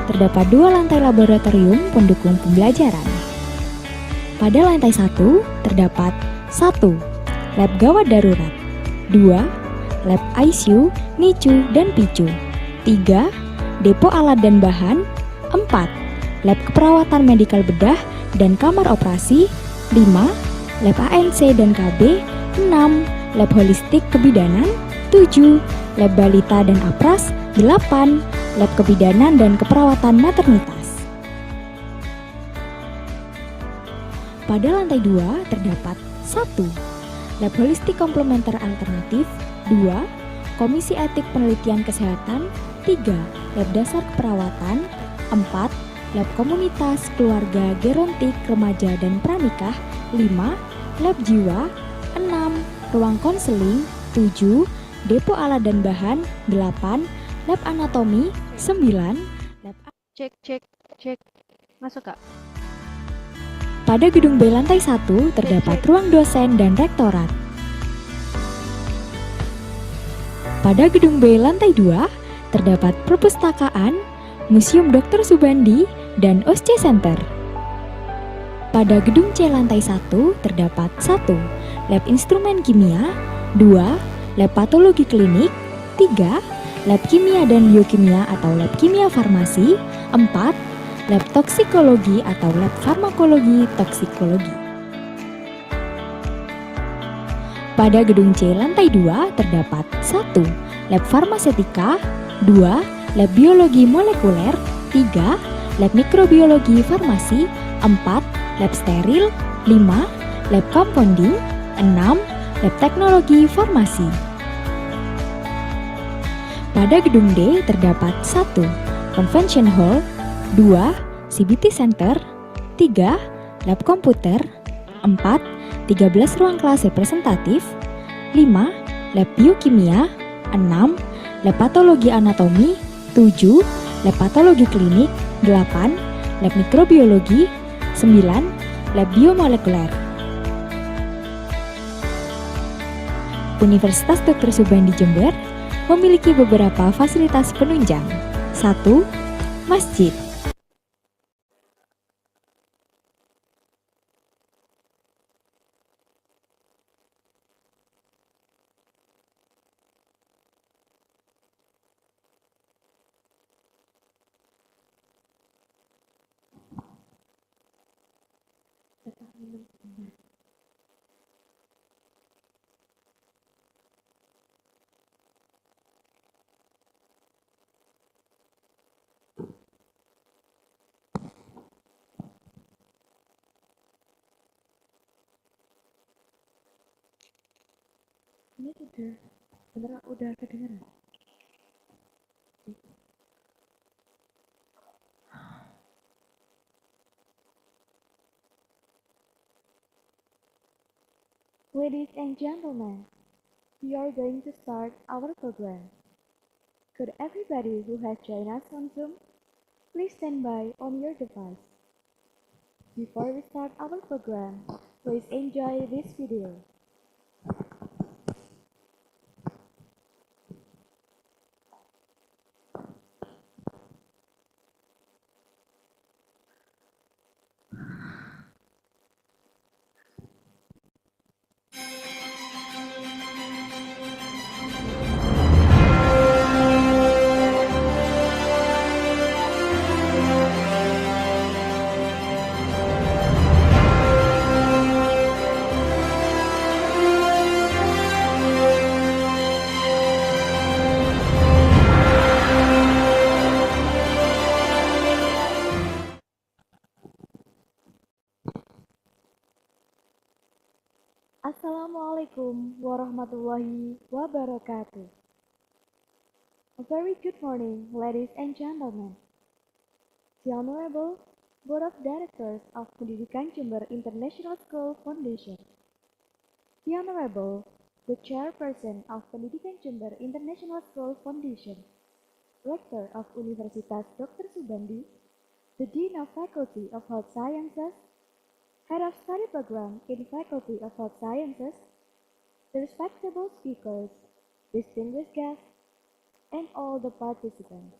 terdapat 2 lantai laboratorium pendukung pembelajaran. Pada lantai 1 terdapat 1. Lab gawat darurat, 2. Lab ICU, NICU, dan PICU, 3. Depo alat dan bahan, 4. Lab keperawatan medikal bedah dan kamar operasi, 5. Lab ANC dan KB, 6. Lab holistik kebidanan, 7. Lab balita dan apras, 8. Lab kebidanan dan keperawatan maternitas. Pada lantai 2 terdapat 1. Lab holistik komplementer alternatif, 2. Komisi etik penelitian kesehatan, 3. Lab dasar keperawatan, 4. Lab komunitas, keluarga, gerontik, remaja, dan pranikah, 5. Lab jiwa, 6. Ruang konseling, 7. Depo alat dan bahan, 8. Lab anatomi, 9. Cek. Masuk, Kak. Pada gedung B lantai 1 terdapat ruang dosen dan rektorat. Pada gedung B lantai 2 terdapat perpustakaan, Museum Dr. Subandi, dan OSCE Center. Pada gedung C lantai 1 terdapat 1. Lab instrumen kimia, 2. Lab patologi klinik, 3. Lab kimia dan biokimia atau lab kimia farmasi, 4. Lab toksikologi atau lab farmakologi toksikologi. Pada gedung C lantai 2 terdapat 1. Lab farmasetika, 2. Lab biologi molekuler, 3. Lab mikrobiologi farmasi, 4. Lab steril, 5. Lab compounding, 6. Lab teknologi farmasi. Pada gedung D terdapat 1. Convention Hall, 2. CBT Center, 3. Lab komputer, 4. 13 ruang kelas representatif, 5. Lab biokimia, 6. Lab patologi anatomi, 7. Lab patologi klinik, 8. Lab mikrobiologi, 9. Lab biomolekuler. Universitas Dr. Subandi Jember memiliki beberapa fasilitas penunjang. 1. Masjid. Ini udah kedengeran. Ladies and gentlemen, we are going to start our program. Could everybody who has joined us on Zoom, please stand by on your device. Before we start our program, please enjoy this video. Assalamualaikum warahmatullahi wabarakatuh. A very good morning, ladies and gentlemen. The Honorable Board of Directors of Pendidikan Jember International School Foundation. The Honorable, the Chairperson of Pendidikan Jember International School Foundation. Rector of Universitas Dr. Subandi, the Dean of Faculty of Health Sciences, Head of Study Program in Faculty of Health Sciences, the respectable speakers, distinguished guests, and all the participants.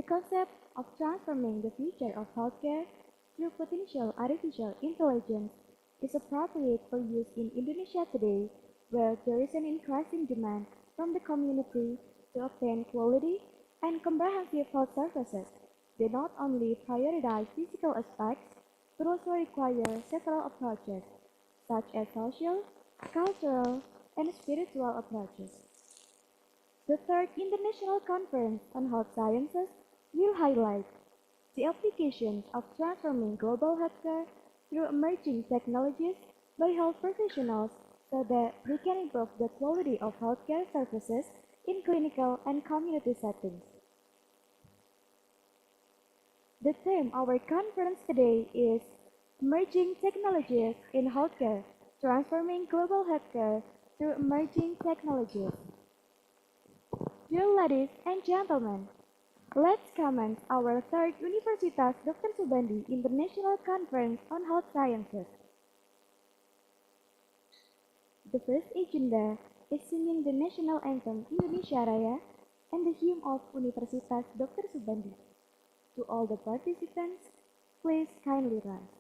concept of transforming the future of healthcare through potential artificial intelligence is appropriate for use in Indonesia today, where there is an increasing demand from the community to obtain quality and comprehensive health services. They not only prioritize physical aspects, but also require several approaches, such as social, cultural, and spiritual approaches. The third International Conference on Health Sciences will highlight the applications of transforming global healthcare through emerging technologies by health professionals so that they can improve the quality of healthcare services in clinical and community settings. The theme of our conference today is Emerging Technologies in Healthcare, Transforming Global Healthcare Through Emerging Technologies. Dear ladies and gentlemen, let's commence our third Universitas Dr. Subandi International Conference on Health Sciences. The first agenda is singing the national anthem Indonesia Raya and the hymn of Universitas Dr. Subandi. To all the participants, please kindly rise.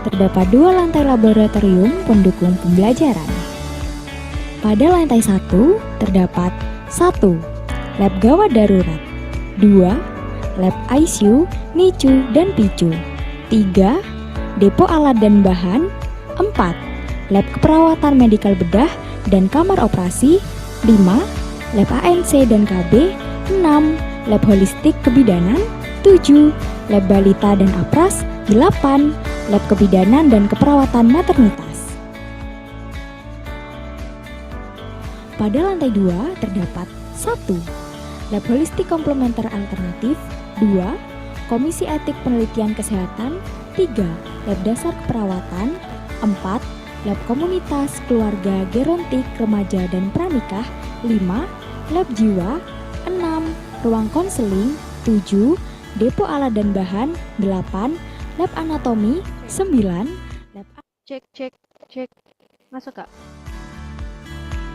Terdapat dua lantai laboratorium pendukung pembelajaran. Pada lantai 1 terdapat 1. Lab gawat darurat, 2. Lab ICU, NICU, dan PICU, 3. Depo alat dan bahan, 4. Lab keperawatan medikal bedah dan kamar operasi, 5. Lab ANC dan KB, 6. Lab holistik kebidanan, 7. Lab balita dan apras, 8. Lab kebidanan dan keperawatan maternitas. Pada lantai 2 terdapat 1. Lab holistik komplementer alternatif, 2. Komisi etik penelitian kesehatan, 3. Lab dasar keperawatan, 4. Lab komunitas, keluarga, gerontik, remaja dan pranikah, 5. Lab jiwa, 6. Ruang konseling, 7. Depo alat dan bahan, 8. Lab anatomi, 9. Lab Cek. Masuk, Kak.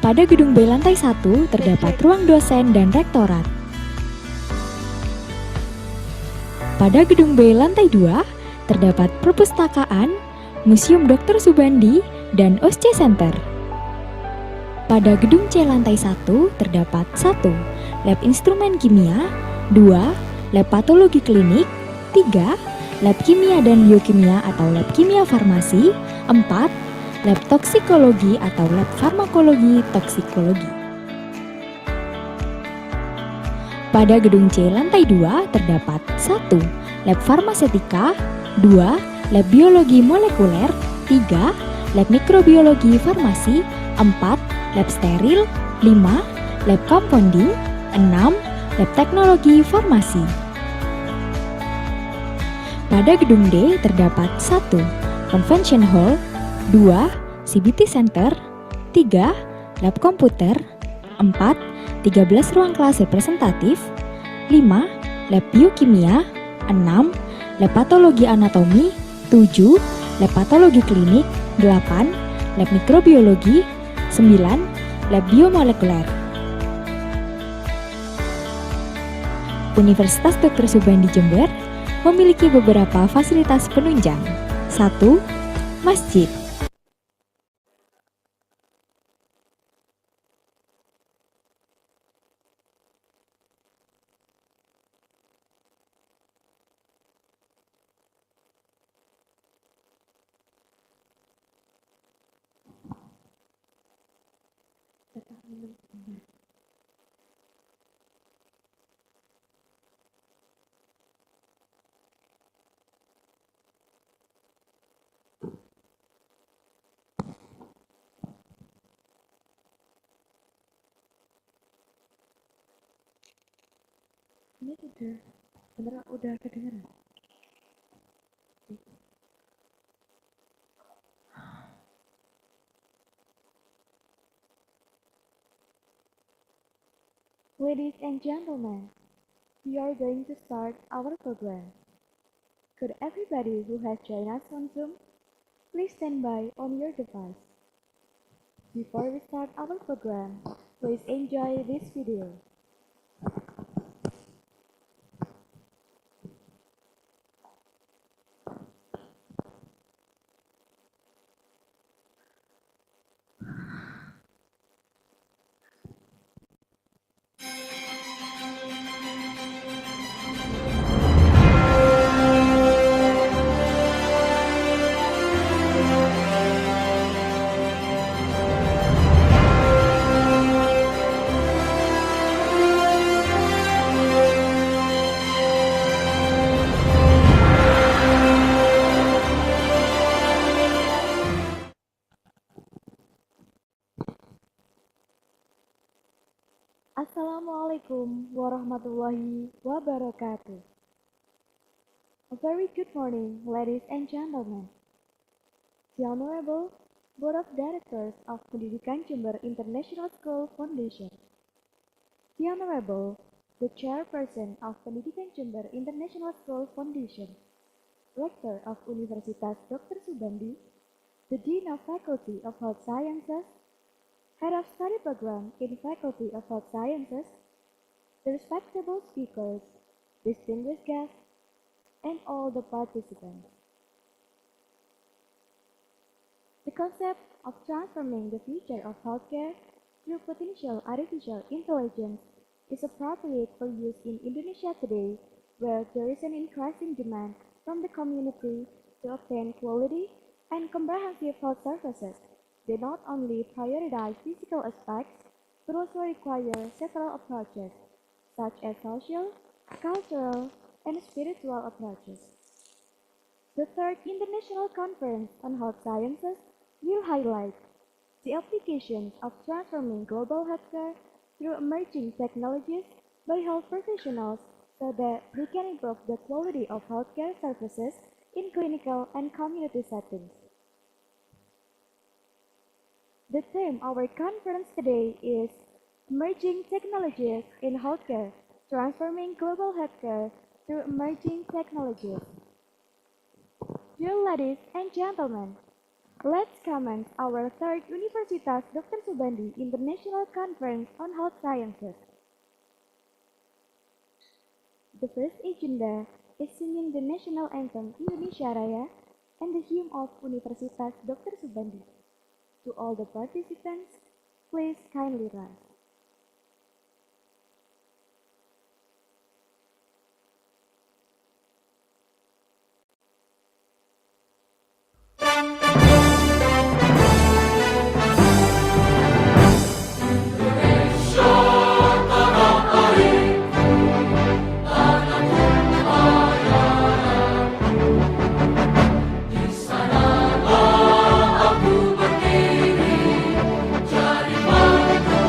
Pada gedung B lantai 1 terdapat ruang dosen dan rektorat. Pada gedung B lantai 2 terdapat perpustakaan, Museum Dr. Subandi, dan OSCE Center. Pada gedung C lantai 1 terdapat 1. Lab instrumen kimia, 2. Lab patologi klinik, 3. Lab kimia dan biokimia atau lab kimia farmasi, 4. Lab toksikologi atau lab farmakologi toksikologi. Pada gedung C lantai 2 terdapat 1. Lab farmasetika, 2. Lab biologi molekuler, 3. Lab mikrobiologi farmasi, 4. Lab steril, 5. Lab compounding, 6. Lab Teknologi Farmasi. Pada gedung D terdapat 1. Convention Hall, 2. CBT Center, 3. Lab Komputer, 4. 13 ruang kelas representatif, 5. Lab Biokimia, 6. Lab Patologi Anatomi, 7. Lab Patologi Klinik, 8. Lab Mikrobiologi, 9. Lab Biomolekuler. Universitas Dr. Subandi Jember memiliki beberapa fasilitas penunjang. 1. Masjid. Ini udah kedengeran. Ladies and gentlemen, we are going to start our program. Could everybody who has joined us on Zoom, please stand by on your device. Before we start our program, please enjoy this video. Assalamualaikum warahmatullahi wabarakatuh. A very good morning, ladies and gentlemen. The Honorable Board of Directors of Pendidikan Jember International School Foundation. The Honorable, the Chairperson of Pendidikan Jember International School Foundation. Rector of Universitas Dr. Subandi, the Dean of Faculty of Health Sciences, Head of Study Program in Faculty of Health Sciences, the respectable speakers, distinguished guests, and all the participants. The concept of transforming the future of healthcare through potential artificial intelligence is appropriate for use in Indonesia today, where there is an increasing demand from the community to obtain quality and comprehensive health services. They not only prioritize physical aspects, but also require several approaches, such as social, cultural, and spiritual approaches. The third International Conference on Health Sciences will highlight the applications of transforming global healthcare through emerging technologies by health professionals so that they can improve the quality of healthcare services in clinical and community settings. The theme of our conference today is Emerging Technologies in Healthcare, Transforming Global Healthcare Through Emerging Technologies. Dear ladies and gentlemen, let's commence our third Universitas Dr. Subandi International Conference on Health Sciences. The first agenda is singing the national anthem Indonesia Raya and the hymn of Universitas Dr. Subandi. To all the participants, please kindly rise. Di sanalah aku berdiri, cari bantu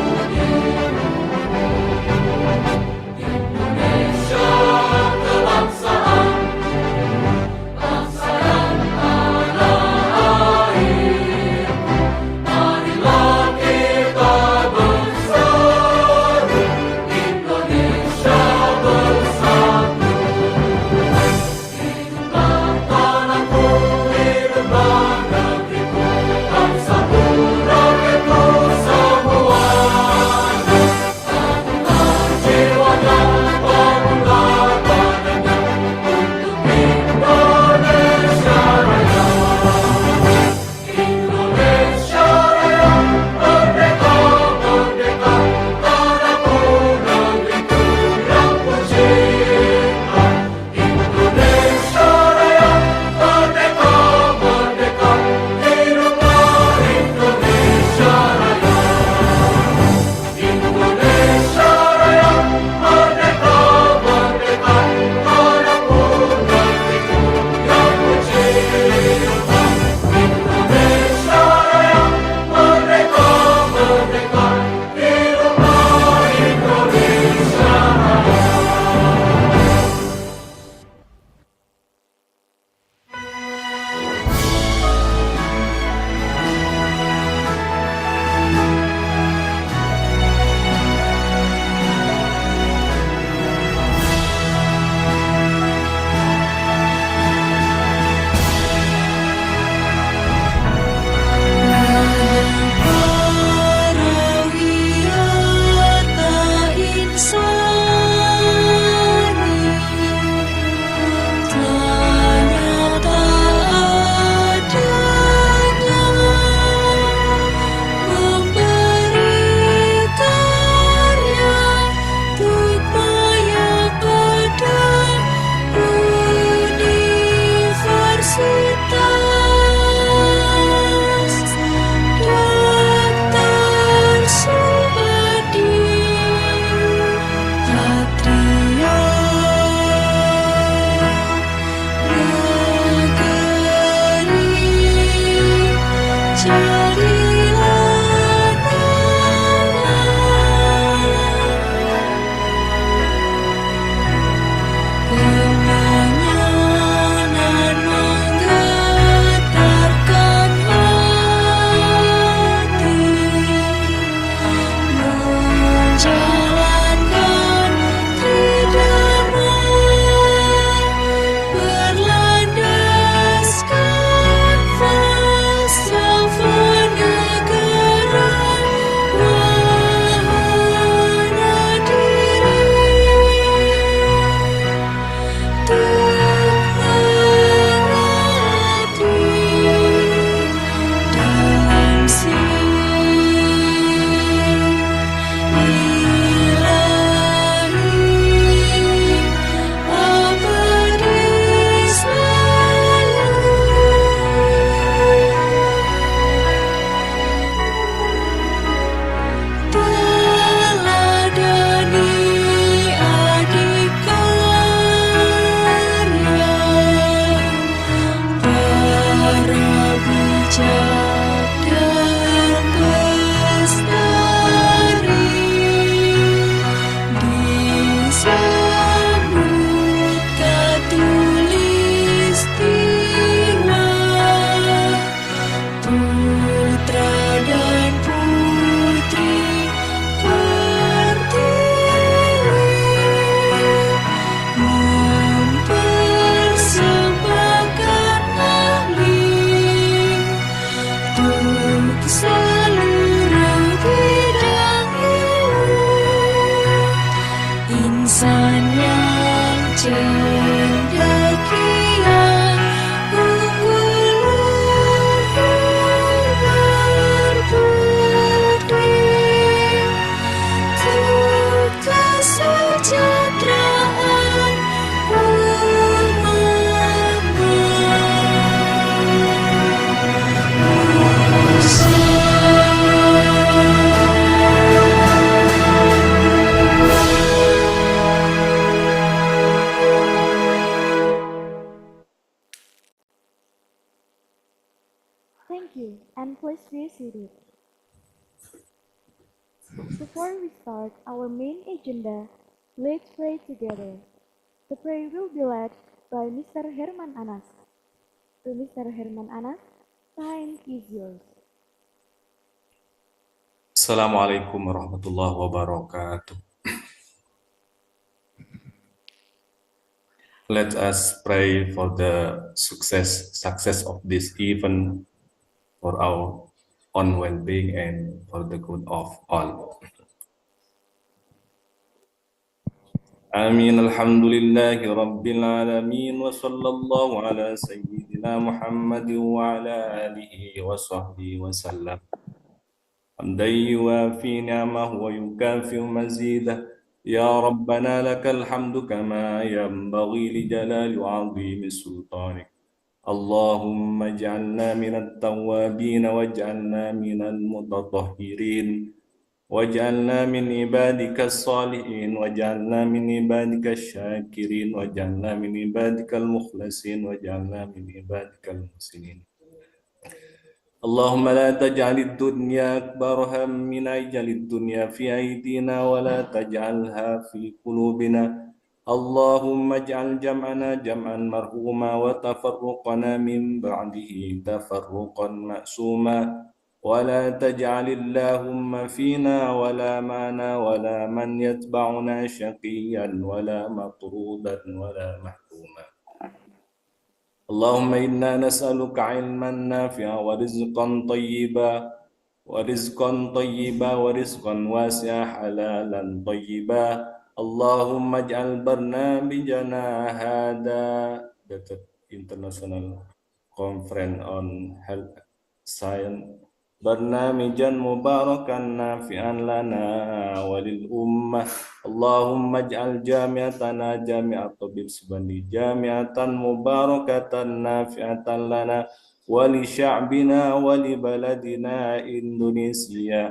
cendekia unggul berbudi untuk kesejahteraan Thank you, and please be seated. Before we start our main agenda, let's pray together. The prayer will be led by Mr. Herman Anas. To Mr. Herman Anas, time is yours. Assalamualaikum warahmatullahi wabarakatuh. Let us pray for the success of this event, for our own well-being and for the good of all. Amin. Alhamdulillahi Rabbil Alamin wa sallallahu ala Sayyidina Muhammad wa ala alihi wa sahbihi wa sallam. حمدا يوافي نعمه ويكافئ مزيده يا ربنا لك الحمد كما ينبغي لجلال وعظيم سلطانك اللهم اجعلنا من التوابين واجعلنا من المتطهرين واجعلنا من عبادك الصالحين واجعلنا من عبادك الشاكرين واجعلنا من عبادك المخلصين واجعلنا من عبادك المحسنين اللهم لا تجعل الدنيا أكبر همنا اجعل الدنيا في أيدينا ولا تجعلها في قلوبنا اللهم اجعل جمعنا جمعا مرحوما وتفرقنا من بعده تفرقا مأسوما ولا تجعل اللهم فينا ولا معنا ولا من يتبعنا شقيا ولا مطرودا ولا محروما اللهم إنا نسألك علما نافعا ورزقا واسعا حلالا طيبا اللهم اجعل برنامجنا هذا the International Conference on Health Science برنامجا مباركا نافعا لنا وللأمة اللهم اجعل جامعتنا جامعة طبيب سبندي جامعة مباركة نافعة لنا ولشعبنا ولبلدنا إندونيسيا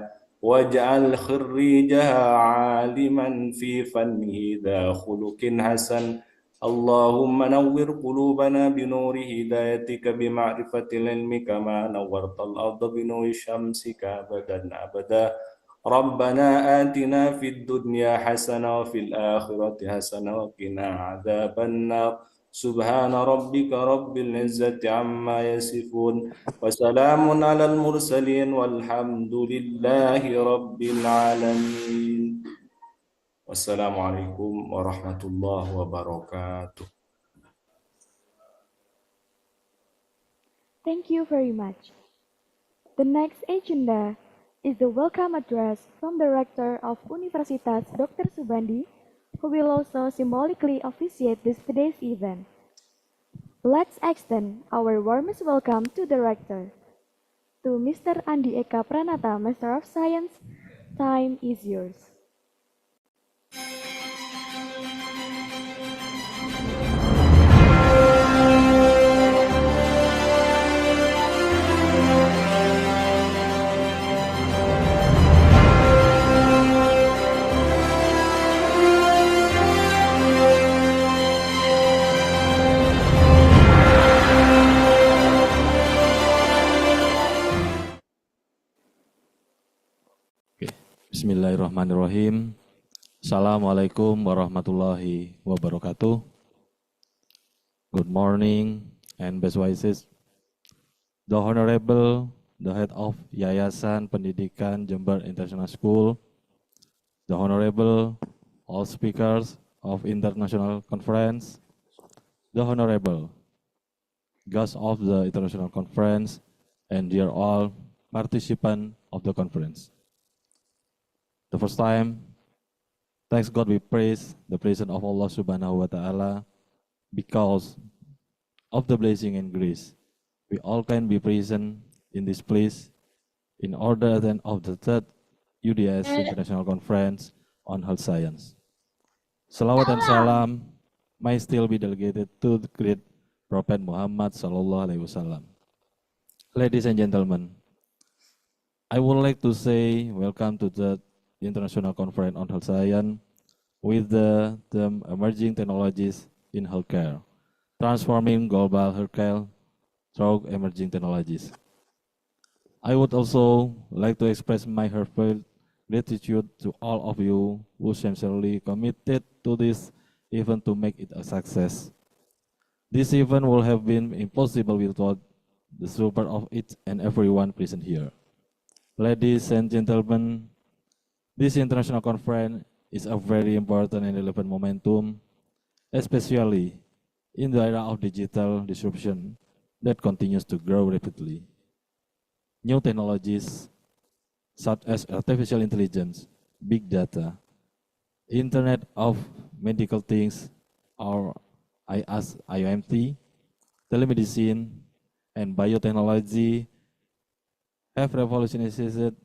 واجعل خريجها عالما في فنه ذا خلق حسن اللهم نور قلوبنا بنور هدايتك بمعرفة العلم كما نورت الأرض بنور شمسك أبدا ربنا آتنا في الدنيا حسنة وفي الآخرة حسنة وقنا عذاب النار سبحان ربك رب العزة عما يصفون وسلام على المرسلين والحمد لله رب العالمين. Wassalamualaikum warahmatullahi wabarakatuh. Thank you very much. The next agenda is the welcome address from the Rector of Universitas Dr. Subandi, who will also symbolically officiate today's event. Let's extend our warmest welcome to the Rector. To Mr. Andi Eka Pranata, Master of Science, time is yours. Bismillahirrahmanirrahim. Assalamualaikum warahmatullahi wabarakatuh. Good morning and best wishes. The Honorable, the Head of Yayasan Pendidikan Jember International School, the Honorable, all speakers of International Conference, the Honorable, guests of the International Conference, and dear all participants of the conference. The first time Thanks God we praise the presence of Allah Subhanahu wa Ta'ala because of the blessing and grace. We all can be present in this place in order then of the third UDS International Conference on Health Science. Salawat and salam may still be delegated to the great Prophet Muhammad Sallallahu Alaihi Wasallam. Ladies and gentlemen, I would like to say welcome to the International Conference on Health Science with the term emerging technologies in healthcare, transforming global healthcare through emerging technologies. I would also like to express my heartfelt gratitude to all of you who sincerely committed to this event to make it a success. This event would have been impossible without the support of each and everyone present here. Ladies and gentlemen, this international conference is a very important and relevant momentum, especially in the era of digital disruption that continues to grow rapidly. New technologies such as artificial intelligence, big data, Internet of Medical Things, or IoT, telemedicine, and biotechnology have revolutionized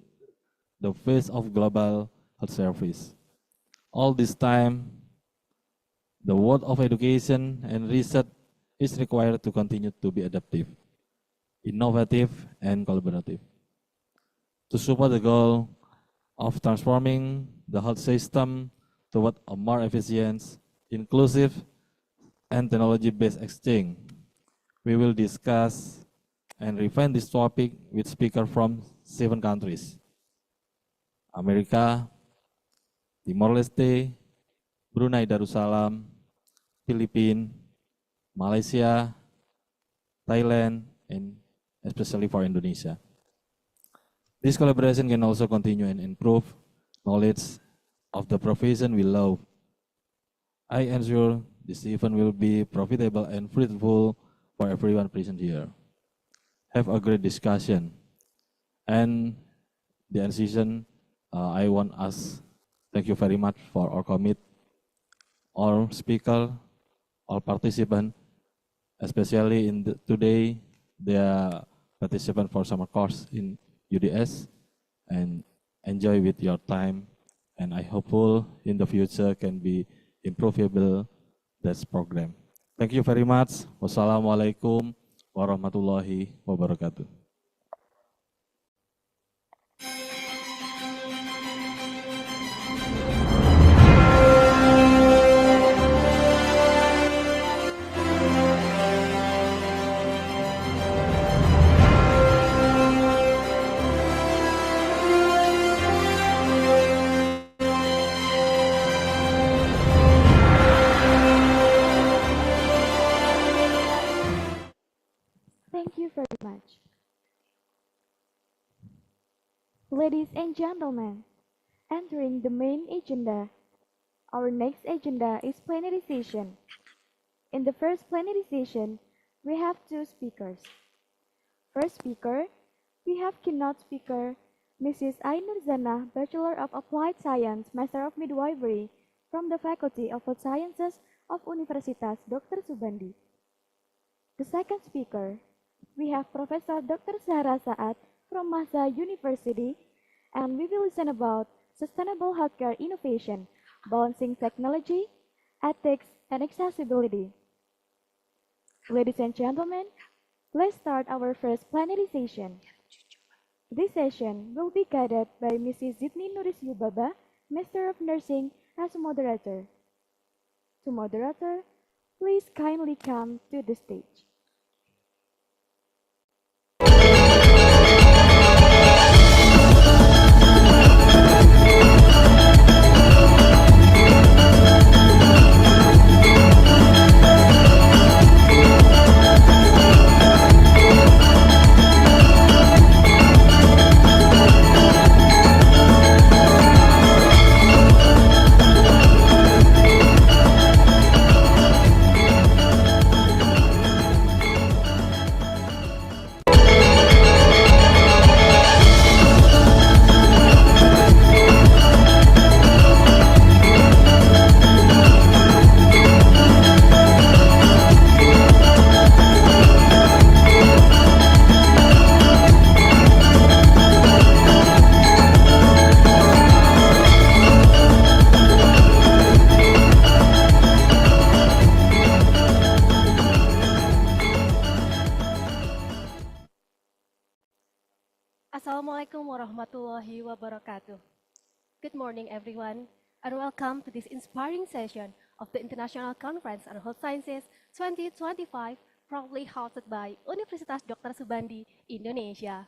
the face of global health service. All this time, the world of education and research is required to continue to be adaptive, innovative, and collaborative. To support the goal of transforming the health system toward a more efficient, inclusive, and technology-based exchange, we will discuss and refine this topic with speakers from 7 countries: America, Timor-Leste, Brunei Darussalam, Philippines, Malaysia, Thailand, and especially for Indonesia. This collaboration can also continue and improve knowledge of the profession we love. I ensure this event will be profitable and fruitful for everyone present here. Have a great discussion. And the end session, I want us thank you very much for our commit, all speaker, all participants, especially in today, they are participant for summer course in UDS, and enjoy with your time. And I hopeful in the future can be improvable this program. Thank you very much. Wassalamualaikum warahmatullahi wabarakatuh. Thank you very much. Ladies and gentlemen, entering the main agenda, our next agenda is plenary session. In the first plenary session, we have 2 speakers. First speaker, we have keynote speaker, Mrs. Ainur Zana, Bachelor of Applied Science, Master of Midwifery from the Faculty of Health Sciences of Universitas Dr. Subandi. The second speaker, we have Professor Dr. Zahra Saad from Mahsa University, and we will listen about sustainable healthcare innovation, balancing technology, ethics, and accessibility. Ladies and gentlemen, let's start our first plenary session. This session will be guided by Mrs. Zidni Nuris Yubaba, Master of Nursing, as moderator. To moderator, please kindly come to the stage. Assalamualaikum warahmatullahi wabarakatuh. Good morning, everyone, and welcome to this inspiring session of the International Conference on Health Sciences 2025, proudly hosted by Universitas Dr. Subandi, Indonesia.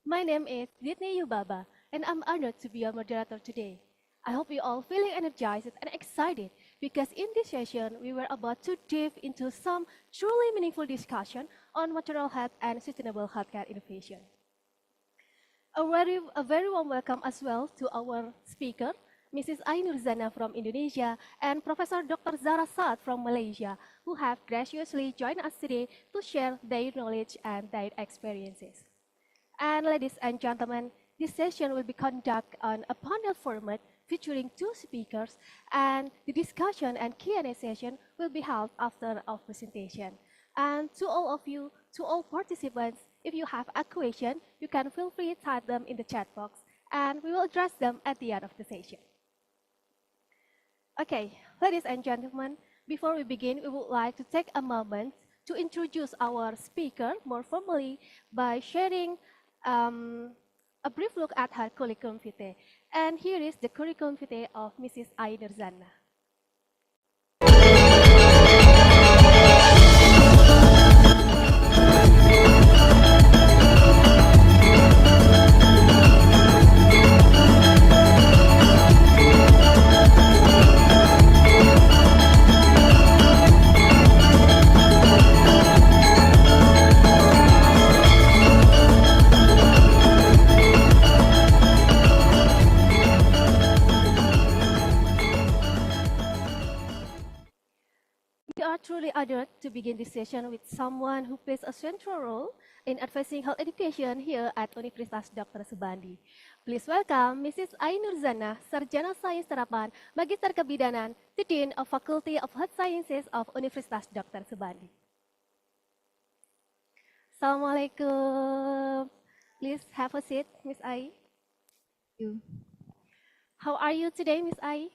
My name is Whitney Yubaba, and I'm honored to be your moderator today. I hope you all feeling energized and excited because in this session we were about to dive into some truly meaningful discussion on maternal health and sustainable healthcare innovation. A very warm welcome as well to our speaker, Mrs. Ainur Zana from Indonesia and Professor Dr. Zara Saad from Malaysia, who have graciously joined us today to share their knowledge and their experiences. And ladies and gentlemen, this session will be conducted on a panel format featuring two speakers, and the discussion and Q&A session will be held after our presentation. And to all of you, to all participants, if you have a question, you can feel free to type them in the chat box, and we will address them at the end of the session. Okay, ladies and gentlemen, before we begin, we would like to take a moment to introduce our speaker more formally by sharing a brief look at her curriculum vitae. And here is the curriculum vitae of Mrs. Ainur Zana. We are truly honored to begin this session with someone who plays a central role in advancing health education here at Universitas Dr. Subandi. Please welcome Mrs. Ainur Zana, Sarjana Sains Terapan, Magister Kebidanan, the Dean of Faculty of Health Sciences of Universitas Dr. Subandi. Assalamualaikum. Please have a seat, Miss Ai. You. How are you today, Miss Ai?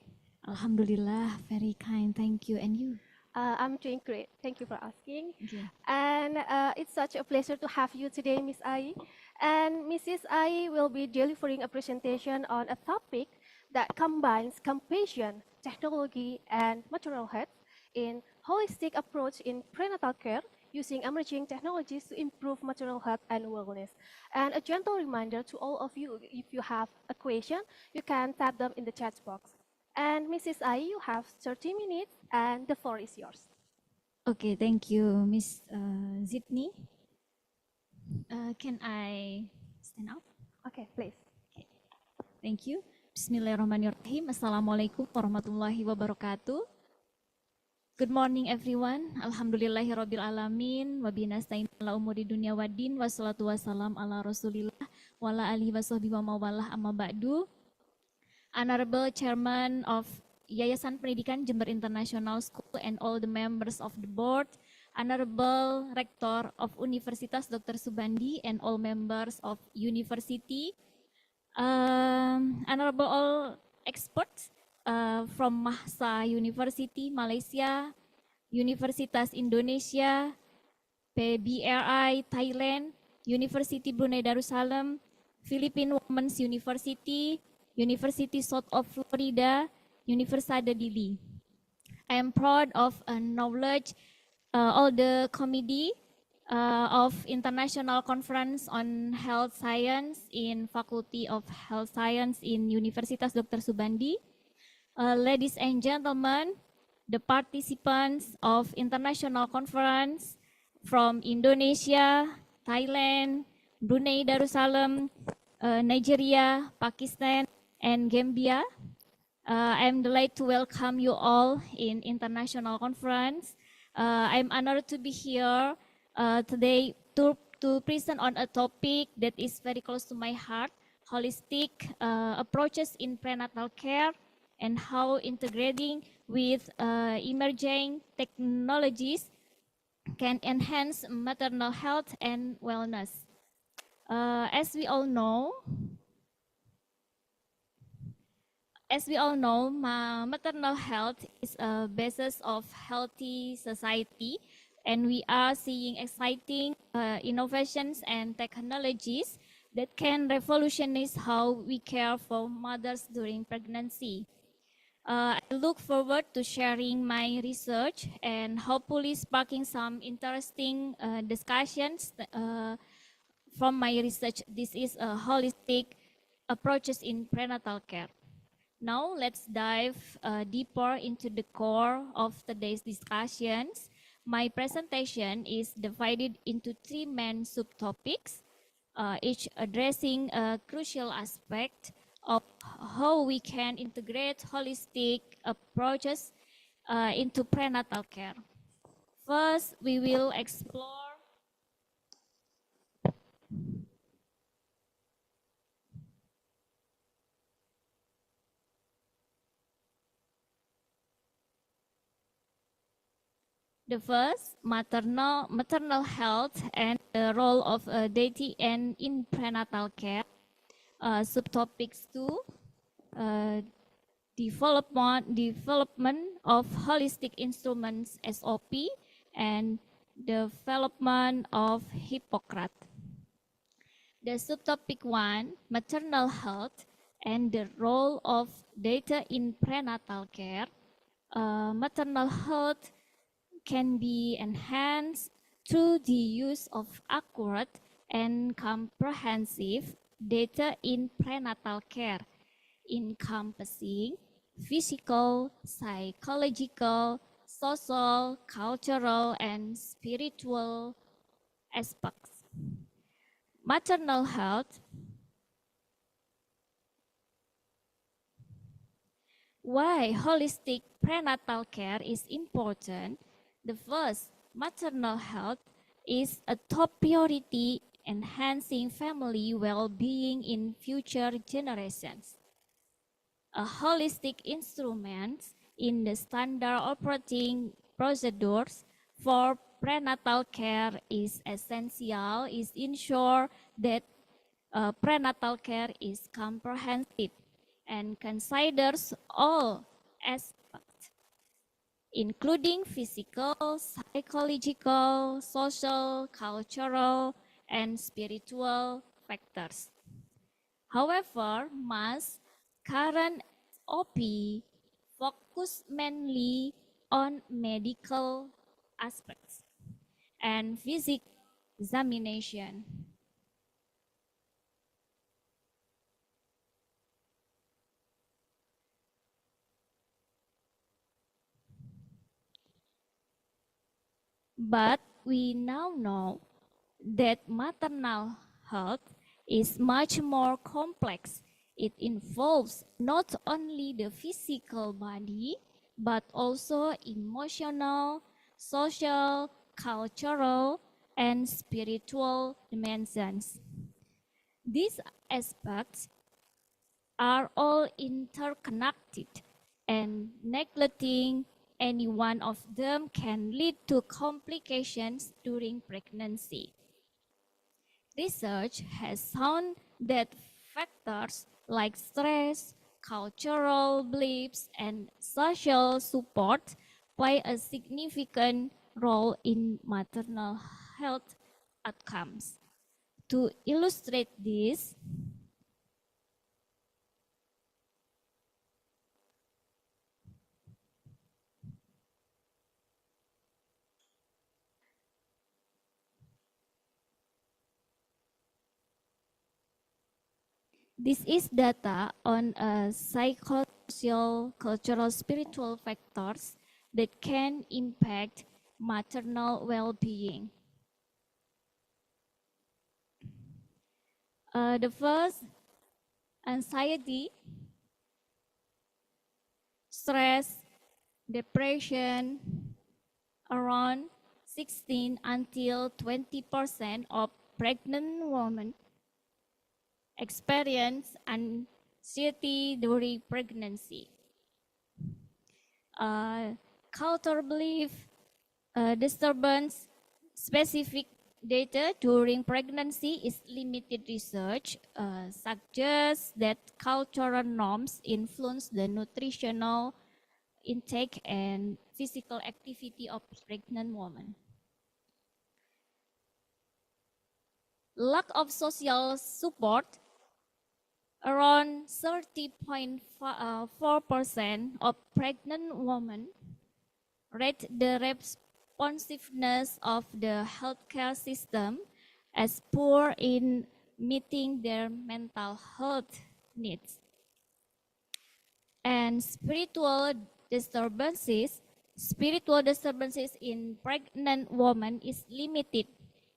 Alhamdulillah, very kind. Thank you. And you? I'm doing great. Thank you for asking. Okay. And it's such a pleasure to have you today, Miss Ai. And Mrs. Ai will be delivering a presentation on a topic that combines compassion, technology, and maternal health in holistic approach in prenatal care using emerging technologies to improve maternal health and wellness. And a gentle reminder to all of you, if you have a question, you can type them in the chat box. And Mrs. Ai, you have 30 minutes and the floor is yours. Okay, thank you, Miss Zidni. Can I stand up? Okay, please. Thank you. Bismillahirrahmanirrahim. Assalamualaikum warahmatullahi wabarakatuh. Good morning, everyone. Alhamdulillahirabbil alamin. Wa binastain ala umuri dunya waddin. Wassalatu wassalam ala Rasulillah wa ala alihi wasahbihi wa mawalah amma ba'du. Honorable Chairman of Yayasan Pendidikan Jember International School and all the members of the board, Honorable Rector of Universitas Dr. Subandi and all members of university, honorable all experts from Mahsa University, Malaysia, Universitas Indonesia, PBRI, Thailand, University Brunei Darussalam, Philippine Women's University, University South of Florida, Universidad Dili. I am proud of acknowledge all the committee of International Conference on Health Science in Faculty of Health Science in Universitas Dr. Subandi. Ladies and gentlemen, the participants of International Conference from Indonesia, Thailand, Brunei Darussalam, Nigeria, Pakistan, and Gambia. I'm delighted to welcome you all in International Conference. I'm honored to be here today to present on a topic that is very close to my heart, holistic approaches in prenatal care and how integrating with emerging technologies can enhance maternal health and wellness. As we all know, maternal health is a basis of healthy society, and we are seeing exciting innovations and technologies that can revolutionize how we care for mothers during pregnancy. I look forward to sharing my research and hopefully sparking some interesting discussions from my research. This is a holistic approaches in prenatal care. Now let's dive deeper into the core of today's discussions. My presentation is divided into three main subtopics, each addressing a crucial aspect of how we can integrate holistic approaches into prenatal care. First, we will explore the first, maternal health and the role of deity and in prenatal care. Subtopics 2, development of holistic instruments SOP and development of Hippocrates. The subtopic 1, maternal health and the role of data in prenatal care. Maternal health can be enhanced through the use of accurate and comprehensive data in prenatal care, encompassing physical, psychological, social, cultural, and spiritual aspects. Maternal health. Why holistic prenatal care is important? The first, maternal health is a top priority enhancing family well-being in future generations. A holistic instrument in the standard operating procedures for prenatal care is essential, is ensure that prenatal care is comprehensive and considers all aspects, including physical, psychological, social, cultural, and spiritual factors. However, most current OP focus mainly on medical aspects and physical examination. But we now know that maternal health is much more complex. It involves not only the physical body, but also emotional, social, cultural, and spiritual dimensions. These aspects are all interconnected, and neglecting any one of them can lead to complications during pregnancy. Research has shown that factors like stress, cultural beliefs, and social support play a significant role in maternal health outcomes. To illustrate this, this is data on psychosocial, cultural, spiritual factors that can impact maternal well-being. The first, anxiety, stress, depression. Around 16 until 20% of pregnant women experience anxiety during pregnancy. Cultural belief disturbance, specific data during pregnancy is limited. Research suggests that cultural norms influence the nutritional intake and physical activity of pregnant women. Lack of social support, around 30.4% of pregnant women rate the responsiveness of the healthcare system as poor in meeting their mental health needs. And spiritual disturbances in pregnant women is limited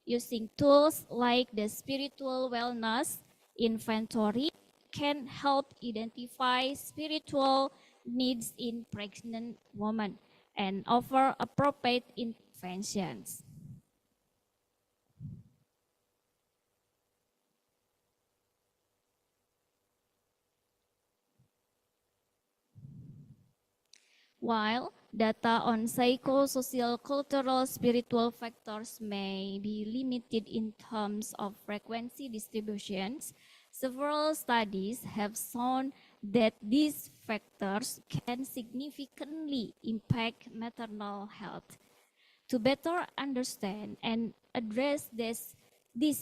using tools like the spiritual wellness inventory can help identify spiritual needs in pregnant women and offer appropriate interventions. While data on psychosocial, cultural, spiritual factors may be limited in terms of frequency distributions, several studies have shown that these factors can significantly impact maternal health. To better understand and address these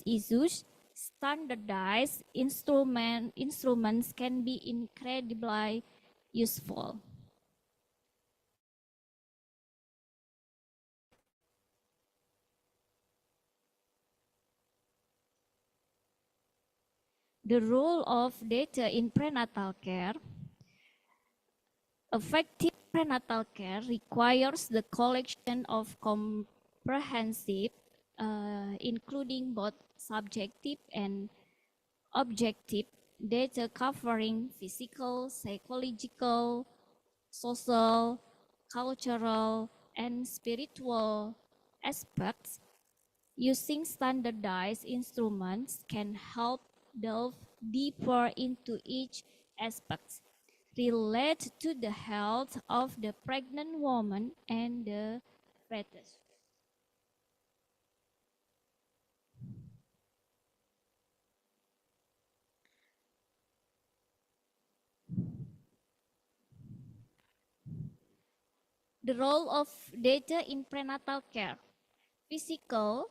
issues, standardized instruments can be incredibly useful. The role of data in prenatal care. Effective prenatal care requires the collection of comprehensive, including both subjective and objective data covering physical, psychological, social, cultural, and spiritual aspects. Using standardized instruments can help delve deeper into each aspect related to the health of the pregnant woman and the fetus. The role of data in prenatal care. Physical,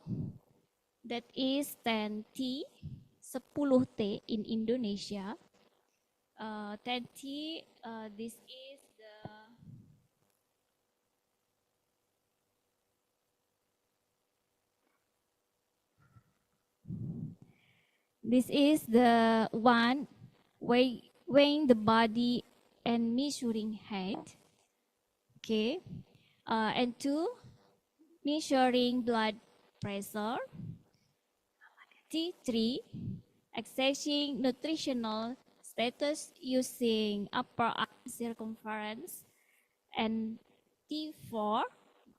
that is 10T, 10T in Indonesia. 10T, this is the one weighing the body and measuring height. Okay. And two, measuring blood pressure. T3, assessing nutritional status using upper arm circumference. And T4,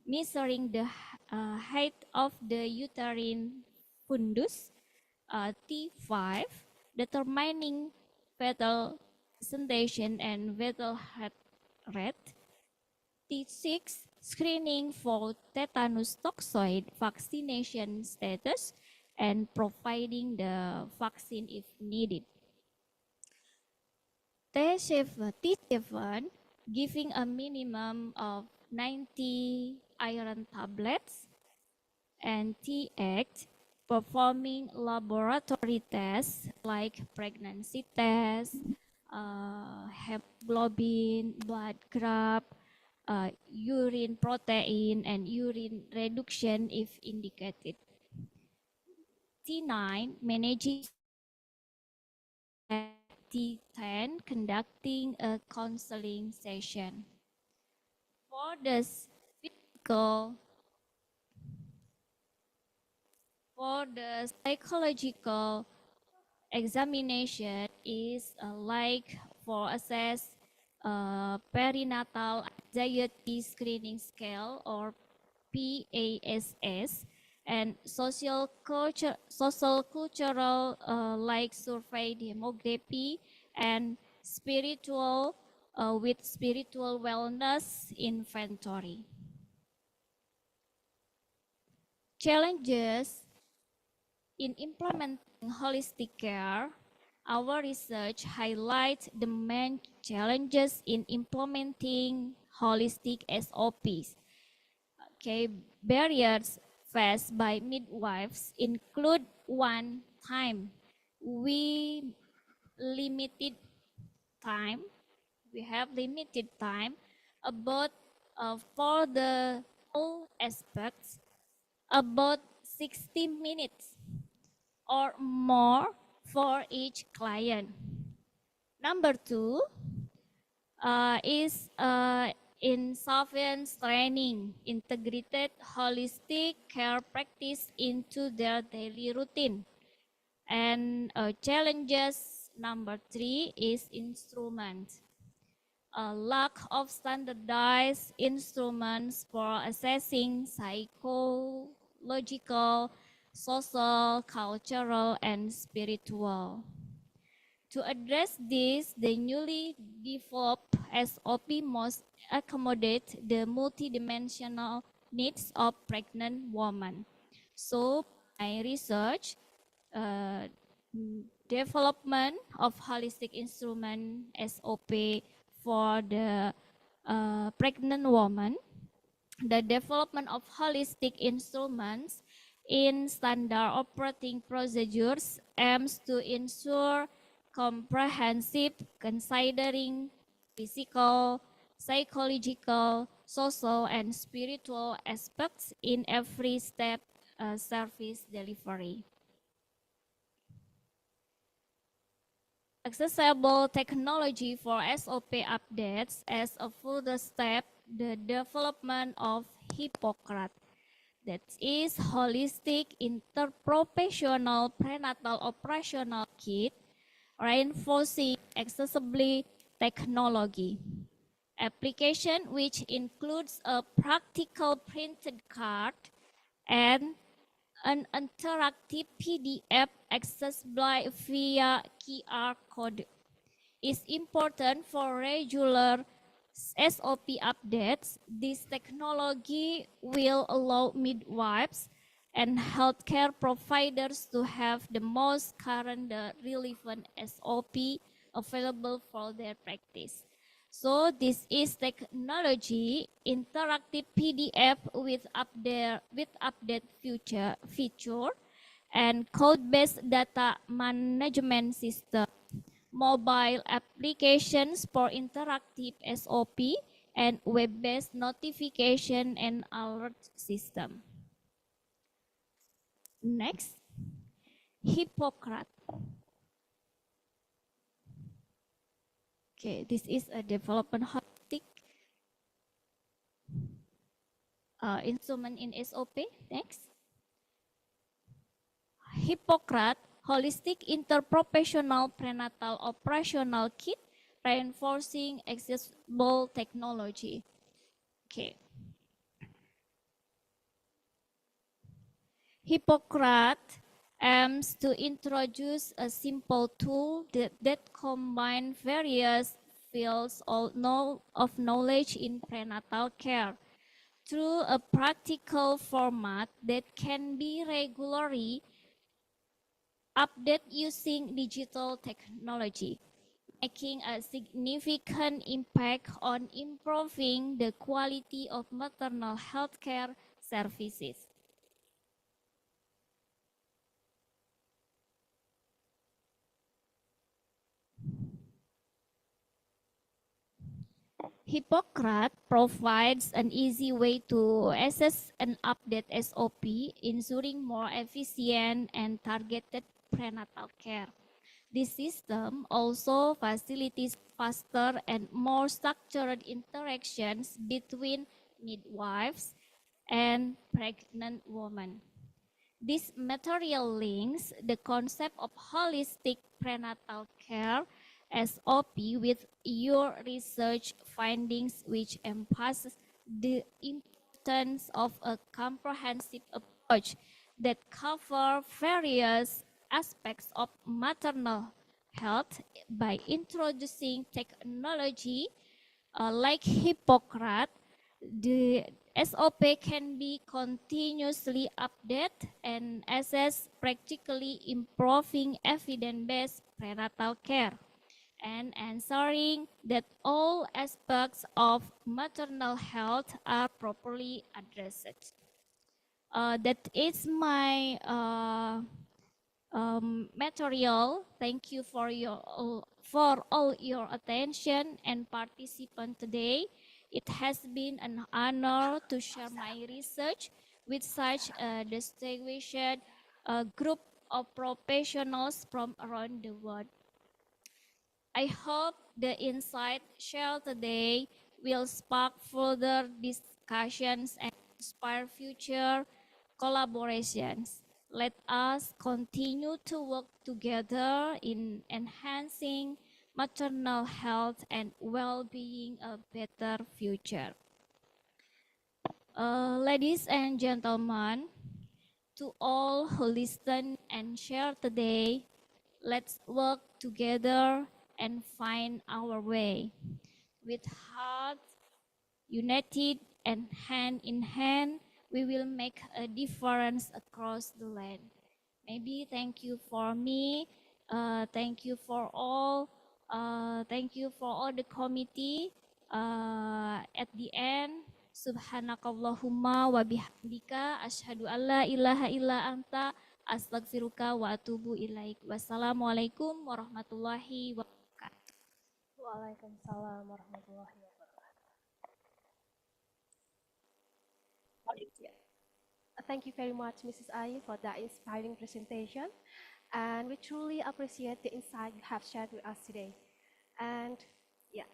measuring the height of the uterine fundus. T5, determining fetal presentation and fetal heart rate. T6, screening for tetanus toxoid vaccination status and providing the vaccine if needed. T7, giving a minimum of 90 iron tablets. And T8, performing laboratory tests like pregnancy tests, hemoglobin, blood graph, urine protein, and urine reduction if indicated. T9, managing. T10, conducting a counseling session. For the psychological examination is like for assess perinatal anxiety screening scale or PASS and social cultural like survey demography and spiritual with spiritual wellness inventory. Challenges in implementing holistic care. Our research highlights the main challenges in implementing holistic SOPs. Okay, barriers. faced by midwives include one time. We limited time. We have limited time about for the whole aspects about 60 minutes or more for each client. Number two is insufficient training, integrated holistic care practice into their daily routine. And challenges number three is instruments. A lack of standardized instruments for assessing psychological, social, cultural, and spiritual. To address this, the newly developed SOP must accommodate the multidimensional needs of pregnant women. So, my research, uh, development of holistic instrument SOP for the pregnant woman, the development of holistic instruments in standard operating procedures aims to ensure comprehensive considering physical, psychological, social, and spiritual aspects in every step service delivery. Accessible technology for SOP updates as a further step, the development of Hippocrates, that is holistic interprofessional prenatal operational kit, reinforcing accessibility technology. Application which includes a practical printed card and an interactive PDF accessible via QR code is important for regular SOP updates. This technology will allow midwives and healthcare providers to have the most current relevant SOP available for their practice. So this is technology interactive PDF with update feature and code-based data management system, mobile applications for interactive SOP, and web-based notification and alert system. Next, Hippocrates. Okay, this is a development holistic instrument in SOP. Next, Hippocrates Holistic Interprofessional Prenatal Operational Kit, reinforcing accessible technology. Okay. Hippocrates aims to introduce a simple tool that combines various fields of knowledge in prenatal care through a practical format that can be regularly updated using digital technology, making a significant impact on improving the quality of maternal health care services. Hippocrates provides an easy way to access and update SOP, ensuring more efficient and targeted prenatal care. This system also facilitates faster and more structured interactions between midwives and pregnant women. This material links the concept of holistic prenatal care SOP with your research findings, which emphasizes the importance of a comprehensive approach that covers various aspects of maternal health by introducing technology like Hippocrates. The SOP can be continuously updated and assessed, practically improving evidence-based prenatal care and ensuring that all aspects of maternal health are properly addressed. That is my material. Thank you for all your attention and participation today. It has been an honor to share my research with such a distinguished group of professionals from around the world. I hope the insight shared today will spark further discussions and inspire future collaborations. Let us continue to work together in enhancing maternal health and well-being a better future. Ladies and gentlemen, to all who listen and share today, let's work together and find our way. With hearts united and hand in hand, we will make a difference across the land. Maybe thank you for me. Thank you for all. Thank you for all the committee. At the end, Subhanakallahumma wa bihamdika asyhadu alla ilaha illa anta astaghfiruka wa atubu ilaik. Wassalamualaikum warahmatullahi wabarakatuh. Waalaikumsalam warahmatullahi wabarakatuh. Yeah. Thank you very much, Mrs. Ai, for that inspiring presentation. And we truly appreciate the insight you have shared with us today. And yeah,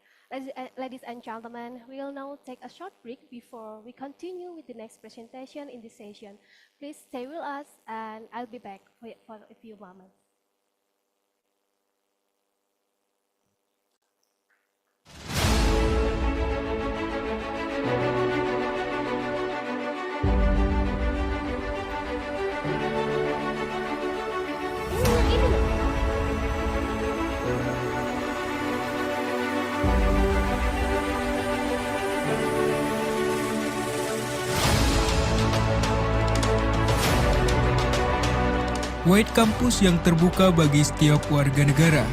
ladies and gentlemen, we will now take a short break before we continue with the next presentation in this session. Please stay with us, and I'll be back for a few moments. White Campus yang terbuka bagi setiap warga negara.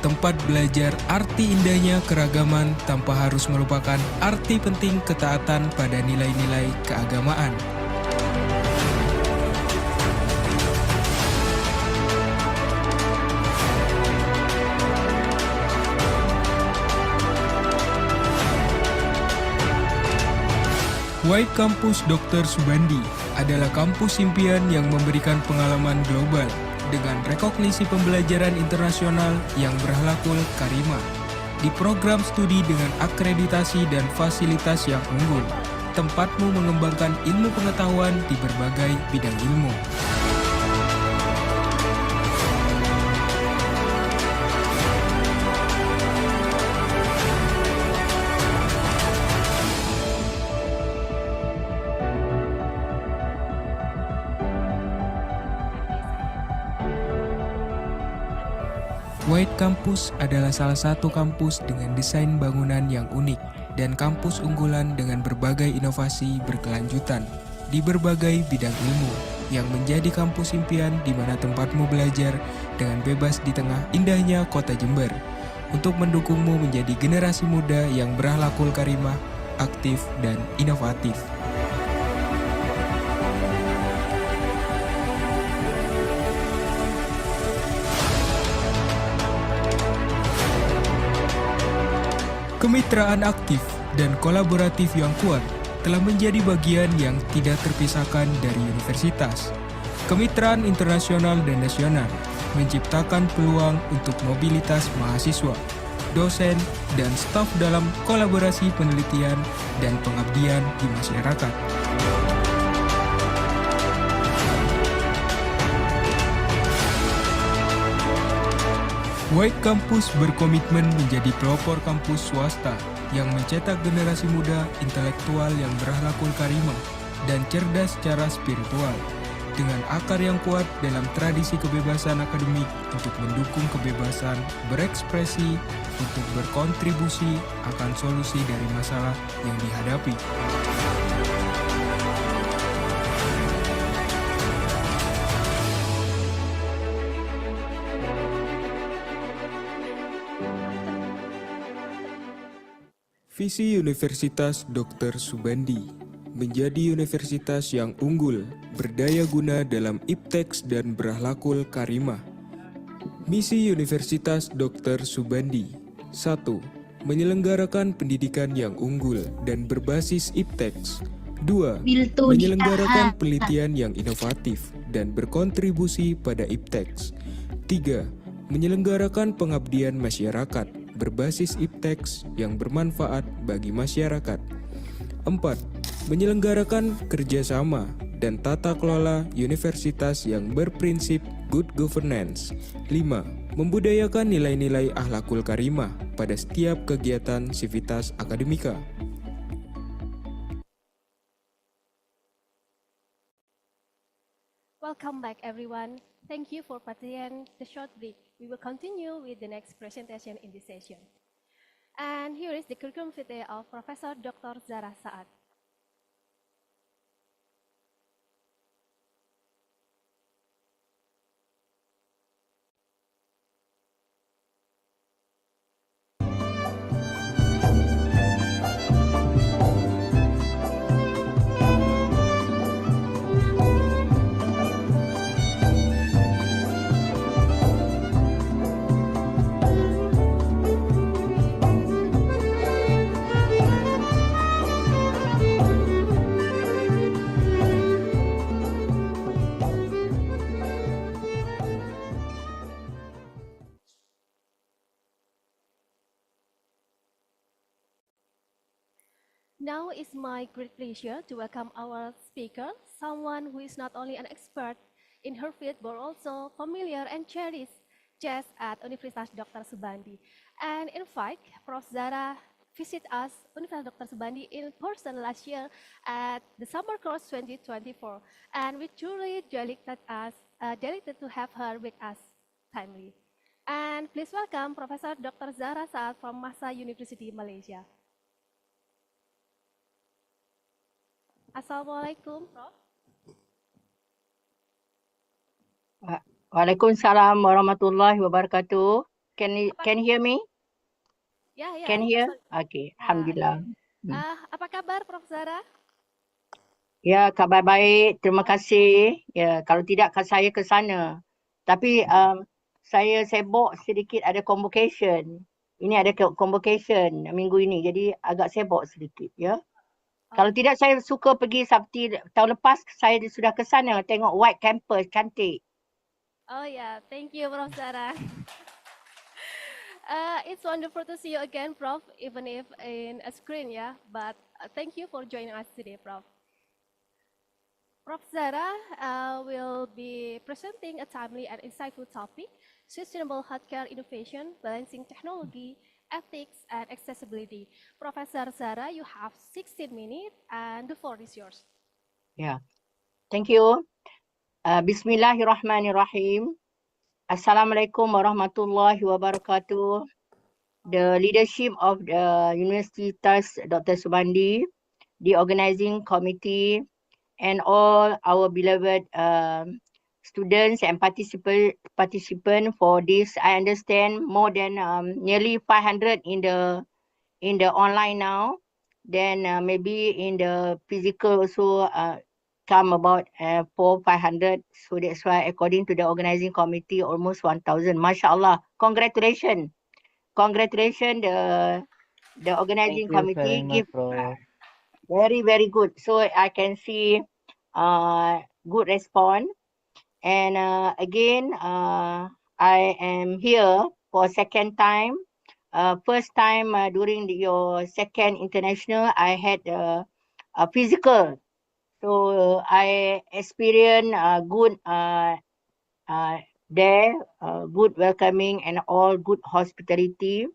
Tempat belajar arti indahnya keragaman tanpa harus melupakan arti penting ketaatan pada nilai-nilai keagamaan. White Campus Dr. Subandi adalah kampus impian yang memberikan pengalaman global dengan rekognisi pembelajaran internasional yang berhalakul karimah. Di program studi dengan akreditasi dan fasilitas yang unggul, tempatmu mengembangkan ilmu pengetahuan di berbagai bidang ilmu. White Campus adalah salah satu kampus dengan desain bangunan yang unik dan kampus unggulan dengan berbagai inovasi berkelanjutan di berbagai bidang ilmu yang menjadi kampus impian di mana tempatmu belajar dengan bebas di tengah indahnya kota Jember untuk mendukungmu menjadi generasi muda yang berakhlakul karimah, aktif, dan inovatif. Kemitraan aktif dan kolaboratif yang kuat telah menjadi bagian yang tidak terpisahkan dari universitas. Kemitraan internasional dan nasional menciptakan peluang untuk mobilitas mahasiswa, dosen, dan staf dalam kolaborasi penelitian dan pengabdian di masyarakat. White Campus berkomitmen menjadi pelopor kampus swasta yang mencetak generasi muda intelektual yang berakhlakul karimah dan cerdas secara spiritual, dengan akar yang kuat dalam tradisi kebebasan akademik untuk mendukung kebebasan berekspresi untuk berkontribusi akan solusi dari masalah yang dihadapi. Visi Universitas Dr. Subandi menjadi universitas yang unggul, berdaya guna dalam ipteks dan berakhlakul karimah. Misi Universitas Dr. Subandi 1. Menyelenggarakan pendidikan yang unggul dan berbasis ipteks. 2. Menyelenggarakan penelitian yang inovatif dan berkontribusi pada ipteks. 3. Menyelenggarakan pengabdian masyarakat berbasis ipteks yang bermanfaat bagi masyarakat. 4. Menyelenggarakan kerjasama dan tata kelola universitas yang berprinsip good governance. 5. Membudayakan nilai-nilai akhlakul karimah pada setiap kegiatan sivitas akademika. Welcome back, everyone. Thank you for participating the short break. We will continue with the next presentation in this session. And here is the curriculum vitae of Professor Dr. Zara Saad. Now it's my great pleasure to welcome our speaker, someone who is not only an expert in her field but also familiar and cherished jazz at Universitas Dr. Subandi. And in fact, Prof. Zara visited us, Universitas Dr. Subandi, in person last year at the Summer Course 2024. And we truly delighted to have her with us timely. And please welcome Professor Dr. Zara Saad from Masa University, Malaysia. Assalamualaikum, Prof. Waalaikumsalam warahmatullahi wabarakatuh. Can you hear me? Ya, Can hear? Okay, Alhamdulillah. Apa kabar, Prof. Zara? Ya, kabar baik. Terima kasih. Ya, kalau tidak saya ke sana. Tapi saya sibuk sedikit, ada convocation. Ini ada convocation minggu ini. Jadi agak sibuk sedikit, ya. Kalau tidak saya suka pergi Sabtu tahun lepas saya sudah ke sana tengok White Campus cantik. Oh yeah, thank you, Prof. Zara. It's wonderful to see you again, Prof, even if in a screen, yeah. But thank you for joining us today, Prof. Prof. Zara will be presenting a timely and insightful topic, sustainable healthcare innovation, balancing technology, ethics, and accessibility. Professor Zara, you have 16 minutes and the floor is yours. Yeah, thank you. Bismillahirrahmanirrahim. Assalamualaikum warahmatullahi wabarakatuh. The leadership of the Universitas Dr. Subandi, the organizing committee, and all our beloved students and participant for this. I understand more than nearly 500 in the online now. Then maybe in the physical also come about 400-500. So that's why according to the organizing committee, almost 1,000. MashaAllah. Congratulations. Congratulations the organizing committee. Give very, very good. So I can see good response. And again, I am here for second time. First time during your second international, I had a physical. So I experienced good there, good welcoming and all good hospitality.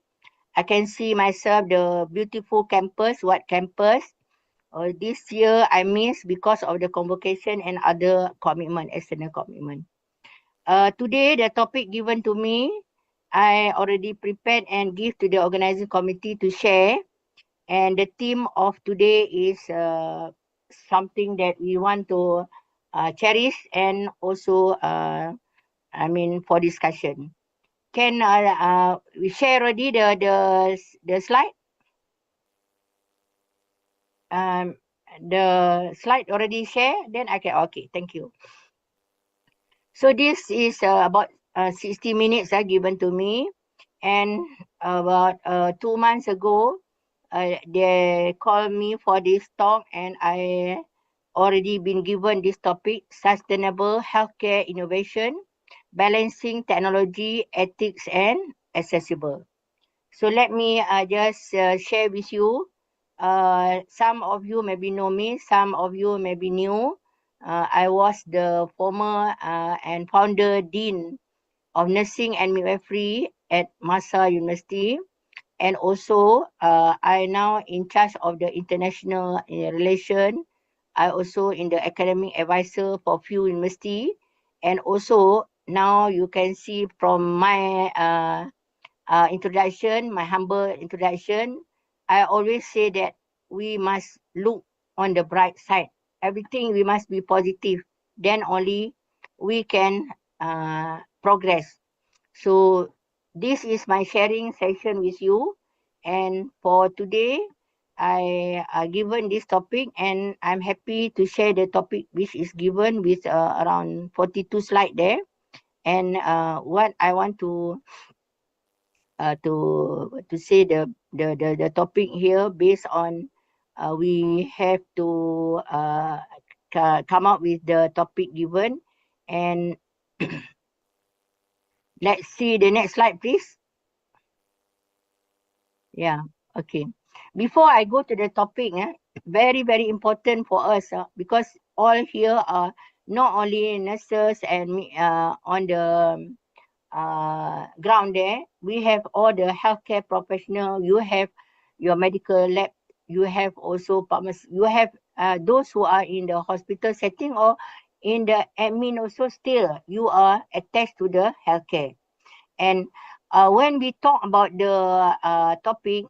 I can see myself the beautiful campus, White Campus. This year I missed because of the convocation and other commitment, external commitment. Today, the topic given to me, I already prepared and give to the organizing committee to share. And the theme of today is something that we want to cherish and also, for discussion. Can we share already the slide? the slide already share, then I can, okay, thank you. So this is about 60 minutes given to me. And about 2 months ago, they called me for this talk, and I already been given this topic, sustainable healthcare innovation, balancing technology, ethics, and accessible. So let me just share with you. Some of you maybe know me, some of you may be new. I was the former and founder dean of nursing and midwifery at Masa University, and also I now in charge of the international relation. I also in the academic advisor for few university, and also now you can see from my introduction, my humble introduction, I always say that we must look on the bright side. Everything we must be positive. Then only we can progress. So this is my sharing session with you. And for today, I given this topic, and I'm happy to share the topic which is given with around 42 slide there. And what I want to say the topic here based on we have to come up with the topic given. And let's see the next slide, please. Yeah, okay. Before I go to the topic, very, very important for us because all here are not only nurses and on the ground there, we have all the healthcare professional, you have your medical lab, you have also pharmacy, you have those who are in the hospital setting or in the admin also, still you are attached to the healthcare. And when we talk about the topic,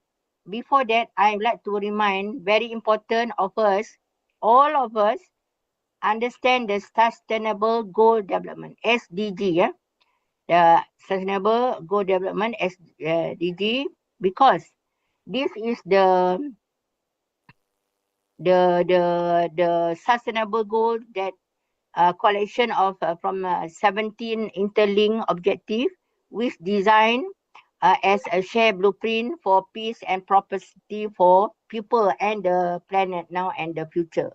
before that, I'd like to remind, very important of us, all of us, understand the Sustainable Goal Development, SDG, yeah? The Sustainable Goal Development, SDG, because this is the sustainable goal that collection of from 17 interlinked objective, which design as a shared blueprint for peace and prosperity for people and the planet now and the future.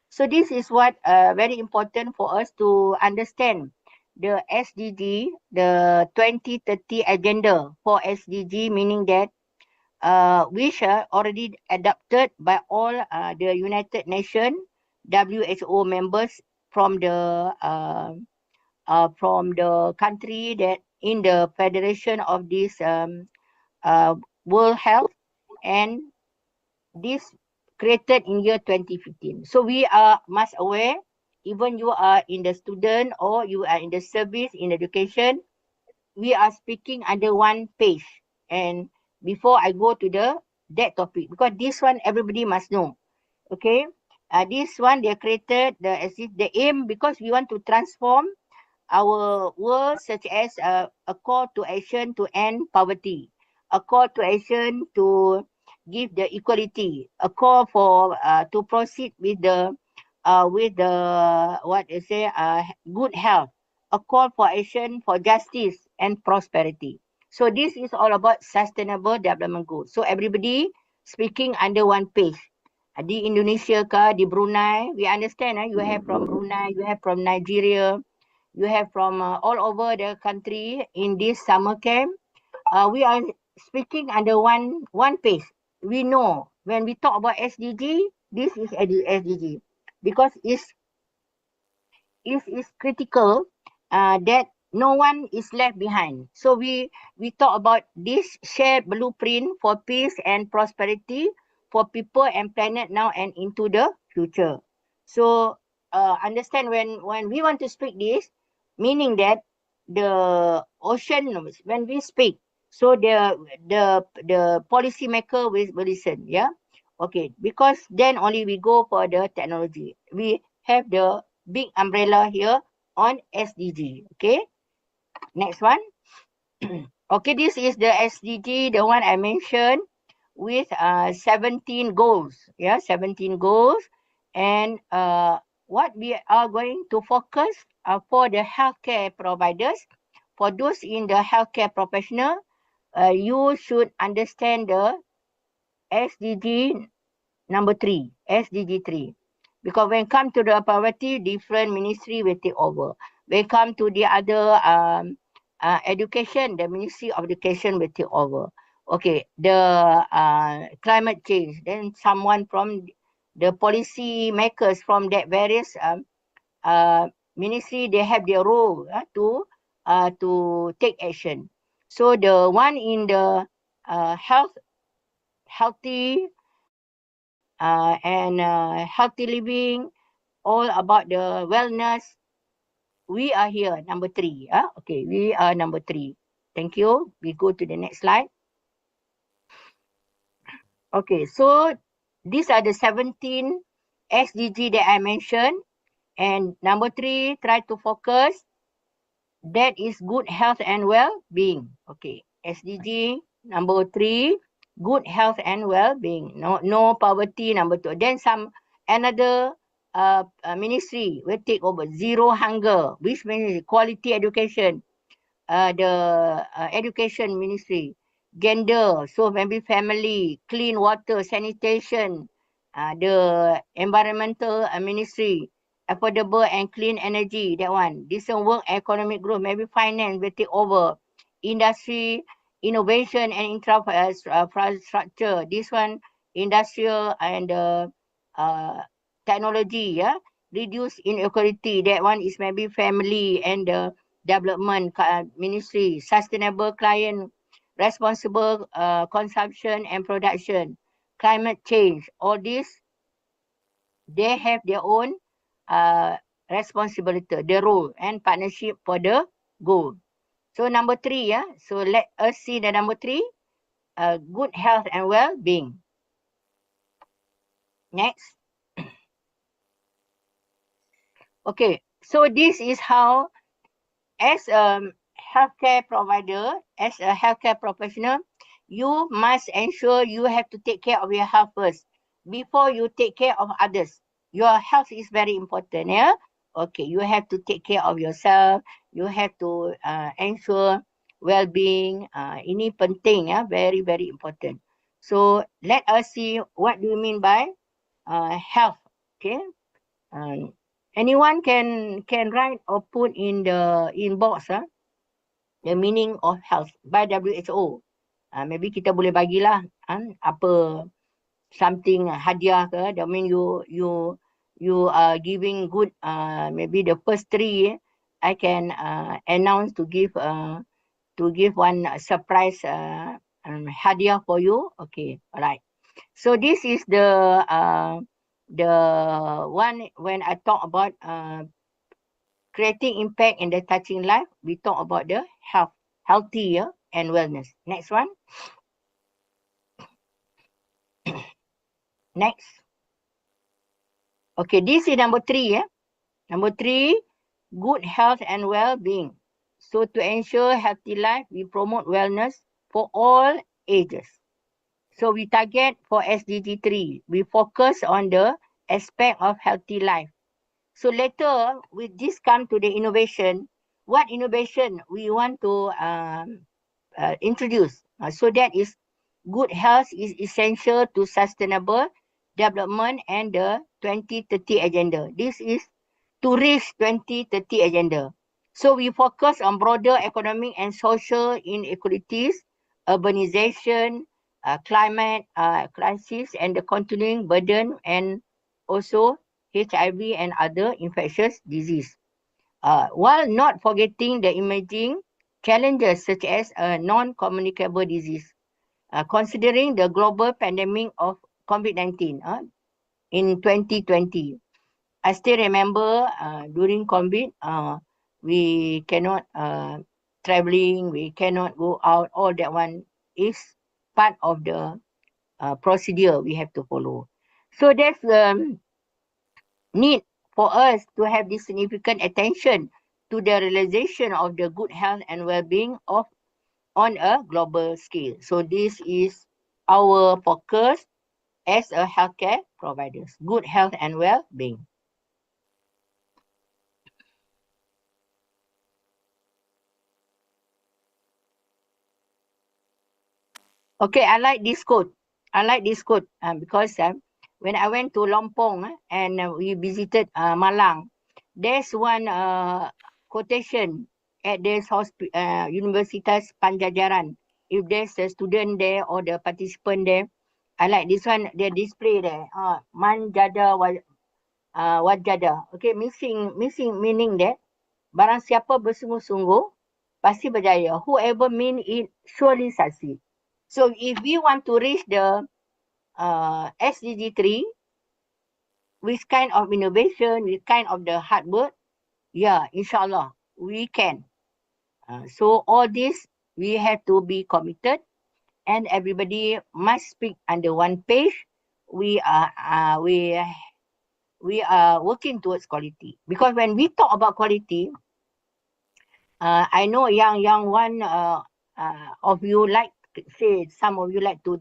So this is what very important for us to understand the SDG, the 2030 agenda for SDG, meaning that which are already adopted by all the United Nations WHO members from the country that in the federation of this World Health, and this created in year 2015. So we are must aware, even you are in the student or you are in the service in education, we are speaking under one page. And before I go to that topic, because this one everybody must know. Okay, this one they created the aim, because we want to transform our world, such as a call to action to end poverty, a call to action to give the equality, a call for to proceed with the what they say good health, a call for action for justice and prosperity. So this is all about sustainable development goals. So everybody speaking under one page. Di Indonesia di Brunei, we understand you have from Brunei, you have from Nigeria, you have from all over the country in this summer camp. We are speaking under one page. We know when we talk about SDG, this is SDG, because it is critical that no one is left behind. So we talk about this shared blueprint for peace and prosperity for people and planet now and into the future. So understand when we want to speak this, meaning that the ocean, when we speak, so the policy maker will listen, yeah. Okay, because then only we go for the technology. We have the big umbrella here on SDG. Okay, next one. Okay, this is the SDG, the one I mentioned with 17 goals. Yeah, 17 goals. And what we are going to focus for the healthcare providers, for those in the healthcare professional, you should understand the SDG number 3, SDG 3. Because when come to the poverty, different ministry will take over. When come to the other education, the Ministry of Education will take over. Okay, the climate change, then someone from the policy makers from that various ministry, they have their role to take action. So the one in the healthy and healthy living, all about the wellness. We are here, number 3. Okay, we are number 3. Thank you. We go to the next slide. Okay, so these are the 17 SDG that I mentioned. And number 3, try to focus. That is good health and well-being. Okay, SDG number 3, good health and well-being. No poverty, number 2. Then another ministry will take over, zero hunger, which means quality education. The education ministry, gender, so maybe family, clean water, sanitation, the environmental ministry, affordable and clean energy, that one, decent work, economic growth, maybe finance will take over, industry, innovation and infrastructure, this one, industrial and technology, reduce inequality, that one is maybe family and development ministry, sustainable client, responsible consumption and production, climate change, all these, they have their own responsibility, the role and partnership for the goal. So number 3, so let us see the number 3, good health and well-being. Next. Okay, so this is how, as a healthcare provider, as a healthcare professional, you must ensure you have to take care of your health first before you take care of others. Your health is very important, yeah? Okay, you have to take care of yourself. You have to ensure well-being. Ini penting, very, very important. So let us see what do you mean by health, okay? Anyone can write or put in the inbox the meaning of health by WHO. Maybe kita boleh bagilah apa something hadiah ke. That mean you are giving good maybe the first 3 I can announce to give one surprise hadiah for you. Okay, alright. So this is the one when I talk about creating impact and the touching life, we talk about the healthy and wellness. Next one. Next. Okay, this is number 3. Number 3, good health and well-being. So to ensure healthy life, we promote wellness for all ages. So we target for SDG 3. We focus on the aspect of healthy life. So later, with this come to the innovation, what innovation we want to introduce. So that is good health is essential to sustainable development and the 2030 agenda. This is to reach 2030 agenda. So we focus on broader economic and social inequalities, urbanization, climate crisis, and the continuing burden, and also HIV and other infectious disease. While not forgetting the emerging challenges such as non-communicable disease. Considering the global pandemic of COVID-19 in 2020, I still remember during COVID, we cannot traveling, we cannot go out. All that one is part of the procedure we have to follow. So there's need for us to have this significant attention to the realization of the good health and well-being on a global scale. So this is our focus as a healthcare providers. Good health and well-being. Okay, I like this quote. Because when I went to Lompong and we visited Malang, there's one quotation at this Universitas Panjajaran. If there's a student there or the participant there, I like this one. They display there. Manjada wajada. Okay, missing meaning there. Barang siapa bersungguh-sungguh pasti berjaya. Whoever mean it surely succeed. So if we want to reach the SDG 3 with kind of innovation, with kind of the hard work, yeah, inshallah, we can. So all this, we have to be committed and everybody must speak under one page. We are working towards quality. Because when we talk about quality, I know young one of you like, say some of you like to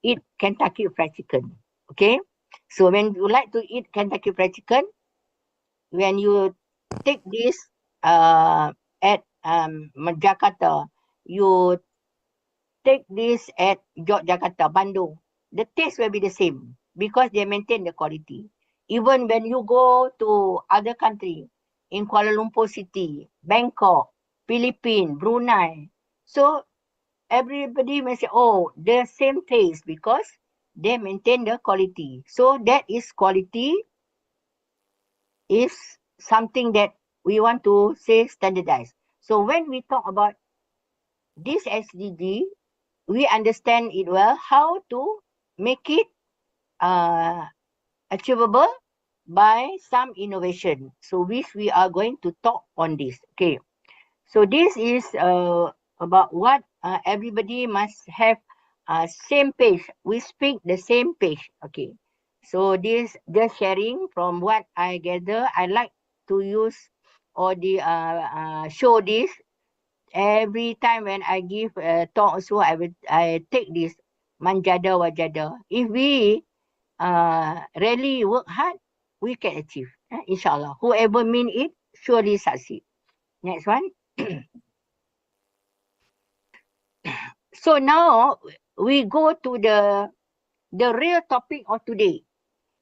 eat Kentucky Fried Chicken. Okay, so when you like to eat Kentucky Fried Chicken, when you take this at Jakarta, you take this at Yogyakarta, Bandung, the taste will be the same because they maintain the quality. Even when you go to other country, in Kuala Lumpur City, Bangkok, Philippines, Brunei, so everybody may say, oh, the same taste because they maintain the quality. So that is quality is something that we want to say standardized. So when we talk about this SDG, we understand it well how to make it achievable by some innovation. So which we are going to talk on this. Okay. So this is about what everybody must have same page. We speak the same page. Okay. So this just sharing from what I gather. I like to use or the show this every time when I give a talk. So I take this manjada wajada. If we really work hard, we can achieve. Inshallah. Whoever mean it surely succeed. Next one. So now we go to the real topic of today.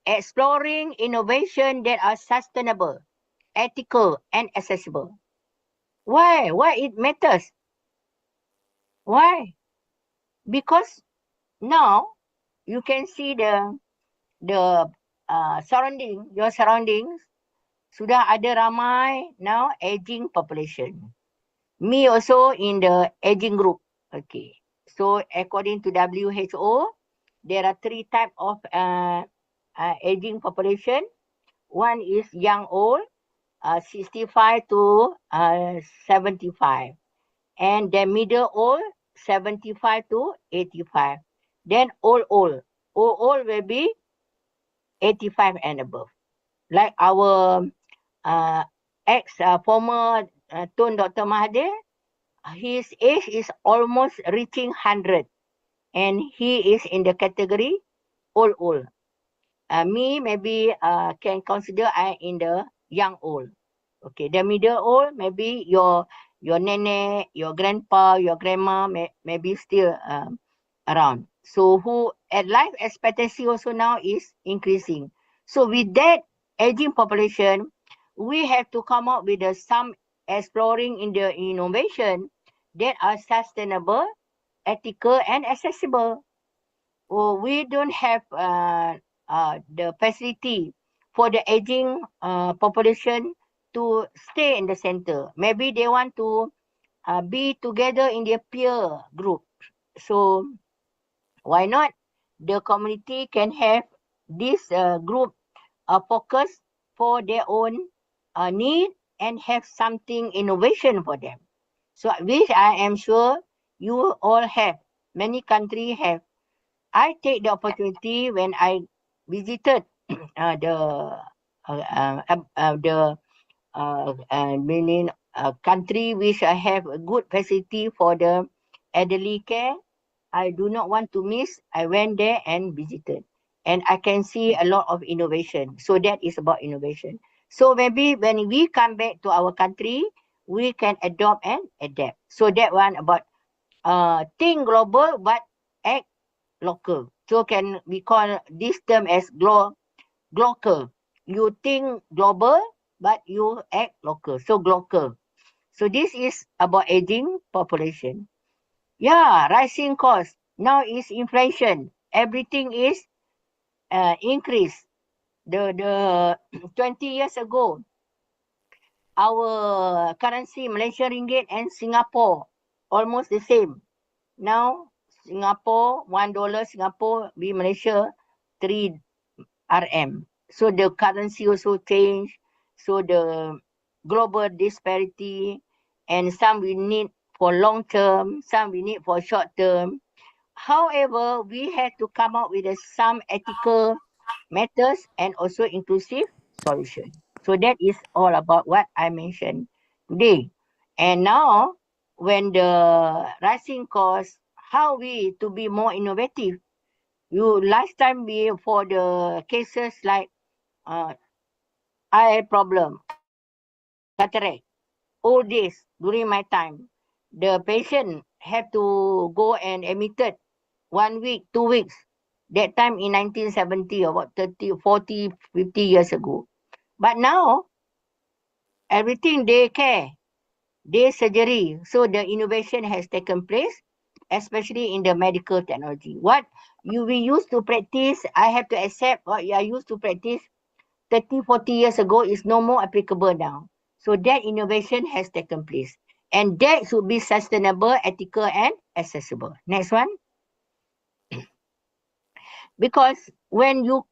Exploring innovation that are sustainable, ethical, and accessible. Why? Why it matters? Why? Because now you can see the your surroundings sudah ada ramai now aging population. Me also in the aging group. Okay. So according to WHO, there are 3 types of aging population. One is young old, 65 to 75. And then middle old, 75 to 85. Then old. Old will be 85 and above. Like our former Tun Dr. Mahathir, his age is almost reaching 100. And he is in the category old. Me maybe can consider I in the young old. Okay, the middle old, maybe your nene, your grandpa, your grandma maybe still around. So who at life expectancy also now is increasing. So with that aging population, we have to come up with some exploring in the innovation that are sustainable, ethical, and accessible. We don't have the facility for the aging population to stay in the center. Maybe they want to be together in their peer group. So why not? The community can have this group focus for their own need and have something innovation for them. So which I am sure you all have. Many countries have. I take the opportunity when I visited meaning country which I have a good facility for the elderly care. I do not want to miss. I went there and visited. And I can see a lot of innovation. So that is about innovation. So maybe when we come back to our country, we can adopt and adapt. So that one about think global but act local. So can we call this term as glocal. You think global but you act local. So glocal. So this is about aging population. Yeah, rising cost. Now is inflation. Everything is increased. The 20 years ago, our currency, Malaysian ringgit and Singapore, almost the same. Now, Singapore, $1 Singapore, be Malaysia, 3 RM. So the currency also change. So the global disparity, and some we need for long term, some we need for short term. However, we had to come up with some ethical matters and also inclusive solution. So that is all about what I mentioned today. And now, when the rising cost, how we to be more innovative? You last time we for the cases like eye problem, cataract, all this during my time, the patient had to go and admitted 1 week, 2 weeks. That time in 1970, about 30, 40, 50 years ago. But now, everything they care, they surgery. So the innovation has taken place, especially in the medical technology. What we used to practice, I have to accept what I used to practice 30, 40 years ago is no more applicable now. So that innovation has taken place. And that should be sustainable, ethical, and accessible. Next one. Because when you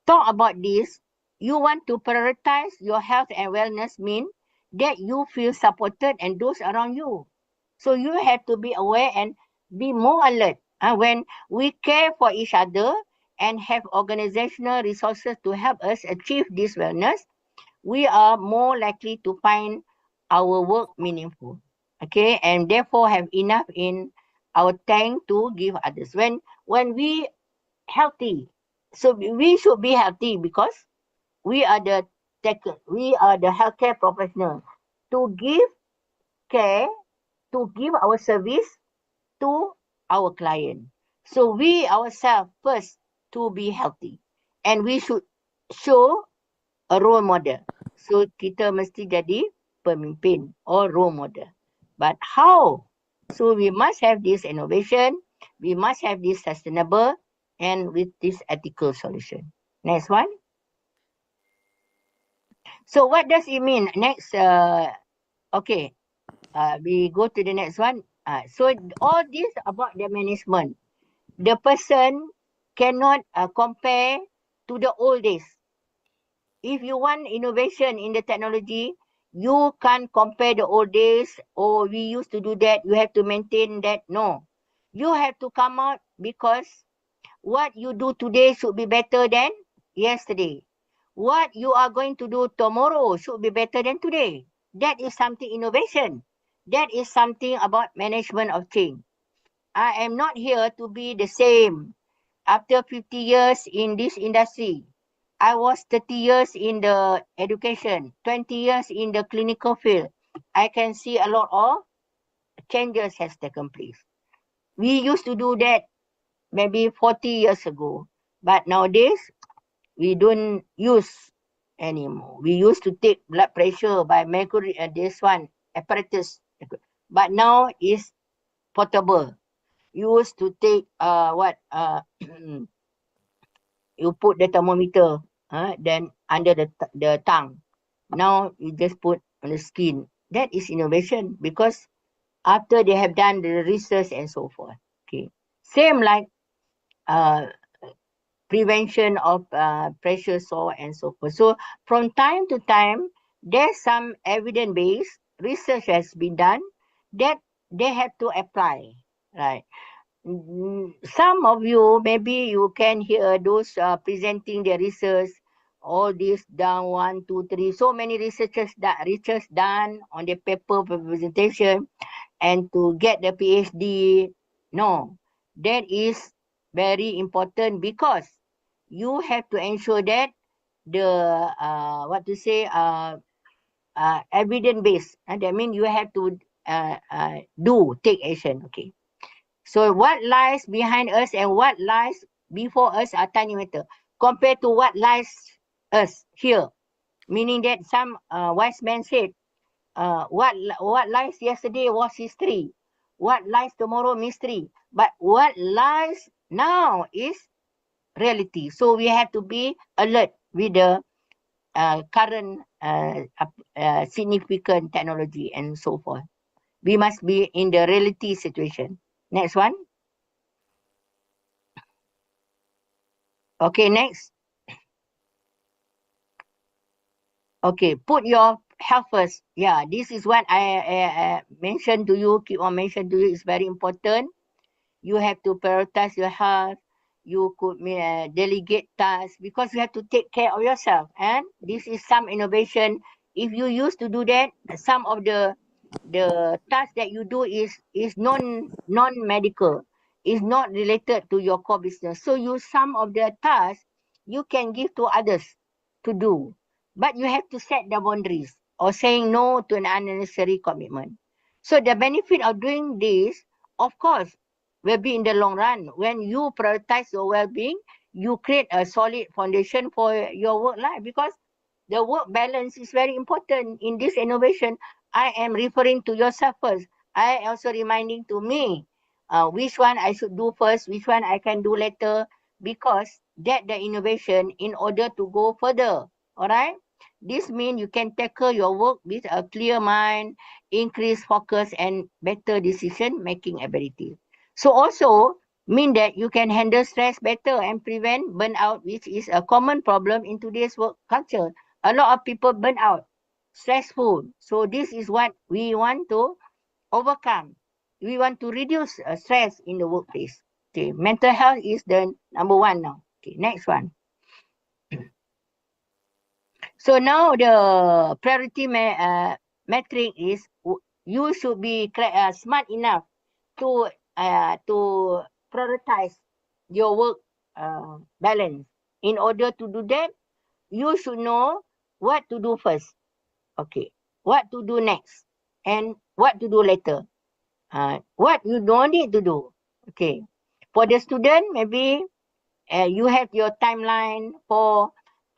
talk about this, you want to prioritize your health and wellness mean that you feel supported and those around you. So you have to be aware and be more alert. When we care for each other and have organizational resources to help us achieve this wellness, we are more likely to find our work meaningful. Okay, and therefore have enough in our tank to give others. When we healthy, so we should be healthy because we are the we are the healthcare professional to give care, to give our service to our client. So we ourselves first to be healthy, and we should show a role model. So kita mesti jadi pemimpin or role model. But how? So we must have this innovation, we must have this sustainable, and with this ethical solution. Next one. So what does it mean? Next, okay, we go to the next one. So all this about the management. The person cannot compare to the old days. If you want innovation in the technology, you can't compare the old days, or we used to do that, you have to maintain that. No. You have to come out because what you do today should be better than yesterday. What you are going to do tomorrow should be better than today. That is something innovation. That is something about management of change. I am not here to be the same. After 50 years in this industry, I was 30 years in the education, 20 years in the clinical field. I can see a lot of changes has taken place. We used to do that maybe 40 years ago, but nowadays we don't use anymore. We used to take blood pressure by mercury, this one apparatus, but now is portable. You used to take you put the thermometer, then under the tongue. Now you just put on the skin. That is innovation because after they have done the research and so forth. Okay, same like prevention of pressure sore and so forth. So from time to time, there's some evidence-based research has been done that they have to apply, right? Some of you, maybe you can hear those presenting their research, all this down 1, 2, 3, so many research done on the paper presentation and to get the PhD. No, That is very important because you have to ensure that the evidence based. That means you have to take action. Okay. So what lies behind us and what lies before us are tiny matter compared to what lies us here. Meaning that some wise men said, what lies yesterday was history. What lies tomorrow mystery. But what lies now is reality. So we have to be alert with the current significant technology and so forth. We must be in the reality situation. Next one. Okay, next. Okay, put your health first. Yeah, this is what I mentioned to you, keep on mentioning to you, is very important. You have to prioritize your health. You could delegate tasks because you have to take care of yourself. And this is some innovation. If you used to do that, some of the task that you do is non-medical, is not related to your core business. So you some of the tasks you can give to others to do, but you have to set the boundaries or saying no to an unnecessary commitment. So the benefit of doing this, of course, will be in the long run. When you prioritize your well-being, you create a solid foundation for your work life because the work balance is very important in this innovation. I am referring to yourself first. I also reminding to me which one I should do first, which one I can do later, because that the innovation in order to go further. All right. This means you can tackle your work with a clear mind, increase focus, and better decision making ability. So also mean that you can handle stress better and prevent burnout, which is a common problem in today's work culture. A lot of people burn out, stressful. So this is what we want to overcome. We want to reduce stress in the workplace. Okay, mental health is the number one now. Okay, next one. So now the priority metric is you should be smart enough to prioritize your work balance. In order to do that, you should know what to do first. Okay, what to do next and what to do later. What you don't need to do. Okay, for the student, maybe you have your timeline for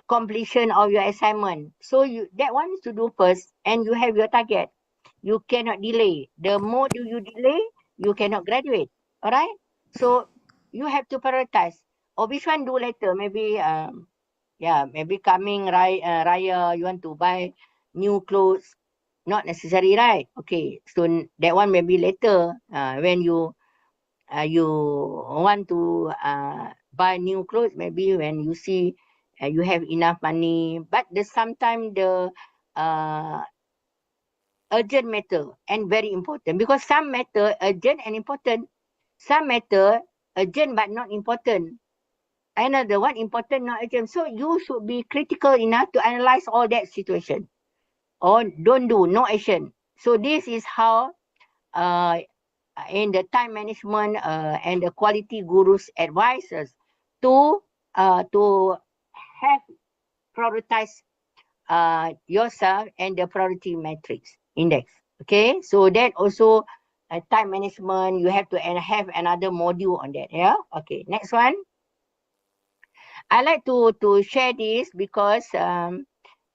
completion of your assignment. So you that one is to do first, and you have your target. You cannot delay. The more do you delay, you cannot graduate. All right. So you have to prioritize. Or which one do later? Maybe maybe coming Raya, you want to buy new clothes. Not necessary, right? Okay, so that one maybe later when you want to buy new clothes, maybe when you see you have enough money. But there's sometimes the uh, urgent matter and very important because some matter urgent and important, some matter urgent but not important. Another one important not urgent. So you should be critical enough to analyze all that situation or don't do no action. So this is how in the time management and the quality gurus advise us to have prioritize yourself and the priority matrix index. Okay, so that also time management, you have to have another module on that. Yeah. Okay, next one. I like to share this because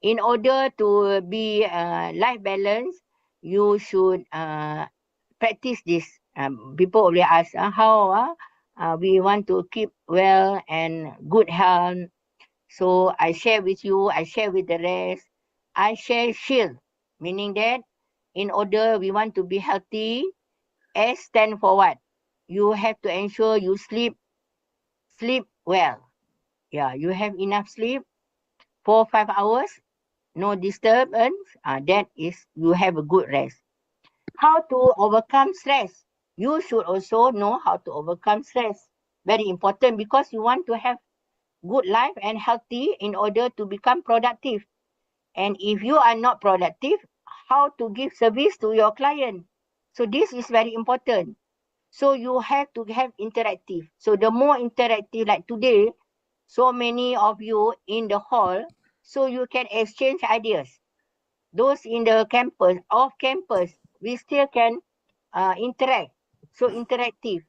in order to be life balance, you should practice this. People always ask how we want to keep well and good health. So I share with you, I share with the rest. I share shield, meaning that in order we want to be healthy, S stand for what? You have to ensure you sleep well. Yeah, you have enough sleep, 4 5 hours, no disturbance. That is you have a good rest. How to overcome stress? You should also know how to overcome stress. Very important because you want to have good life and healthy in order to become productive. And if you are not productive, how to give service to your client? So this is very important. So you have to have interactive. So the more interactive, like today, so many of you in the hall, so you can exchange ideas. Those in the campus, off campus, we still can interact. So interactive.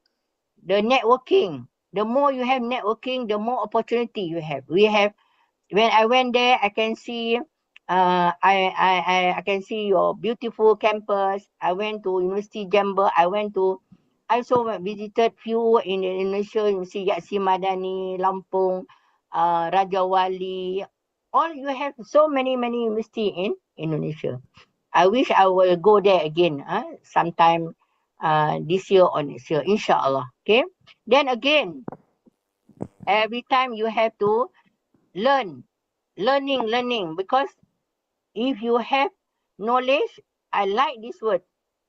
The networking. The more you have networking, the more opportunity you have. We have, when I went there, I can see I can see your beautiful campus. I went to University Jember. I also visited few in Indonesia. You see Yaksi Madani, Lampung, Raja Wali. All you have so many university in Indonesia. I wish I will go there again, sometime this year or next year, inshallah. Okay. Then again, every time you have to learning, because if you have knowledge, I like this word.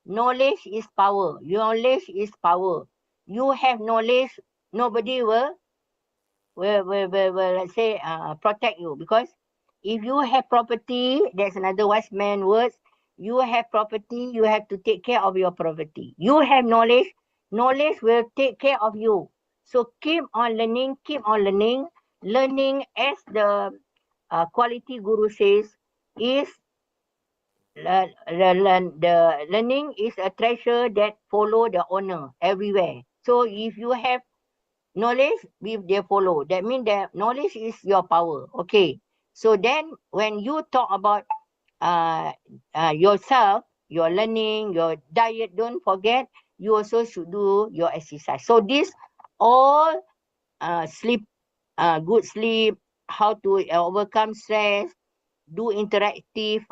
Knowledge is power. Knowledge is power. You have knowledge, nobody will let's say protect you, because if you have property, that's another wise man words. You have property, you have to take care of your property. You have knowledge, knowledge will take care of you. So keep on learning, learning as the quality guru says, is the learning is a treasure that follow the owner everywhere. So if you have knowledge, they follow. That means that knowledge is your power. Okay. So then when you talk about yourself, your learning, your diet, don't forget, you also should do your exercise. So this all sleep, good sleep, how to overcome stress, do interactive,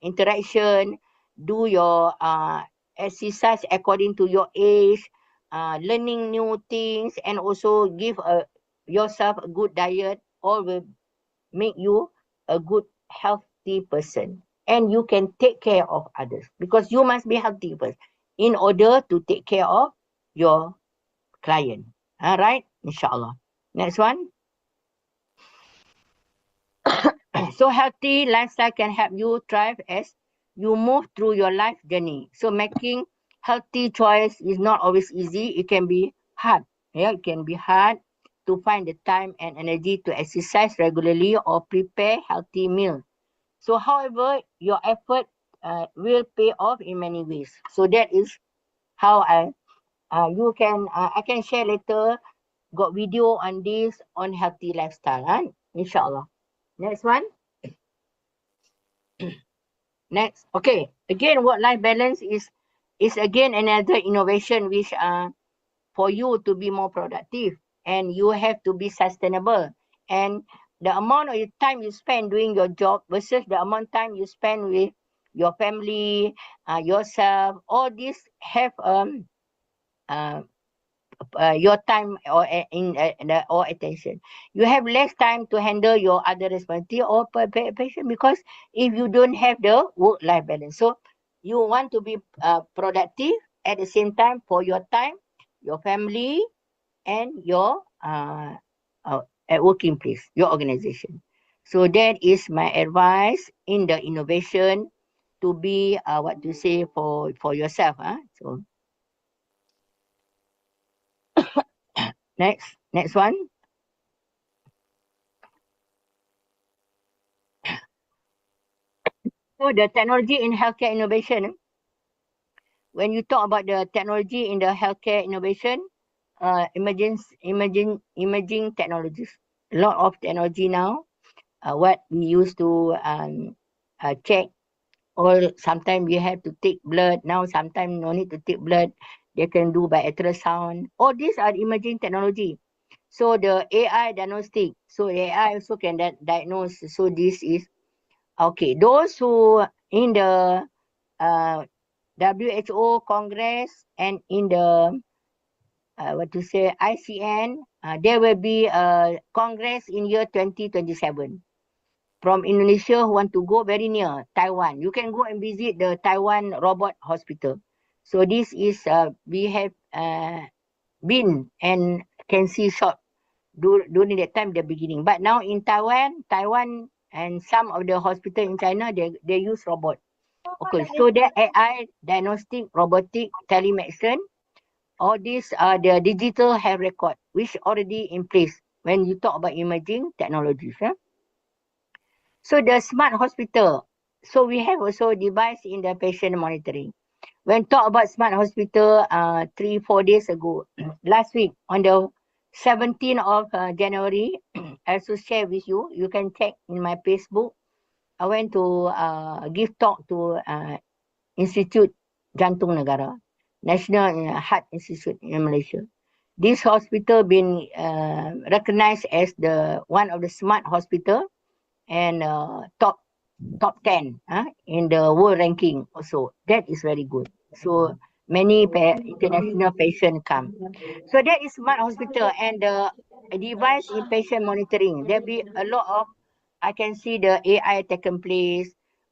interaction, do your exercise according to your age, learning new things, and also give yourself a good diet, all will make you a good, healthy person. And you can take care of others, because you must be healthy first in order to take care of your client. All right, inshallah. Next one. So healthy lifestyle can help you thrive as you move through your life journey. So making healthy choice is not always easy. It can be hard. Yeah, it can be hard to find the time and energy to exercise regularly or prepare healthy meals. So however, your effort will pay off in many ways. So that is how I can share later, got video on this, on healthy lifestyle, inshallah. Next one. Next. Okay. Again, work-life balance is again another innovation which for you to be more productive, and you have to be sustainable. And the amount of time you spend doing your job versus the amount of time you spend with your family, yourself, all this have uh, your time or or attention. You have less time to handle your other responsibility or passion, because if you don't have the work-life balance. So you want to be productive at the same time for your time, your family, and your at working place, your organization. So that is my advice in the innovation to be what to say for yourself. So next one. So the technology in healthcare innovation, when you talk about the technology in the healthcare innovation, imaging technologies, a lot of technology now, what we used to check, or sometimes you have to take blood, now sometimes no need to take blood, they can do by ultrasound. All these are imaging technology. So the AI diagnostic, so AI also can diagnose. So this is okay. Those who in the WHO Congress and in the ICN, there will be a Congress in year 2027 from Indonesia who want to go very near Taiwan. You can go and visit the Taiwan Robot Hospital. So this is we have been and can see shot during that time the beginning. But now in Taiwan and some of the hospital in China, they use robot. Okay, so the AI, diagnostic, robotic, telemedicine, all these are the digital health record, which already in place when you talk about emerging technologies. So the smart hospital. So we have also device in the patient monitoring. When talk about smart hospital, 3-4 days ago, last week on the 17th of January, I also share with you. You can check in my Facebook. I went to give talk to Institute Jantung Negara, National Heart Institute in Malaysia. This hospital been recognized as the one of the smart hospital and top 10 in the world ranking also. That is very good. So many international patients come. So that is smart hospital and the device in patient monitoring. There be a lot of, I can see the AI taken place.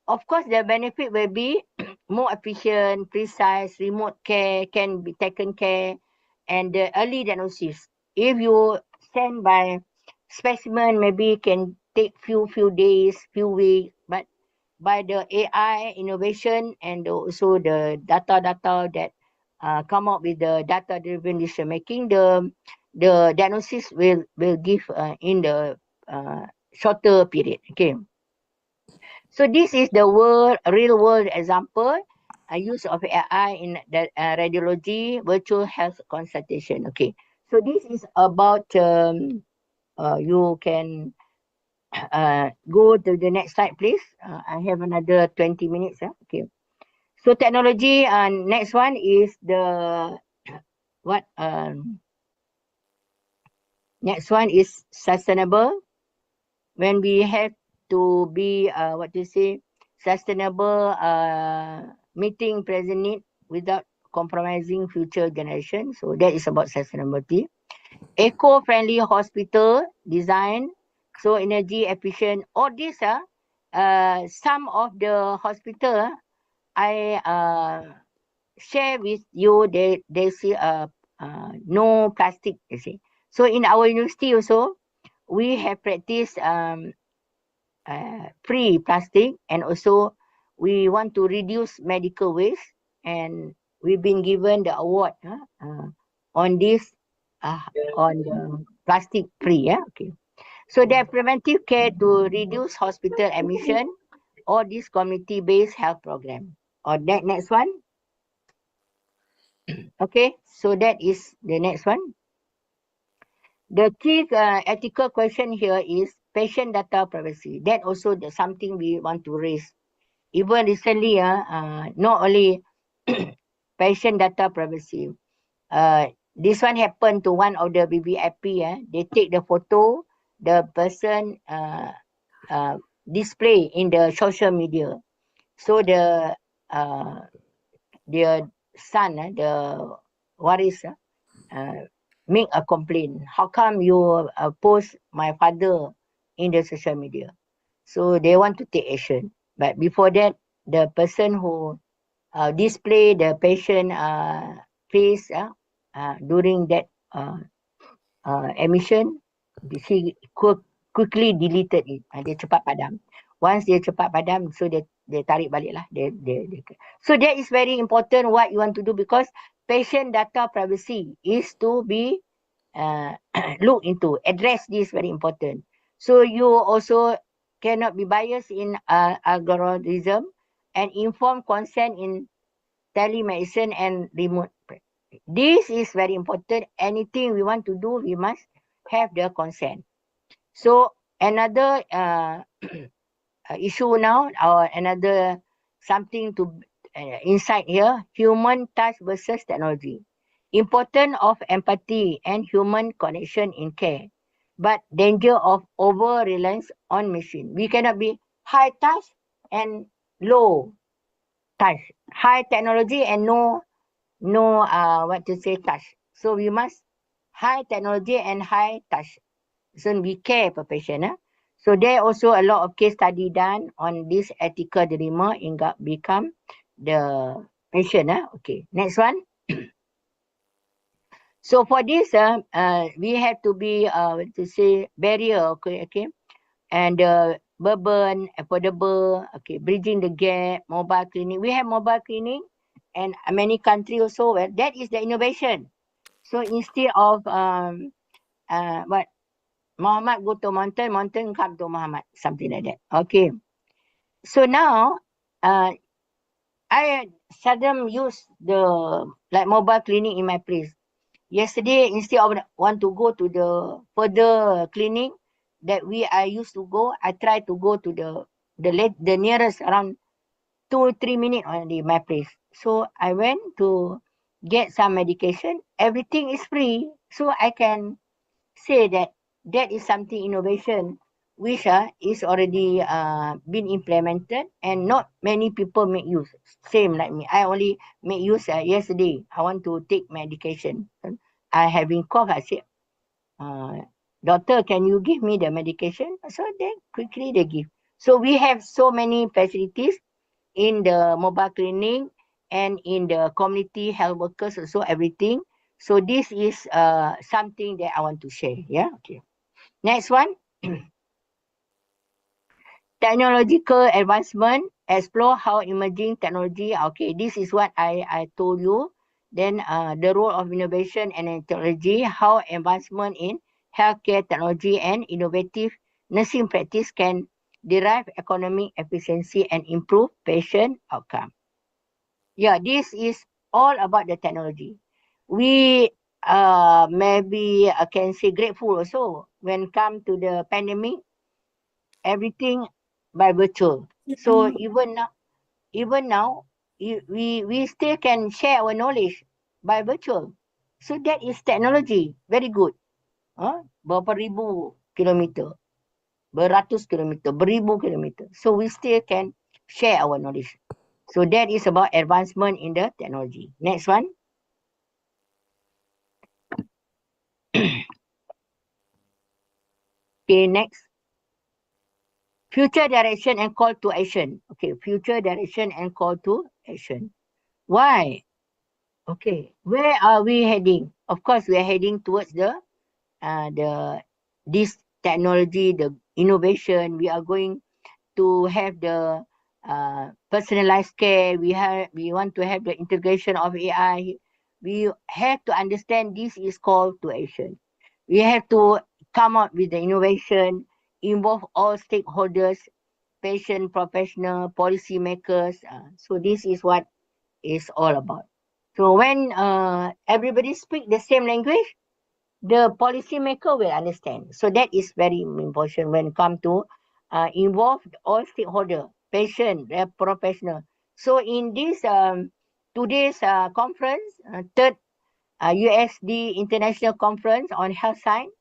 Of course, the benefit will be more efficient, precise, remote care can be taken care, and the early diagnosis. If you send by specimen, maybe can take few days, few weeks, but by the AI innovation and also the data that come up with the data-driven decision making, the diagnosis will give in the shorter period. Okay. So this is the real world example. Use of AI in the radiology, virtual health consultation. Okay. So this is about you can go to the next slide, please. I have another 20 minutes. Okay. So technology, next one is the what? Next one is sustainable. When we have to be sustainable, meeting present need without compromising future generations. So that is about sustainability. Eco-friendly hospital design, so energy efficient. All these some of the hospital I share with you. They see no plastic. You see. So in our university also, we have practiced free plastic, and also we want to reduce medical waste, and we've been given the award on this on the plastic free. Okay. So their preventive care to reduce hospital admission or this community-based health program. Or that next one. Okay, so that is the next one. The key ethical question here is patient data privacy. That also something we want to raise. Even recently, not only patient data privacy. This one happened to one of the BBIP. They take the photo, the person display in the social media. So the their son, the waris, make a complaint. How come you post my father in the social media? So they want to take action. But before that, the person who display the patient face during that emission, she quickly deleted it. Dia cepat padam. Once dia cepat padam, so dia tarik balik lah. So that is very important what you want to do, because patient data privacy is to be looked into. Address this, very important. So you also cannot be biased in algorithm and inform consent in telemedicine and remote. This is very important. Anything we want to do, we must have the consent. So another issue now, or another something to insight here, human touch versus technology. Importance of empathy and human connection in care, but danger of over-reliance on machine. We cannot be high touch and low touch, high technology and no touch. So we must high technology and high touch. So we care per patient. So there also a lot of case study done on this ethical dilemma in become the patient. Okay, next one. So for this, we have to be barrier. Okay, and burden, affordable. Okay, bridging the gap, mobile clinic. We have mobile clinic, and many countries also. Well, that is the innovation. So instead of what Muhammad go to mountain, mountain come to Muhammad, something like that. Okay. So now I seldom use the like mobile clinic in my place. Yesterday, instead of want to go to the further clinic that I used to go, I try to go to the nearest around 2 3 minutes only my place. So I went to get some medication. Everything is free, so I can say that that is something innovation which is already been implemented and not many people make use. Same like me. I only make use yesterday. I want to take medication. I having cough. I said, doctor, can you give me the medication? So then quickly they give. So we have so many facilities in the mobile clinic and in the community health workers also everything. So this is something that I want to share. Yeah. Okay. Next one. Technological advancement. Explore how emerging technology. Okay, this is what I told you. Then the role of innovation and technology. How advancement in healthcare technology and innovative nursing practice can derive economic efficiency and improve patient outcome. Yeah, this is all about the technology. We maybe can say grateful also when come to the pandemic, everything by virtual. So even now, we still can share our knowledge by virtual. So that is technology, very good. Berapa ribu kilometer, beratus kilometer, beribu kilometer. So we still can share our knowledge. So that is about advancement in the technology. Next one. Okay, next. Future direction and call to action. Okay, future direction and call to action. Why? Okay, where are we heading? Of course, we are heading towards this technology, the innovation. We are going to have the personalized care. We want to have the integration of AI. We have to understand this is call to action. We have to come up with the innovation, involve all stakeholders, patient, professional, policy makers. So this is what is all about. So when everybody speak the same language, the policymaker will understand. So that is very important when it come to involve all stakeholder, patient, professional. So in this today's conference, third USD International Conference on Health Science,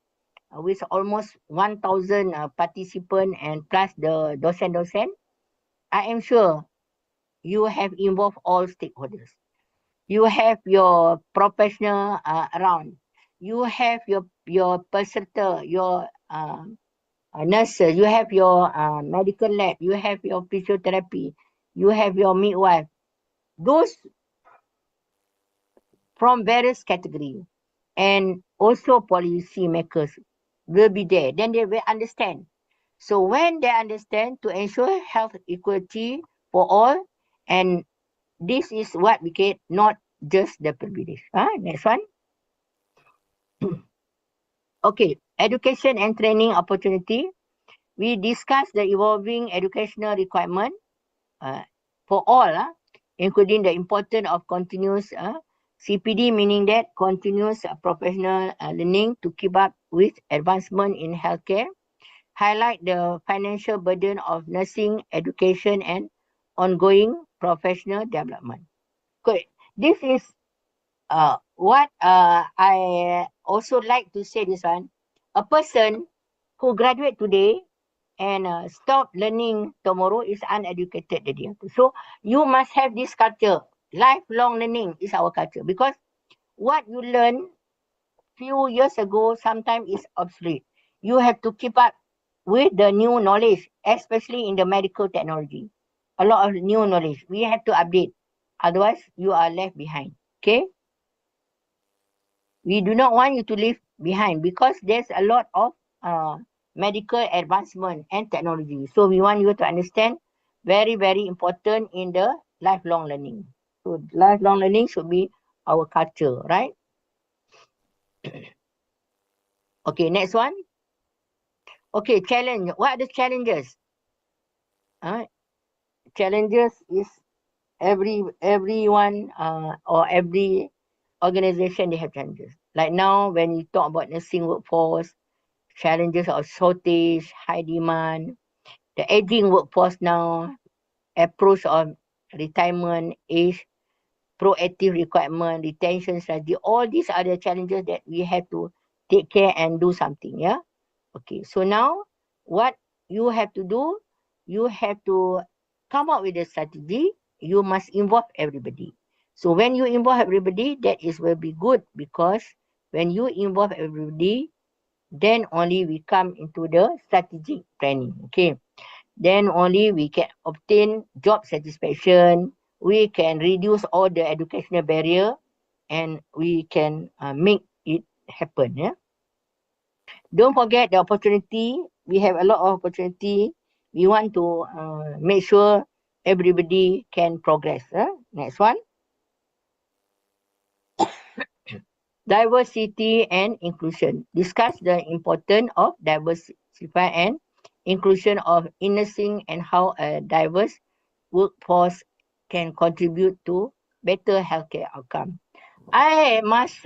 with almost 1,000 participants and plus the docent, I am sure you have involved all stakeholders. You have your professional around. You have your peserta, your nurses. You have your medical lab. You have your physiotherapy. You have your midwife. Those from various categories and also policy makers will be there. Then they will understand. So when they understand to ensure health equality for all, and this is what we get, not just the privilege. Next one. Okay, education and training opportunity. We discussed the evolving educational requirement for all, including the importance of continuous CPD, meaning that continuous professional learning to keep up with advancement in healthcare. Highlight the financial burden of nursing education and ongoing professional development. Good. This is what I also like to say this one. A person who graduate today and stop learning tomorrow is uneducated. So you must have this culture. Lifelong learning is our culture because what you learn few years ago sometimes is obsolete. You have to keep up with the new knowledge, especially in the medical technology. A lot of new knowledge. We have to update. Otherwise, you are left behind. Okay? We do not want you to leave behind because there's a lot of medical advancement and technology. So we want you to understand very, very important in the lifelong learning. So lifelong learning should be our culture, right? Okay, next one. Okay, challenge. What are the challenges? Challenges is everyone or every organization, they have challenges. Like now, when you talk about nursing workforce, challenges of shortage, high demand, the aging workforce now, approach of retirement age, proactive requirement, retention strategy, all these are the challenges that we have to take care and do something, yeah? Okay, so now what you have to do, you have to come up with a strategy. You must involve everybody. So when you involve everybody, that is will be good, because when you involve everybody, then only we come into the strategic planning. Okay, then only we can obtain job satisfaction. We can reduce all the educational barrier, and we can make it happen. Yeah. Don't forget the opportunity. We have a lot of opportunity. We want to make sure everybody can progress. Next one. Diversity and inclusion. Discuss the importance of diversity and inclusion of nursing and how a diverse workforce can contribute to better healthcare outcome. I must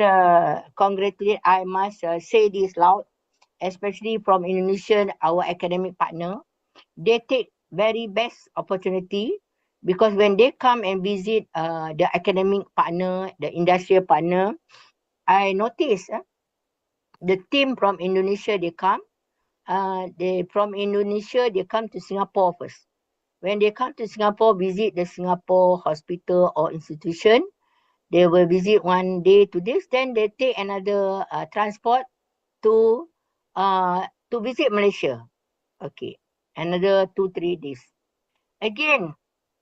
congratulate, I must say this loud, especially from Indonesia, our academic partner. They take very best opportunity, because when they come and visit the academic partner, the industrial partner, I notice the team from Indonesia, they come, they from Indonesia, they come to Singapore first. When they come to Singapore, visit the Singapore hospital or institution, they will visit 1 day to this, then they take another transport to visit Malaysia. Okay, another 2-3 days. Again,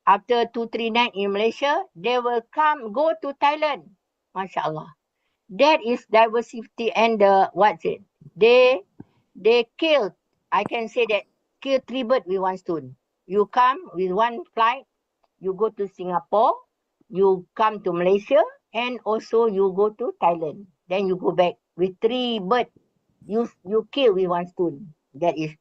after 2-3 nights in Malaysia, they will go to Thailand. Masya Allah. That is diversity and what's it? They killed, I can say that, kill 3 birds with 1 stone. You come with 1 flight, you go to Singapore, you come to Malaysia, and also you go to Thailand. Then you go back with 3 birds. You kill with 1 stone. That is,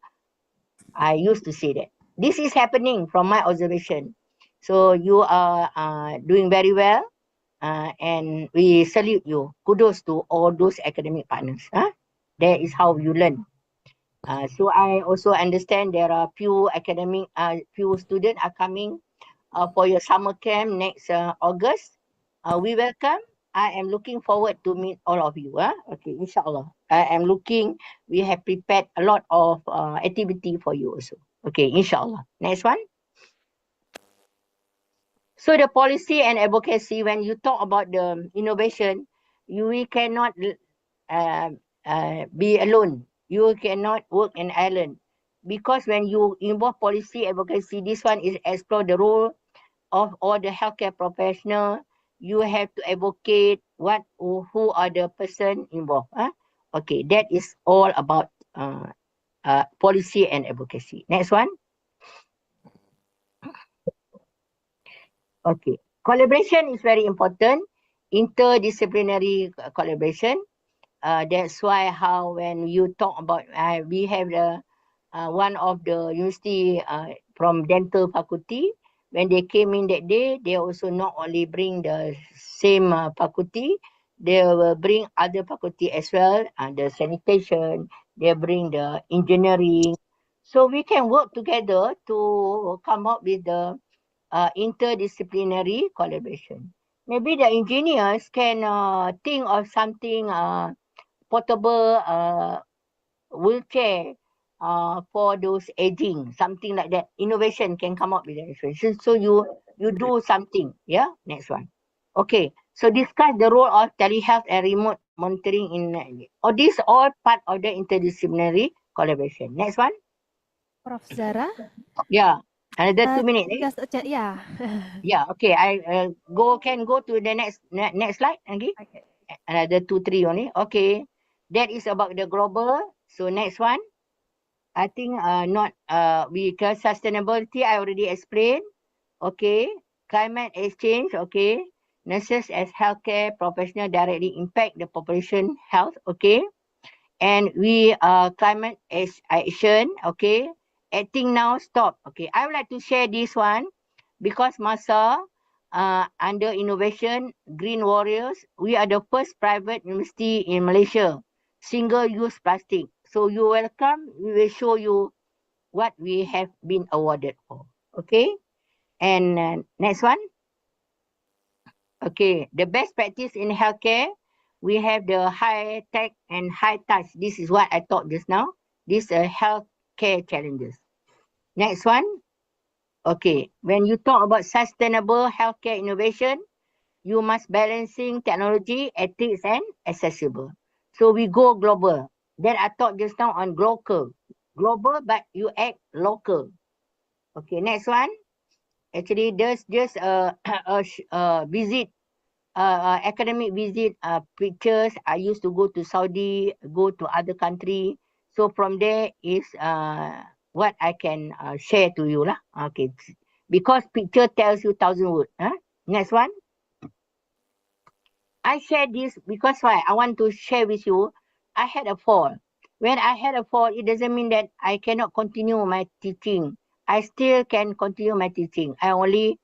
I used to say that. This is happening from my observation. So you are doing very well, and we salute you. Kudos to all those academic partners. That is how you learn. So I also understand there are few students are coming for your summer camp next August. We welcome. I am looking forward to meet all of you. Okay, inshallah. We have prepared a lot of activity for you also. Okay, inshallah. Next one. So the policy and advocacy, when you talk about the innovation, we cannot be alone. You cannot work in island, because when you involve policy advocacy, this one is explore the role of all the healthcare professional. You have to advocate who are the person involved. Okay, that is all about policy and advocacy. Next one. Okay, collaboration is very important. Interdisciplinary collaboration. That's why when you talk about, we have the one of the university from dental faculty. When they came in that day, they also not only bring the same faculty, they will bring other faculty as well, the sanitation, they bring the engineering. So we can work together to come up with the interdisciplinary collaboration. Maybe the engineers can think of something portable wheelchair for those aging, something like that. Innovation can come up with that. So you do something. Yeah. Next one. Okay. So discuss the role of telehealth and remote monitoring in this all part of the interdisciplinary collaboration. Next one. Prof. Zara. Yeah. Another 2 minutes. Just yeah. Yeah. Okay. I can go to the next slide. Okay. Okay. Another 2-3 only. Okay. That is about the global. So next one. I think not because sustainability I already explained. Okay. Climate exchange. Okay. nurses as healthcare professional directly impact the population health, okay? And we climate action, okay? Acting now, stop, okay? I would like to share this one because masa under innovation, Green Warriors, we are the first private university in Malaysia, single-use plastic. So you welcome, we will show you what we have been awarded for, okay? And next one. Okay, the best practice in healthcare, we have the high tech and high touch. This is what I taught just now. These are healthcare challenges. Next one. Okay, when you talk about sustainable healthcare innovation, you must balancing technology, ethics, and accessible. So we go global. Then I talked just now on global. Global, but you act local. Okay, next one. Actually, there's just a visit academic visit pictures. I used to go to Saudi, go to other country. So from there is what I can share to you lah. Okay, because picture tells you 1,000 words. Huh? Next one. I share this because why? I want to share with you. I had a fall. When I had a fall, it doesn't mean that I cannot continue my teaching. I still can continue my teaching. I only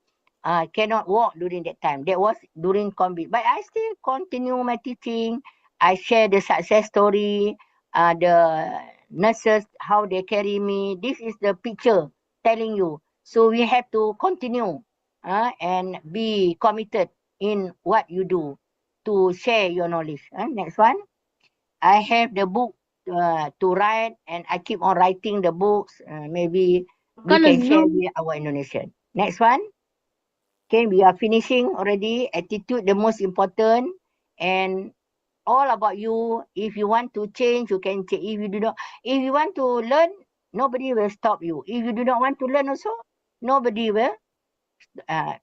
cannot walk during that time. That was during COVID. But I still continue my teaching. I share the success story, the nurses, how they carry me. This is the picture telling you. So we have to continue and be committed in what you do to share your knowledge. Next one. I have the book to write and I keep on writing the books. Maybe we can share with our Indonesian. Next one. Okay, we are finishing already. Attitude, the most important. And all about you. If you want to change, you can change. If you do not, if you want to learn, nobody will stop you. If you do not want to learn also, nobody will ask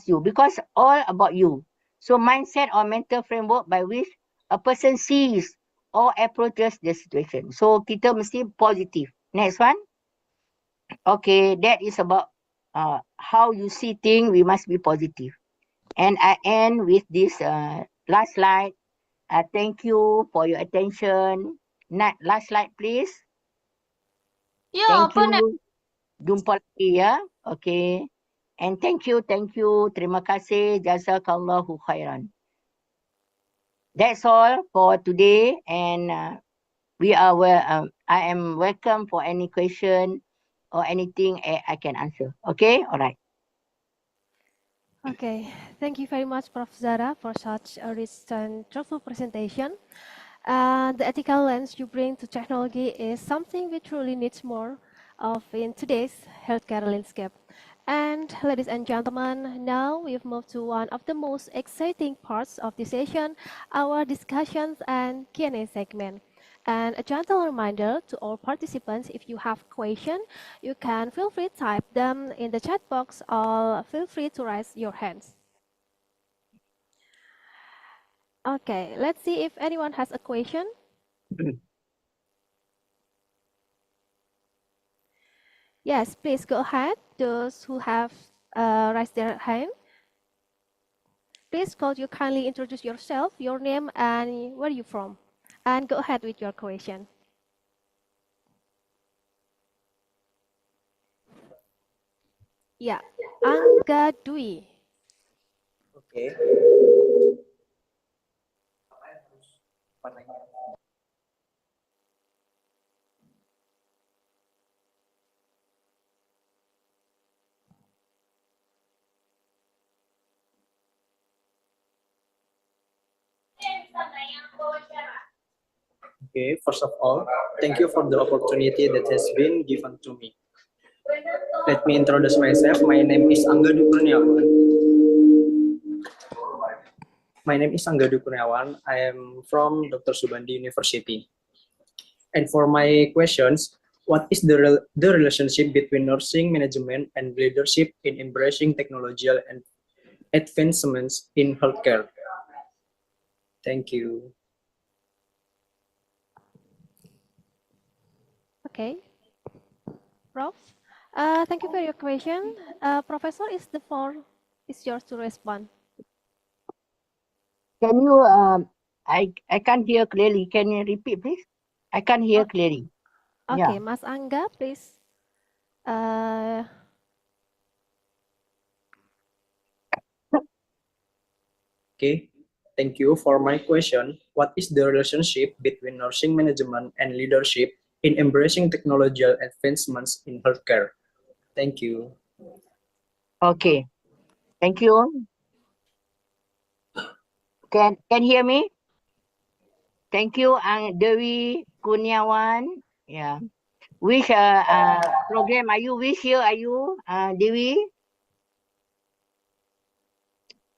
you because all about you. So mindset or mental framework by which a person sees or approaches the situation. So kita mesti positive. Next one. Okay, that is about how you see things. We must be positive. And I end with this last slide. Thank you for your attention. Last slide, please. Thank you. Jumpa lagi ya. Okay. And thank you. Terima kasih. Jazakallahu khairan. That's all for today. And I am welcome for any question or anything I can answer. Okay. All right. Okay, thank you very much, Prof. Zara, for such a rich and thoughtful presentation. The ethical lens you bring to technology is something we truly need more of in today's healthcare landscape. And ladies and gentlemen, now we've moved to one of the most exciting parts of the session, our discussions and Q&A segment. And a gentle reminder to all participants, if you have questions, you can feel free to type them in the chat box or feel free to raise your hands. Okay, let's see if anyone has a question. Yes, please go ahead. Those who have raised their hand. Please could you kindly introduce yourself, your name, and where you from? And go ahead with your question. Yeah, Angga Dwi. Okay. Okay, first of all, thank you for the opportunity that has been given to me. Let me introduce myself. My name is Angga Dwi Kurniawan. I am from Dr. Subandi University. And for my questions, what is the relationship between nursing management and leadership in embracing technological and advancements in healthcare? Thank you. Okay, Prof. Thank you for your question. Professor, is the floor It's yours to respond. Can you, I can't hear clearly. Can you repeat, please? I can't hear clearly. Okay, Yeah. Mas Angga, please. Uh, Okay, thank you for my question. What is the relationship between nursing management and leadership in embracing technological advancements in healthcare? Thank you. Okay. Thank you. Can hear me? Thank you, Dewi Kurniawan. Yeah. Which program are you? Which year are you, Dewi?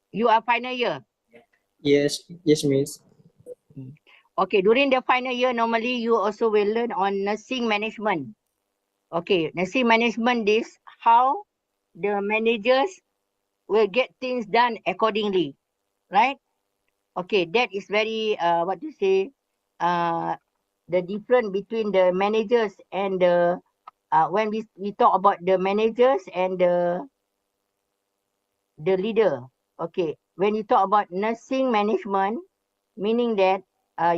You are final year. Yes, Miss. Okay, during the final year, normally you also will learn on nursing management. Okay, nursing management is how the managers will get things done accordingly, right? Okay, that is very, what to say, the difference between the managers and the, when we talk about the managers and the leader. Okay, when you talk about nursing management, meaning that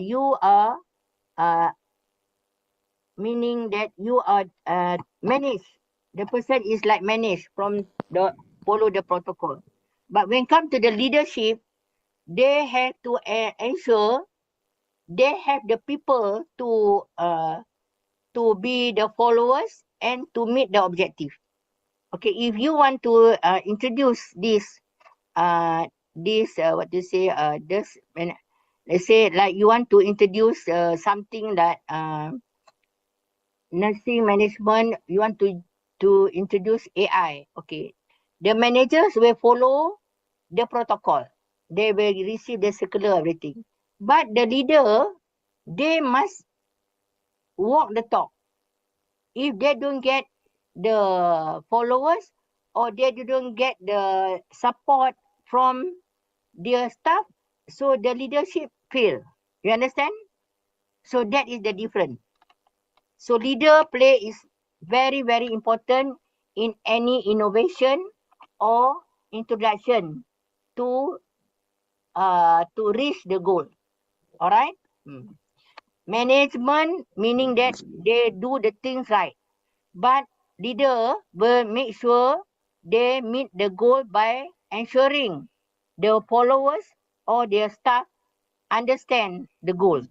you are uh, managed. The person is like managed from the follow the protocol. But when come to the leadership, they have to ensure they have the people to be the followers and to meet the objective. Okay, if you want to introduce this what to say this when let's say like you want to introduce something that nursing management, you want to introduce AI. Okay, the managers will follow the protocol. They will receive the circular, everything. But the leader, they must walk the talk. If they don't get the followers or they don't get the support from their staff, so the leadership fail. You understand? So that is the difference. So leader play is very, very important in any innovation or introduction to reach the goal. All right. Management meaning that they do the things right, but leader will make sure they meet the goal by ensuring the followers or their staff understand the goal.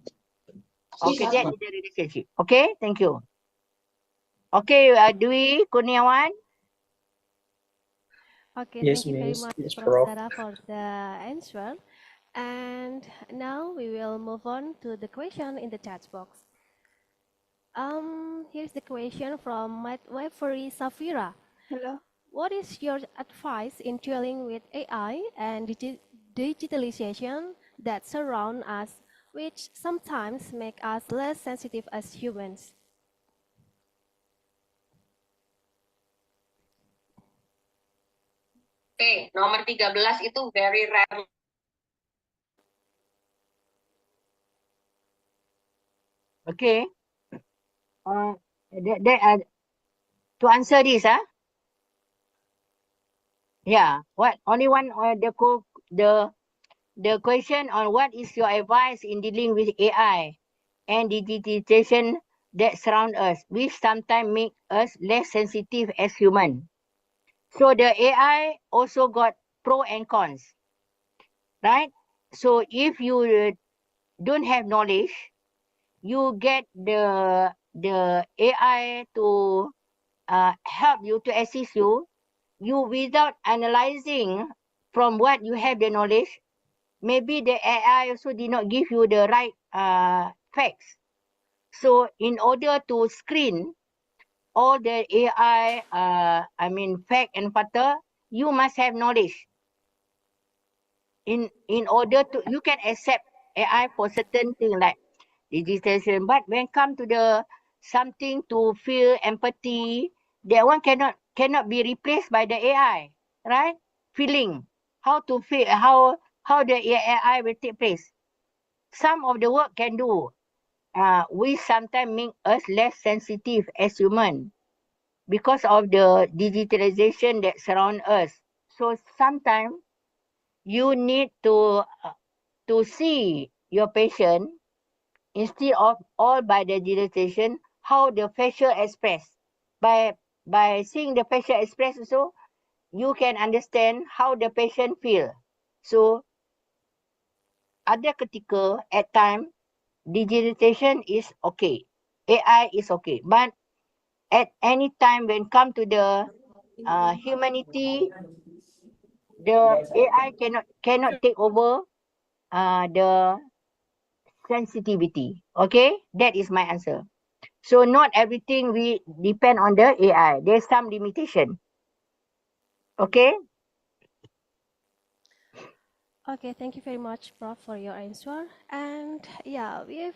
Okay, that is the relationship. Okay, thank you. Okay, Dwi Kurniawan. okay, Yes, thank you very Miss. much, Yes, Prof. Prof. Zara, for the answer. And now we will move on to the question in the chat box. Here's the question from Midwifery Safira. Hello. What is your advice in dealing with AI and digitalization that surround us, which sometimes make us less sensitive as humans? Okay, nomor 13 itu very rare. Okay. To answer this, yeah. What only one the question on what is your advice in dealing with AI and digitization that surround us, which sometimes make us less sensitive as human. So the AI also got pro and cons, right? So if you don't have knowledge, you get the AI to help you to assist you. You without analyzing from what you have the knowledge, maybe the AI also did not give you the right facts. So in order to screen all the AI, fact and factor, you must have knowledge. In order to, you can accept AI for certain thing like digitization, but when come to the something to feel empathy, that one cannot be replaced by the AI, right? Feeling, how to feel, how the AI will take place. Some of the work can do. We sometimes make us less sensitive as human because of the digitalization that surround us. So sometimes you need to see your patient instead of all by the digitization, how the facial express. By seeing the facial express also, you can understand how the patient feel. So ada ketika at time digitization is okay, AI is okay, but at any time when come to the humanity, the AI cannot take over the sensitivity. Okay, that is my answer. So not everything we depend on the AI. There's some limitation. Okay. Okay, thank you very much, Prof, for your answer. And yeah, we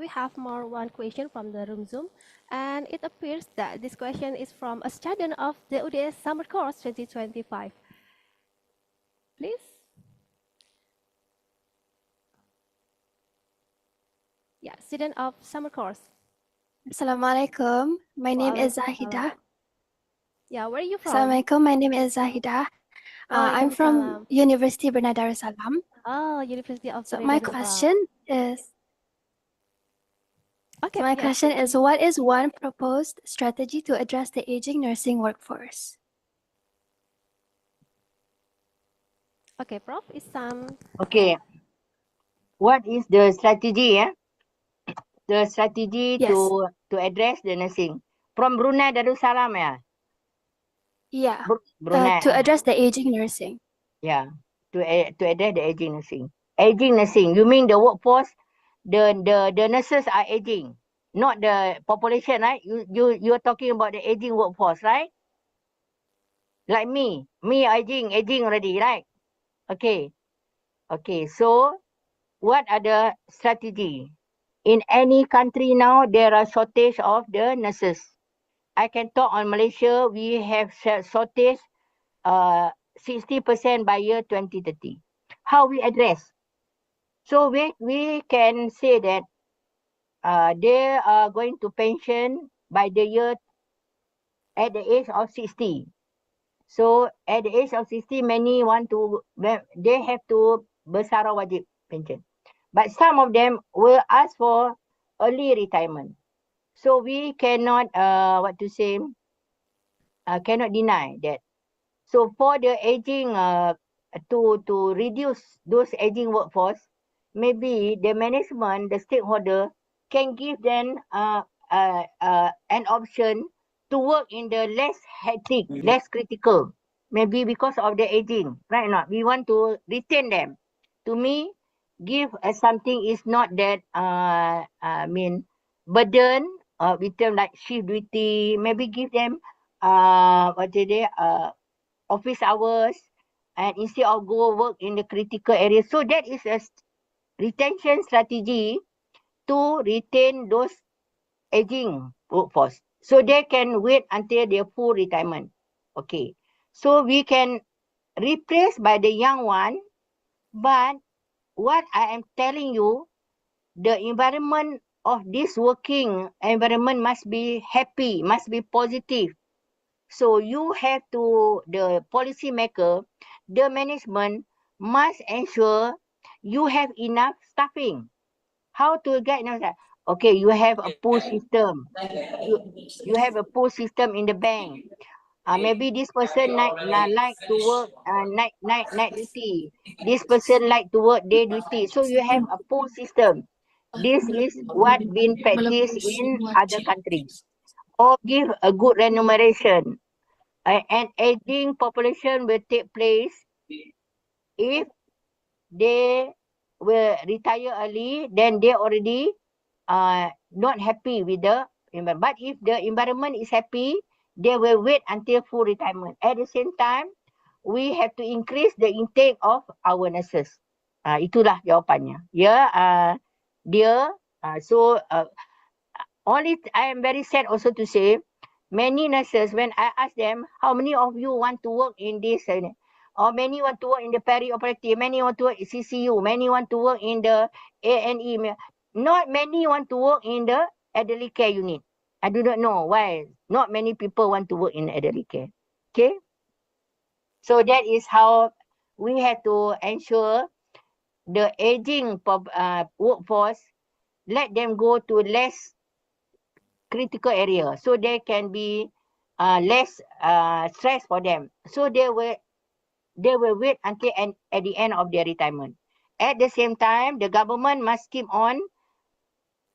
have more one question from the room Zoom, and it appears that this question is from a student of the UDS Summer Course 2025. Please. Yeah, student of summer course. Assalamualaikum. My name is Waalaikumsalam. Zahida. Yeah, where are you from? Assalamualaikum. My name is Zahida. I'm from Waalaikumsalam. University Bernard Darussalam. Oh, University of So Bernard my Darussalam. question is, Okay, my yes. question is, what is one proposed strategy to address the aging nursing workforce? Okay, Prof, is some. Okay. What is the strategy? The strategy Yes. to address the nursing from Brunei Darussalam, yeah. Yeah. Brunei. To address the aging nursing. Yeah. To address the aging nursing. Aging nursing. You mean the workforce? The nurses are aging, not the population, right? You're talking about the aging workforce, right? Like me aging already, right? Okay. Okay. So what are the strategy? In any country now, there are shortage of the nurses. I can talk on Malaysia. We have shortage 60% by year 2030. How we address? So we can say that they are going to pension by the year at the age of 60. So at the age of 60, many want to, they have to bersara wajib pension. But some of them will ask for early retirement. So we cannot, cannot deny that. So for the aging, to reduce those aging workforce, maybe the management, the stakeholder can give them an option to work in the less hectic, less critical. Maybe because of the aging, right or not? We want to retain them. To me, give something is not that burden with them like shift duty. Maybe give them office hours, and instead of go work in the critical area. So that is a retention strategy to retain those aging workforce. So they can wait until their full retirement. Okay. So we can replace by the young one, but what I am telling you, the environment of this working environment must be happy, must be positive. So you have to, the policy maker, the management must ensure you have enough staffing. How to get enough staff? Okay, you have a pool system. You have a pool system in the bank. Maybe this person like to work night duty. This person like to work day duty. So you have a pool system. This is what been practiced in other countries. Or give a good remuneration. An aging population will take place if they will retire early, then they already not happy with the environment. But if the environment is happy, they will wait until full retirement. At the same time, we have to increase the intake of our nurses. Itulah jawapannya. Ya, dia. Only I am very sad also to say, many nurses, when I ask them, how many of you want to work in this, or many want to work in the peri-operative, many want to work in CCU, many want to work in the A&E, not many want to work in the elderly care unit. I do not know why not many people want to work in elderly care. Okay? So that is how we have to ensure the aging workforce, let them go to less critical area so they can be less stress for them. So they will wait until at the end of their retirement. At the same time, the government must keep on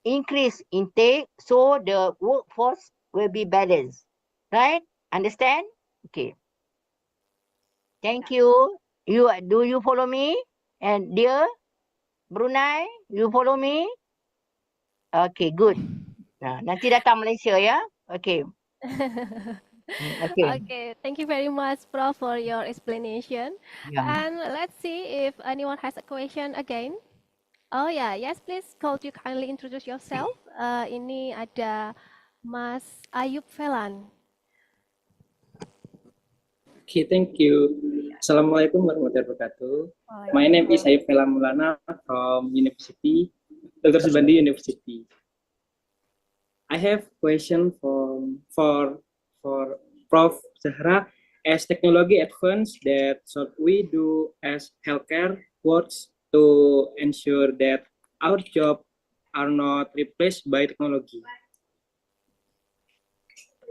increase intake so the workforce will be balanced. Right? Understand? Okay. Thank you. Do you follow me? And dear Brunei, you follow me? Okay, good. Nanti datang Malaysia ya. Okay. Okay. Okay, thank you very much, Prof, for your explanation. Yeah. And let's see if anyone has a question again. Oh yeah, yes, please. Could you kindly introduce yourself? Ini ada Mas Ayub Felan. Okay, thank you. Assalamualaikum warahmatullahi wabarakatuh. My name is Ayub Fela Mulana from Dr. Subandi University. I have question for Prof. Zahra. As technology advance, that should we do as healthcare works to ensure that our job are not replaced by technology?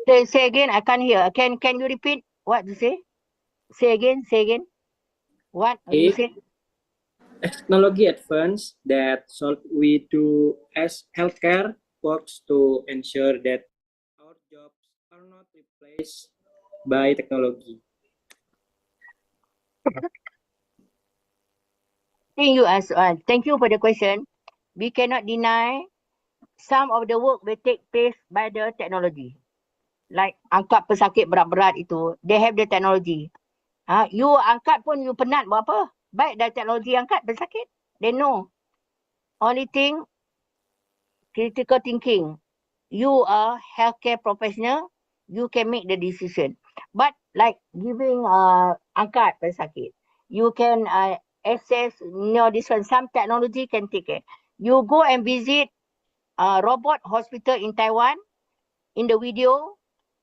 Say again. I can't hear. Can you repeat what you say? Say again. What you say? As technology advance, that should we do as healthcare works to ensure that our jobs are not replaced by technology? Thank you for the question. We cannot deny some of the work will take place by the technology. Like angkat pesakit berat-berat itu, they have the technology. You angkat pun you penat buat apa? Baik dah teknologi angkat pesakit. They know. Only thing, critical thinking. You are healthcare professional, you can make the decision. But like giving angkat pesakit, you can access this one. Some technology can take it. You go and visit robot hospital in Taiwan. In the video,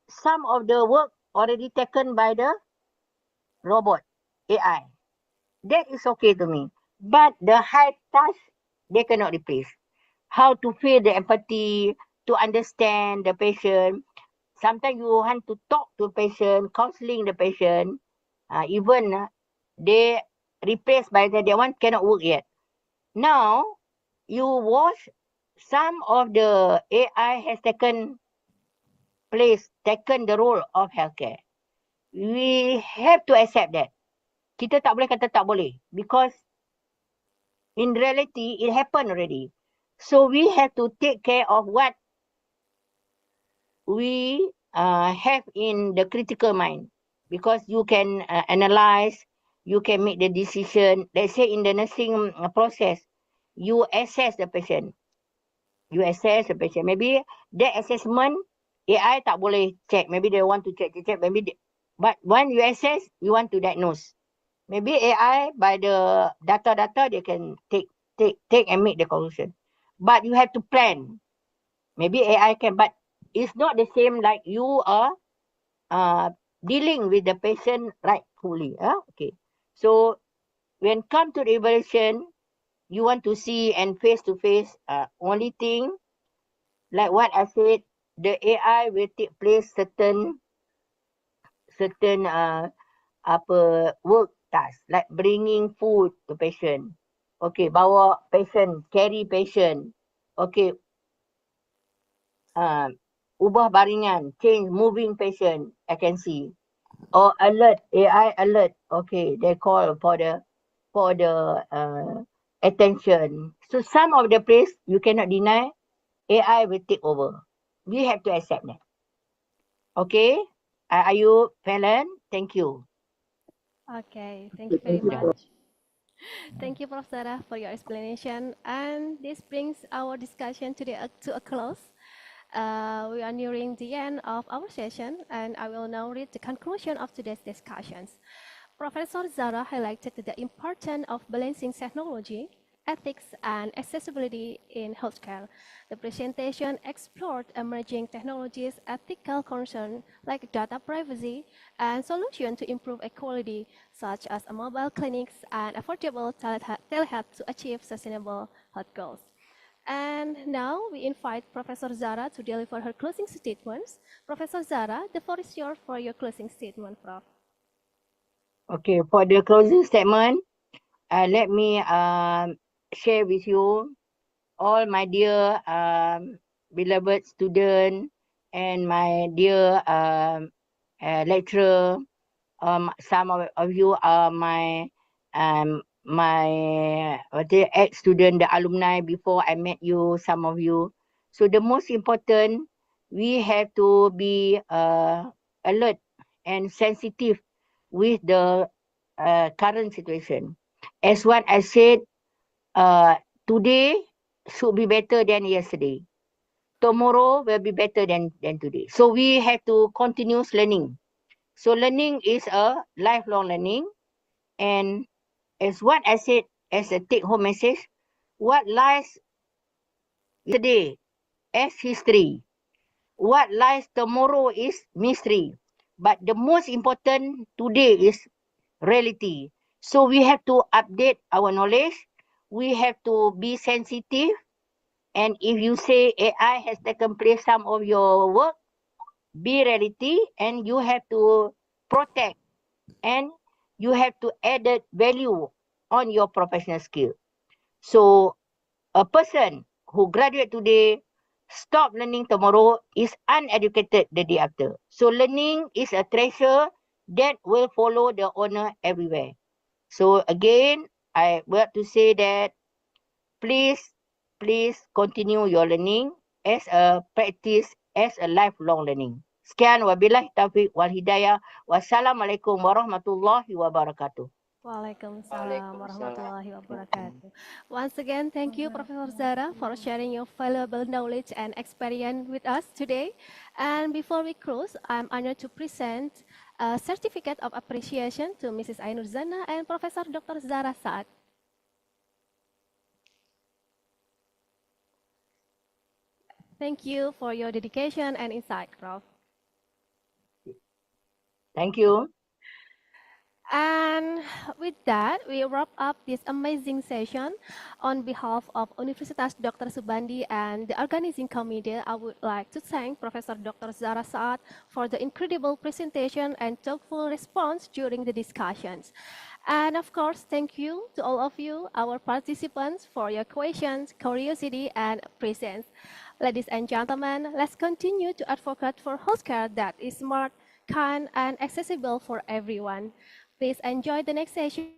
some of the work already taken by the robot AI. That is okay to me. But the high task, they cannot replace. How to feel the empathy, to understand the patient. Sometimes you want to talk to patient, counseling the patient. Even they replaced by that one cannot work yet. Now, you watch some of the AI has taken the role of healthcare. We have to accept that. Kita tak boleh kata tak boleh. Because in reality, it happened already. So we have to take care of what we have in the critical mind. Because you can analyze, you can make the decision. Let's say in the nursing process, you assess the patient. Maybe the assessment, AI tak boleh check. Maybe they want to check. But when you assess, you want to diagnose. Maybe AI, by the data, they can take and make the conclusion. But you have to plan. Maybe AI can, but it's not the same like you are dealing with the patient rightfully. Okay. So when come to the evaluation, you want to see and face to face. Only thing, like what I said, the AI will take place certain work task, like bringing food to patient. Okay, bawa patient, carry patient. Okay, ubah baringan, change moving patient, I can see. Or alert, AI alert. Okay, they call for the attention. So some of the place you cannot deny, AI will take over. We have to accept that. Okay, are you Fallon? Thank you. Okay, thank you very much. Thank you, Prof. Sarah, for your explanation. And this brings our discussion today to a close. We are nearing the end of our session, and I will now read the conclusion of today's discussions. Professor Zara highlighted the importance of balancing technology ethics, and accessibility in healthcare. The presentation explored emerging technologies, ethical concerns like data privacy, and solutions to improve equality, such as mobile clinics and affordable telehealth to achieve sustainable health goals. And now we invite Professor Zara to deliver her closing statements. Professor Zara, the floor is yours for your closing statement, Prof. Okay, for the closing statement, let me share with you all my dear beloved student and my dear lecturer. Some of you are my ex-student, the alumni before I met you, some of you. So the most important, we have to be alert and sensitive with the current situation. As what I said, today should be better than yesterday. Tomorrow will be better than today. So we have to continuous learning. So learning is a lifelong learning. And as what I said as a take-home message, what lies yesterday as history, what lies tomorrow is mystery. But the most important today is reality. So we have to update our knowledge. We have to be sensitive. And if you say AI has taken place some of your work, be reality, and you have to protect, and you have to add value on your professional skill. So a person who graduate today, stop learning tomorrow, is uneducated the day after. So learning is a treasure that will follow the owner everywhere. So again, I want to say that please continue your learning as a practice, as a lifelong learning. Sekian, wabillahi taufiq wal hidayah. Wassalamualaikum warahmatullahi wabarakatuh. Waalaikumsalam warahmatullahi wabarakatuh. Once again, thank you, Professor Zara, for sharing your valuable knowledge and experience with us today. And before we close, I'm honored to present a certificate of appreciation to Mrs. Ainur Zana and Professor Dr. Zara Saad. Thank you for your dedication and insight, Prof. Thank you. And with that, we wrap up this amazing session. On behalf of Universitas Dr. Subandi and the organizing committee, I would like to thank Professor Dr. Zara Saad for the incredible presentation and thoughtful response during the discussions. And of course, thank you to all of you, our participants, for your questions, curiosity, and presence. Ladies and gentlemen, let's continue to advocate for healthcare that is smart, kind, and accessible for everyone. Please enjoy the next session.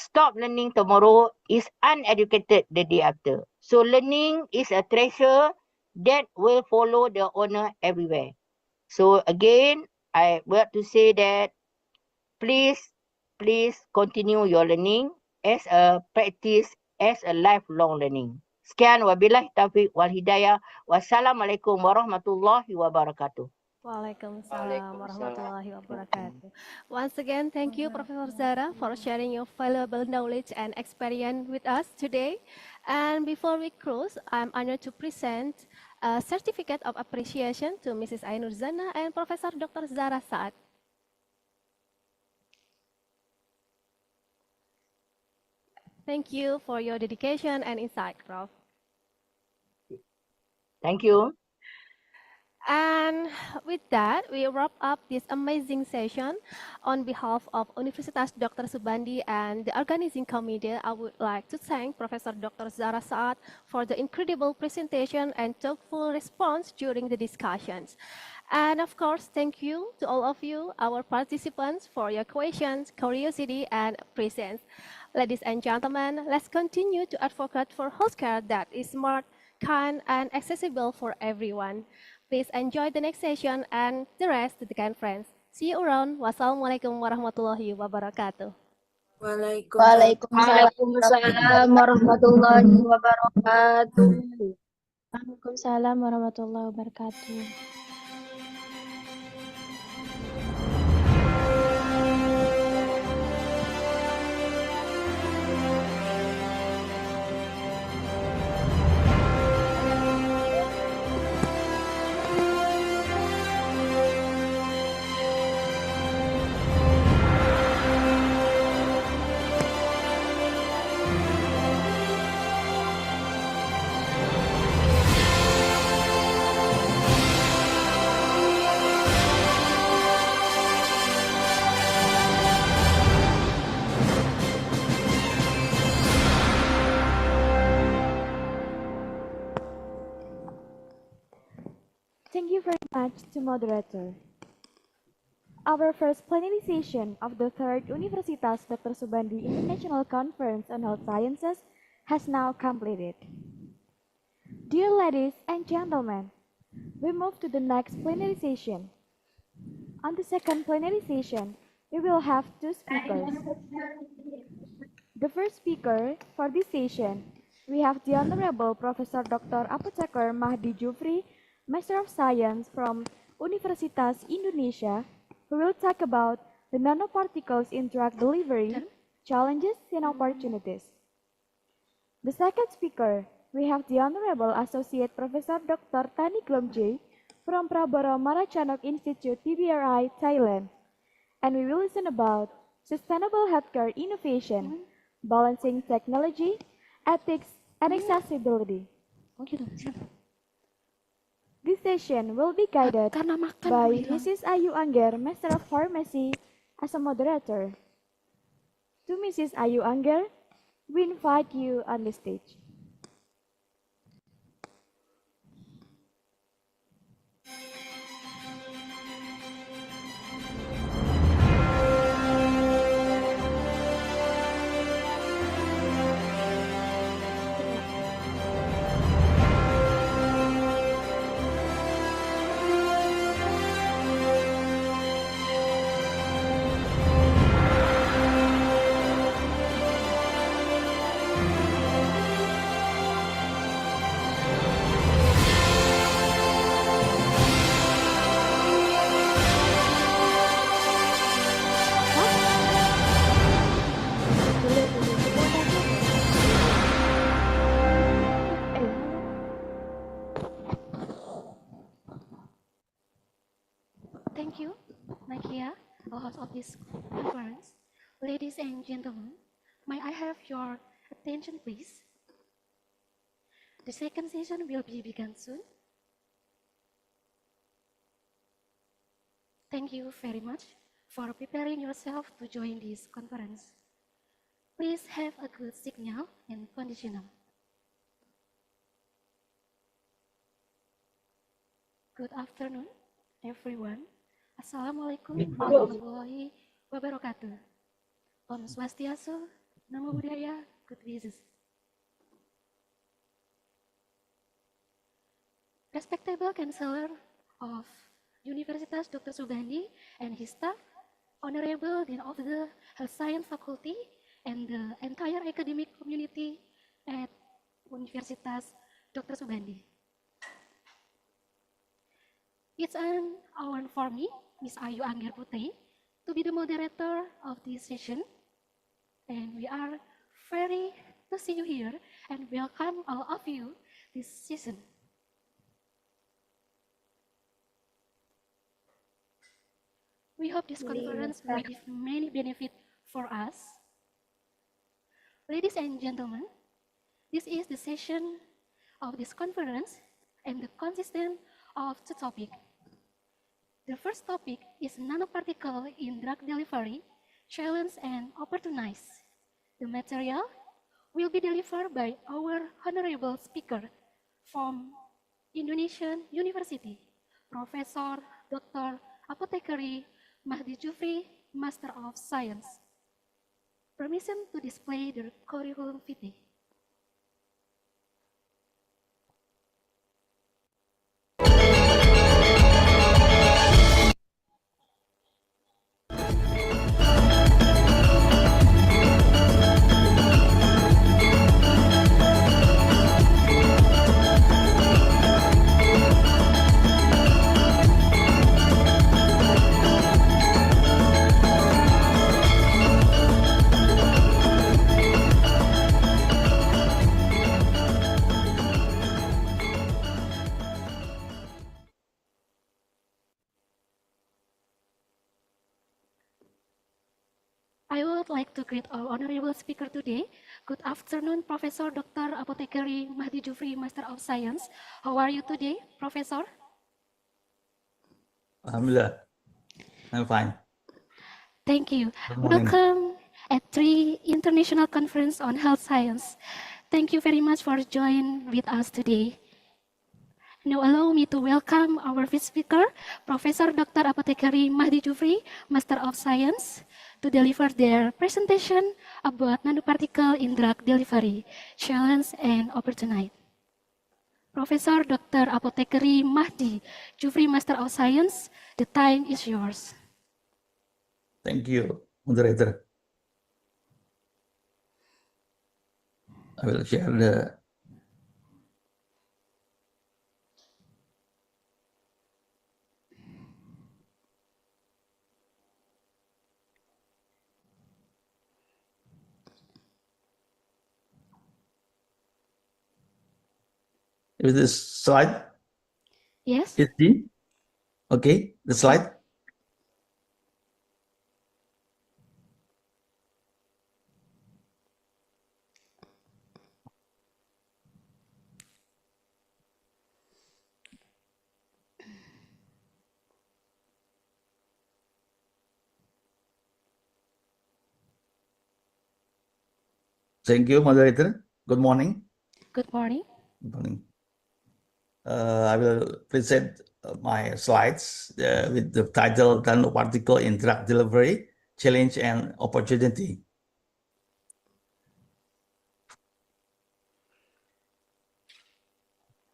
stop learning tomorrow is uneducated the day after. So learning is a treasure that will follow the owner everywhere. So again, I want to say that please, please continue your learning as a practice, as a lifelong learning. Sekian, wabillahi taufiq wal hidayah. Wassalamualaikum warahmatullahi wabarakatuh. Waalaikumsalam warahmatullahi wabarakatuh. Once again, thank you, Professor Zara, for sharing your valuable knowledge and experience with us today. And before we close, I'm honored to present a certificate of appreciation to Mrs. Ainur Zana and Professor Dr. Zara Saad. Thank you for your dedication and insight, Prof. Thank you. And with that, we wrap up this amazing session. On behalf of Universitas Dr. Subandi and the organizing committee, I would like to thank Professor Dr. Zara Saad for the incredible presentation and thoughtful response during the discussions. And of course, thank you to all of you, our participants, for your questions, curiosity, and presence. Ladies and gentlemen, let's continue to advocate for healthcare that is smart, kind, and accessible for everyone. Please enjoy the next session and the rest of the conference. See you around. Wassalamualaikum warahmatullahi wabarakatuh. Waalaikumsalam warahmatullahi wabarakatuh. Waalaikumsalam warahmatullahi wabarakatuh. Thank you very much to moderator. Our first plenary session of the third Universitas Dr. Subandi International Conference on Health Sciences has now completed. Dear ladies and gentlemen, we move to the next plenary session. On the second plenary session, we will have two speakers. The first speaker for this session, we have the Honorable Professor Dr. Apotheker Mahdi Jufri, Master of Science from Universitas Indonesia, who will talk about the nanoparticles in drug delivery, challenges and opportunities. The second speaker, we have the Honorable Associate Professor Dr. Tani Glomje from Praboro Marachanok Institute, TBRI, Thailand, and we will listen about sustainable healthcare innovation, balancing technology, ethics, and accessibility. This session will be guided by Mrs. Ayu Angger, Master of Pharmacy, as a moderator. To Mrs. Ayu Angger, we invite you on the stage. Thank you, Nakia, the host of this conference. Ladies and gentlemen, may I have your attention, please? The second session will be begun soon. Thank you very much for preparing yourself to join this conference. Please have a good signal and conditional. Good afternoon, everyone. Assalamualaikum warahmatullahi wabarakatuh. Om Swastiastu, Namo Buddhaya, good wishes. Respectable Chancellor of Universitas Dr. Subandi and his staff, Honorable Dean of the Health Science Faculty, and the entire academic community at Universitas Dr. Subandi. It's an honor for me, Ms. Ayu Angger Putri, to be the moderator of this session. And we are very to see you here and welcome all of you this season. We hope this conference will give many benefits for us. Ladies and gentlemen, this is the session of this conference and the consistent of the topic. The first topic is nanoparticle in drug delivery, challenge and opportunities. The material will be delivered by our honorable speaker from Indonesian University, Professor Dr. Apothecary Mahdi Jufri, Master of Science. Permission to display the curriculum vitae. I would like to greet our honorable speaker today. Good afternoon, Professor Dr. Apothecary Mahdi Jufri, Master of Science. How are you today, Professor? Alhamdulillah, I'm fine. Thank you. Good morning. Welcome at 3 International Conference on Health Science. Thank you very much for joining with us today. Now allow me to welcome our first speaker, Professor Dr. Apothecary Mahdi Jufri, Master of Science, to deliver their presentation about nanoparticle in drug delivery, challenge and opportunity. Professor Dr. Apothecary Mahdi Jufri, Master of Science, the time is yours. Thank you, moderator. I will share the Is this slide? Yes. Is it? Okay, the slide. Thank you, moderator. Good morning. Good morning. Good morning. I will present my slides with the title Nanoparticle in Drug Delivery, Challenge and Opportunity.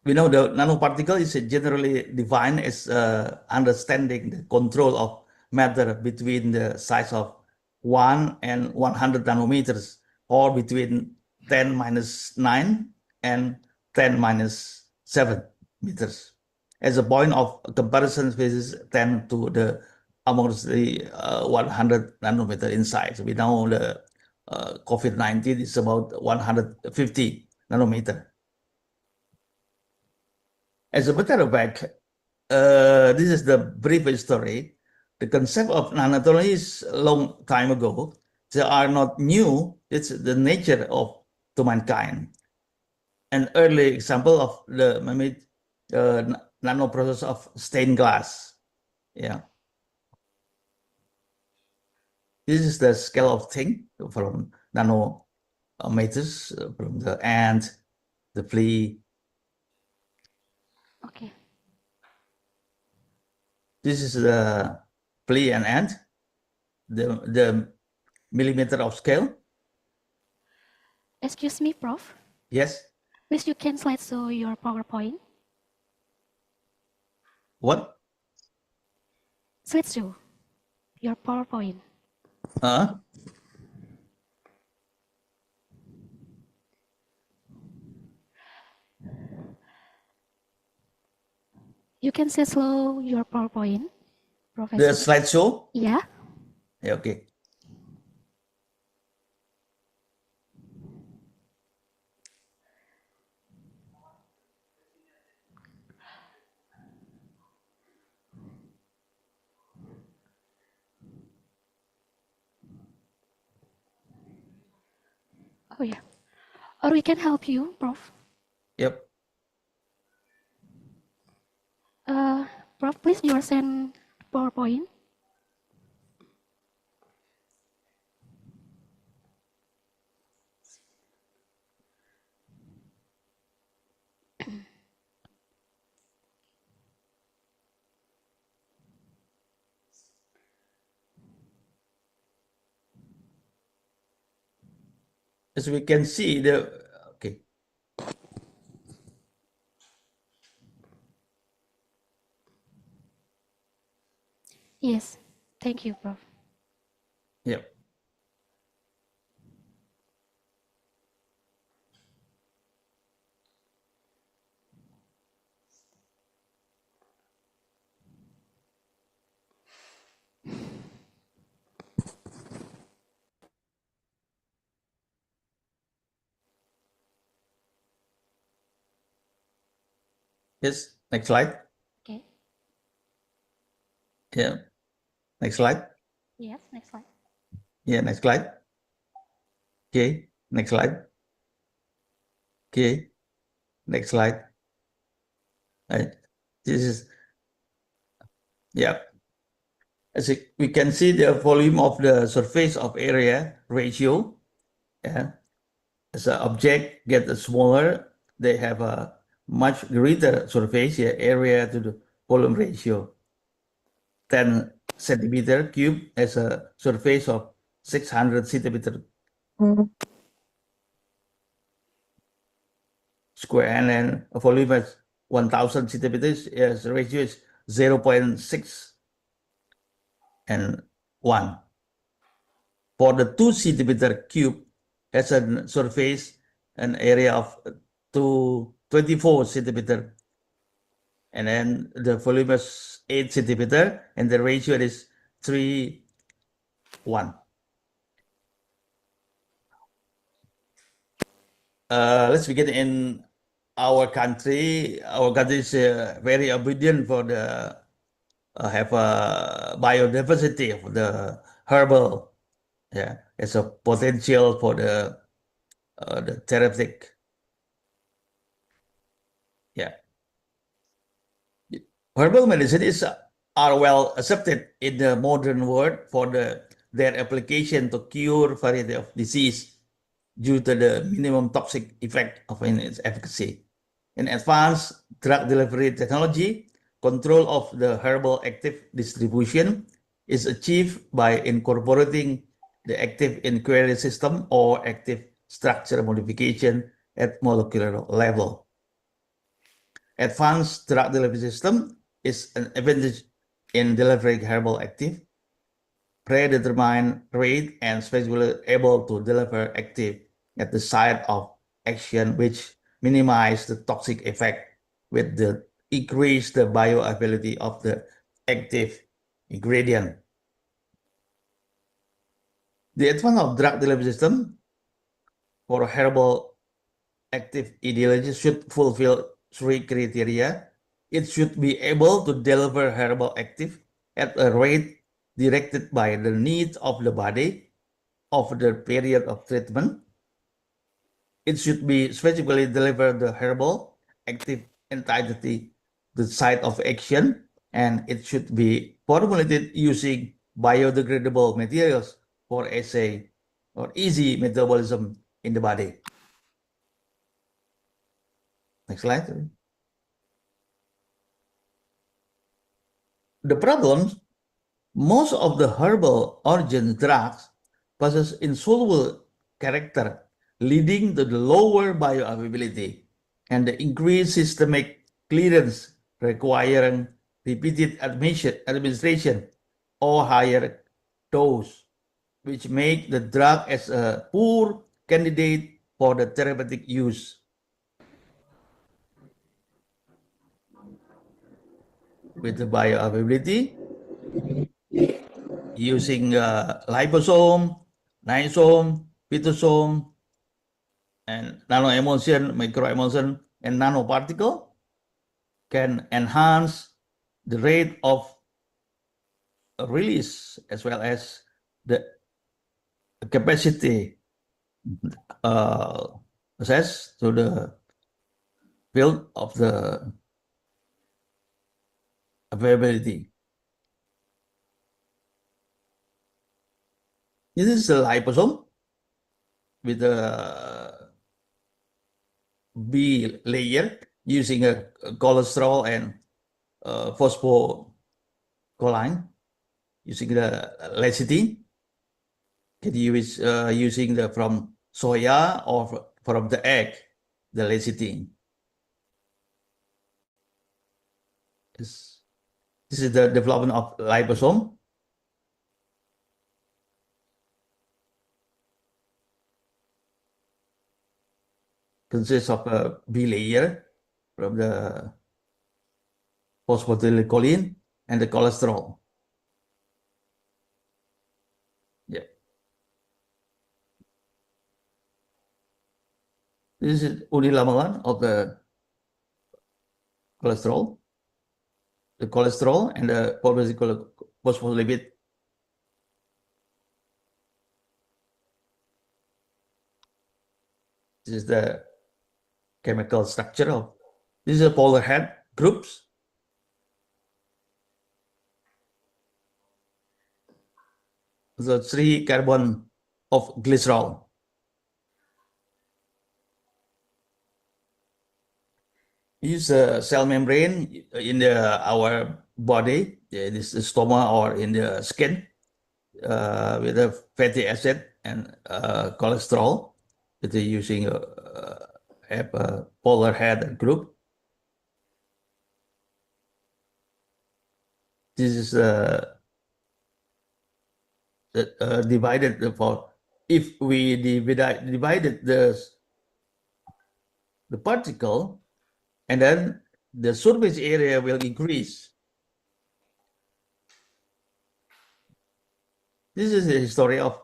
We know the nanoparticle is generally defined as understanding the control of matter between the size of 1 and 100 nanometers, or between 10 minus 9 and 10 minus 7 meters. As a point of comparison, species tend to the amongst the 100 nanometer in size. We know the COVID-19 is about 150 nanometer. As a matter of fact, this is the brief story. The concept of nanotechnology is a long time ago. They are not new. It's the nature of to mankind. An early example of the nano process of stained glass. Yeah. This is the scale of thing from nano meters, from the ant, the flea. Okay. This is the flea and ant, the millimeter of scale. Excuse me, Prof. Yes. Please, you can slideshow your PowerPoint. What? Slideshow your PowerPoint. Uh, You can slideshow your PowerPoint, the Professor. slideshow? Yeah. Yeah, okay. Oh yeah. Or we can help you, Prof. Yep. Prof, please your send PowerPoint. As we can see, the okay. Yes. Thank you, Prof. Yep. Yes. Next slide. Okay. Yeah. Next slide. Yes. Next slide. Yeah. Next slide. Okay. Next slide. Okay. Next slide. Right. This is, yeah. As we can see, the volume of the surface of area ratio. Yeah. As an object gets smaller, they have a much greater surface area to the volume ratio. 10 centimeter cube has a surface of 600 centimeter square, and then a volume is 1000 centimeters, as the ratio is 0.6 and 1. For the 2 centimeter cube has a surface, an area of 24 centimeter, and then the volume is 8 centimeter, and the ratio is 3:1. Let's begin in our country. Our country is very obedient for the have a biodiversity of the herbal. Yeah, it's a potential for the therapeutic. Yeah, herbal medicine are well accepted in the modern world for their application to cure variety of disease due to the minimum toxic effect of its efficacy. In advanced drug delivery technology, control of the herbal active distribution is achieved by incorporating the active inquiry system or active structure modification at molecular level. Advanced drug delivery system is an advantage in delivering herbal active, predetermined rate, and specifically able to deliver active at the site of action, which minimize the toxic effect with the increase the bioavailability of the active ingredient. The advance of drug delivery system for herbal active ideology should fulfill 3 criteria. It should be able to deliver herbal active at a rate directed by the needs of the body of the period of treatment. It should be specifically deliver the herbal active entity the site of action, and it should be formulated using biodegradable materials for assay or easy metabolism in the body. Next slide. The problem, most of the herbal origin drugs possess insoluble character leading to the lower bioavailability and the increased systemic clearance requiring repeated administration or higher dose, which make the drug as a poor candidate for the therapeutic use. With the bioavailability, using liposome, niosome, phytosome, and nanoemulsion, microemulsion, and nanoparticle can enhance the rate of release as well as the capacity access to the field of the availability. This is the liposome with a B layer using a cholesterol and phosphocholine using the lecithin. Can use using the from soya or from the egg, the lecithin. This is the development of liposome. Consists of a B layer from the phosphatidylcholine and the cholesterol. Yeah. This is unilamellar of the cholesterol. The cholesterol and the phospholipid. This is the chemical structure of. This is a polar head groups. The 3 carbon of glycerol. Use a cell membrane in our body, this is stoma or in the skin, with a fatty acid and cholesterol. It is using a polar head group. This is divided for, if we divided the particle, and then the surface area will increase. This is the history of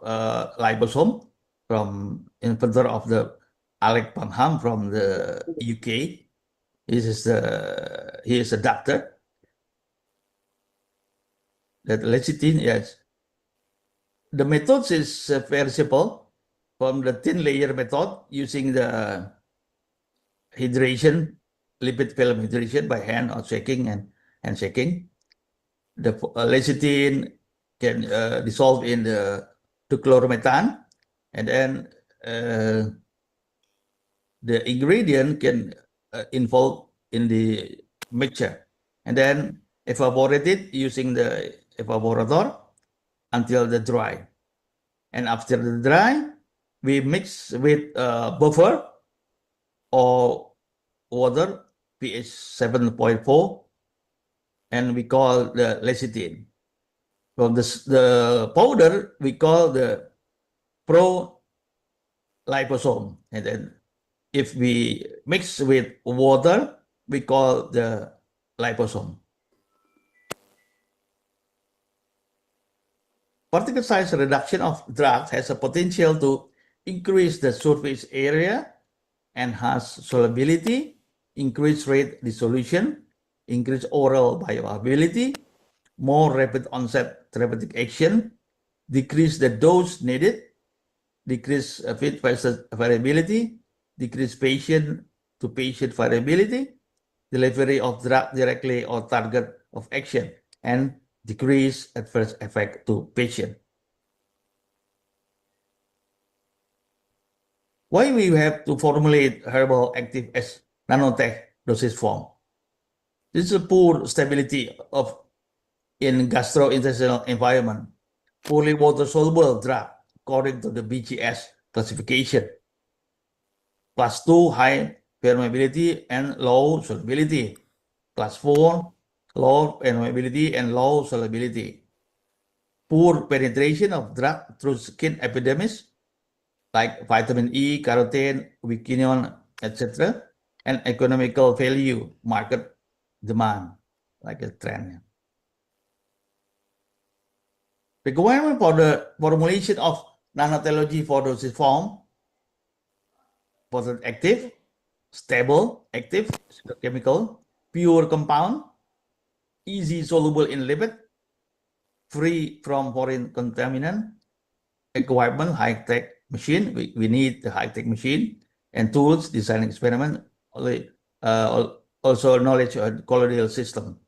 liposome from inventor of the Alec Panham from the UK. He is a doctor. That lecithin, yes. The method is very simple. From the thin layer method, using the hydration, lipid film hydration by hand or shaking and shaking. The lecithin can dissolve in the chloromethane, and then the ingredient can involve in the mixture, and then evaporated using the evaporator until the dry. And after the dry, we mix with buffer or water, pH 7.4, and we call the lecithin. From the powder, we call the pro-liposome. And then if we mix with water, we call the liposome. Particle size reduction of drugs has a potential to increase the surface area, enhance solubility, increase rate dissolution, increase oral bioavailability, more rapid onset therapeutic action, decrease the dose needed, decrease fit versus variability, decrease patient-to-patient variability, delivery of drug directly or target of action, and decrease adverse effect to patient. Why we have to formulate herbal active as nanotech dosage form? This is a poor stability of in gastrointestinal environment, poorly water-soluble drug according to the BGS classification. Class 2, high permeability and low solubility. Class 4, low permeability and low solubility. Poor penetration of drug through skin epidermis, like vitamin E, carotene, quinone, etc., and economical value, market demand, like a trend. Requirement for the formulation of nanotechnology for dosage form, potent active, stable, active, chemical, pure compound, easy soluble in lipid, free from foreign contaminant, equipment, high-tech machine. We need the high-tech machine and tools, design experiment, also knowledge and colloidal system.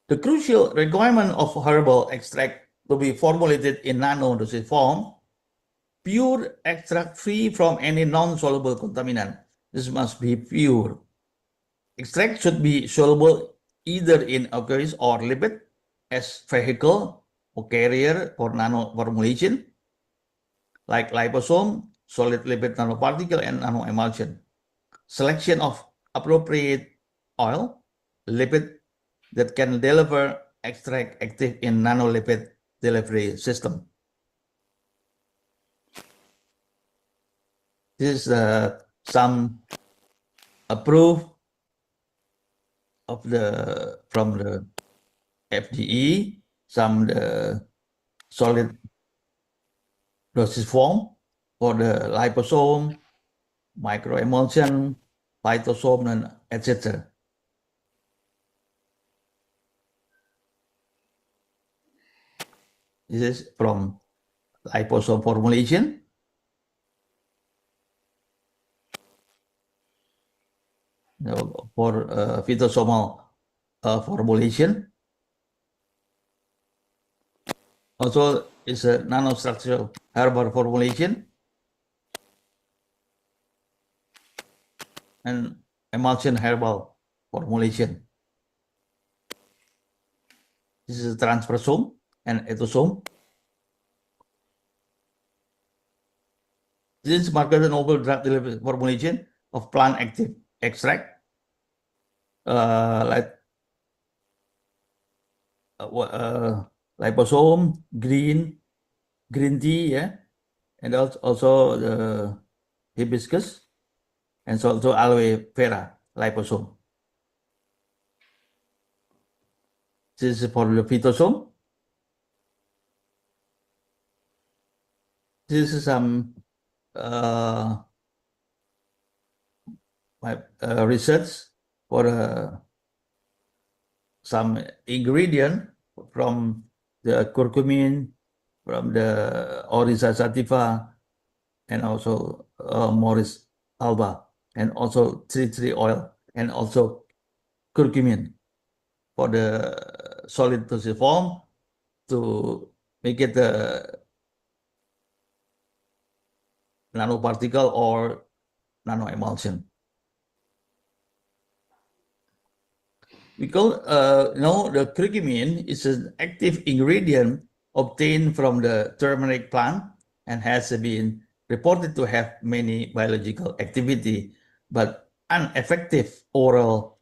The crucial requirement of herbal extract to be formulated in nano-dosage form, pure extract free from any non-soluble contaminant. This must be pure. Extract should be soluble either in aqueous or lipid as vehicle or carrier for nano formulation, like liposome, solid lipid nanoparticle, and nanoemulsion. Selection of appropriate oil, lipid that can deliver extract active in nanolipid delivery system. This is some approved from the FDE, some the solid dosage form for the liposome, microemulsion, phytosome, and etc. This is from liposome formulation. For phytosomal formulation. Also, is a nanostructural herbal formulation and emulsion herbal formulation. This is transversome and ethosome. This is marketed novel drug delivery formulation of plant active extract, like liposome, green tea, yeah, and also the hibiscus, and also aloe vera liposome. This is for the phytosome. This is some research for some ingredient from the curcumin, from the Oryza sativa, and also Morris alba, and also tea tree oil, and also curcumin for the solid dosage form to make it the nanoparticle or nanoemulsion. Because the curcumin is an active ingredient obtained from the turmeric plant and has been reported to have many biological activity, but ineffective oral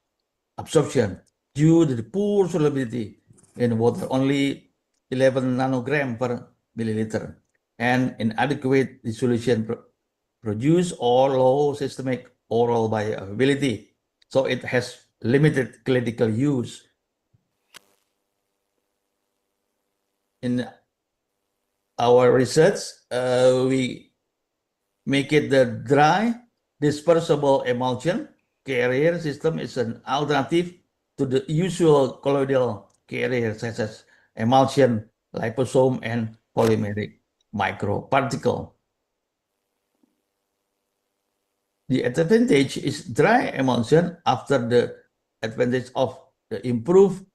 absorption due to the poor solubility in water, only 11 nanogram per milliliter, and inadequate dissolution produce or low systemic oral bioavailability. So it has limited clinical use. In our research, we make it the dry dispersible emulsion carrier system is an alternative to the usual colloidal carrier such as emulsion, liposome, and polymeric microparticle. The advantage is dry emulsion after the advantage of the improved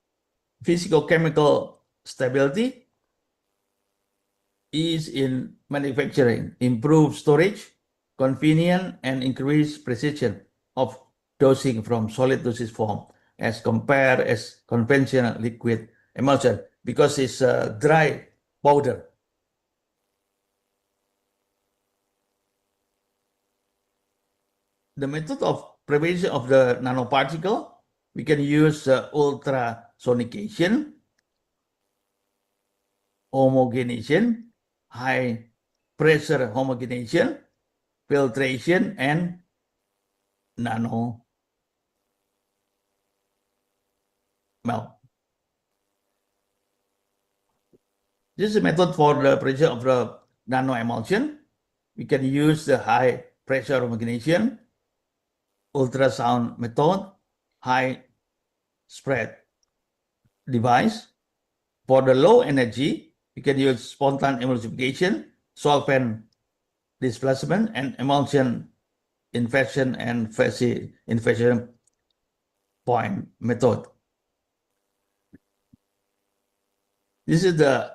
physicochemical stability is in manufacturing, improved storage, convenient, and increased precision of dosing from solid dosage form as compared as conventional liquid emulsion because it's a dry powder. the method of preparation of the nanoparticle, we can use ultrasonication, homogenization, high pressure homogenization, filtration, and nano melt. This is a method for the pressure of the nano emulsion. We can use the high pressure homogenization, ultrasound method, high spread device. For the low energy, you can use spontan emulsification, solvent displacement, and emulsion infection and phase infection point method. This is the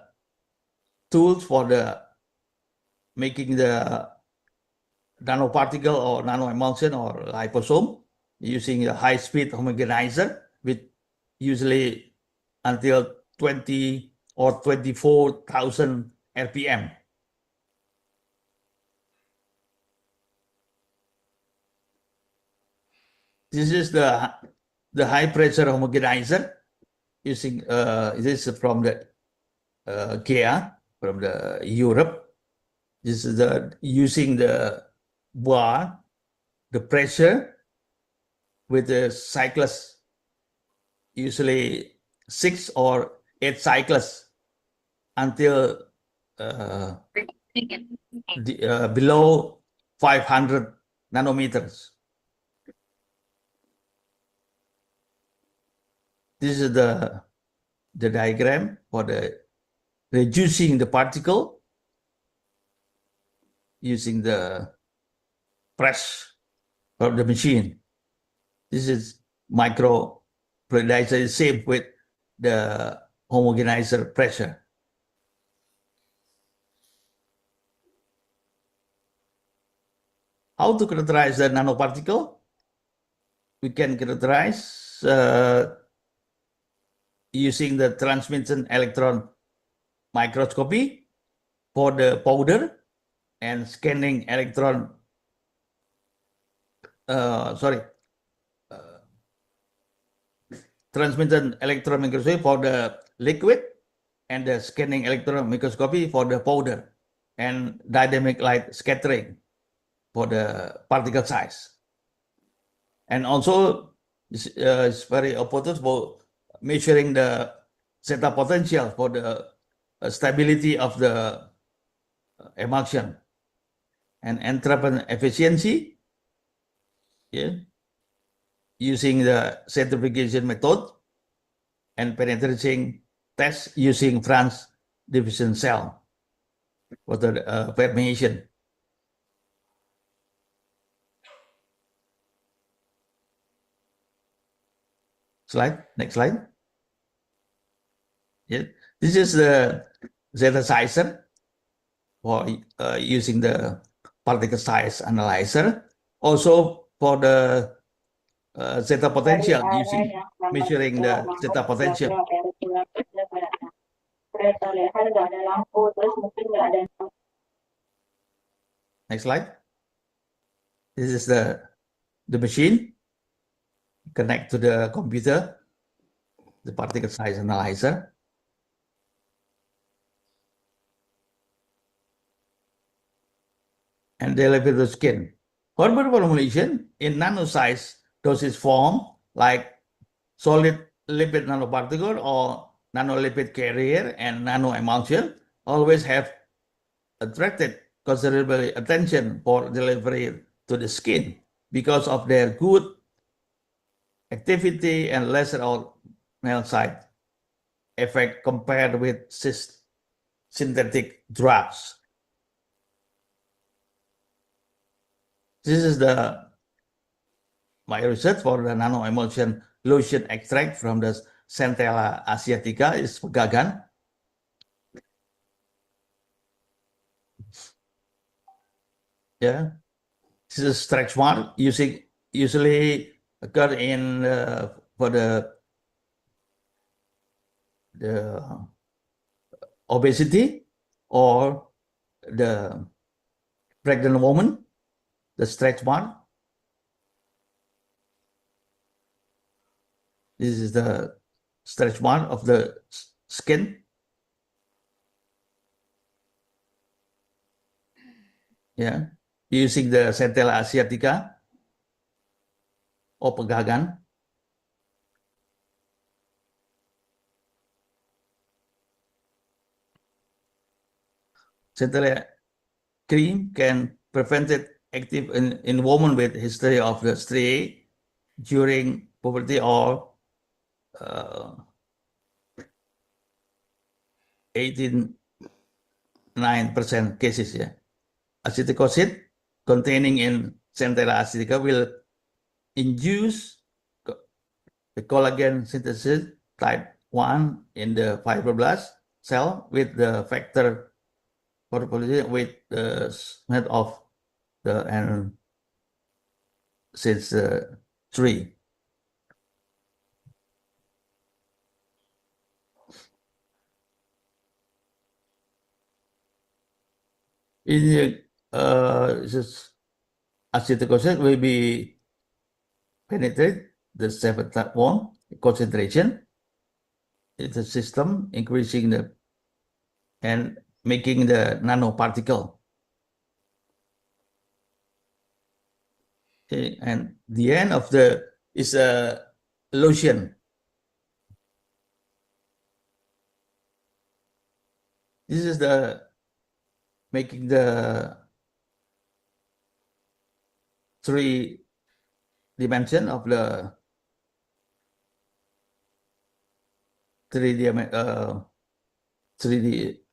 tools for the making the nanoparticle or nanoemulsion or liposome using a high-speed homogenizer with usually until 20 or 24,000 RPM. This is the high pressure homogenizer using this is from the KEA from the Europe. This is the using the bar, the pressure with the cycles, usually 6 or 8 cycles until below 500 nanometers. This is the diagram for the reducing the particle using the press of the machine. This is micro fluidizer, same with the homogenizer pressure. How to characterize the nanoparticle? We can characterize using the transmission electron microscopy for the powder and scanning electron transmission electron microscopy for the liquid and the scanning electron microscopy for the powder and dynamic light scattering for the particle size. And also it's very important for measuring the zeta potential for the stability of the emulsion and entrapment efficiency, using the centrifugation method and penetrating test using Franz division cell for the permeation. Slide, next slide. This is the zetasizer for using the particle size analyzer. Also for the zeta potential, using measuring the zeta potential. Next slide. This is the machine. Connect to the computer, the particle size analyzer. And deliver the skin. Hormone formulation in nano-size dosage form like solid lipid nanoparticle or nanolipid carrier and nanoemulsion always have attracted considerable attention for delivery to the skin because of their good activity and lesser male side effect compared with synthetic drugs. This is my research for the nanoemulsion lotion extract from the Centella asiatica is pegagan. This is a stretch mark usually occur in for the obesity or the pregnant woman, the stretch mark. This is the stretch mark of the skin. Yeah, using the centella asiatica or pegagan. Centella cream can prevent it active in women with history of the striae during puberty or 89% cases. Yeah, acetic acid containing in centella asiatica will induce the collagen synthesis type 1 in the fibroblast cell with the factor with the head of the and since 3. In the acetic acid will be penetrate the 7-1 concentration. It's a system increasing the and making the nanoparticle. Okay, and the end of the is a lotion. This is the making the 3 dimension of the 3D 3D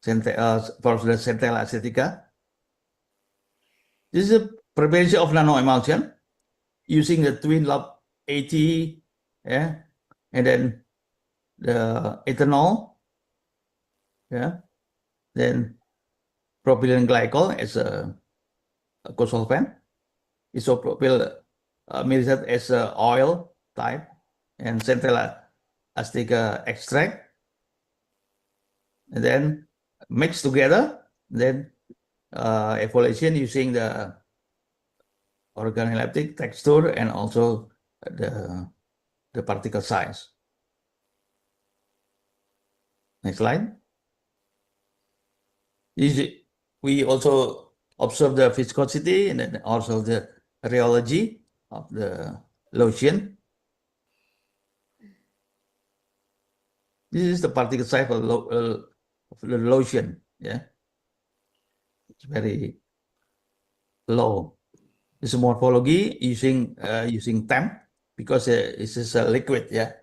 for the centella acetica. This is a preparation of nanoemulsion using the twin lobe AT, yeah, and then the ethanol, yeah, then propylene glycol as a co-solvent, isopropyl method as a oil type, and centella acetica extract, and then mix together, then evaluation using the organoleptic texture and also the particle size. Next slide. We also observe the viscosity and then also the rheology of the lotion. This is the particle size of the lotion. Yeah, it's very low. This is morphology using temp because this is a liquid. Yeah,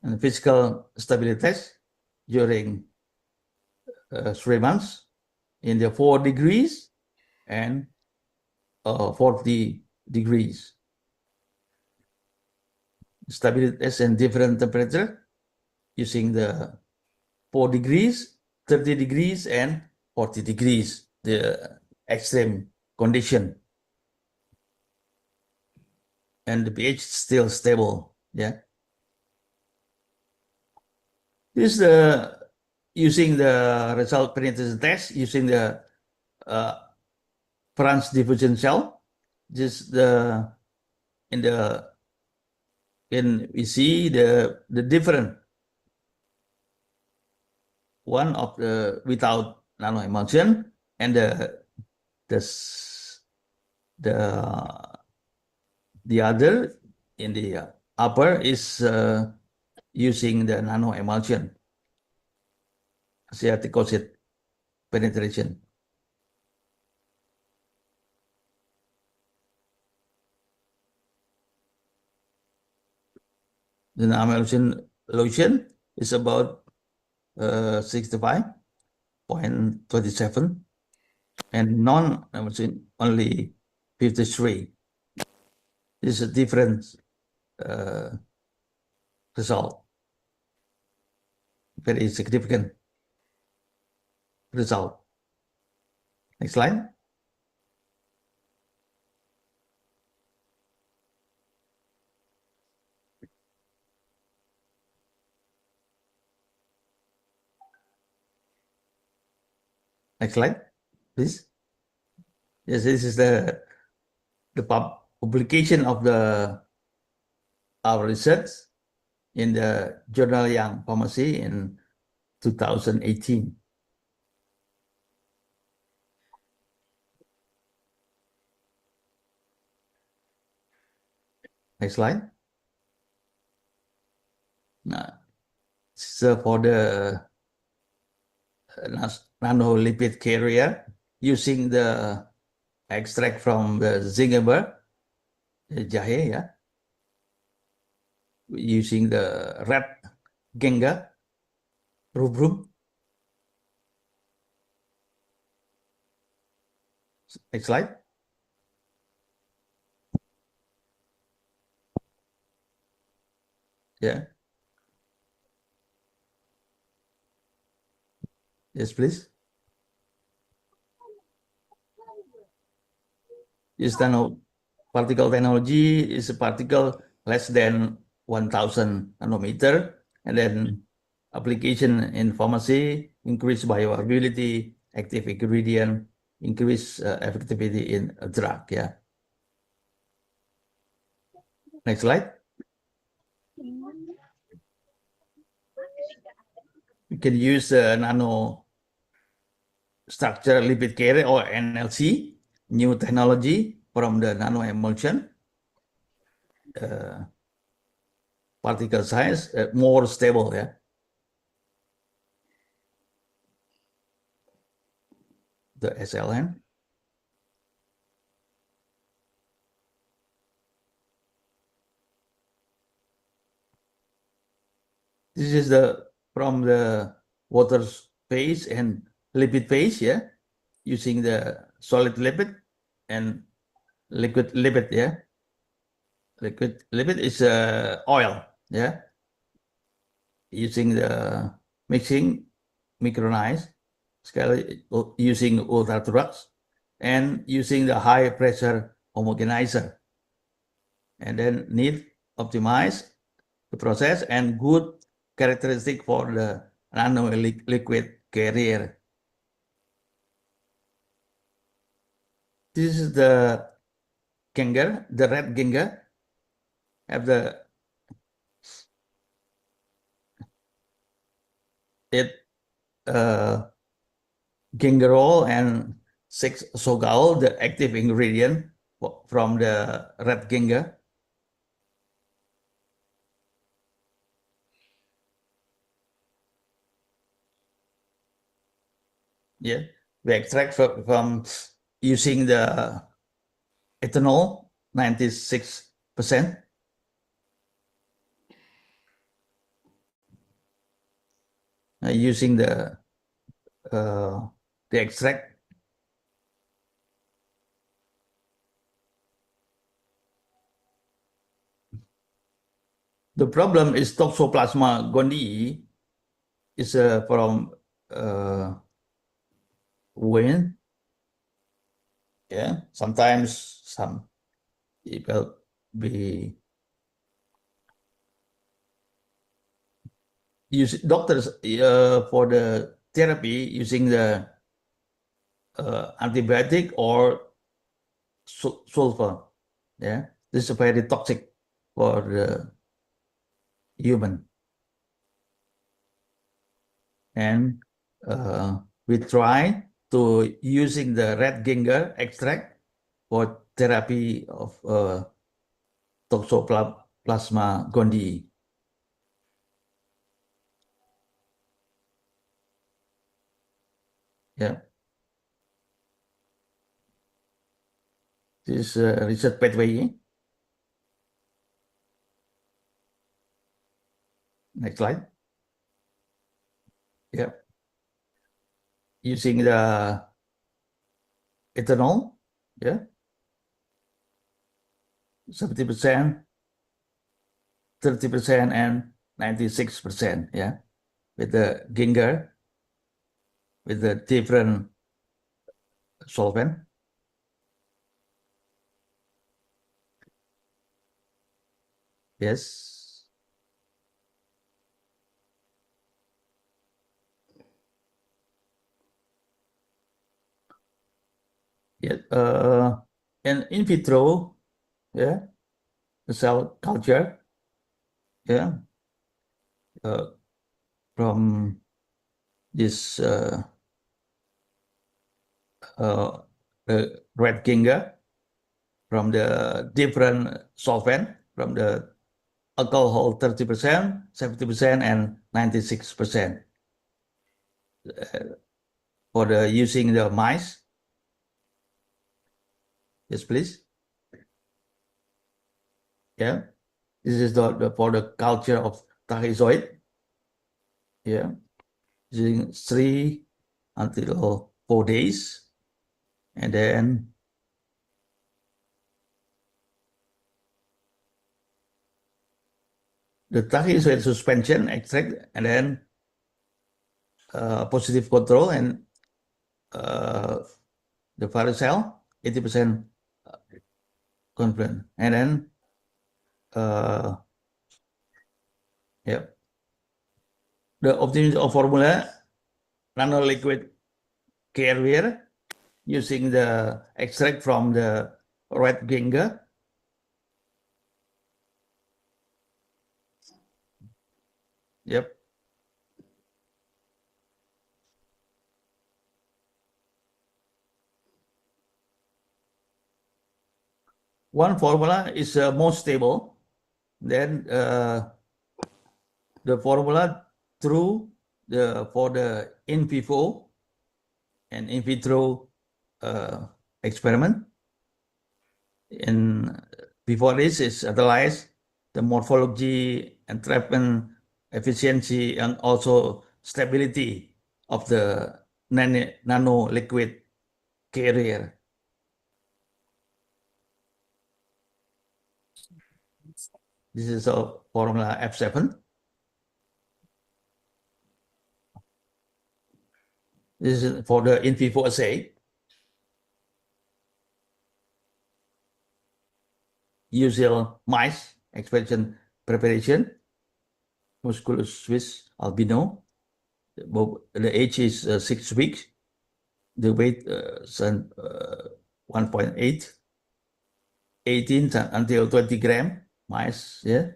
and physical stability test during 3 months in the 4 degrees and 40 degrees. Stability test in different temperature using the 4 degrees, 30 degrees, and 40 degrees, the extreme condition. And the pH is still stable. Yeah. This is using the result penetration test using the Franz diffusion cell. Just we see the different one of the without nanoemulsion and the other in the upper is using the nanoemulsion acetic acid penetration. The nanoemulsion lotion is about 65.27 and non-emulsion only 53. This is a different result, very significant result. Next slide. Next slide, please. Yes, this is the the publication of our research in the journal Young Pharmacy in 2018. Next slide. Now, so for the nanolipid carrier, using the extract from the zingiber, jahe, yeah, using the red genga rubrum. Next slide. Yeah. Yes, please. This particle technology is a particle less than 1,000 nanometer, and then application in pharmacy, increase bioavailability, active ingredient, increase effectivity in a drug. Yeah. Next slide. We can use nano structure lipid carrier or NLC, new technology from the nano emulsion. Particle size more stable. Yeah. The SLN. This is from the water phase and lipid phase, yeah, using the solid lipid and liquid lipid, yeah. Liquid lipid is oil, yeah. Using the mixing micronized scale using ultraturux and using the high pressure homogenizer, and then need optimize the process and good characteristic for the nano liquid carrier. This is the Genger, the red Genger, have the gingerol and 6-sogal, the active ingredient from the red Genger. Yeah, we extract from using the ethanol, 96%. Using the extract. The problem is Toxoplasma gondii is from wind. Yeah, sometimes some people be use doctors for the therapy using the antibiotic or sulfur. Yeah, this is very toxic for the human. And we try to using the red ginger extract for therapy of Toxoplasma gondii. Yeah. This research pathway. Next slide. Yeah. Using the ethanol, yeah, 70%, 30%, and 96%, yeah, with the ginger, with the different solvent. Yes. Yeah. And in vitro, yeah, the cell culture, yeah, from this red ginger, from the different solvent, from the alcohol 30%, 70%, and 96% for the using the mice. Yes, please. Yeah, this is for the culture of tachyzoid. Yeah, using 3 until 4 days, and then the tachyzoid suspension extract, and then positive control, and the varicella 80% confident, and then yeah, the optimization of formula nanoliquid carrier using the extract from the red ginger. Yep. One formula is more stable than the formula through for the in vivo and in vitro experiment. And before this is analyzed the morphology, entrapment, efficiency, and also stability of the nano liquid carrier. This is a formula F7. This is for the in vivo assay. Usual mice expression preparation, muscular Swiss albino. The age is 6 weeks. The weight 1.8, 18 until 20 gram mice. Yeah.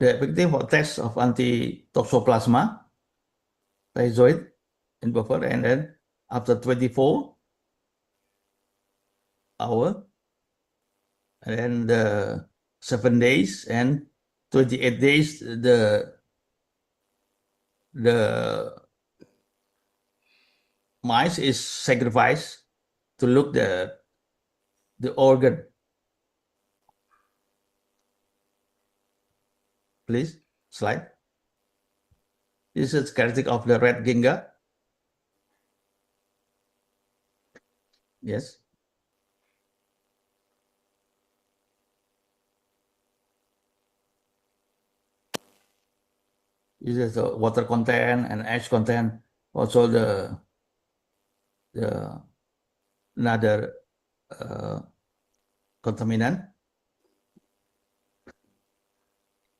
The effective test of anti-toxoplasma rhizoid in buffer, and then after 24 hours, and then the 7 days and 28 days, the mice is sacrificed to look the organ. Please, slide. This is characteristic of the red ginger. Yes. This is the water content and ash content. Also the another contaminant.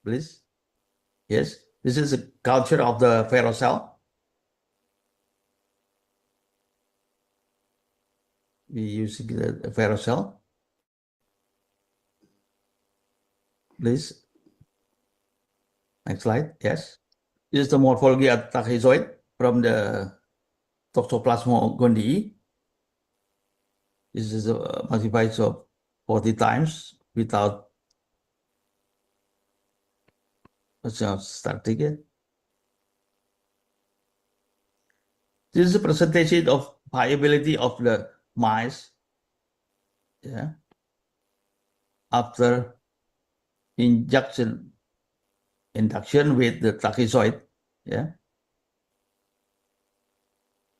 Please. Yes. This is the culture of the ferrocell. We using the ferrocell. Please. Next slide. Yes. This is the morphology of tachyzoid from the Toxoplasma gondii. This is multiplied of 40 times without starting it. This is a presentation of viability of the mice, yeah, after induction with the tachyzoid, yeah.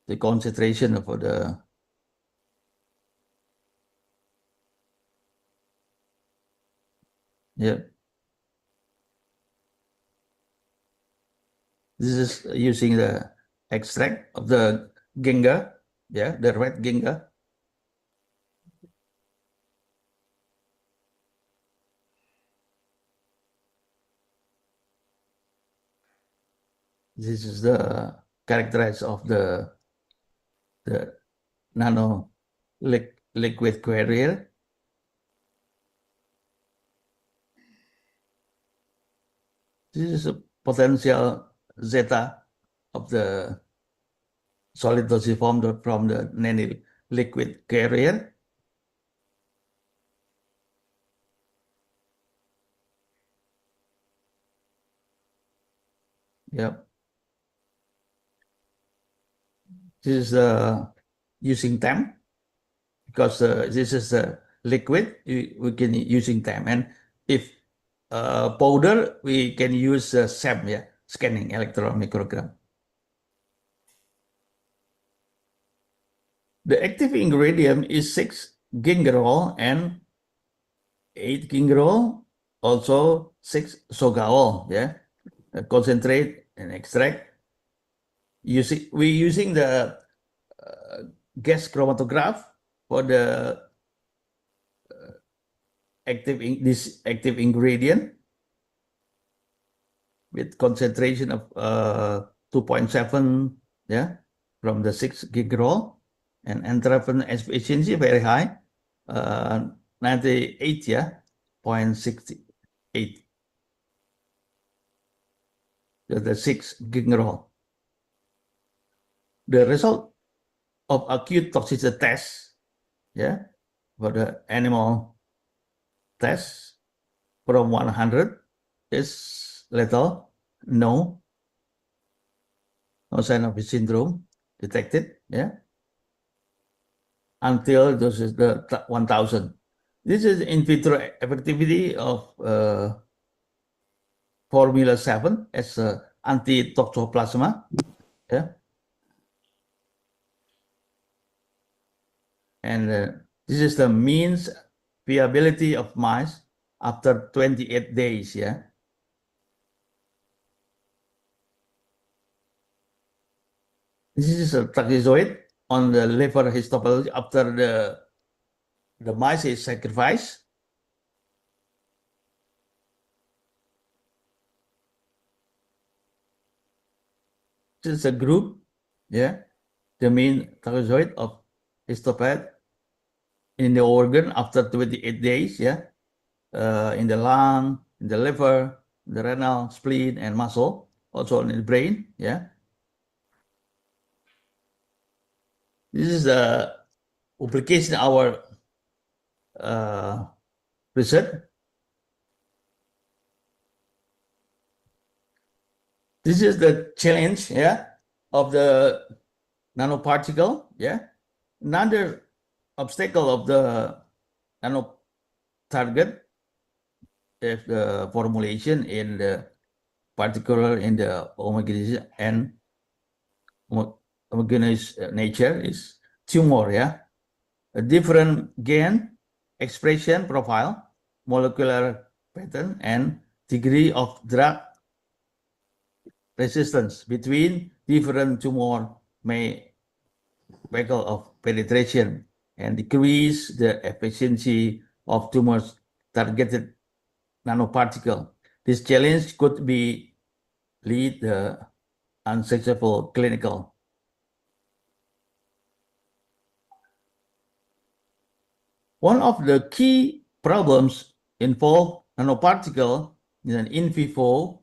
The concentration for the yeah. This is using the extract of the ginger, yeah, the red ginger. This is the characterized of the nano liquid carrier. This is a potential zeta of the solid dosage form from the nano liquid carrier. Yep. This is using temp because this is a liquid. We can using temp, and if powder we can use SEM, yeah, scanning electron microgram. The active ingredient is 6 gingerol and 8 gingerol, also 6 sogaol, yeah, concentrate and extract. We're using the gas chromatograph for the this active ingredient with concentration of 2.7, yeah, from the 6 gingerol, and entrapment efficiency very high, 98, yeah, 0.68. The 6 gingerol. The result of acute toxicity test, yeah, for the animal test from 100 is lethal, no sign of the syndrome detected, yeah, until this is the 1000. This is in vitro effectivity of Formula 7 as anti-toxoplasma, yeah, and this is the means viability of mice after 28 days, yeah. This is a trapezoid on the liver histopathology after the mice is sacrificed. This is a group, yeah, the main trapezoid of histopath in the organ after 28 days, yeah, in the lung, in the liver, the renal, spleen, and muscle, also in the brain, yeah. This is the publication of our research. This is the challenge, yeah, of the nanoparticle, yeah. Another obstacle of the nano target is the formulation in the particular in the homogeneous and homogeneous nature is tumor, yeah. A different gain, expression profile, molecular pattern, and degree of drug resistance between different tumor may vehicle of penetration and decrease the efficiency of tumors targeted nanoparticle. This challenge could be lead the unsuccessful clinical. One of the key problems involve nanoparticle in an in vivo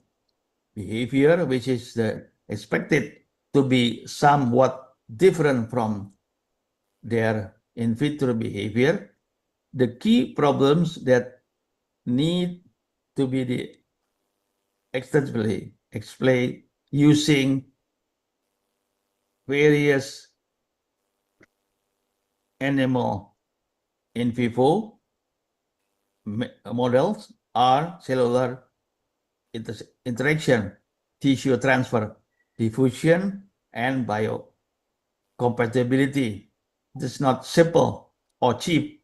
behavior, which is expected to be somewhat different from their in vitro behavior. The key problems that need to be extensively explained using various animal in vivo models are cellular interaction, tissue transfer, diffusion, and biocompatibility. It is not simple or cheap.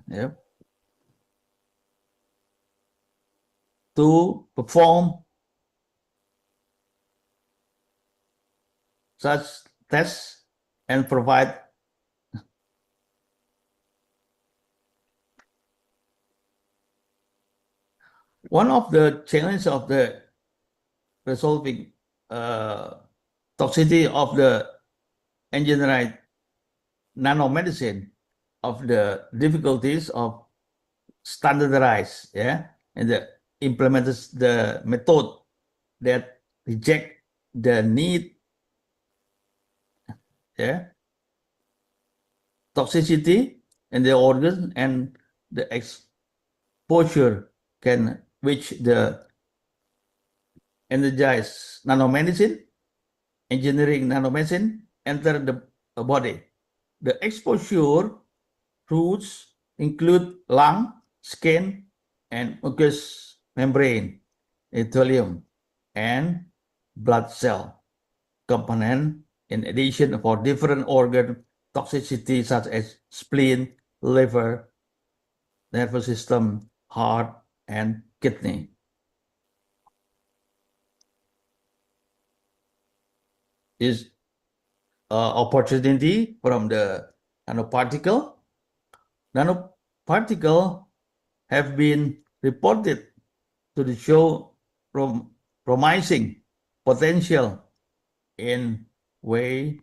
Yep. To perform such tests and provide One of the challenges of the resolving toxicity of the engineered nanomedicine, of the difficulties of standardize, and the implements the method that reject the need, toxicity in the organ, and the exposure can which the energize nanomedicine, engineering nanomedicine enter the body. The exposure routes include lung, skin, and mucous membrane, epithelium, and blood cell component. In addition, for different organ toxicity such as spleen, liver, nervous system, heart, and kidney. Is opportunity from the nanoparticle. Nanoparticle have been reported to show promising potential in way,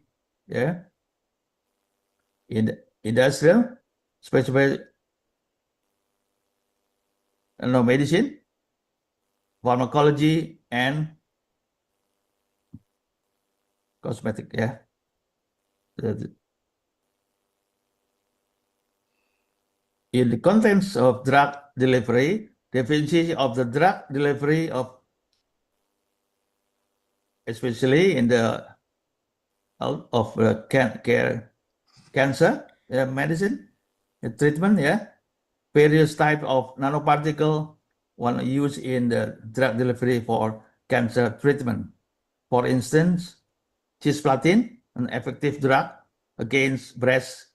in industrial, especially nanomedicine, pharmacology, and cosmetic. In the contents of drug delivery, definition of the drug delivery of, especially in the of cancer medicine treatment, various type of nanoparticle one used in the drug delivery for cancer treatment. For instance, cisplatin, an effective drug against breast,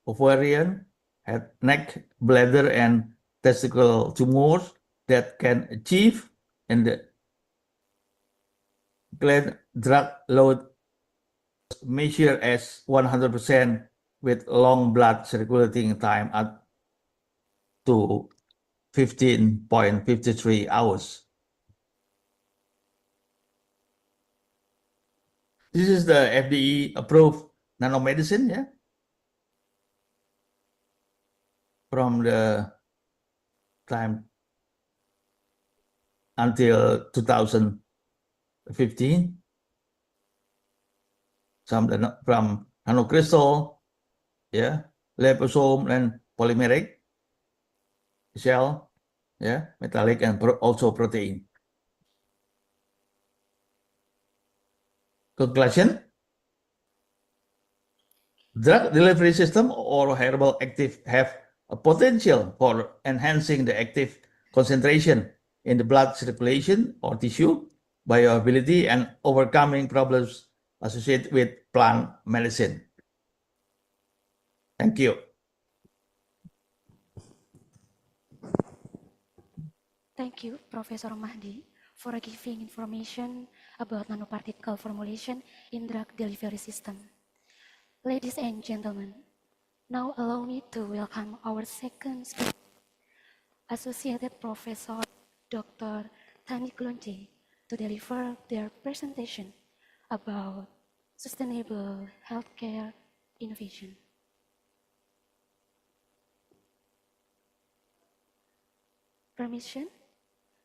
ovarian, head, neck, bladder, and testicular tumors that can achieve in the gland drug load measured as 100% with long blood circulating time up to 15.53 hours. This is the FDA approved nanomedicine, from the time until 2015. Some from nanocrystal, liposome, and polymeric shell, metallic, and also protein. Conclusion: drug delivery system or herbal active have a potential for enhancing the active concentration in the blood circulation or tissue, bioavailability, and overcoming problems associated with plant medicine. Thank you. Thank you, Professor Mahdi, for giving information about nanoparticle formulation in drug delivery system. Ladies and gentlemen, now allow me to welcome our second speaker, Associated Professor Dr. Tani Glonje, to deliver their presentation about sustainable healthcare innovation. Permission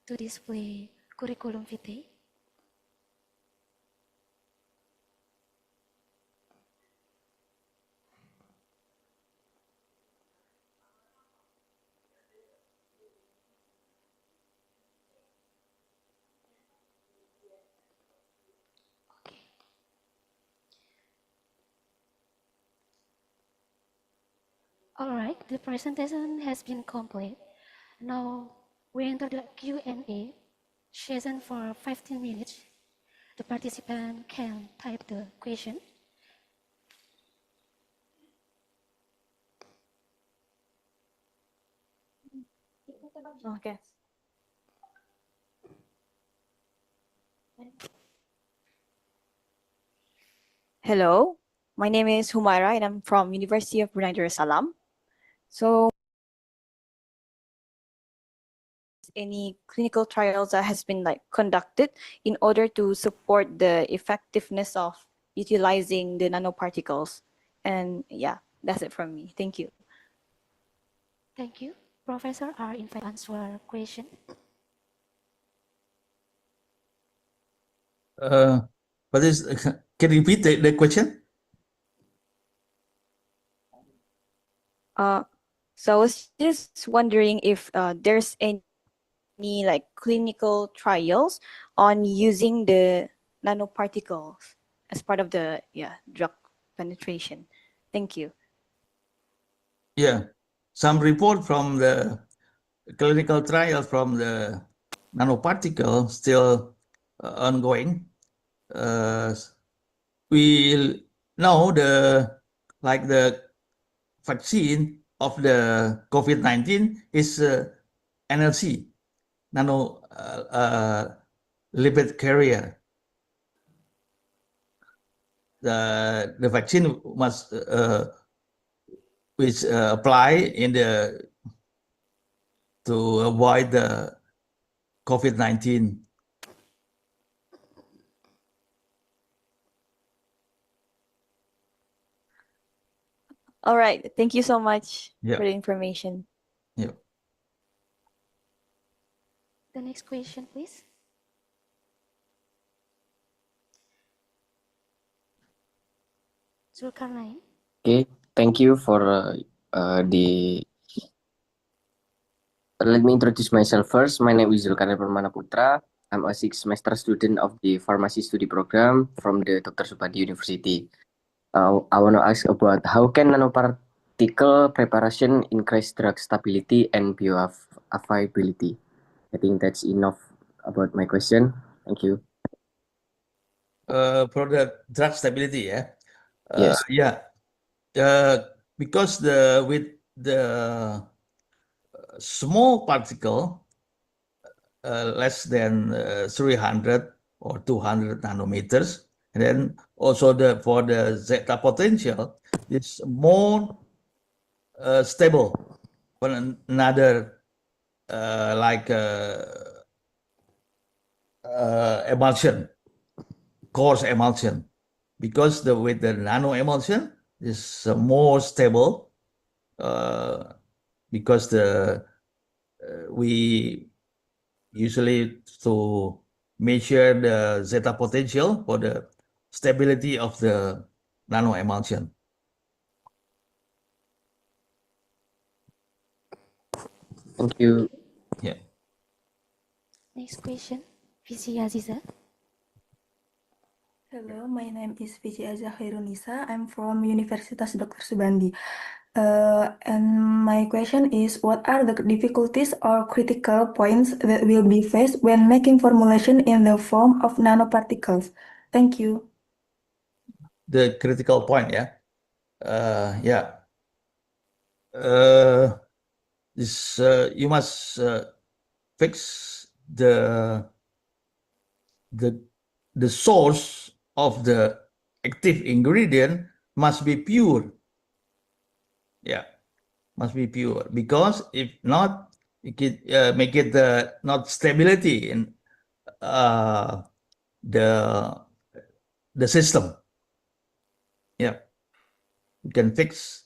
to display curriculum vitae. All right, the presentation has been complete. Now we enter the Q&A session for 15 minutes. The participant can type the question. Okay. Hello, my name is Humaira and I'm from University of Brunei Darussalam. So any clinical trials that has been like conducted in order to support the effectiveness of utilizing the nanoparticles. And yeah, that's it from me. Thank you. Thank you. Professor are invited to answer question. What is? Can you repeat the question? So I was just wondering if there's any like clinical trials on using the nanoparticles as part of the drug penetration. Thank you. Yeah, some report from the clinical trial from the nanoparticle still ongoing. We know the vaccine of the COVID-19 is NLC, nano lipid carrier. The vaccine must which apply in the to avoid the COVID-19. All right. Thank you so much Yeah. for the information. Yeah. The next question, please. Zulkarnain. Okay, thank you for the. Let me introduce myself first. My name is Zulkarnain Permana Putra. I'm a sixth semester student of the pharmacy study program from the Dr. Subhadi University. I want to ask about how can nanoparticle preparation increase drug stability and bioavailability. I think that's enough about my question. Thank you. For the drug stability, yeah. Yes. Yeah. Because with the small particle less than 300 or 200 nanometers, and then also for the zeta potential, it's more stable for another like emulsion, coarse emulsion, because with the nano emulsion is more stable because we usually to measure the zeta potential for the stability of the nano emulsion. Thank you. Yeah. Next question, Vizi Aziza. Hello, my name is Vici Aza Khairunisa. I'm from Universitas Dr. Subandi. And my question is, what are the difficulties or critical points that will be faced when making formulation in the form of nanoparticles? Thank you. The critical point, yeah. Yeah. This you must fix the source of the active ingredient must be pure. Yeah, must be pure, because if not, it can make it not stability in the system. Yeah, you can fix.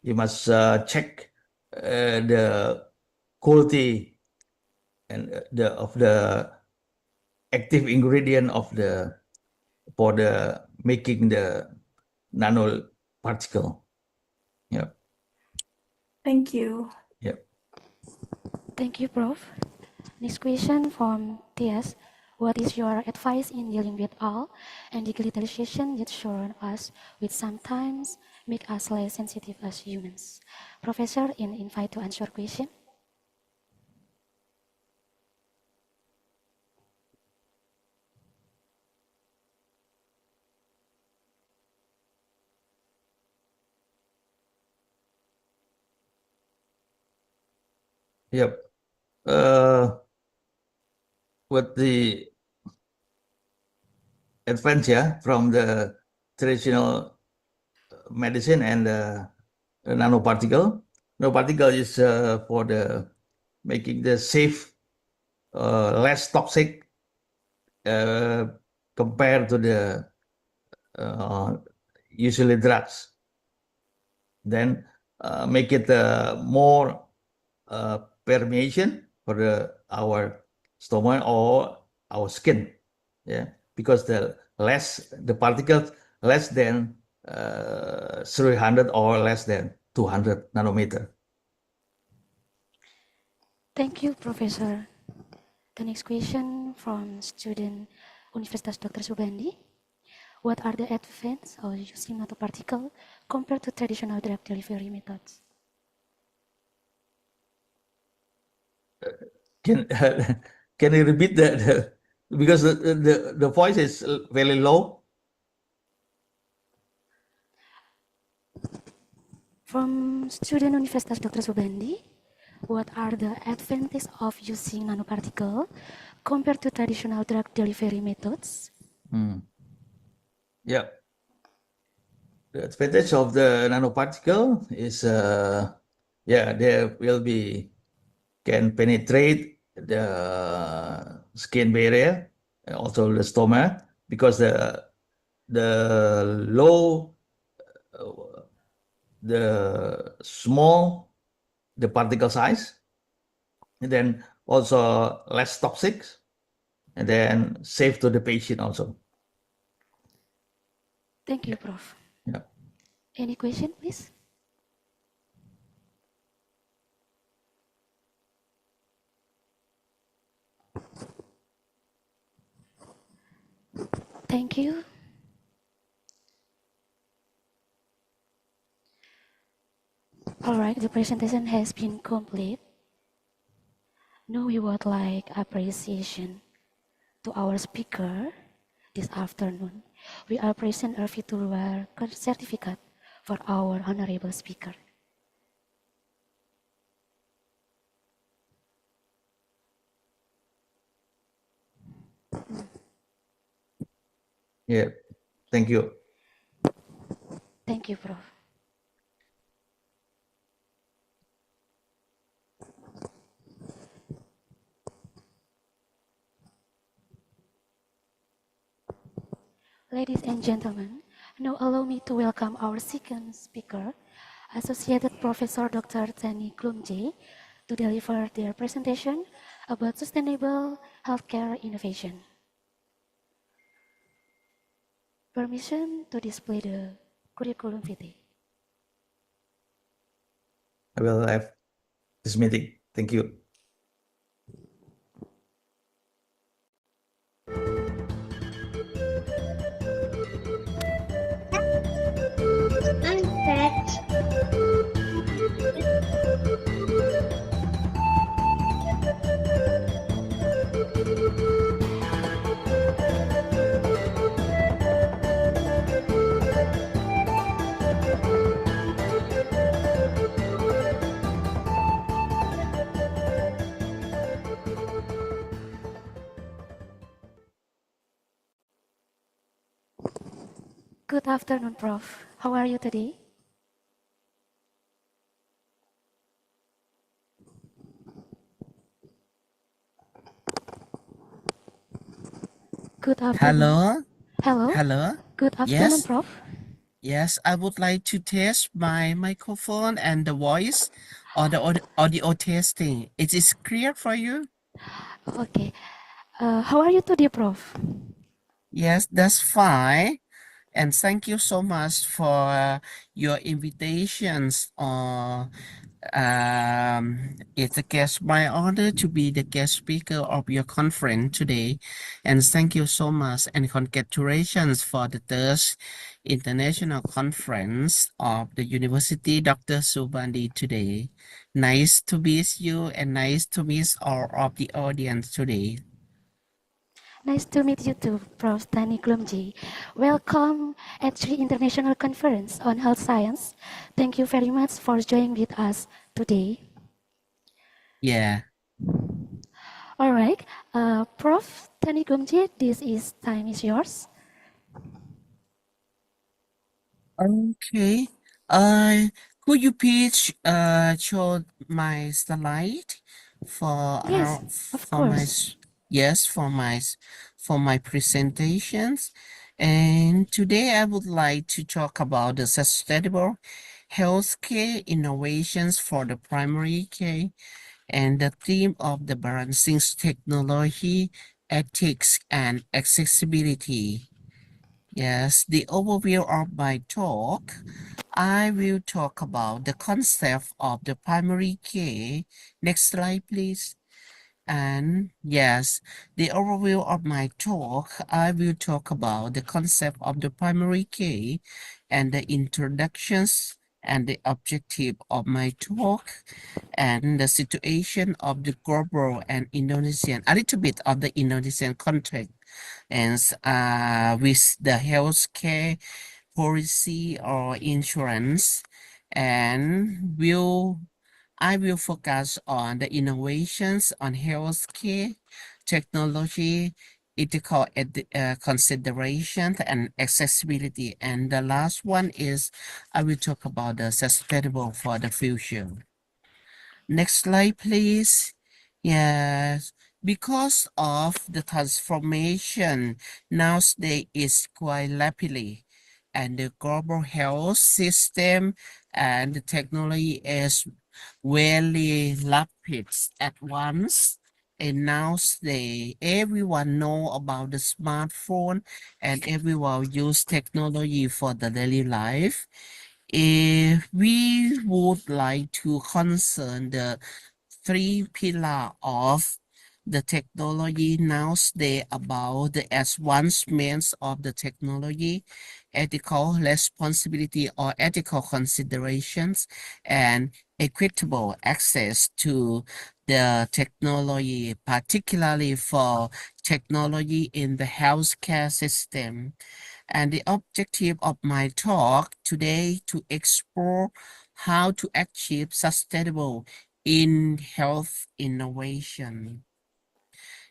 You must check the quality and of the active ingredient of for the making the nano particle. Yeah. Thank you. Yeah. Thank you, Prof. Next question from Tias. What is your advice in dealing with all and digitalization that surround us, which sometimes make us less sensitive as humans? Professor, invite to answer question. Yep. With the advance, yeah, from the traditional medicine and the nanoparticle. Nanoparticle is for the making the safe, less toxic compared to the usually drugs. Then make it more permeation for our stomach or our skin. Yeah, because the particles less than 300 or less than 200 nanometer. Thank you, Professor. The next question from student Universitas Dr. Subandi. What are the advantages of using nanoparticle compared to traditional drug delivery methods? Can can you repeat because the voice is very low? From student Universitas Dr. Subandi, what are the advantages of using nanoparticle compared to traditional drug delivery methods? Yeah. The advantage of the nanoparticle is, they can penetrate the skin barrier and also the stomach because the low, the small, the particle size, and then also less toxic, and then safe to the patient also. Thank you, Prof. Yeah. Any question, please? Thank you. All right, the presentation has been complete. Now we would like appreciation to our speaker this afternoon. We are present a virtual certificate for our honorable speaker. Yeah, thank you. Thank you, Prof. Ladies and gentlemen, now allow me to welcome our second speaker, Associated Professor Dr. Tani Klumje, to deliver their presentation about sustainable healthcare innovation. Permission to display the curriculum vitae. I will have this meeting. Thank you. Good afternoon, Prof. How are you today? Good afternoon. Hello. Hello. Hello. Good afternoon, Yes. Prof. Yes, I would like to test my microphone and the voice or the audio testing. It is clear for you? Okay. How are you today, Prof? Yes, that's fine. And thank you so much for your invitations. It's a guest my honor to be the guest speaker of your conference today. And thank you so much and congratulations for the third international conference of the University Dr. Subandi today. Nice to meet you and nice to meet all of the audience today. Nice to meet you too, Prof. Tani Klumji. Welcome at the International Conference on Health Science. Thank you very much for joining with us today. Yeah. All right, Prof. Tani Klumji, time is yours. Okay. Could you please show my slide for Yes, our of for my course. yes for my presentations. And today I would like to talk about the sustainable healthcare innovations for the primary care and the theme of the balancing technology, ethics, and accessibility. Yes, the overview of my talk. I will talk about the concept of the primary care. Next slide, please. And yes, the overview of my talk, I will talk about the concept of the primary care and the introductions and the objective of my talk and the situation of the global and Indonesian, a little bit of the Indonesian context and with the healthcare policy or insurance, and I will focus on the innovations on healthcare, technology, ethical considerations, and accessibility. And the last one is I will talk about the sustainable for the future. Next slide, please. Yes, because of the transformation nowadays is quite rapidly, and the global health system and the technology is very rapid at once. And nowadays, everyone know about the smartphone and everyone use technology for the daily life. If we would like to concern the three pillar of the technology nowadays about the advancements of the technology, ethical responsibility or ethical considerations, and equitable access to the technology, particularly for technology in the healthcare system. And the objective of my talk today to explore how to achieve sustainable in health innovation.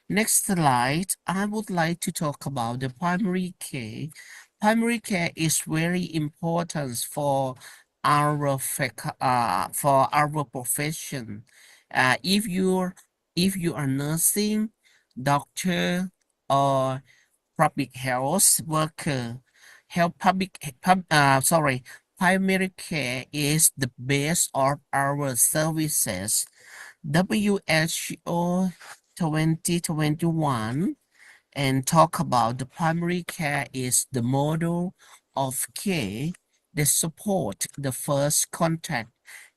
Next slide, I would like to talk about the primary care. Primary care is very important for for our profession. If you are nursing, doctor, or public health worker. Primary care is the base of our services. WHO 2021 and talk about the primary care is the model of care that support the first contact,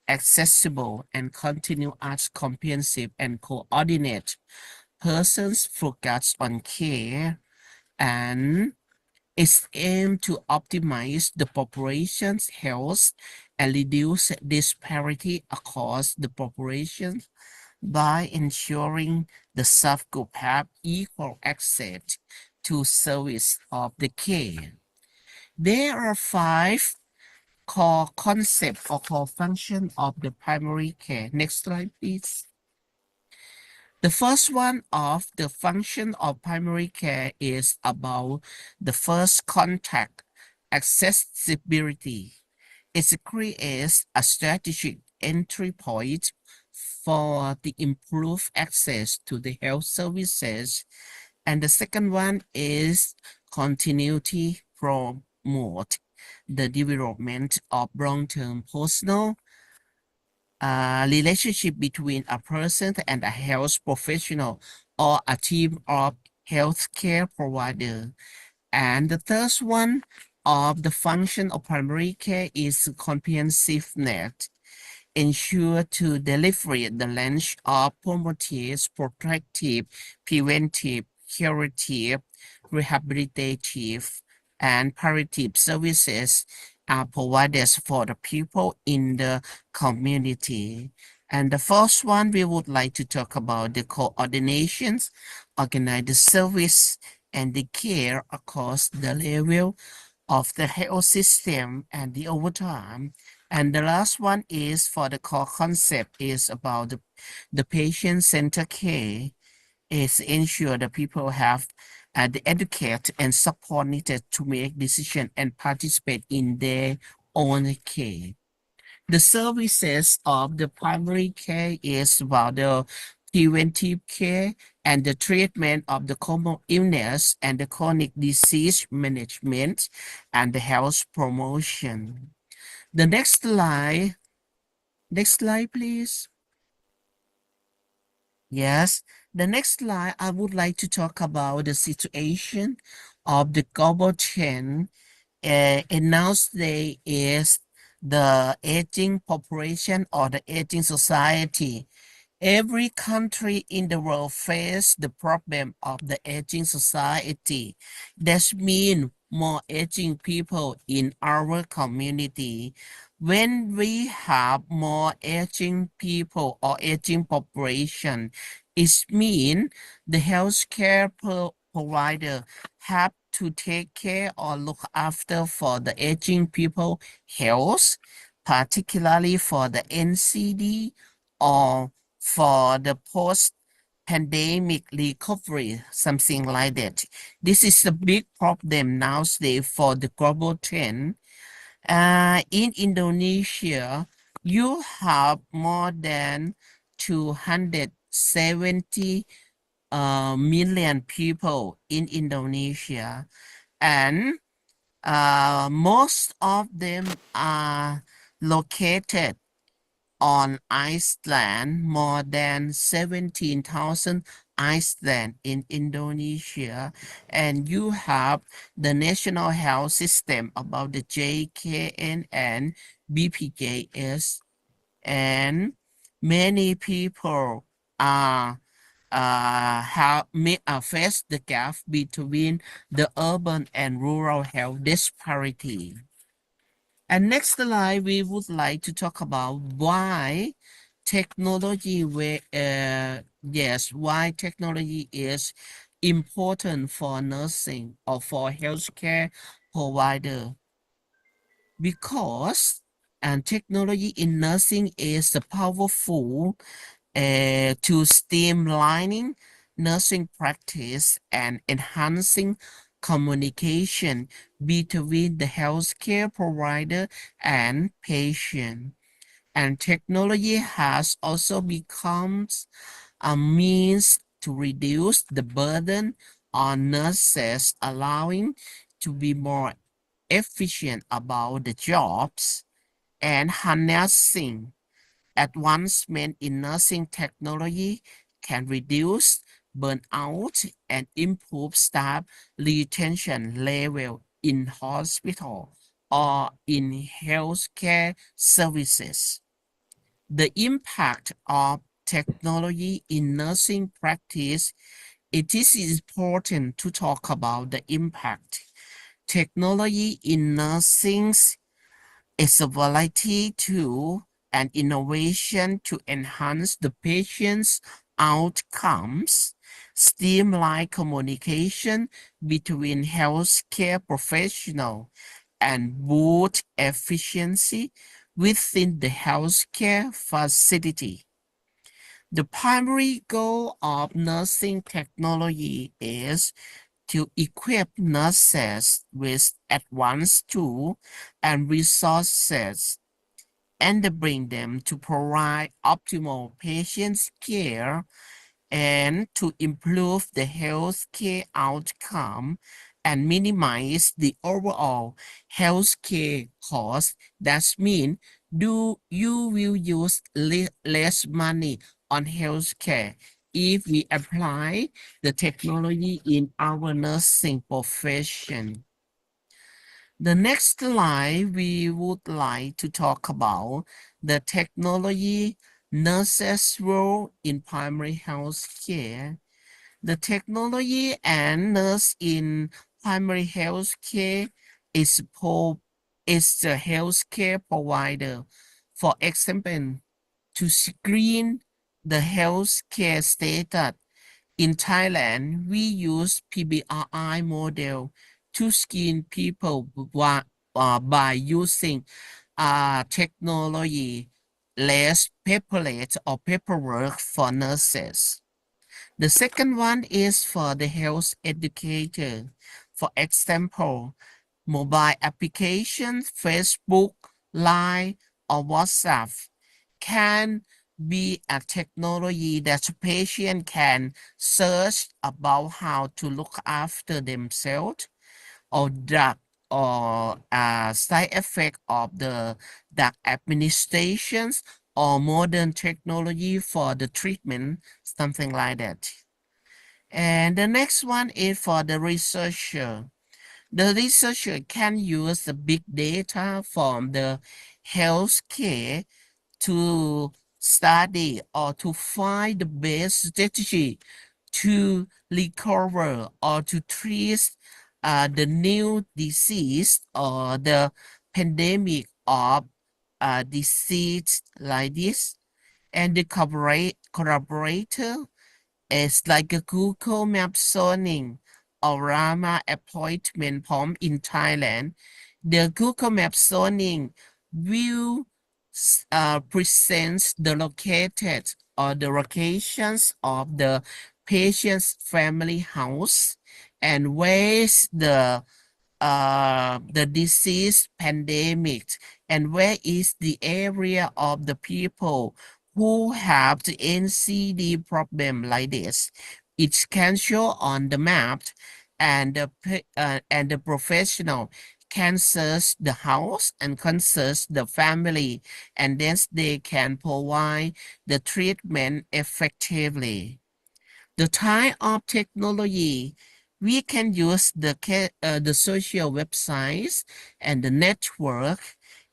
accessible and continuous comprehensive and coordinate persons focus on care and is aimed to optimize the population's health and reduce disparity across the population by ensuring the subgroup have equal access to service of the care. There are five core concepts or core functions of the primary care. Next slide, please. The first one of the function of primary care is about the first contact, accessibility. It creates a strategic entry point for the improved access to the health services. And the second one is continuity promote the development of long-term personal relationship between a person and a health professional or a team of healthcare provider. And the third one of the function of primary care is comprehensiveness. Ensure to deliver the range of promotive, protective, preventive, curative, rehabilitative, and palliative services are provided for the people in the community. And the first one, we would like to talk about the coordinations, organize the service and the care across the level of the health system and the overtime. And the last one is for the core concept is about the patient-centered care is ensure that people have the educate and support needed to make decision and participate in their own care. The services of the primary care is about the preventive care, and the treatment of the common illness and the chronic disease management and the health promotion. The next slide, please. Yes, the next slide, I would like to talk about the situation of the global trend announced today is the aging population or the aging society. Every country in the world faces the problem of the aging society. That means more aging people in our community. When we have more aging people or aging population, it means the healthcare provider have to take care or look after for the aging people health, particularly for the NCD or for the post-pandemic recovery, something like that. This is a big problem nowadays for the global trend. In Indonesia, you have more than 270 million people in Indonesia, and most of them are located on Iceland, more than 17,000 Iceland in Indonesia, and you have the national health system about the JKNN, BPJS, and many people are face the gap between the urban and rural health disparity. And next slide, we would like to talk about why technology why technology is important for nursing or for healthcare provider. Because technology in nursing is powerful to streamlining nursing practice and enhancing communication between the healthcare provider and patient. And technology has also become a means to reduce the burden on nurses, allowing to be more efficient about the jobs and harnessing advancement in nursing technology can reduce burnout and improve staff retention level in hospital or in healthcare services. The impact of technology in nursing practice, it is important to talk about the impact. Technology in nursing is a variety to and innovation to enhance the patient's outcomes, streamline communication between healthcare professionals, and boost efficiency within the healthcare facility. The primary goal of nursing technology is to equip nurses with advanced tools and resources and bring them to provide optimal patient care and to improve the healthcare outcome and minimize the overall healthcare cost. That means you will use less money on healthcare if we apply the technology in our nursing profession. The next slide, we would like to talk about the technology nurses' role in primary health care. The technology and nurse in primary health care is the healthcare provider. For example, to screen the healthcare status. In Thailand, we use PBRI model to screen people by using technology, less paperless or paperwork for nurses. The second one is for the health educator. For example, mobile applications, Facebook, Line, or WhatsApp can be a technology that the patient can search about how to look after themselves, or drug or side effect of the drug administrations, or modern technology for the treatment, something like that. And the next one is for the researcher. The researcher can use the big data from the healthcare to study or to find the best strategy to recover or to treat the new disease or the pandemic of disease like this. And the collaborator is like a Google Map zoning or Rama appointment pump in Thailand. The Google Map zoning will present the located or the locations of the patient's family house and where's the disease pandemic and where is the area of the people who have the NCD problem like this. It can show on the map, and the professional can search the house and can search the family, and then they can provide the treatment effectively. The type of technology, we can use the social websites and the network,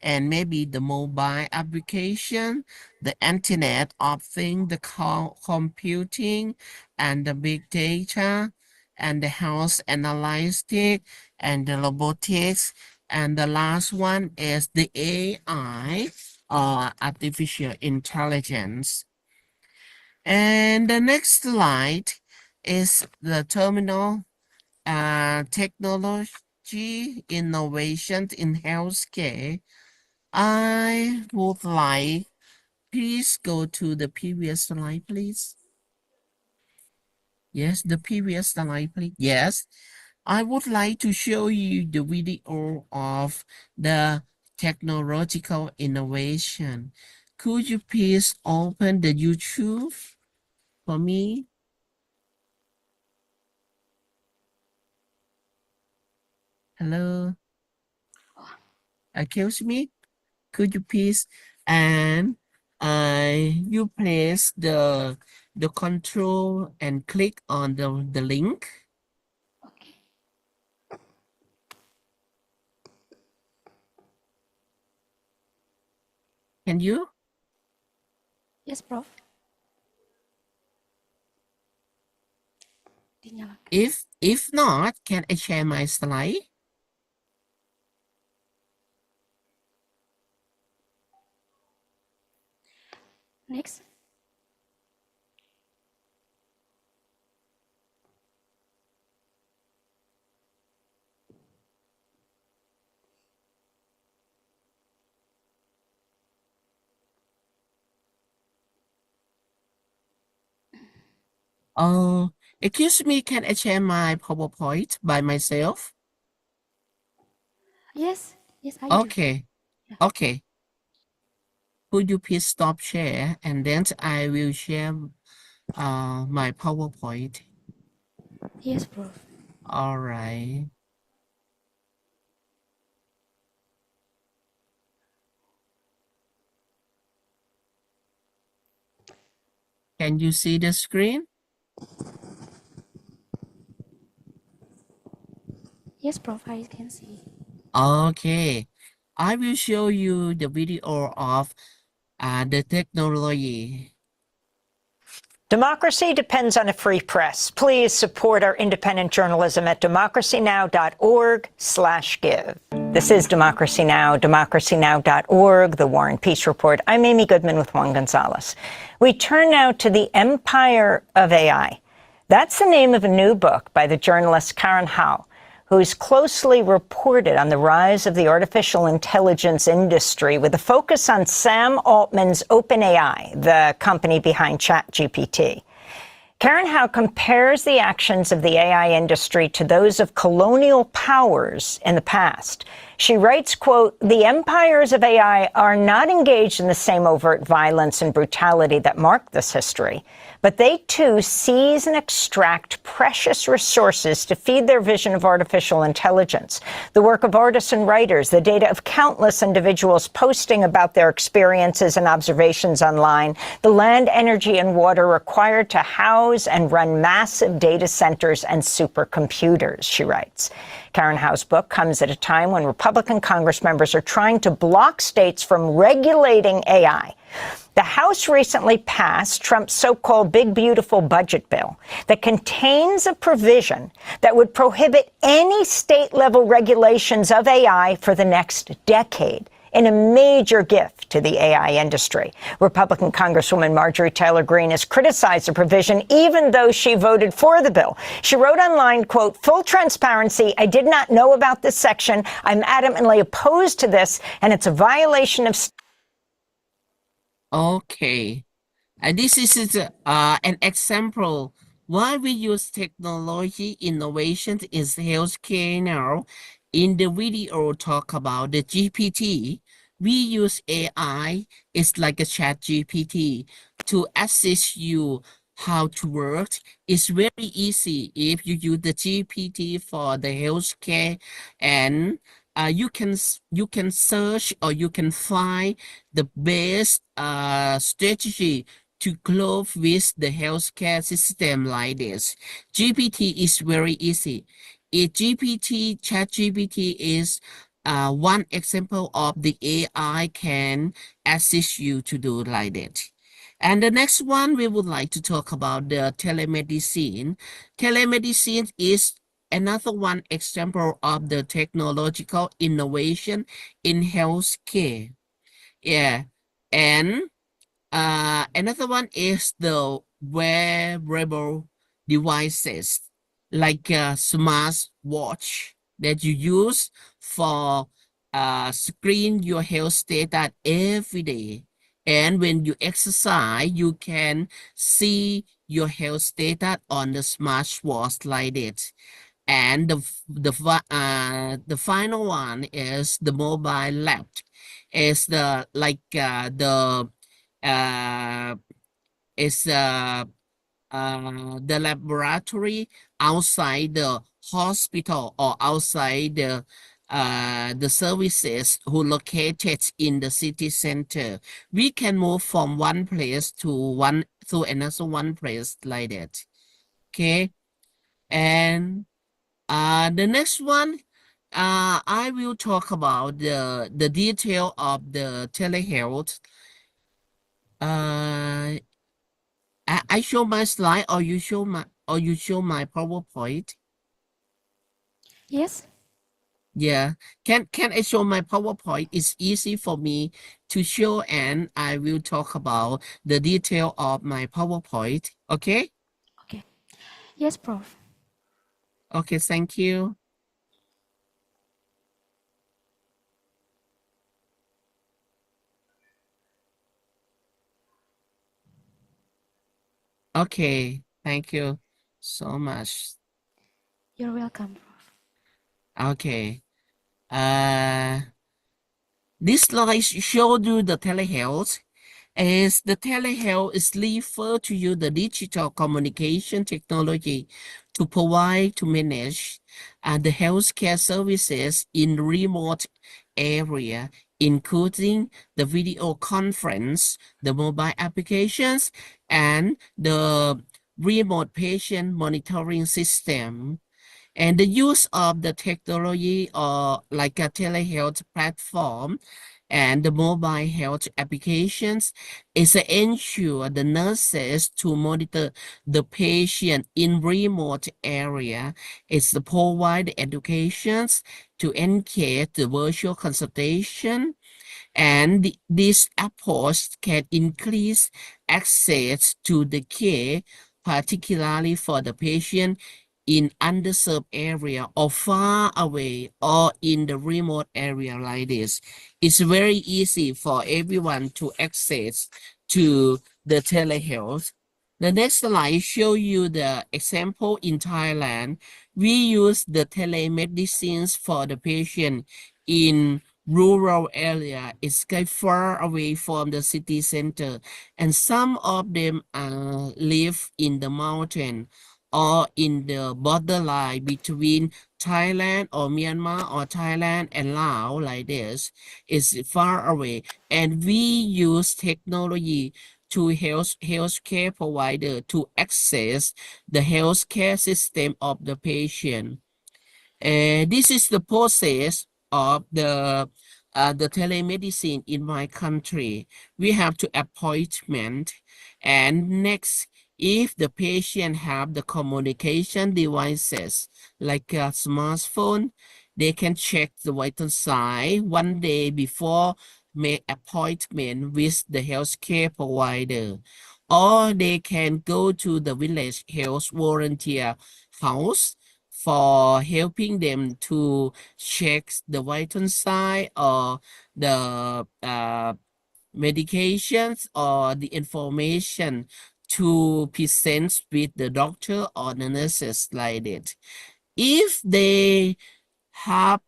and maybe the mobile application, the Internet of Things, the computing, and the big data, and the health analytics, and the robotics, and the last one is the AI, artificial intelligence. And the next slide is the terminal technology innovation in healthcare. I would like, please go to the previous slide, please. Yes, the previous slide, please. Yes, I would like to show you the video of the technological innovation. Could you please open the YouTube for me? Hello. Excuse me. Could you please and you place the control and click on the link. Can you? Yes, Prof. Dinyalakan. If not, can I share my slide? Next. Oh, excuse me, can I share my PowerPoint by myself? Yes, yes, I do. Okay, okay. Could you please stop share, and then I will share my PowerPoint. Yes, Prof. All right. Can you see the screen? Yes, Prof, I can see. Okay, I will show you the video of the technology. Democracy depends on a free press. Please support our independent journalism at democracynow.org/give. This is Democracy Now!, democracynow.org, The War and Peace Report. I'm Amy Goodman with Juan Gonzalez. We turn now to the empire of AI. That's the name of a new book by the journalist Karen Hao, who's closely reported on the rise of the artificial intelligence industry with a focus on Sam Altman's OpenAI, the company behind ChatGPT. Karen Hao compares the actions of the AI industry to those of colonial powers in the past. She writes, quote, "The empires of AI are not engaged in the same overt violence and brutality that mark this history, but they too seize and extract precious resources to feed their vision of artificial intelligence. The work of artists and writers, the data of countless individuals posting about their experiences and observations online, the land, energy, and water required to house and run massive data centers and supercomputers," she writes. Karen Howe's book comes at a time when Republican Congress members are trying to block states from regulating AI. The House recently passed Trump's so-called Big Beautiful Budget Bill that contains a provision that would prohibit any state-level regulations of AI for the next decade, in a major gift to the AI industry. Republican Congresswoman Marjorie Taylor Greene has criticized the provision, even though she voted for the bill. She wrote online, quote, "Full transparency, I did not know about this section. I'm adamantly opposed to this, and it's a violation of..." Okay. This is an example why we use technology innovation in healthcare now. In the video talk about the GPT, we use AI. It's like a chat GPT to assist you how to work. It's very easy if you use the GPT for the healthcare, and you can search or you can find the best strategy to cope with the healthcare system like this. GPT is very easy. ChatGPT is one example of the AI can assist you to do like that. And the next one, we would like to talk about the telemedicine. Telemedicine is another one example of the technological innovation in healthcare. Yeah, and another one is the wearable devices like a smart watch that you use for screen your health data every day. And when you exercise, you can see your health data on the smartwatch like that. And the final one is the mobile lab. Is the uh, is the laboratory outside the hospital or outside the services who located in the city center. We can move from one place to another one place like that. Okay, and the next one, I will talk about the detail of the telehealth. I show my slide, or you show my PowerPoint. Yes. Yeah. Can I show my PowerPoint? It's easy for me to show, and I will talk about the detail of my PowerPoint. Okay? Okay. Yes, Prof. Okay, thank you. Okay, thank you so much. You're welcome, Prof. Okay. This slide showed you the telehealth. As the telehealth is referred to you the digital communication technology to manage the healthcare services in remote area, including the video conference, the mobile applications, and the remote patient monitoring system. And the use of the technology like a telehealth platform and the mobile health applications is to ensure the nurses to monitor the patient in remote area. It's to provide educations to engage the virtual consultation, and this approach can increase access to the care, particularly for the patient in underserved area or far away or in the remote area like this. It's very easy for everyone to access to the telehealth. The next slide show you the example in Thailand. We use the telemedicines for the patient in rural area. It's kind of far away from the city center, and some of them live in the mountain or in the borderline between Thailand or Myanmar or Thailand and Laos, like this. It's far away, and we use technology to healthcare provider to access the healthcare system of the patient. This is the process of the telemedicine in my country. We have to appointment, and next, if the patient have the communication devices like a smartphone, they can check the vital sign one day before make appointment with the healthcare provider, or they can go to the village health volunteer house for helping them to check the vital sign or the medications or the information to present with the doctor or the nurses like that. If they have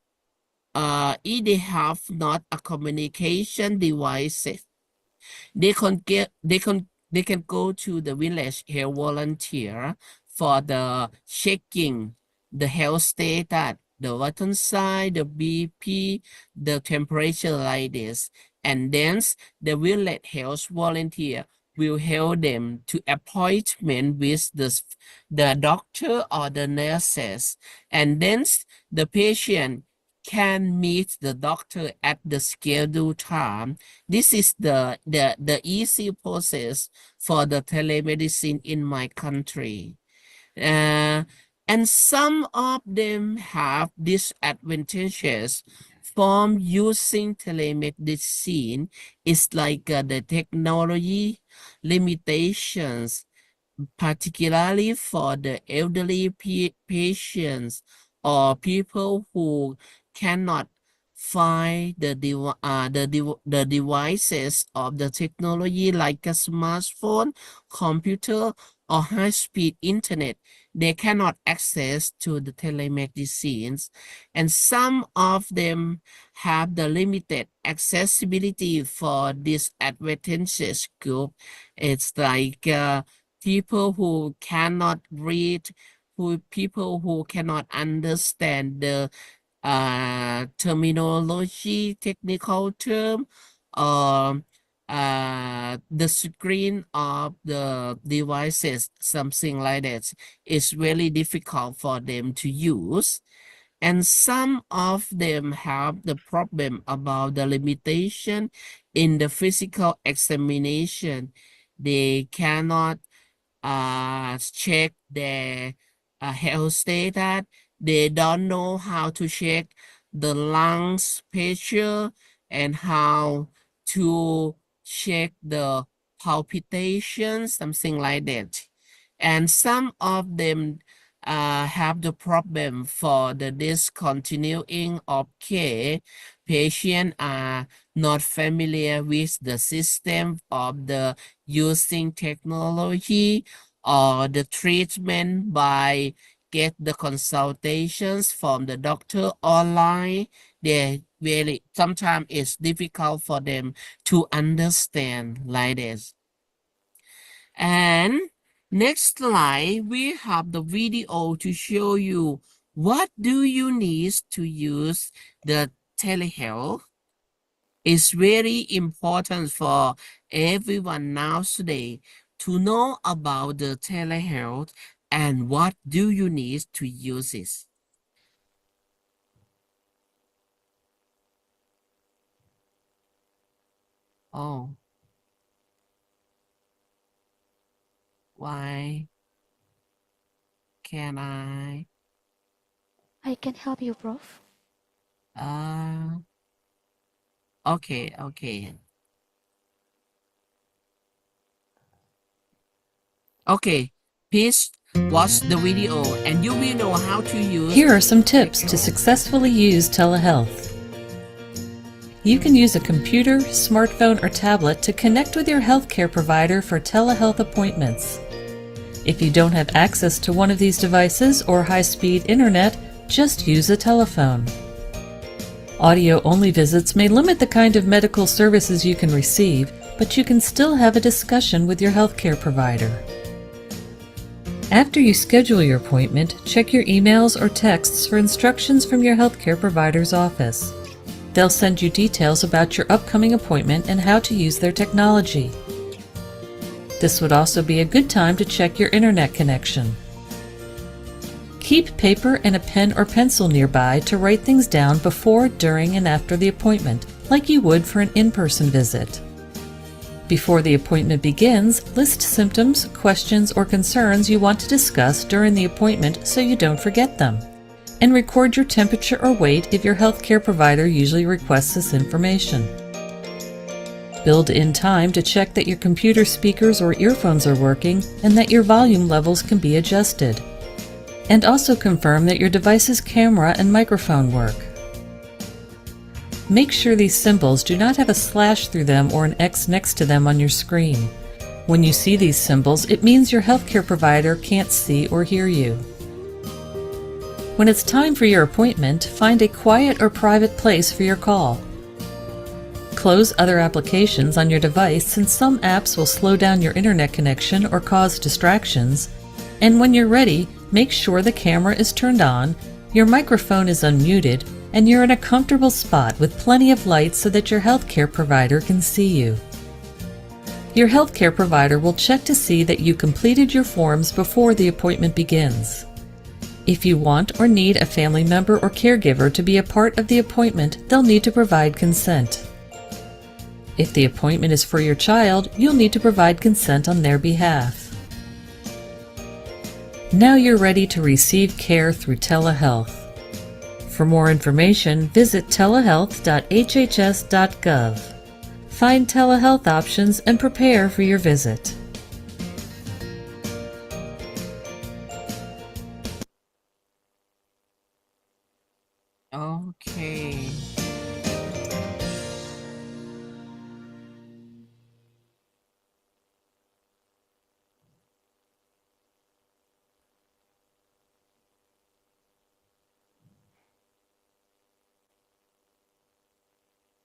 not a communication devices, they can go to the village health volunteer for the checking the health status, the vital sign, the BP, the temperature like this, and then the village health volunteer will help them to appointment with the doctor or the nurses, and then the patient can meet the doctor at the scheduled time. This is the easy process for the telemedicine in my country. And some of them have disadvantages from using telemedicine. It's like the technology limitations, particularly for the elderly patients or people who cannot find the devices of the technology like a smartphone, computer, or high-speed internet. They cannot access to the telemedicines, and some of them have the limited accessibility for this advantageous group. It's like people who cannot read, people who cannot understand the terminology, technical term, or the screen of the devices, something like that. It's really difficult for them to use. And some of them have the problem about the limitation in the physical examination. They cannot check their health status. They don't know how to check the lungs pressure and how to check the palpitations, something like that. And some of them have the problem for the discontinuing of care. Patients are not familiar with the system of the using technology or the treatment by get the consultations from the doctor online. They really sometimes it's difficult for them to understand like this. And next slide, we have the video to show you what do you need to use the telehealth. It's very important for everyone now today to know about the telehealth and what do you need to use it. Oh. Why can I? I can help you, Prof. Okay, okay. Okay, please watch the video and you will know how to use. Here are some tips to successfully use telehealth. You can use a computer, smartphone, or tablet to connect with your healthcare provider for telehealth appointments. If you don't have access to one of these devices or high-speed internet, just use a telephone. Audio-only visits may limit the kind of medical services you can receive, but you can still have a discussion with your healthcare provider. After you schedule your appointment, check your emails or texts for instructions from your healthcare provider's office. They'll send you details about your upcoming appointment and how to use their technology. This would also be a good time to check your internet connection. Keep paper and a pen or pencil nearby to write things down before, during, and after the appointment, like you would for an in-person visit. Before the appointment begins, list symptoms, questions, or concerns you want to discuss during the appointment so you don't forget them. And record your temperature or weight if your healthcare provider usually requests this information. Build in time to check that your computer speakers or earphones are working and that your volume levels can be adjusted. And also confirm that your device's camera and microphone work. Make sure these symbols do not have a slash through them or an X next to them on your screen. When you see these symbols, it means your healthcare provider can't see or hear you. When it's time for your appointment, find a quiet or private place for your call. Close other applications on your device since some apps will slow down your internet connection or cause distractions. And when you're ready, make sure the camera is turned on, your microphone is unmuted, and you're in a comfortable spot with plenty of light so that your healthcare provider can see you. Your healthcare provider will check to see that you completed your forms before the appointment begins. If you want or need a family member or caregiver to be a part of the appointment, they'll need to provide consent. If the appointment is for your child, you'll need to provide consent on their behalf. Now you're ready to receive care through telehealth. For more information, visit telehealth.hhs.gov. Find telehealth options and prepare for your visit. Okay.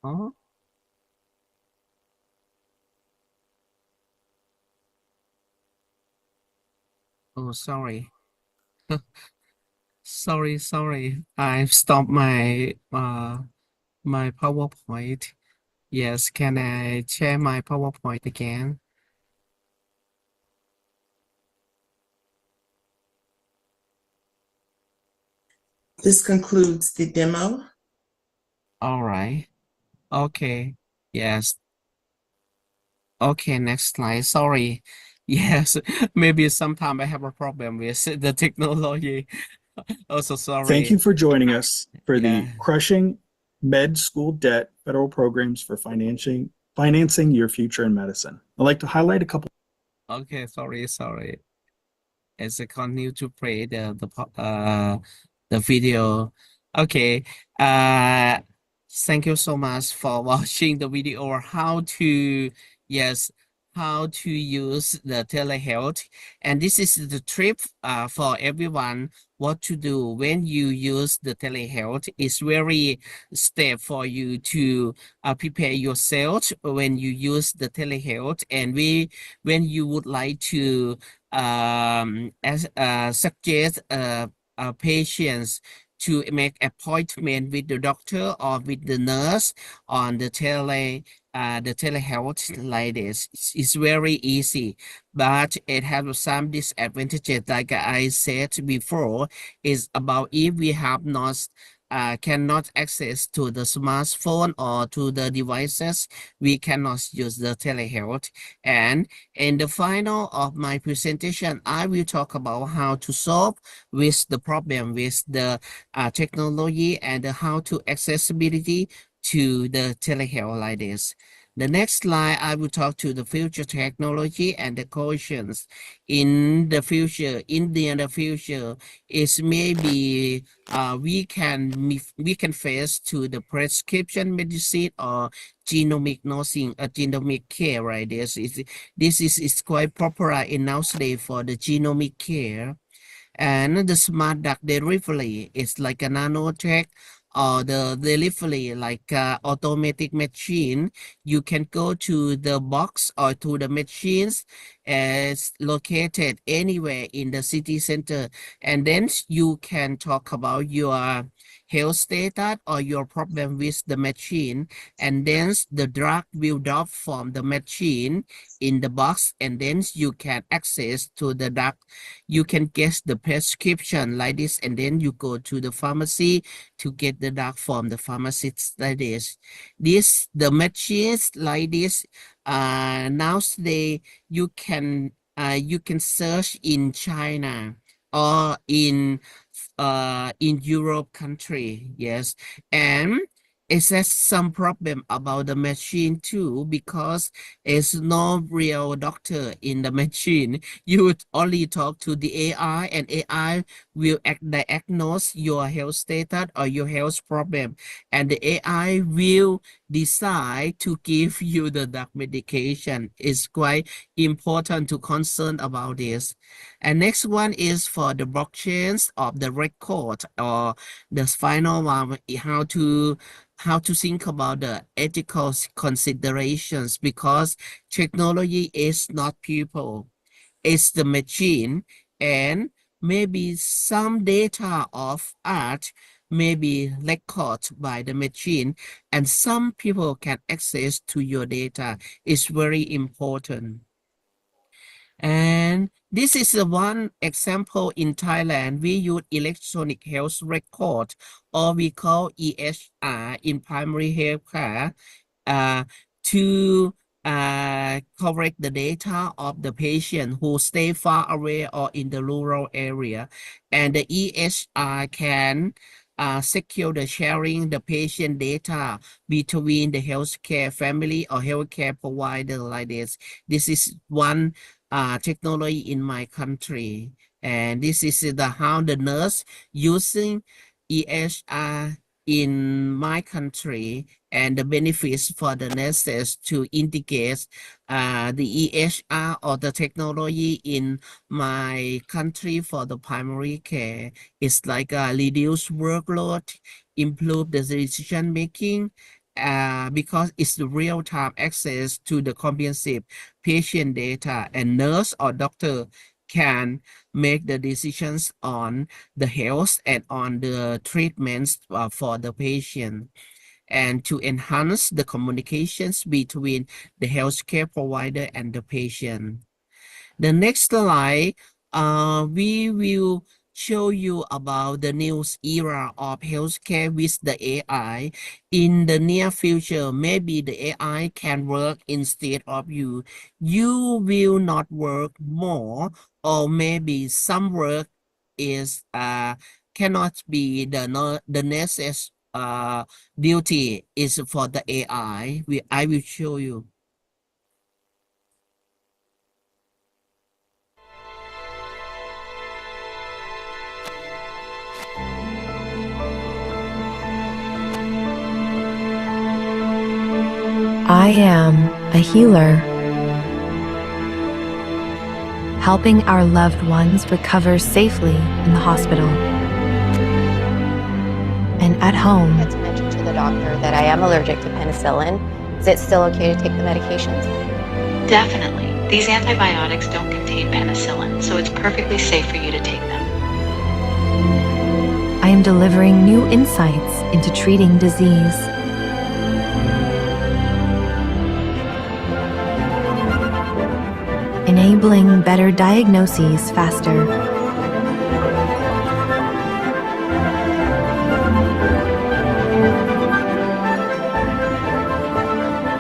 Oh, oh, sorry. Sorry. I've stopped my my PowerPoint. Yes, can I share my PowerPoint again? This concludes the demo. All right. Okay. Yes. Okay, next slide. Sorry. Yes, maybe sometime I have a problem with the technology. Also, Thank you sorry. for joining us for Yeah. the Crushing Med School Debt Federal Programs for Financing Your Future in Medicine. I'd like to highlight a couple. Okay, sorry. As I continue to play the video. Okay. Thank you so much for watching the video or how to use the telehealth. And this is the tip for everyone what to do when you use the telehealth. It's very step for you to prepare yourself when you use the telehealth, and when you would like to suggest patients to make appointment with the doctor or with the nurse on the telehealth like this. It's very easy, but it has some disadvantages. Like I said before, is about if we have not cannot access to the smartphone or to the devices, we cannot use the telehealth. And in the final of my presentation, I will talk about how to solve with the problem with the technology and how to accessibility to the telehealth like this. The next slide, I will talk to the future technology and the questions. In the future, is maybe we can face to the prescription medicine or genomic nursing, genomic care, right? This is quite popular in nowadays for the genomic care. And the smart drug delivery is like a nanotech or the delivery like automatic machine, you can go to the box or to the machines as located anywhere in the city center, and then you can talk about your health status or your problem with the machine, and then the drug will drop from the machine in the box, and then you can access to the drug. You can get the prescription like this, and then you go to the pharmacy to get the drug from the pharmacist like this. The machines like this, nowadays you can search in China or in Europe country, yes. And it says some problem about the machine too, because it's no real doctor in the machine. You would only talk to the AI, and AI will diagnose your health status or your health problem, and the AI will decide to give you the drug medication. It's quite important to concern about this. And next one is for the blockchains of the record, or the final one, how to think about the ethical considerations, because technology is not people, it's the machine, and maybe some data of art may be recorded by the machine, and some people can access to your data. It's very important. And this is one example in Thailand. We use electronic health record, or we call EHR in primary health care, to correct the data of the patient who stay far away or in the rural area. And the EHR can secure the sharing the patient data between the healthcare family or healthcare provider like this. This is one technology in my country, and this is how the nurse using EHR in my country, and the benefits for the nurses to integrate the EHR or the technology in my country for the primary care. It's like reduce workload, improve the decision making, because it's the real-time access to the comprehensive patient data, and nurse or doctor can make the decisions on the health and on the treatments for the patient, and to enhance the communications between the healthcare provider and the patient. The next slide, we will show you about the new era of healthcare with the AI. In the near future, maybe the AI can work instead of you. You will not work more, or maybe some work is cannot be the nurse's duty is for the AI. I will show you. I am a healer, helping our loved ones recover safely in the hospital and at home. I had to mention to the doctor that I am allergic to penicillin. Is it still okay to take the medications? Definitely. These antibiotics don't contain penicillin, so it's perfectly safe for you to take them. I am delivering new insights into treating disease. Enabling better diagnoses faster.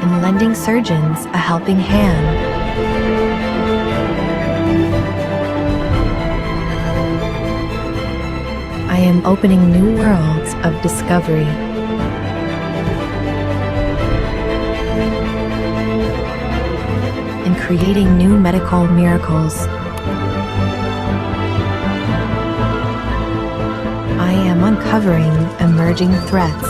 And lending surgeons a helping hand. I am opening new worlds of discovery. And creating new medical miracles. I am uncovering emerging threats.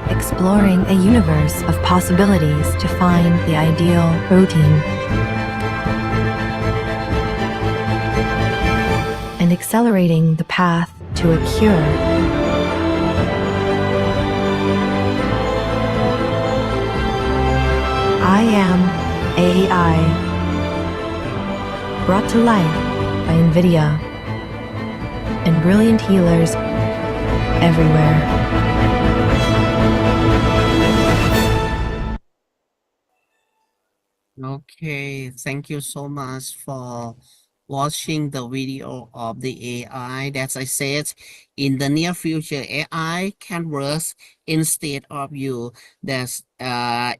Exploring a universe of possibilities to find the ideal protein. accelerating the path to a cure. I am AI, brought to life by NVIDIA and brilliant healers everywhere. Okay, thank you so much for watching the video of the AI. As I said, in the near future, AI can work instead of you. That's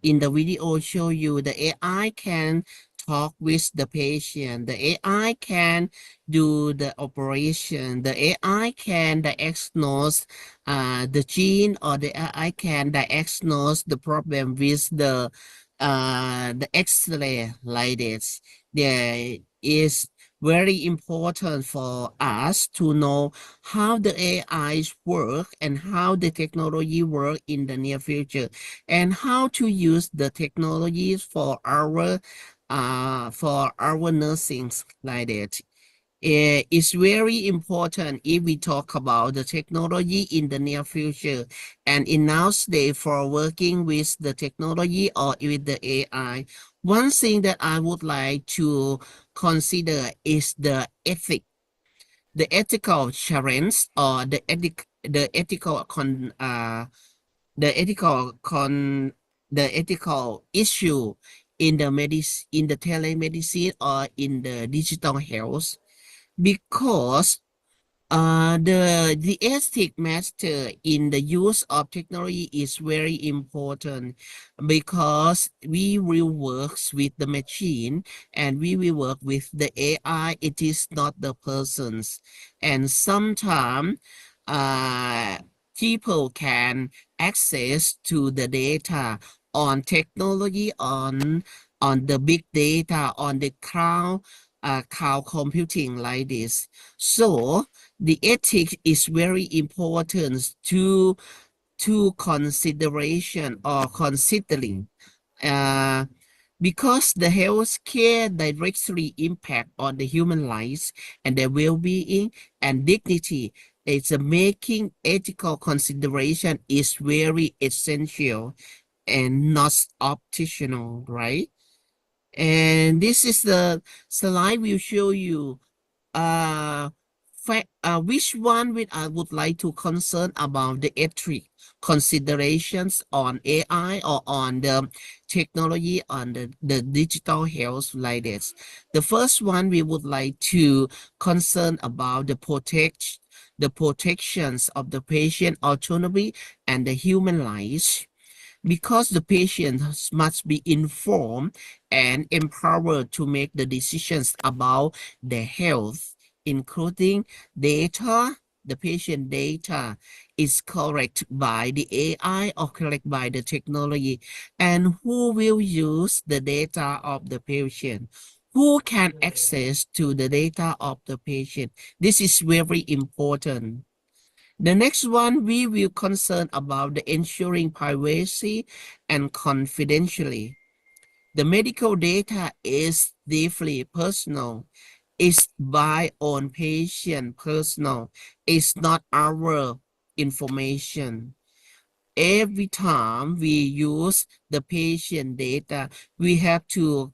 in the video show you the AI can talk with the patient. The AI can do the operation. The AI can diagnose the gene, or the AI can diagnose the problem with the X-ray like this. There is very important for us to know how the AIs work and how the technology work in the near future, and how to use the technologies for our nursing like that. It's very important if we talk about the technology in the near future and in nowadays for working with the technology or with the AI. One thing that I would like to consider is the ethical challenge, or the ethical issue in the telemedicine or in the digital health, because the ethic master in the use of technology is very important, because we will work with the machine and we will work with the AI. It is not the persons, and sometimes people can access to the data on technology, on the big data, on the cloud computing like this. So the ethics is very important to consideration or considering, uh, because the healthcare directly impact on the human lives and their well-being and dignity. It's making ethical consideration is very essential and not optional, right? And this is the slide will show you uh, which one I would like to concern about the ethic considerations on AI or on the technology on the digital health like this. The first one we would like to concern about the protections of the patient autonomy and the human lives, because the patient must be informed and empowered to make the decisions about their health, including data. The patient data is correct by the AI or correct by the technology, and who will use the data of the patient, who can access to the data of the patient. This is very important. The next one, we will concern about the ensuring privacy and confidentiality. The medical data is deeply personal. It's by own patient personal. It's not our information. Every time we use the patient data, we have to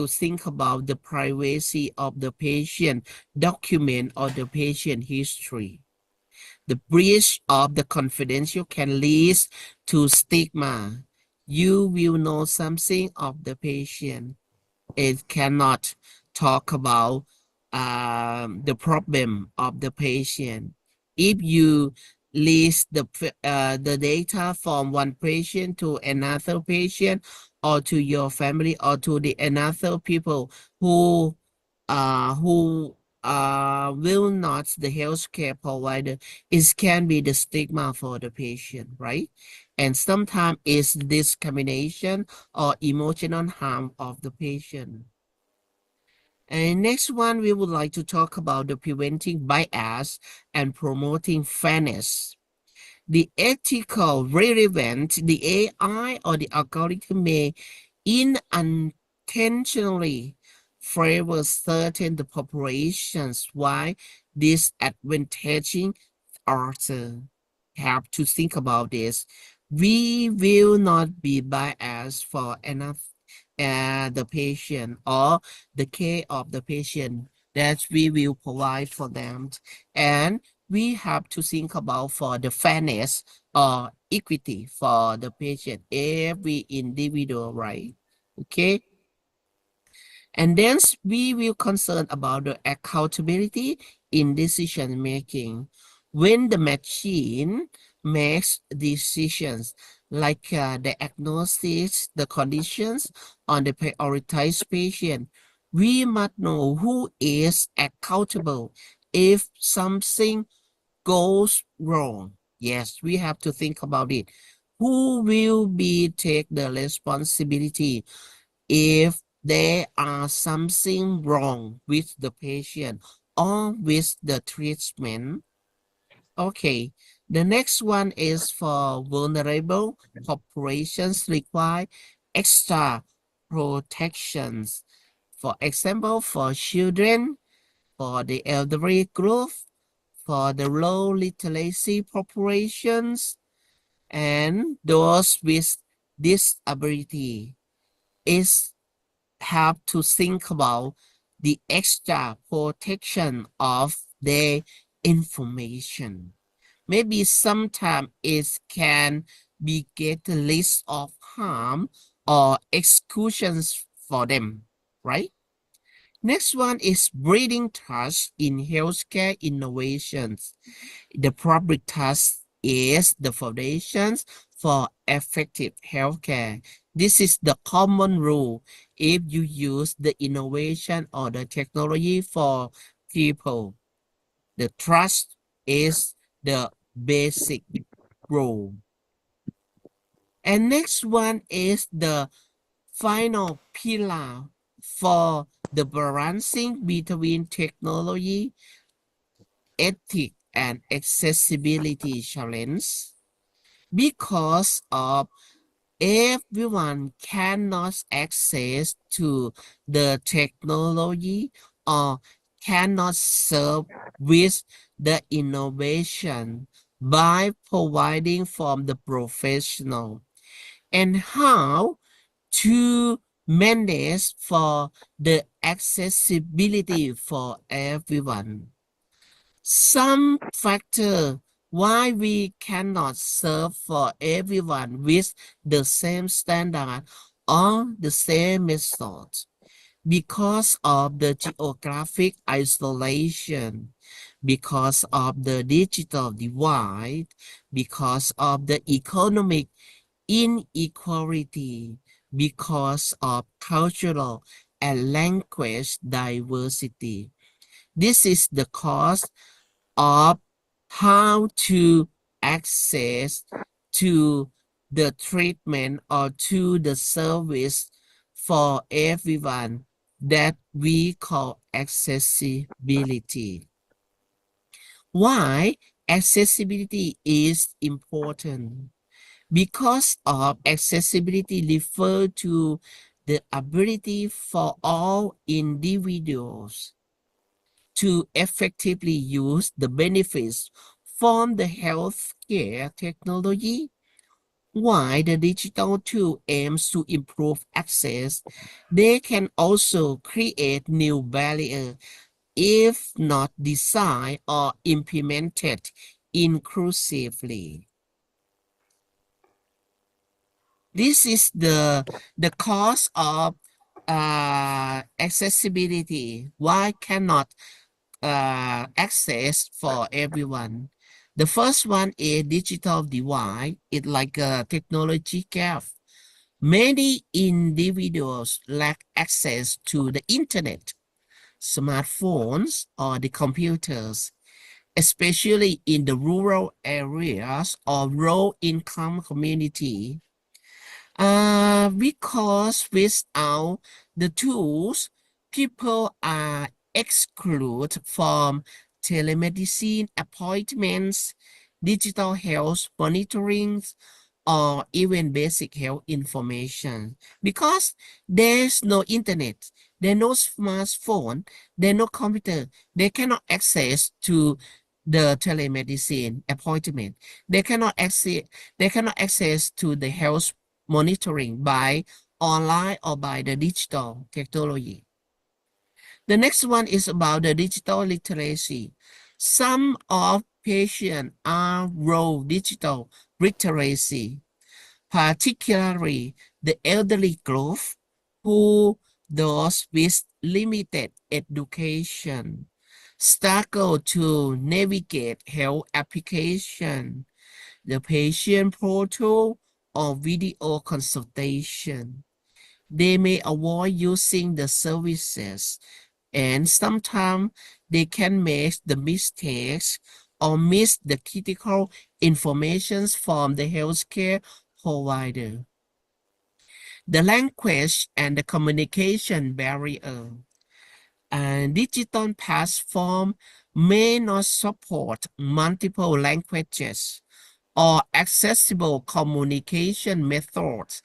think about the privacy of the patient document or the patient history. The breach of the confidential can lead to stigma. You will know something of the patient. It cannot talk about the problem of the patient. If you list the data from one patient to another patient, or to your family, or to the another people who will not the healthcare provider, it can be the stigma for the patient, right? And sometimes it's discrimination or emotional harm of the patient. And next one, we would like to talk about the preventing bias and promoting fairness. The ethical relevant, the AI or the algorithm may unintentionally favor certain the populations while disadvantaging others. Have to think about this. We will not be biased for enough the patient or the care of the patient that we will provide for them. And we have to think about for the fairness or equity for the patient, every individual, right? Okay. And then we will concern about the accountability in decision making. When the machine makes decisions like the diagnosis, the conditions on the prioritized patient, we must know who is accountable if something goes wrong. Yes, we have to think about it. Who will be take the responsibility if there are something wrong with the patient or with the treatment? Okay, the next one is for vulnerable populations require extra protections. For example, for children, for the elderly group, for the low literacy populations, and those with disability. Is have to think about the extra protection of their information. Maybe sometimes it can be get a list of harm or exclusions for them, right? Next one is breeding trust in healthcare innovations. The public trust is the foundations for effective healthcare. This is the common rule if you use the innovation or the technology for people. The trust is the basic rule. And next one is the final pillar for the balancing between technology, ethics, and accessibility challenge. Because of everyone cannot access to the technology or cannot serve with the innovation by providing from the professional, and how to manage for the accessibility for everyone. Some factor why we cannot serve for everyone with the same standard or the same method because of the geographic isolation, because of the digital divide, because of the economic inequality, because of cultural and language diversity. This is the cause of how to access to the treatment or to the service for everyone that we call accessibility. Why accessibility is important? Because of accessibility refer to the ability for all individuals to effectively use the benefits from the healthcare technology. While the digital tool aims to improve access, they can also create new barriers if not designed or implemented inclusively. This is the cause of accessibility. Why cannot access for everyone? The first one is digital divide. It's like a technology gap. Many individuals lack access to the internet, smartphones, or the computers, especially in the rural areas or low-income community. Because without the tools, people are excluded from telemedicine appointments, digital health monitoring, or even basic health information. Because there's no internet, There no smartphone, there no computer. They cannot access to the telemedicine appointment. They cannot access to the health monitoring by online or by the digital technology. The next one is about the digital literacy. Some of patients are low digital literacy, particularly the elderly group who those with limited education struggle to navigate health application, the patient portal, or video consultation. They may avoid using the services, and sometimes they can make the mistakes or miss the critical information from the healthcare provider. The language and the communication barrier. And digital platform may not support multiple languages or accessible communication methods.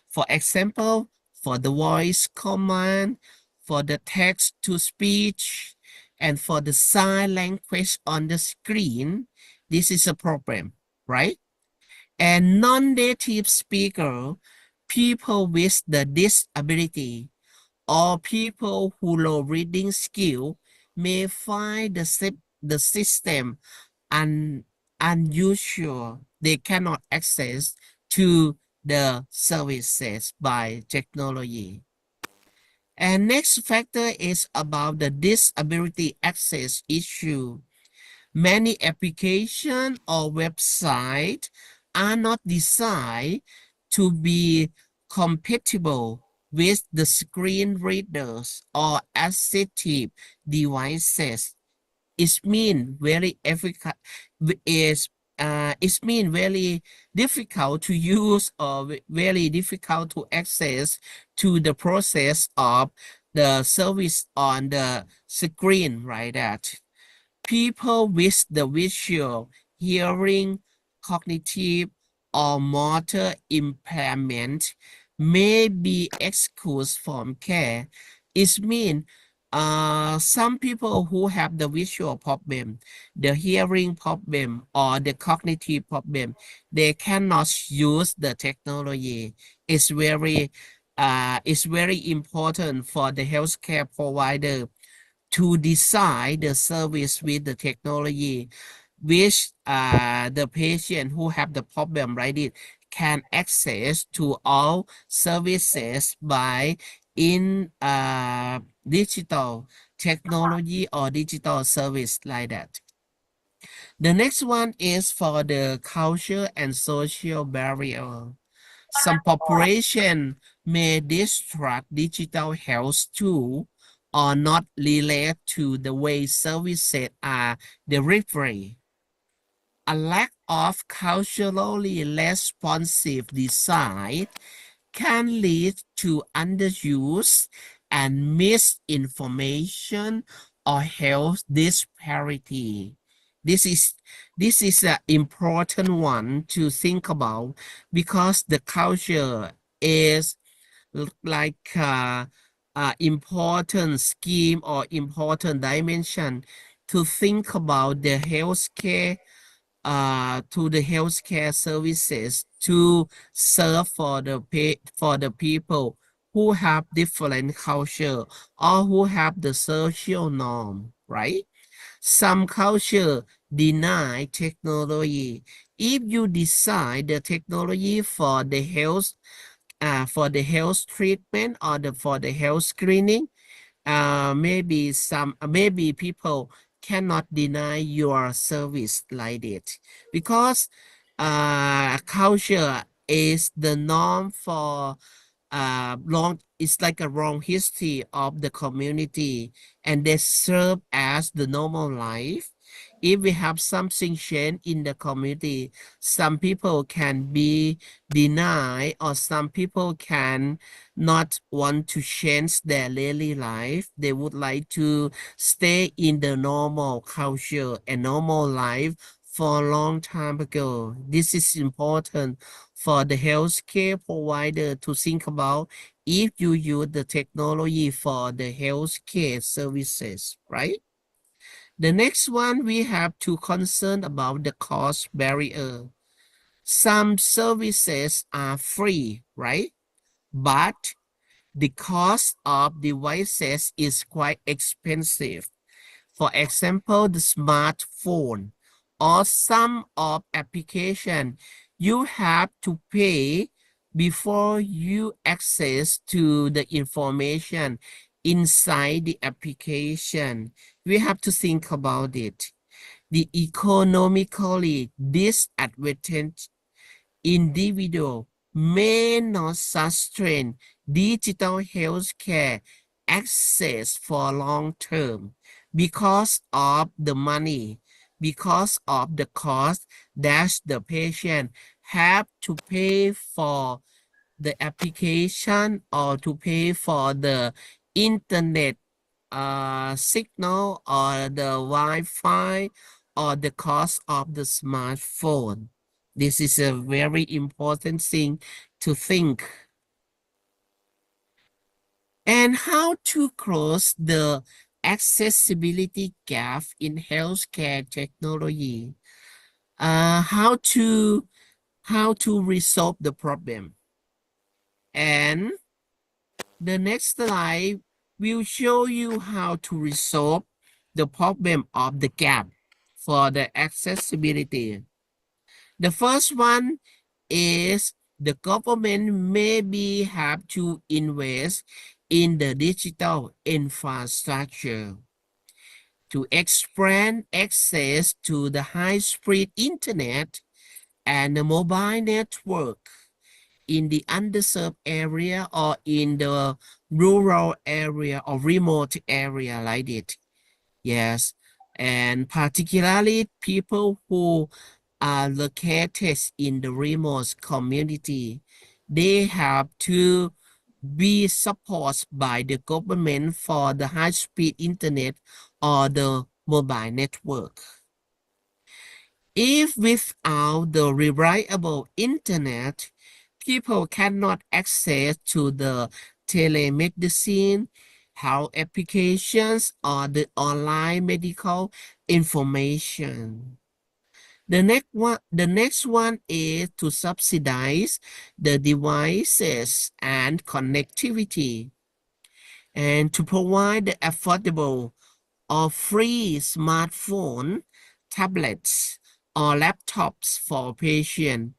For example, for the voice command, for the text to speech, and for the sign language on the screen, this is a problem, right? And non-native speaker, people with the disability, or people who low reading skill may find the system unusual. They cannot access to the services by technology. And next factor is about the disability access issue. Many applications or websites are not designed to be compatible with the screen readers or assistive devices. It means very efficacious. It means very difficult to use or very difficult to access to the process of the service on the screen, right? That people with the visual, hearing, cognitive, or motor impairment may be excused from care. It means some people who have the visual problem, the hearing problem, or the cognitive problem, they cannot use the technology. It's very important for the healthcare provider to design the service with the technology which the patient who have the problem, right, it can access to all services by in digital technology or digital service like that. The next one is for the culture and social barrier. Some population may distract digital health tools or not relate to the way services are delivered. A lack of culturally responsive design can lead to underuse and misinformation or health disparity. This is an important one to think about because the culture is like important scheme or important dimension to think about the healthcare to the healthcare services to serve for the people who have different culture or who have the social norm, right? Some culture deny technology. If you design the technology for the health treatment or for the health screening, maybe people cannot deny your service like it because culture is the norm for it's like a long history of the community and they serve as the normal life. If we have something change in the community, some people can be denied or some people can not want to change their daily life. They would like to stay in the normal culture and normal life for a long time ago. This is important for the healthcare provider to think about if you use the technology for the healthcare services, right? The next one, we have to concern about the cost barrier. Some services are free, right? But the cost of devices is quite expensive. For example, the smartphone or some of application you have to pay before you access to the information inside the application. We have to think about it. The economically disadvantaged individual may not sustain digital healthcare access for long term because of the money, because of the cost that the patient have to pay for the application or to pay for the internet signal or the Wi-Fi or the cost of the smartphone. This is a very important thing to think. And how to close the accessibility gap in healthcare technology. How to resolve the problem. And the next slide will show you how to resolve the problem of the gap for the accessibility. The first one is the government maybe have to invest in the digital infrastructure to expand access to the high-speed internet and the mobile network in the underserved area or in the rural area or remote area like it. Yes, and particularly people who are located in the remote community, they have to be supported by the government for the high-speed internet or the mobile network. If without the reliable internet, people cannot access to the telemedicine, health applications, or the online medical information. The next one is to subsidize the devices and connectivity and to provide the affordable or free smartphone, tablets, or laptops for patients,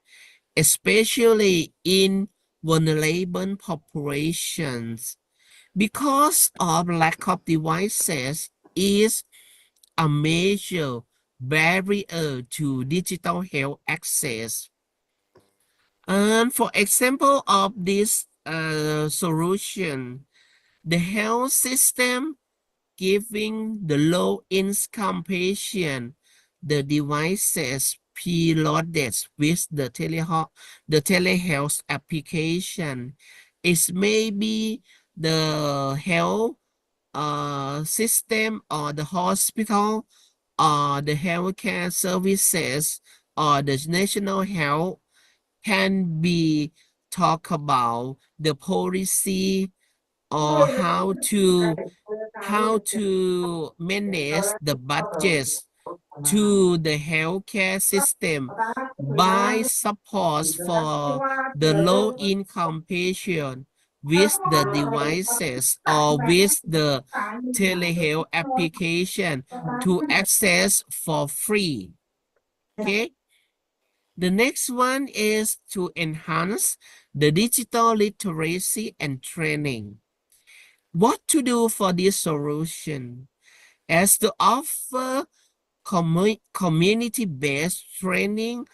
especially in vulnerable populations. Because of lack of devices is a major barrier to digital health access. And for example of this solution, the health system giving the low-income patient the devices preloaded with the telehealth application. It may be the health system or the hospital or the healthcare services or the national health can be talk about the policy or how to manage the budgets to the healthcare system by supports for the low-income patient with the devices or with the telehealth application to access for free. Okay. The next one is to enhance the digital literacy and training. What to do for this solution? As to offer community-based training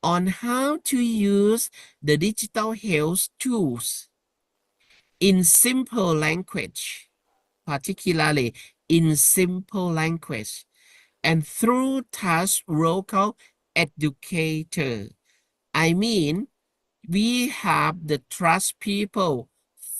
on how to use the digital health tools in simple language, particularly in simple language, and through task local educator. I mean, we have the trust people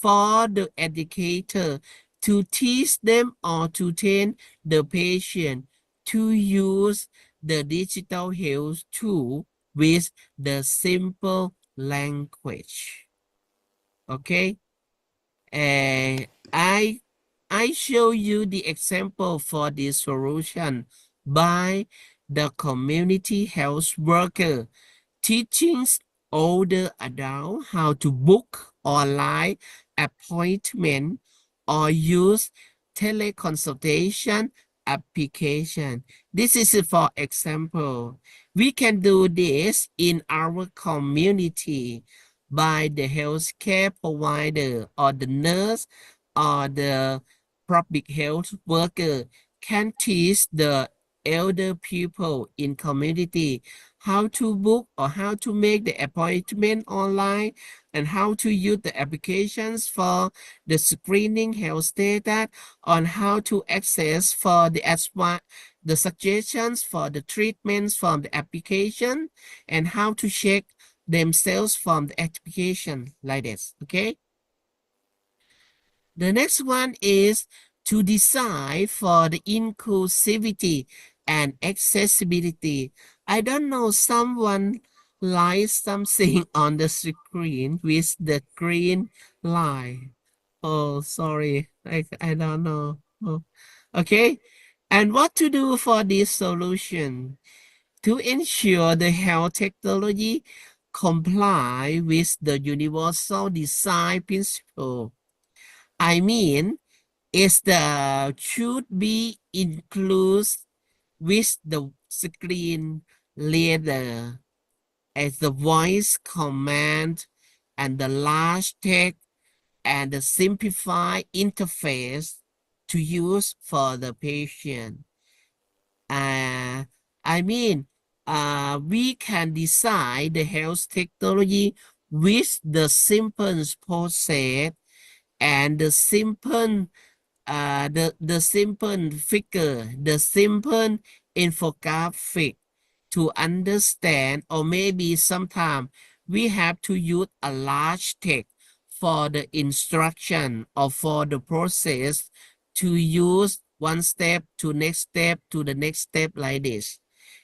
for the educator to teach them or to train the patient to use the digital health tool with the simple language. Okay? I show you the example for this solution by the community health worker teaching older adults how to book online appointment or use teleconsultation application. This is for example. We can do this in our community by the healthcare provider or the nurse or the public health worker can teach the elder people in community how to book or how to make the appointment online and how to use the applications for the screening health data on how to access for the suggestions for the treatments from the application and how to check themselves from the application like this. Okay. The next one is to decide for the inclusivity and accessibility. I don't know, someone likes something on the screen with the green line. Oh, sorry, I don't know. Oh. Okay, and what to do for this solution? To ensure the health technology comply with the universal design principle. I mean, should be included with the screen reader as the voice command and the large text and the simplified interface to use for the patient. I mean, we can design the health technology with the simple process and the simple simple figure, the simple infographic to understand, or maybe sometimes we have to use a large text for the instruction or for the process to use one step to next step to the next step like this.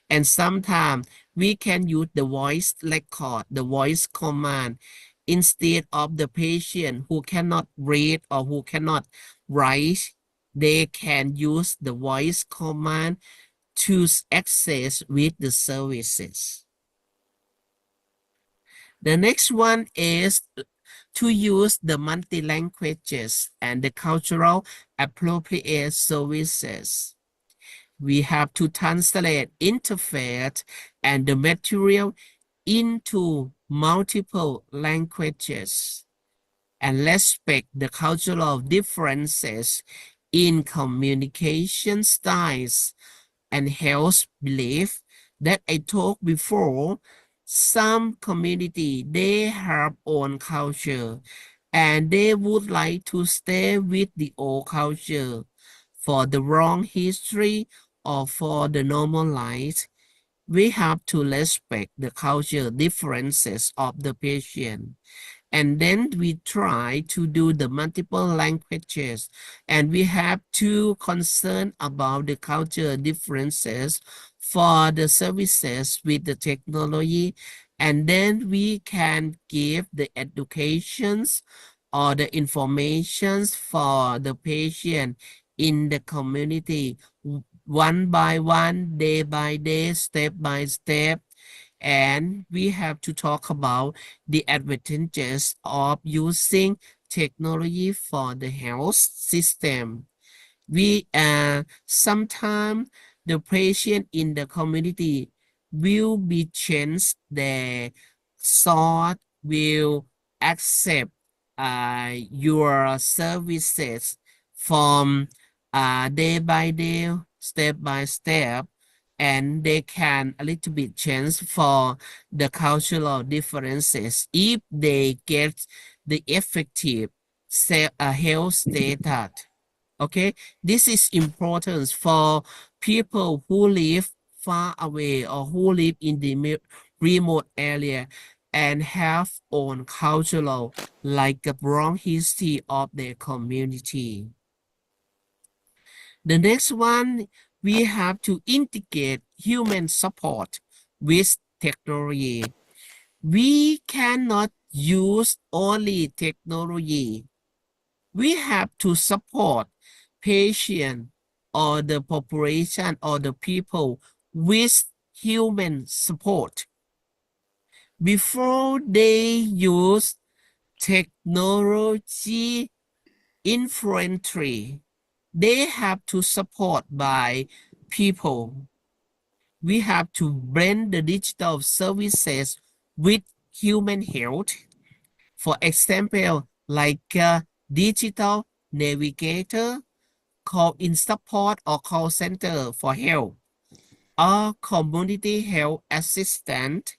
And sometimes we can use the voice record, the voice command, instead of the patient who cannot read or who cannot write. They can use the voice command to access with the services. The next one is to use the multi-languages and the cultural appropriate services. We have to translate interface and the material into multiple languages and respect the cultural differences in communication styles and health belief that I talked before. Some community, they have own culture and they would like to stay with the old culture for the wrong history or for the normal life. We have to respect the culture differences of the patient. And then we try to do the multiple languages, and we have to concern about the culture differences for the services with the technology. And then we can give the educations or the informations for the patient in the community one by one, day by day, step by step. And we have to talk about the advantages of using technology for the health system. We sometimes the patient in the community will be changed their thought, will accept your services from day by day, step by step, and they can a little bit change for the cultural differences if they get the effective health data. Okay, this is important for people who live far away or who live in the remote area and have own cultural, like a wrong history of their community. The next one, we have to integrate human support with technology. We cannot use only technology We have to support patient or the population or the people with human support before they use technology infantry. They have to support by people. We have to blend the digital services with human health. For example, like a digital navigator, call in support or call center for help, or community health assistant.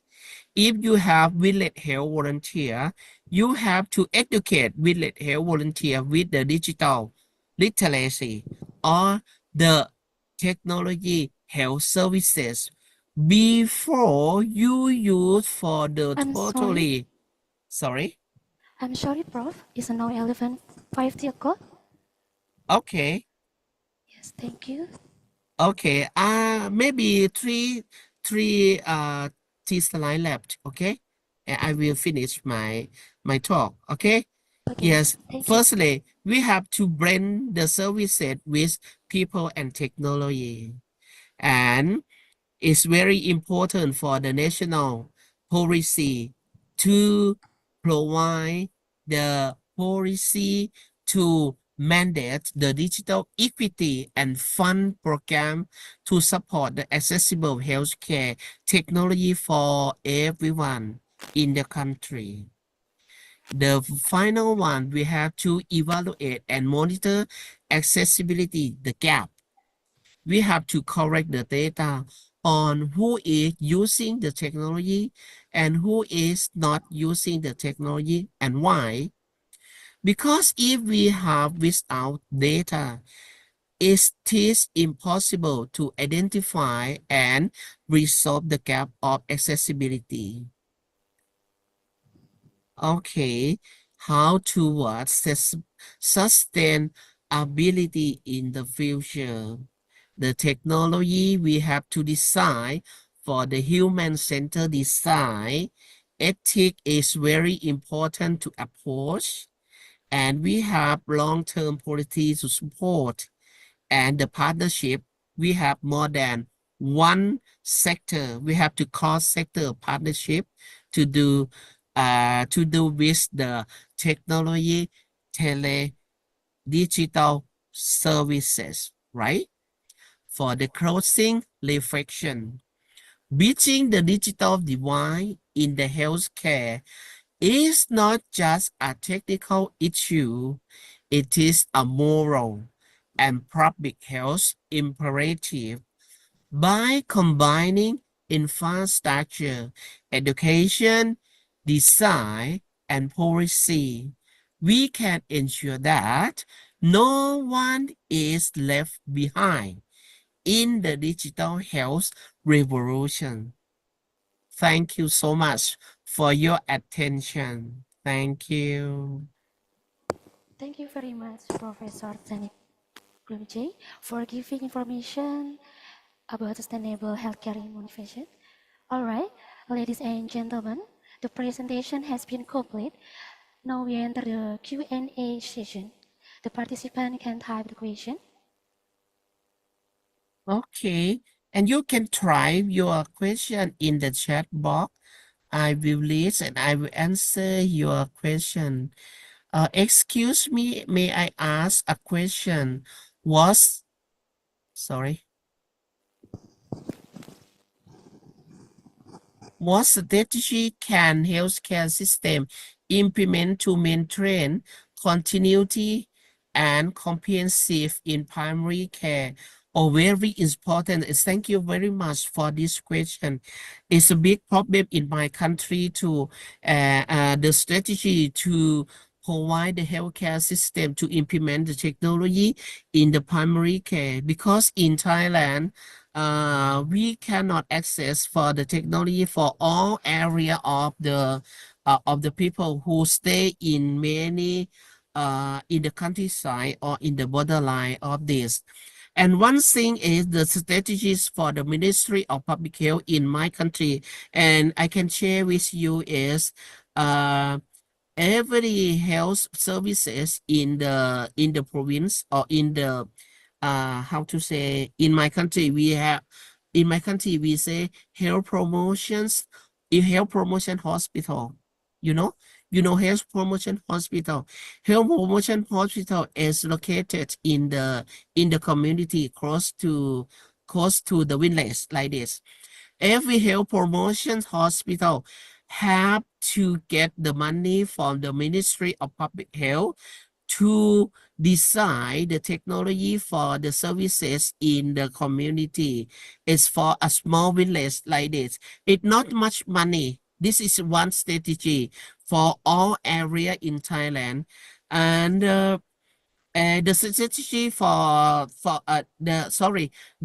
If you have village health volunteer, you have to educate village health volunteer with the digital literacy or the technology health services before you use for the I'm totally, sorry? I'm sorry, Prof. It's now 11:50 o'clock. Okay. Yes, thank you. Okay. Maybe three slide left. Okay. And I will finish my talk. Okay. Okay, Yes. thank you. Firstly, we have to blend the services with people and technology. And it's very important for the national policy to provide the policy to mandate the digital equity and fund program to support the accessible healthcare technology for everyone in the country. The final one, we have to evaluate and monitor accessibility, the gap. We have to correct the data on who is using the technology and who is not using the technology and why. Because if we have without data, it is impossible to identify and resolve the gap of accessibility. Okay, how towards sustainability in the future? The technology we have to design for the human-centered design. Ethics is very important to approach, and we have long-term policy to support. And the partnership, we have more than one sector. We have to cross-sector partnership to do with the technology, digital services, right? For the closing reflection, bridging the digital divide in the healthcare is not just a technical issue, it is a moral and public health imperative. By combining infrastructure, education, design, and policy, we can ensure that no one is left behind in the digital health revolution. Thank you so much for your attention. Thank you. Thank you very much, Professor Zanik Glumjay, for giving information about sustainable healthcare innovation. All right, ladies and gentlemen, the presentation has been complete. Now we enter the Q&A session. The participant can type the question. Okay, and you can type your question in the chat box. I will list and I will answer your question. Excuse me, may I ask a question? Sorry. What strategy can healthcare system implement to maintain continuity and comprehensive in primary care? Very important. Thank you very much for this question. It's a big problem in my country to the strategy to provide the healthcare system to implement the technology in the primary care, because in Thailand, we cannot access for the technology for all area of the people who stay in many in the countryside or in the borderline of this. And one thing is the strategies for the Ministry of Public Health in my country, and I can share with you is every health services in the province or in the how to say, in my country we say health promotions, health promotion hospital, you know. Health promotion hospital. Health promotion hospital is located in the community close to the village like this. Every health promotion hospital have to get the money from the Ministry of Public Health to design the technology for the services in the community. It's for a small village like this. It's not much money. This is one strategy for all area in Thailand. And the strategy the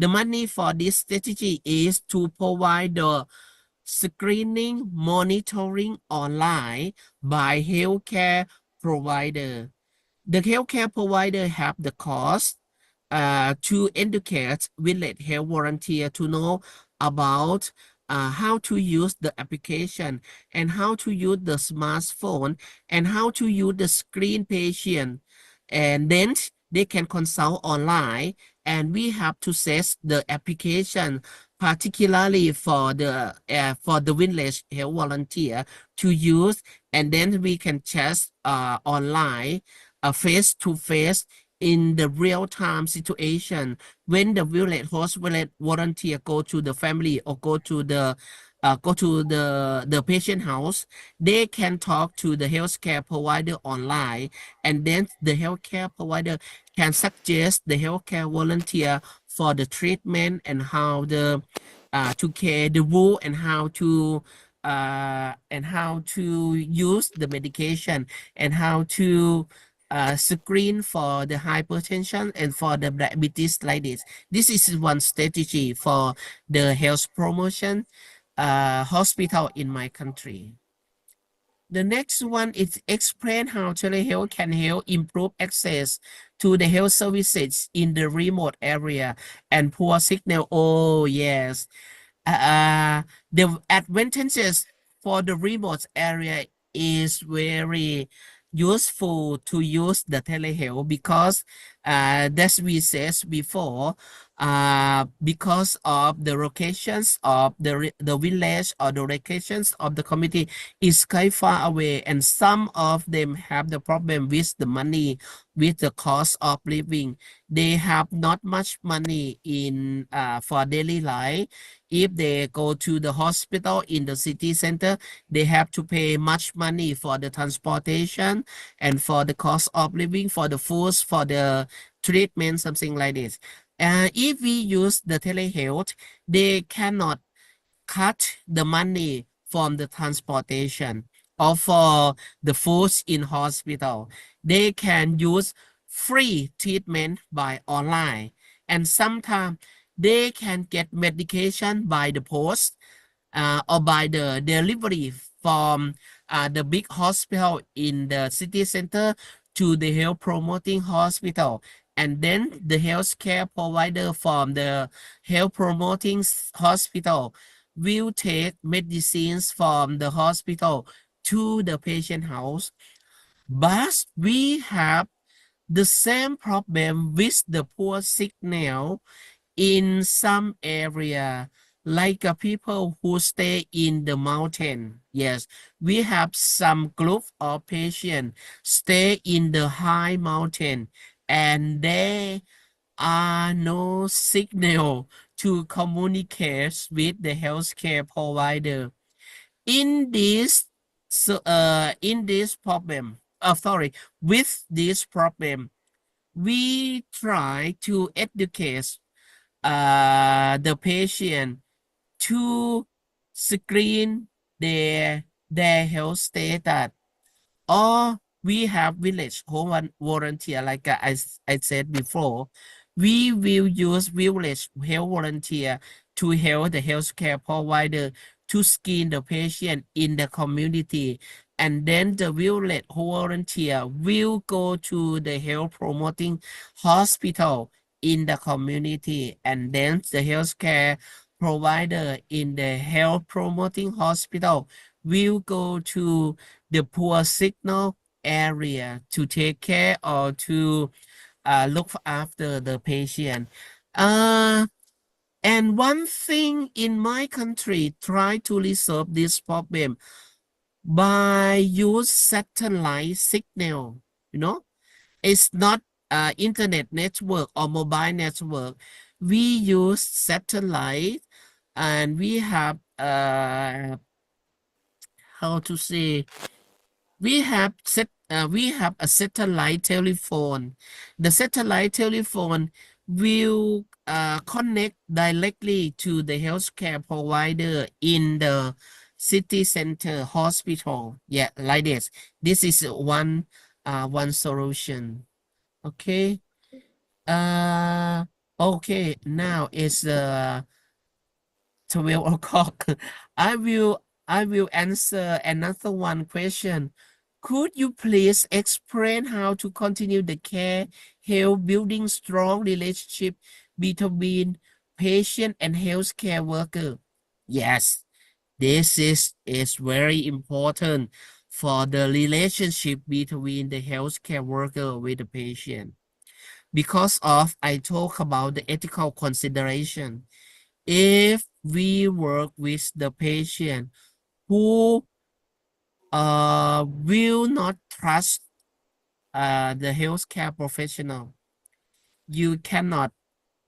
money for this strategy is to provide the screening monitoring online by healthcare provider. The healthcare provider have the cost to educate village health volunteer to know about how to use the application and how to use the smartphone and how to use the screen patient, and then they can consult online, and we have to set the application particularly for the village health volunteer to use, and then we can test online face to face in the real-time situation when the village volunteer go to the family or go to the patient house. They can talk to the healthcare provider online, and then the healthcare provider can suggest the healthcare volunteer for the treatment and how to care the rule and how to use the medication and how to screen for the hypertension and for the diabetes like this. This is one strategy for the health promotion hospital in my country. The next one is explain how telehealth can help improve access to the health services in the remote area and poor signal. Oh, yes. The advantages for the remote area is very useful to use the telehealth because as we said before, because of the locations of the village or the locations of the community is quite far away, and some of them have the problem with the money, with the cost of living. They have not much money in for daily life. If they go to the hospital in the city center, they have to pay much money for the transportation and for the cost of living, for the foods, for the treatment, something like this. If we use the telehealth, they cannot cut the money from the transportation or for the foods in hospital. They can use free treatment by online, and sometimes they can get medication by the post or by the delivery from the big hospital in the city center to the health promoting hospital. And then the healthcare provider from the health promoting hospital will take medicines from the hospital to the patient house. But we have the same problem with the poor signal in some area, like people who stay in the mountain. Yes, we have some group of patients stay in the high mountain, and there are no signal to communicate with the healthcare provider. In this problem, with this problem, we try to educate the patient to screen their health status, or we have village home volunteer like I said before. We will use village health volunteer to help the healthcare provider to screen the patient in the community, and then the village volunteer will go to the health promoting hospital in the community, and then the healthcare provider in the health promoting hospital will go to the poor signal area to take care or to look after the patient. And one thing in my country try to resolve this problem by use satellite signal. You know, it's not internet network or mobile network. We use satellite, and we have how to say, we have a satellite telephone. The satellite telephone will connect directly to the healthcare provider in the city center hospital. Yeah, like this. This is one solution. Okay. Okay. Now it's 12 o'clock. I will I will answer another one question. Could you please explain how to continue the care, help building strong relationship between patient and healthcare worker? Yes, this is very important for the relationship between the healthcare worker with the patient. Because of I talk about the ethical consideration. If we work with the patient who will not trust the healthcare professional, you cannot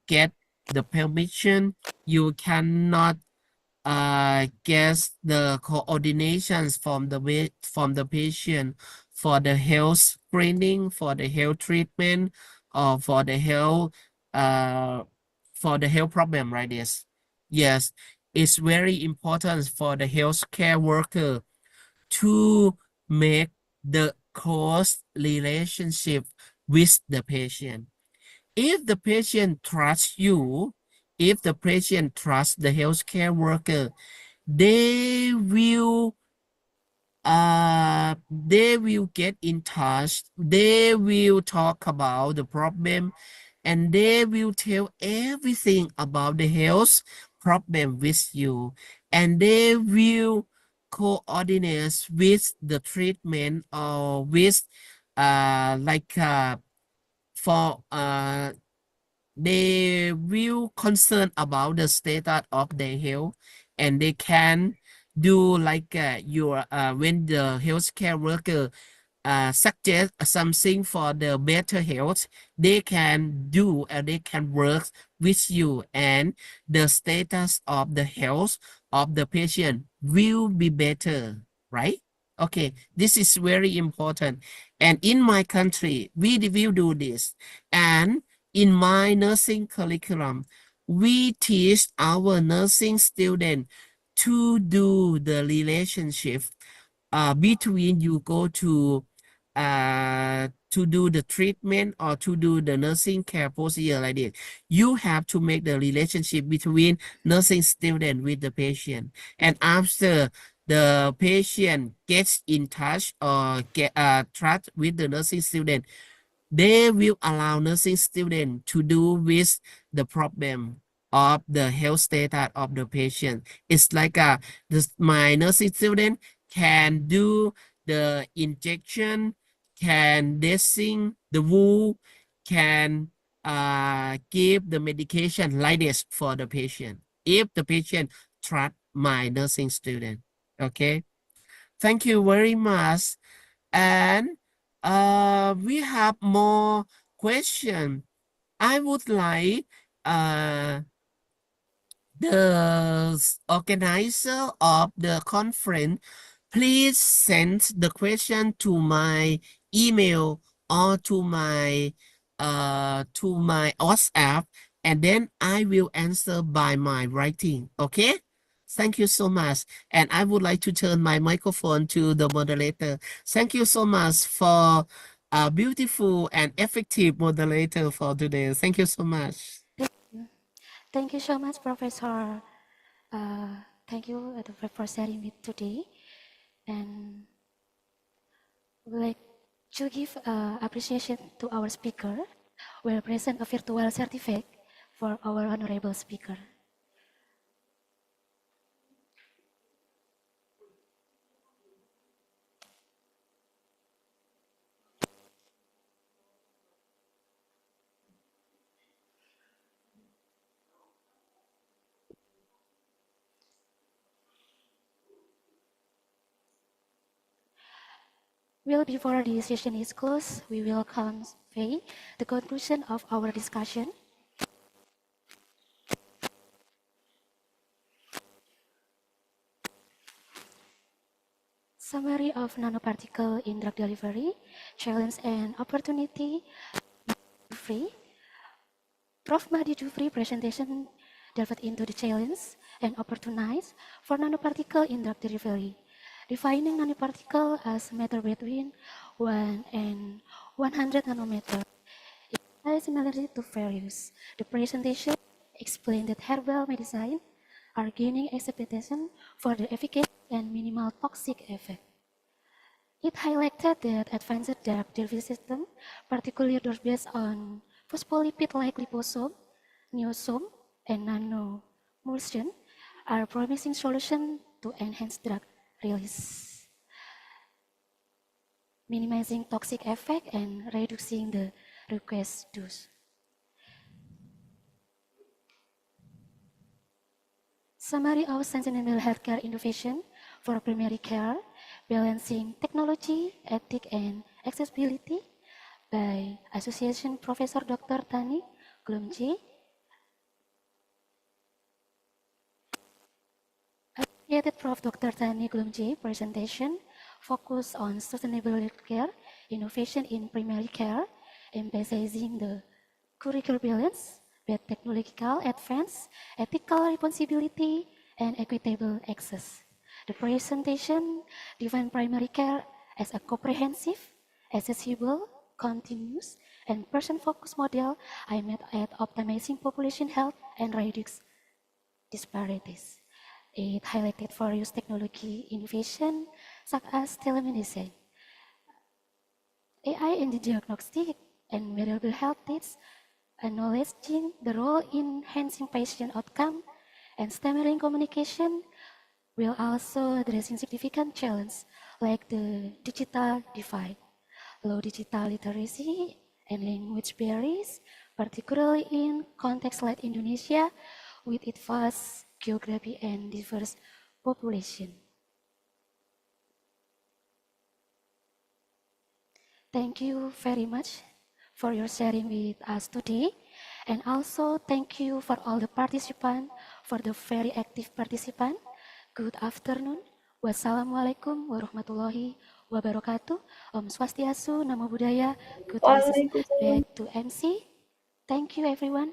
get the permission, you cannot get the coordinations from the patient for the health screening, for the health treatment, or uh for the health problem like this. Yes, it's very important for the healthcare worker to make the close relationship with the patient. If the patient trusts you, if the patient trusts the healthcare worker, they will get in touch, they will talk about the problem, and they will tell everything about the health problem with you, and they will coordinate with the treatment or with for they will concern about the status of their health, and they can do like your when the healthcare worker suggest something for the better health, they can do and they can work with you, and the status of the health of the patient will be better, right? Okay, this is very important. And in my country, we will do this. And in my nursing curriculum, we teach our nursing students to do the relationship between you go to do the treatment or to do the nursing care procedure like this. You have to make the relationship between nursing student with the patient. And after the patient gets in touch or get trust with the nursing student, they will allow nursing student to do with the problem of the health status of the patient. It's like my nursing student can do the injection, can dressing the wound, can give the medication like this for the patient. If the patient trust my nursing student, okay. Thank you very much. And we have more question. I would like the organizer of the conference, please send the question to my email or to my WhatsApp, and then I will answer by my writing. Okay? Thank you so much. And I would like to turn my microphone to the moderator. Thank you so much for a beautiful and effective moderator for today. Thank you so much. Thank you so much, Professor. Thank you for sharing it today. And we'd like to give appreciation to our speaker. We'll present a virtual certificate for our honorable speaker. Well, before the session is closed, we will convey the conclusion of our discussion. Summary of nanoparticle in drug delivery, challenge and opportunity. Free. Prof. Mahdi Jufri presentation delved into the challenge and opportunities for nanoparticle in drug delivery, defining nanoparticle as matter between 1 and 100 nanometer. It has similarity to various. The presentation explained that herbal medicine are gaining acceptation for the efficacy and minimal toxic effect. It highlighted that advanced drug delivery system, particularly those based on phospholipid like liposome, neosome, and nanoemulsion, are promising solutions to enhance drug release, minimizing toxic effect and reducing the request dose. Summary of sustainable healthcare innovation for primary care, balancing technology, ethics, and accessibility by Association Professor Dr. Tani Glumji. Associated Prof. Dr. Tani Glumji presentation focused on sustainable healthcare innovation in primary care, emphasizing the curricular balance, technological advance, ethical responsibility, and equitable access. The presentation defined primary care as a comprehensive, accessible, continuous, and person-focused model aimed at optimizing population health and reduce disparities. It highlighted various technology innovation such as telemedicine, AI in the diagnostic and wearable health aids, acknowledging the role in enhancing patient outcome and stimulating communication, will also addressing significant challenges like the digital divide, low digital literacy, and language barriers, particularly in contexts like Indonesia with its vast geography and diverse population. Thank you very much for your sharing with us today. And also thank you for all the participants, for the very active participant. Good afternoon. Wassalamualaikum warahmatullahi wabarakatuh. Om Swastiastu, Namo Buddhaya. Good wishes back to MC. Thank you everyone.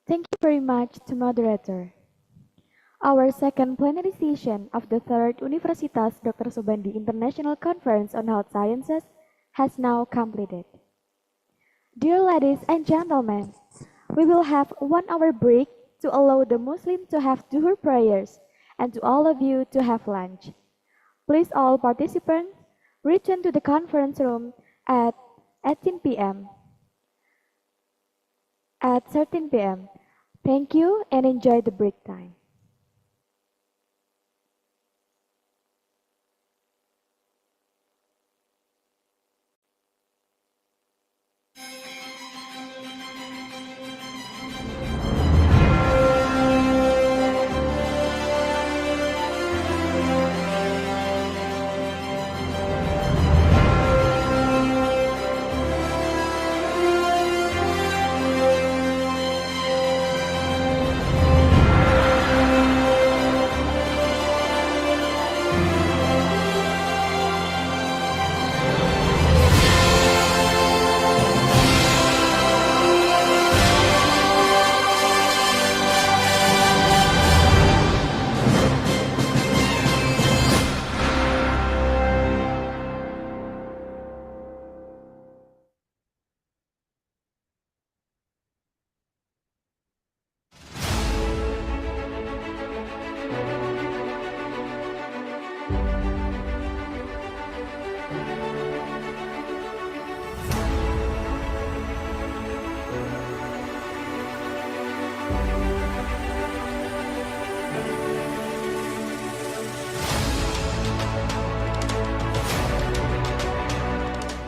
Thank you very much to moderator. Our second plenary session of the third Universitas Dr. Subandi International Conference on Health Sciences has now completed. Dear ladies and gentlemen, we will have 1 hour break to allow the Muslim to have duhur prayers and to all of you to have lunch. Please all participants return to the conference room at 18 p.m. At 13 p.m. Thank you and enjoy the break time.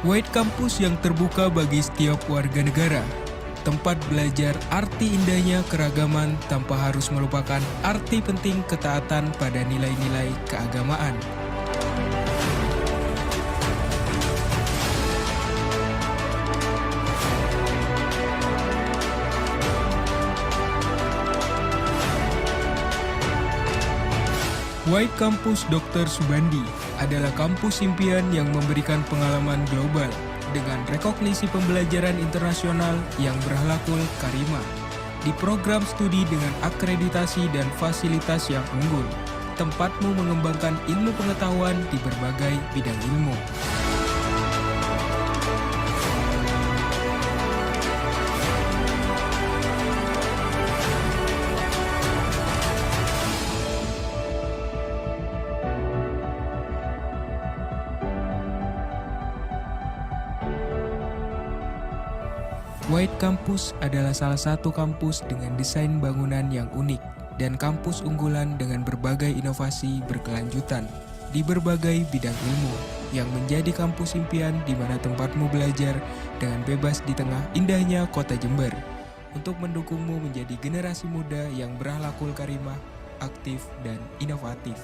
White Campus yang terbuka bagi setiap warga negara. Tempat belajar arti indahnya keragaman tanpa harus melupakan arti penting ketaatan pada nilai-nilai keagamaan. White Campus Dr. Subandi adalah kampus impian yang memberikan pengalaman global dengan rekognisi pembelajaran internasional yang berhalakul karima. Di program studi dengan akreditasi dan fasilitas yang unggul, tempatmu mengembangkan ilmu pengetahuan di berbagai bidang ilmu. White Campus adalah salah satu kampus dengan desain bangunan yang unik dan kampus unggulan dengan berbagai inovasi berkelanjutan di berbagai bidang ilmu yang menjadi kampus impian di mana tempatmu belajar dengan bebas di tengah indahnya kota Jember untuk mendukungmu menjadi generasi muda yang berakhlakul karimah, aktif, dan inovatif.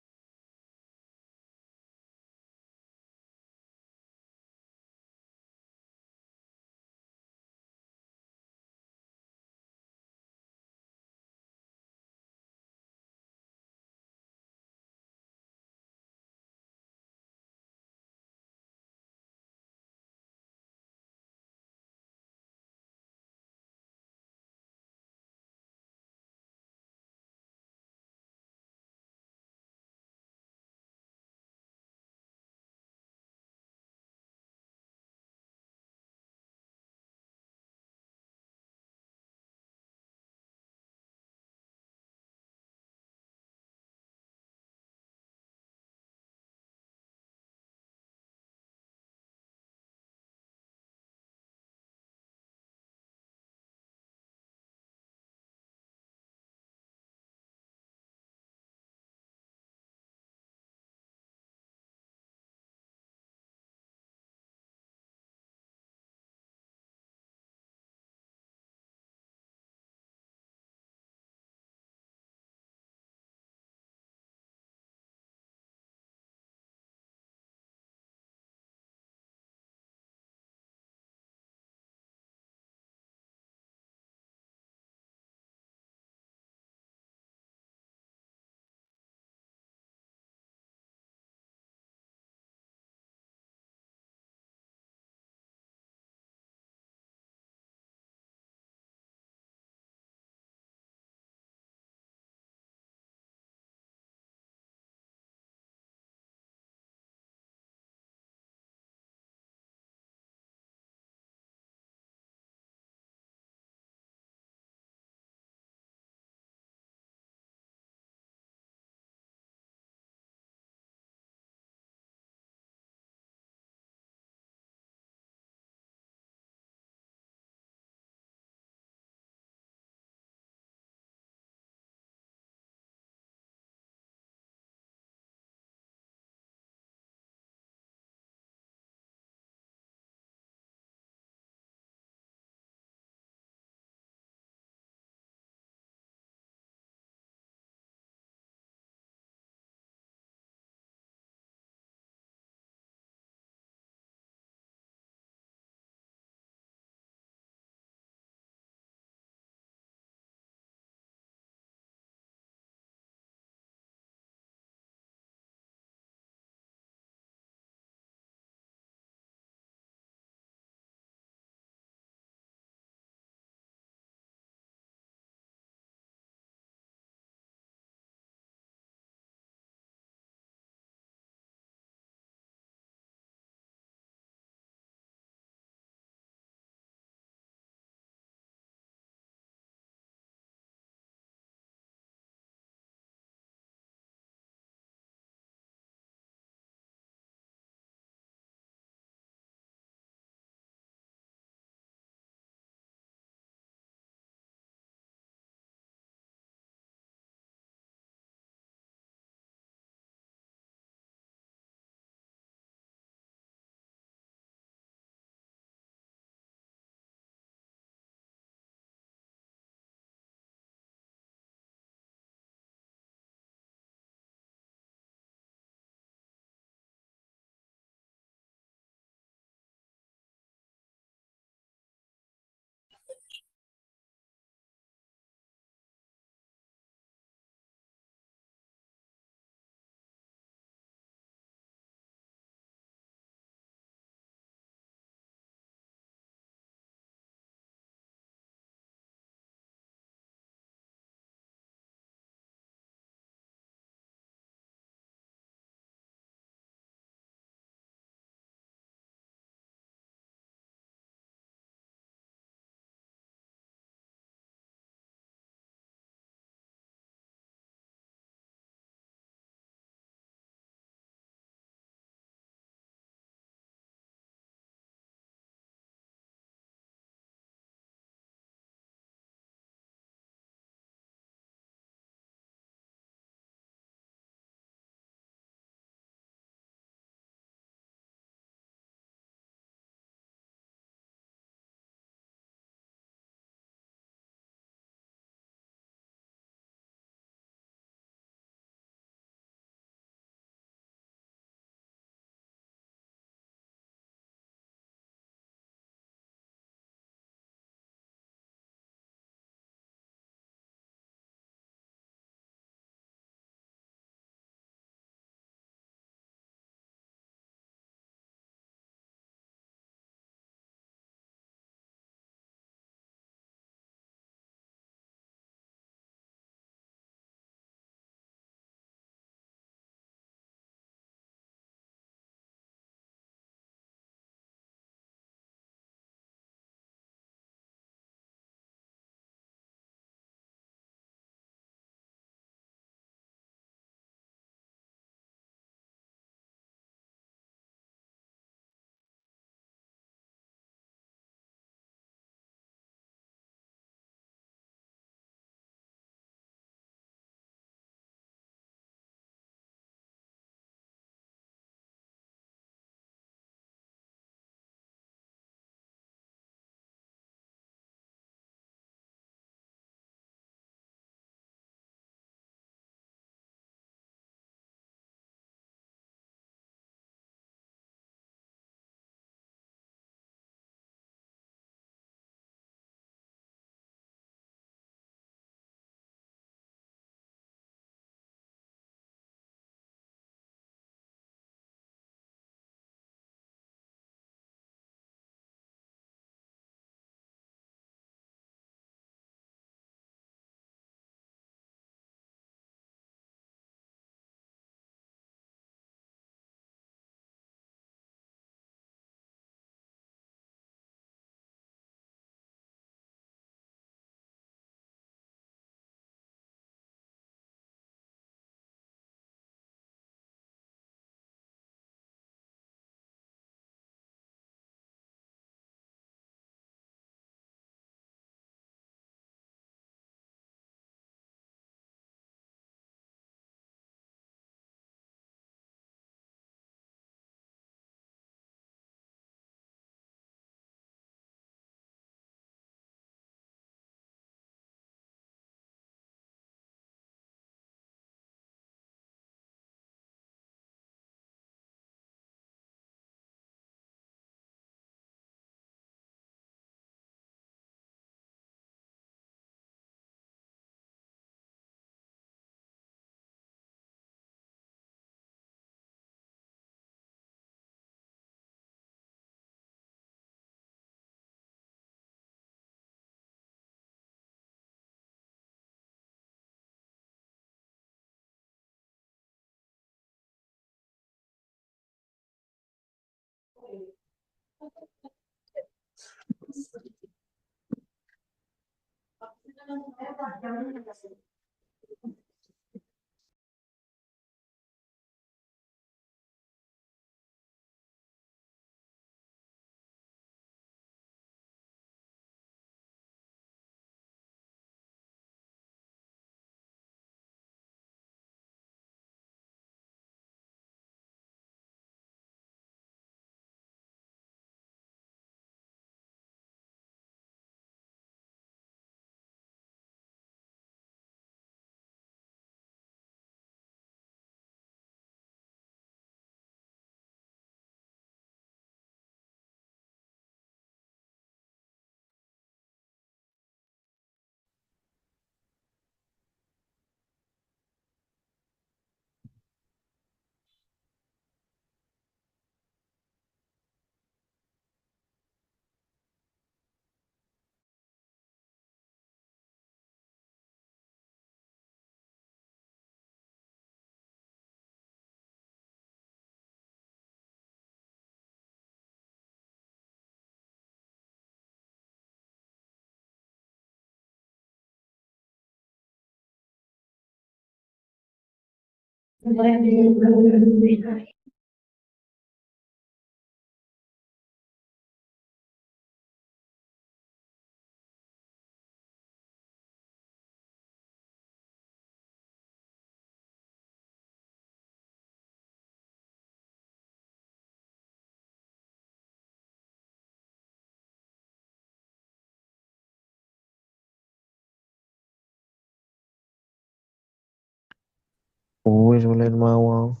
Wis mulai mau.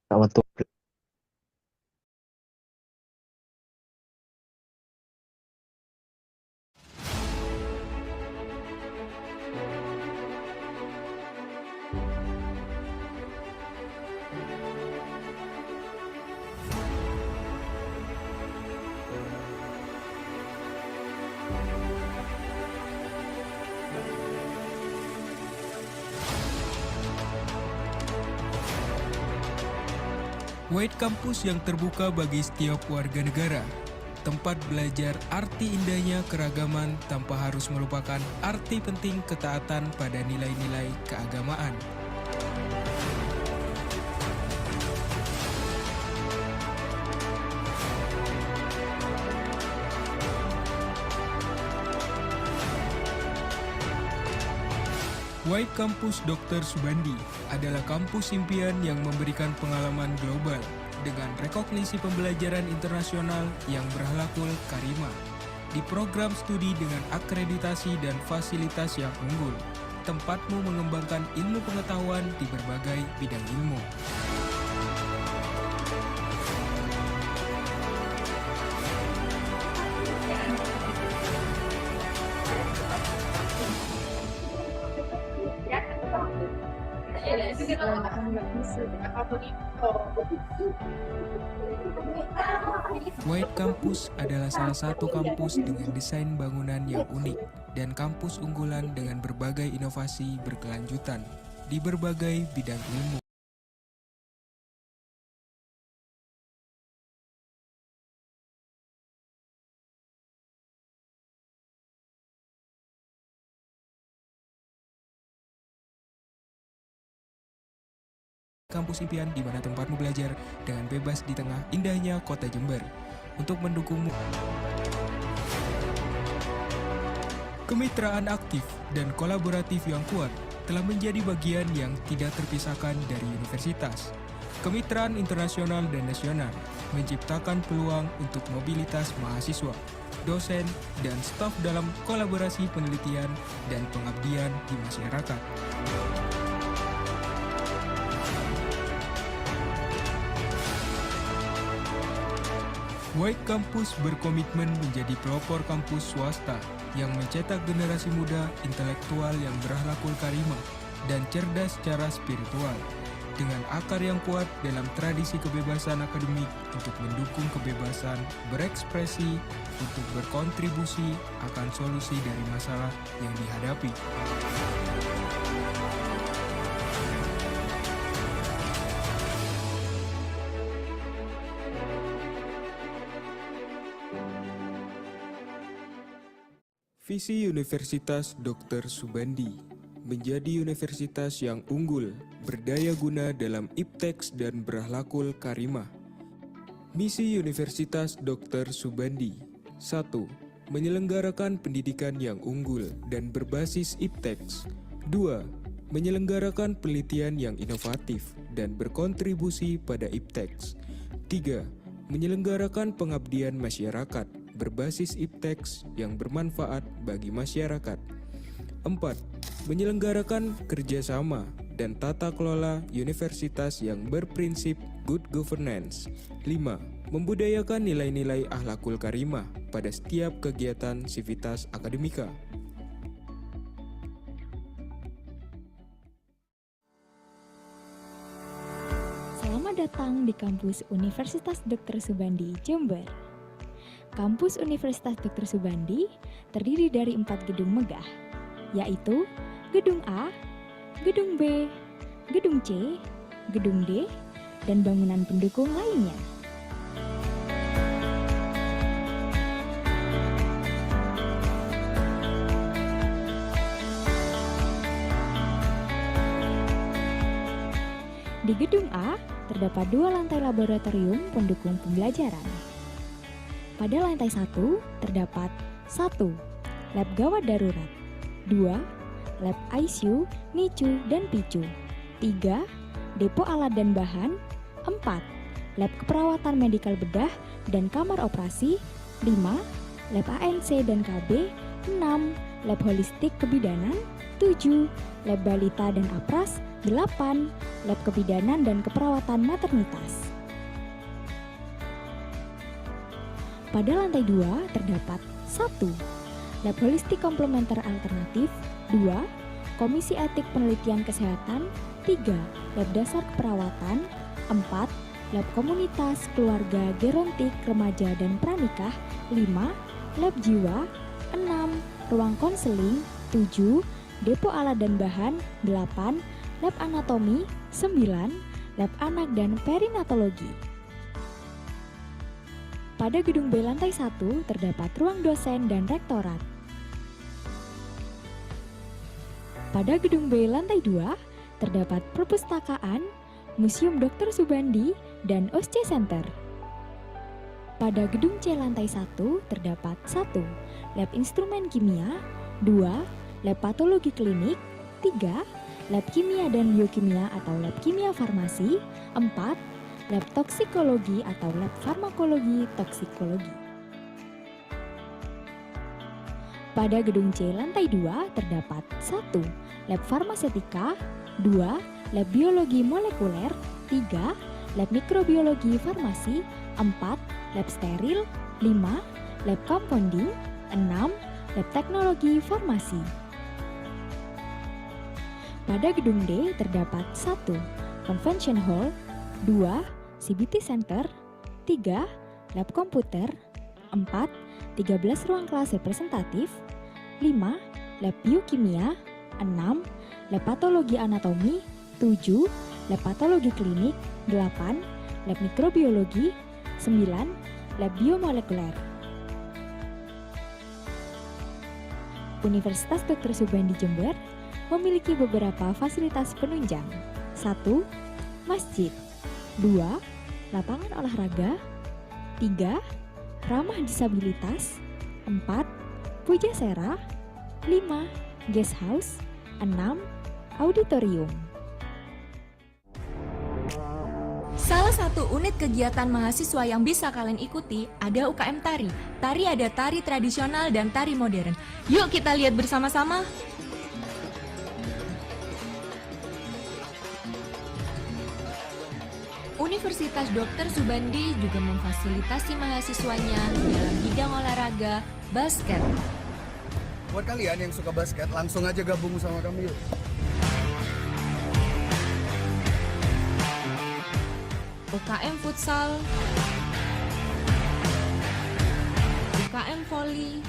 Tak waktu. White Campus yang terbuka bagi setiap warga negara. Tempat belajar arti indahnya keragaman tanpa harus melupakan arti penting ketaatan pada nilai-nilai keagamaan. White Campus Dr. Subandi adalah kampus impian yang memberikan pengalaman global dengan rekognisi pembelajaran internasional yang berhalakul karima. Di program studi dengan akreditasi dan fasilitas yang unggul, tempatmu mengembangkan ilmu pengetahuan di berbagai bidang ilmu. White Campus adalah salah satu kampus dengan desain bangunan yang unik dan kampus unggulan dengan berbagai inovasi berkelanjutan di berbagai bidang ilmu. Kampus impian di mana tempatmu belajar dengan bebas di tengah indahnya kota Jember. Untuk mendukungmu, kemitraan aktif dan kolaboratif yang kuat telah menjadi bagian yang tidak terpisahkan dari universitas. Kemitraan internasional dan nasional menciptakan peluang untuk mobilitas mahasiswa, dosen, dan staf dalam kolaborasi penelitian dan pengabdian di masyarakat. White Campus berkomitmen menjadi pelopor kampus swasta yang mencetak generasi muda intelektual yang berakhlakul karimah dan cerdas secara spiritual, dengan akar yang kuat dalam tradisi kebebasan akademik untuk mendukung kebebasan berekspresi untuk berkontribusi akan solusi dari masalah yang dihadapi. Visi Universitas Dr. Subandi menjadi universitas yang unggul, berdaya guna dalam ipteks dan berakhlakul karimah. Misi Universitas Dr. Subandi 1. Menyelenggarakan pendidikan yang unggul dan berbasis ipteks. 2. Menyelenggarakan penelitian yang inovatif dan berkontribusi pada ipteks. 3. Menyelenggarakan pengabdian masyarakat berbasis ipteks yang bermanfaat bagi masyarakat. 4. Menyelenggarakan kerjasama dan tata kelola universitas yang berprinsip good governance. 5. Membudayakan nilai-nilai akhlakul karimah pada setiap kegiatan sivitas akademika. Selamat datang di kampus Universitas Dr. Subandi, Jember. Kampus Universitas Dr. Subandi terdiri dari 4 gedung megah, yaitu Gedung A, Gedung B, Gedung C, Gedung D, dan bangunan pendukung lainnya. Di Gedung A, terdapat 2 lantai laboratorium pendukung pembelajaran. Pada lantai 1, terdapat 1. Lab gawat darurat, 2. Lab ICU, NICU, dan PICU, 3. Depo alat dan bahan, 4. Lab keperawatan medikal bedah dan kamar operasi, 5. Lab ANC dan KB, 6. Lab holistik kebidanan, 7. Lab balita dan apras, 8. Lab kebidanan dan keperawatan maternitas. Pada lantai 2 terdapat 1. Lab holistik komplementer alternatif, 2. Komisi etik penelitian kesehatan, 3. Lab dasar keperawatan, 4. Lab komunitas, keluarga, gerontik, remaja, dan pranikah, 5. Lab jiwa, 6. Ruang konseling, 7. Depo alat dan bahan, 8. Lab anatomi, 9. Lab anak dan perinatologi. Pada gedung B lantai 1 terdapat ruang dosen dan rektorat. Pada gedung B lantai 2 terdapat perpustakaan, Museum Dr. Subandi, dan OSCE Center. Pada gedung C lantai 1 terdapat 1. Lab instrumen kimia, 2. Lab patologi klinik, 3. Lab kimia dan biokimia atau lab kimia farmasi, 4. Lab toksikologi atau lab farmakologi toksikologi. Pada gedung C lantai 2 terdapat 1. Lab farmasetika, 2. Lab biologi molekuler, 3. Lab mikrobiologi farmasi, 4. Lab steril, 5. Lab compounding, 6. Lab teknologi farmasi. Pada gedung D terdapat 1. Convention Hall, 2. CBT Center, 3. Lab komputer, 4. 13 ruang kelas representatif, 5. Lab biokimia, 6. Lab patologi anatomi, 7. Lab patologi klinik, 8. Lab mikrobiologi, 9. Lab biomolekuler. Universitas Dr. Subandi Jember memiliki beberapa fasilitas penunjang. 1. Masjid, 2. Lapangan olahraga, 3. Ramah disabilitas, 4. Pujasera, 5. Guest house, 6. Auditorium. Salah satu unit kegiatan mahasiswa yang bisa kalian ikuti ada UKM Tari. Tari ada tari tradisional dan tari modern. Yuk kita lihat bersama-sama. Universitas Dr. Subandi juga memfasilitasi mahasiswanya dalam bidang olahraga basket. Buat kalian yang suka basket, langsung aja gabung sama kami yuk. UKM futsal, UKM volley,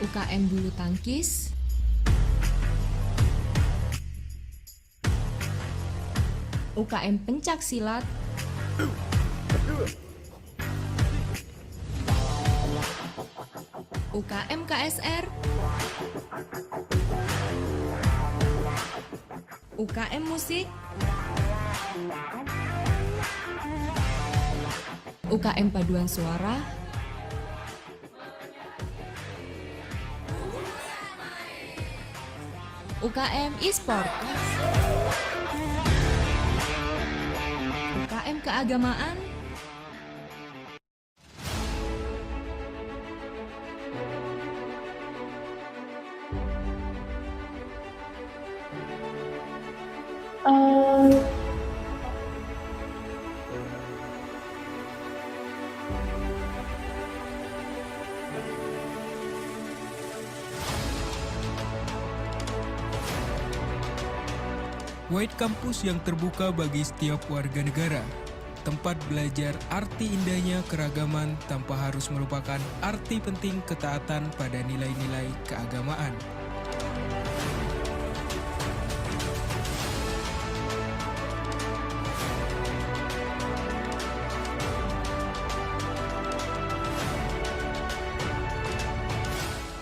UKM bulu tangkis, UKM pencak silat, UKM KSR, UKM Musik, UKM Paduan Suara, UKM E-Sport, UKM Keagamaan, White Campus yang terbuka bagi setiap warga negara. Tempat belajar arti indahnya keragaman tanpa harus melupakan arti penting ketaatan pada nilai-nilai keagamaan.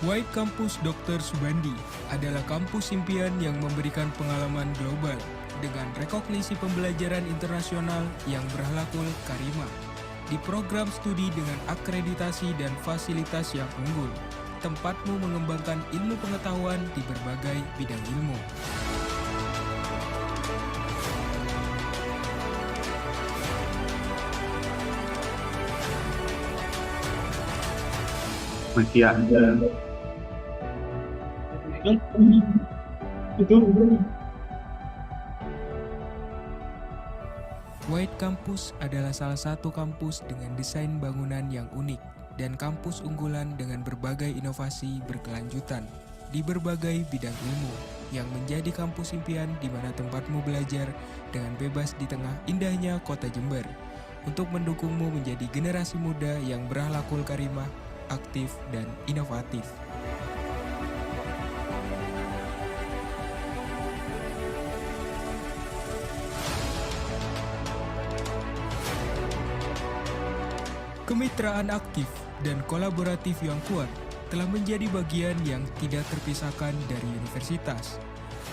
White Campus Dr. Subandi adalah kampus impian yang memberikan pengalaman global dengan rekognisi pembelajaran internasional yang berhalakul karimah. Di program studi dengan akreditasi dan fasilitas yang unggul, tempatmu mengembangkan ilmu pengetahuan di berbagai bidang ilmu. Masih ada. White Campus adalah salah satu kampus dengan desain bangunan yang unik dan kampus unggulan dengan berbagai inovasi berkelanjutan di berbagai bidang ilmu yang menjadi kampus impian di mana tempatmu belajar dengan bebas di tengah indahnya kota Jember untuk mendukungmu menjadi generasi muda yang berakhlakul karimah, aktif, dan inovatif. Kemitraan aktif dan kolaboratif yang kuat telah menjadi bagian yang tidak terpisahkan dari universitas.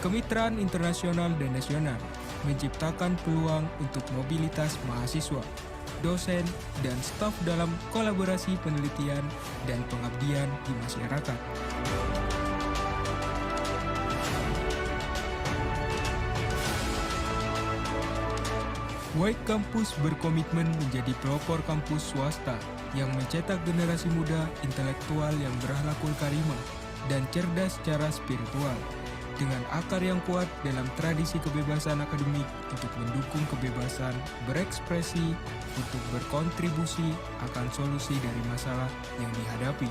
Kemitraan internasional dan nasional menciptakan peluang untuk mobilitas mahasiswa, dosen, dan staf dalam kolaborasi penelitian dan pengabdian di masyarakat. White Campus berkomitmen menjadi pelopor kampus swasta yang mencetak generasi muda intelektual yang berakhlakul karimah dan cerdas secara spiritual, dengan akar yang kuat dalam tradisi kebebasan akademik untuk mendukung kebebasan berekspresi untuk berkontribusi akan solusi dari masalah yang dihadapi.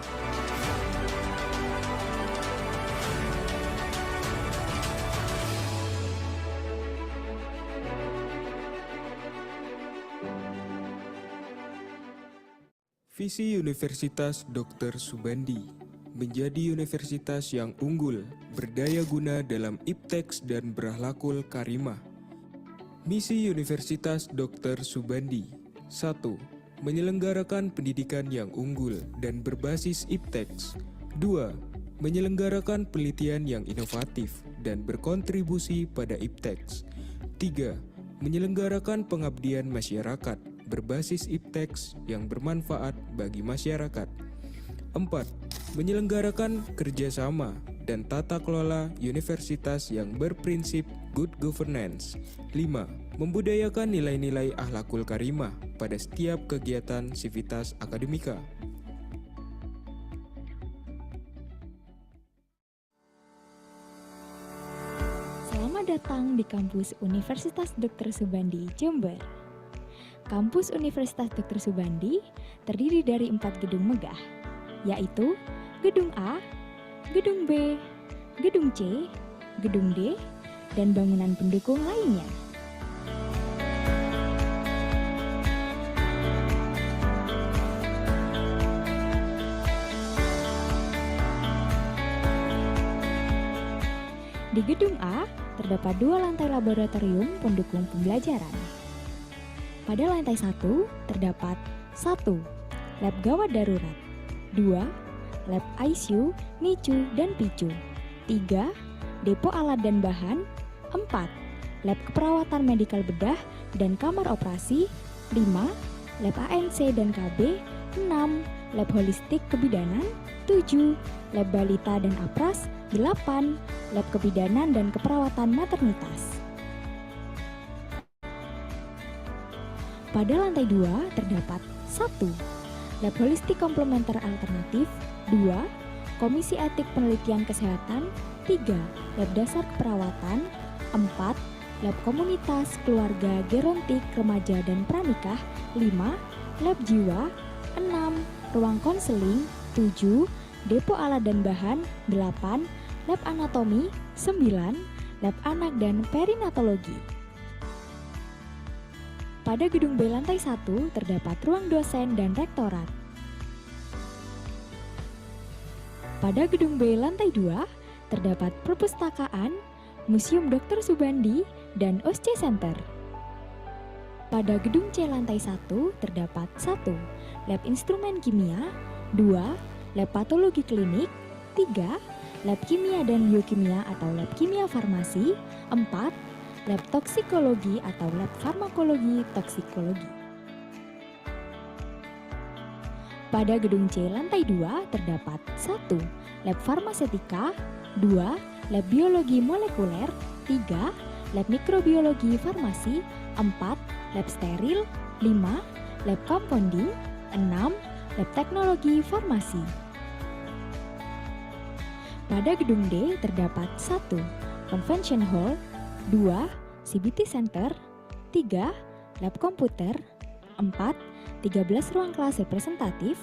Visi Universitas Dr. Subandi menjadi universitas yang unggul, berdaya guna dalam ipteks dan berakhlakul karimah. Misi Universitas Dr. Subandi: 1. Menyelenggarakan pendidikan yang unggul dan berbasis ipteks. 2. Menyelenggarakan penelitian yang inovatif dan berkontribusi pada ipteks. 3. Menyelenggarakan pengabdian masyarakat berbasis ipteks yang bermanfaat bagi masyarakat. 4. Menyelenggarakan kerjasama dan tata kelola universitas yang berprinsip good governance. 5. Membudayakan nilai-nilai akhlakul karimah pada setiap kegiatan sivitas akademika. Selamat datang di kampus Universitas Dr. Subandi, Jember. Kampus Universitas Dr. Subandi terdiri dari 4 gedung megah, yaitu Gedung A, Gedung B, Gedung C, Gedung D, dan bangunan pendukung lainnya. Di Gedung A, terdapat 2 lantai laboratorium pendukung pembelajaran. Pada lantai 1, terdapat 1. Lab gawat darurat, 2. lab ICU, NICU, dan PICU. 3. Depo alat dan bahan. 4. Lab keperawatan medikal bedah dan kamar operasi. 5. Lab ANC dan KB. 6. Lab holistik kebidanan. 7. Lab balita dan apras. 8. Lab kebidanan dan keperawatan maternitas. Pada lantai 2 terdapat 1. Lab holistik komplementer alternatif. 2. Komisi etik penelitian kesehatan. 3. Lab dasar keperawatan. 4. Lab komunitas, keluarga, gerontik, remaja, dan pranikah. 5. Lab jiwa. 6. Ruang konseling. 7. Depo alat dan bahan. 8. Lab anatomi. 9. Lab anak dan perinatologi. Pada gedung B lantai 1 terdapat ruang dosen dan rektorat. Pada gedung B lantai 2 terdapat perpustakaan, Museum Dr. Subandi, dan OSCE Center. Pada gedung C lantai 1 terdapat 1. Lab instrumen kimia. 2. Lab patologi klinik. 3. Lab kimia dan biokimia atau lab kimia farmasi. 4. Lab toksikologi atau lab farmakologi toksikologi. Pada gedung C lantai 2 terdapat 1. Lab farmasetika. 2. Lab biologi molekuler. 3. Lab mikrobiologi farmasi. 4. Lab steril. 5. Lab compounding. 6. Lab teknologi farmasi. Pada gedung D terdapat 1. Convention Hall. 2. CBT Center. 3. Lab komputer. 4. 13 ruang kelas representatif.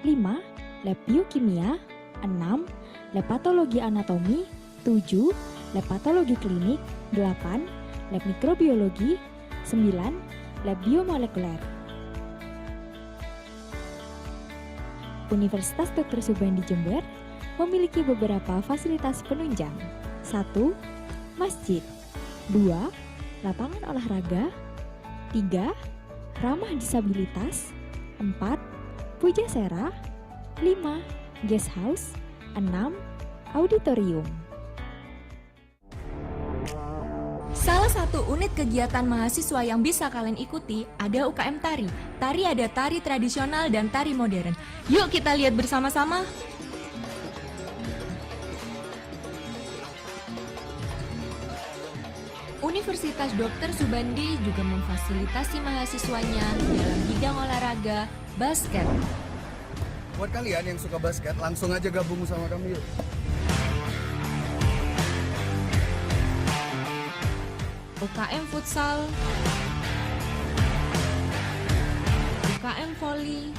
5. Lab biokimia. 6. Lab patologi anatomi. 7. Lab patologi klinik. 8. Lab mikrobiologi. 9. Lab biomolekuler. Universitas Dr. Subandi Jember memiliki beberapa fasilitas penunjang. 1. Masjid. 2. Lapangan olahraga. 3. Ramah disabilitas. 4. Pujasera. 5. Guest house. 6. Auditorium. Salah satu unit kegiatan mahasiswa yang bisa kalian ikuti ada UKM Tari. Tari ada tari tradisional dan tari modern. Yuk kita lihat bersama-sama. Universitas Dr. Subandi juga memfasilitasi mahasiswanya dalam bidang olahraga basket. Buat kalian yang suka basket, langsung aja gabung sama kami yuk. UKM futsal, UKM volley,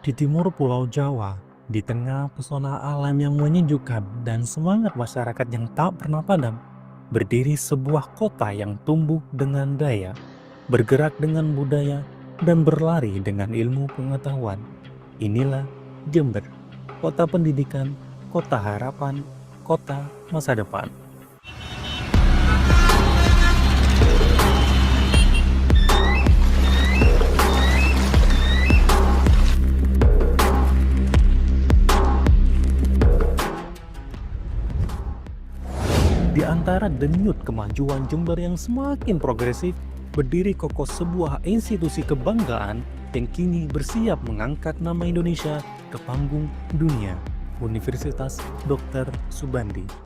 Di timur Pulau Jawa, di tengah pesona alam yang menyejukkan dan semangat masyarakat yang tak pernah padam, berdiri sebuah kota yang tumbuh dengan daya, bergerak dengan budaya, dan berlari dengan ilmu pengetahuan. Inilah Jember, kota pendidikan, kota harapan, kota masa depan. sementara denyut kemajuan Jember yang semakin progresif, berdiri kokoh sebuah institusi kebanggaan yang kini bersiap mengangkat nama Indonesia ke panggung dunia, Universitas Dr. Subandi.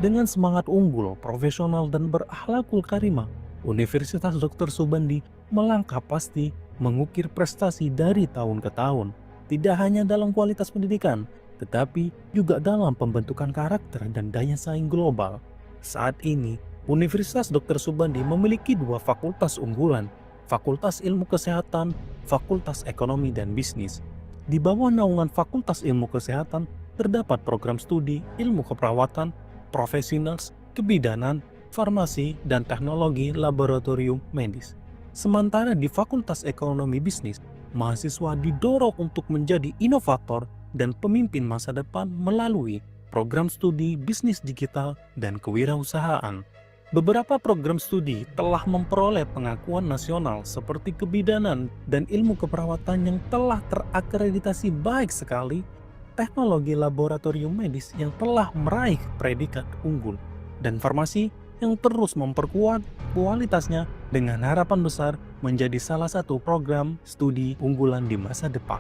Dengan semangat unggul, profesional, dan berakhlakul karimah, Universitas Dr. Subandi melangkah pasti mengukir prestasi dari tahun ke tahun, tidak hanya dalam kualitas pendidikan, tetapi juga dalam pembentukan karakter dan daya saing global. Saat ini, Universitas Dr. Subandi memiliki 2 fakultas unggulan, Fakultas Ilmu Kesehatan, Fakultas Ekonomi dan Bisnis. Di bawah naungan Fakultas Ilmu Kesehatan terdapat program studi ilmu keperawatan, profesionals, kebidanan, farmasi, dan teknologi laboratorium medis. Sementara di Fakultas Ekonomi Bisnis, mahasiswa didorong untuk menjadi inovator dan pemimpin masa depan melalui program studi bisnis digital dan kewirausahaan. Beberapa program studi telah memperoleh pengakuan nasional seperti kebidanan dan ilmu keperawatan yang telah terakreditasi baik sekali, teknologi laboratorium medis yang telah meraih predikat unggul, dan farmasi yang terus memperkuat kualitasnya dengan harapan besar menjadi salah satu program studi unggulan di masa depan.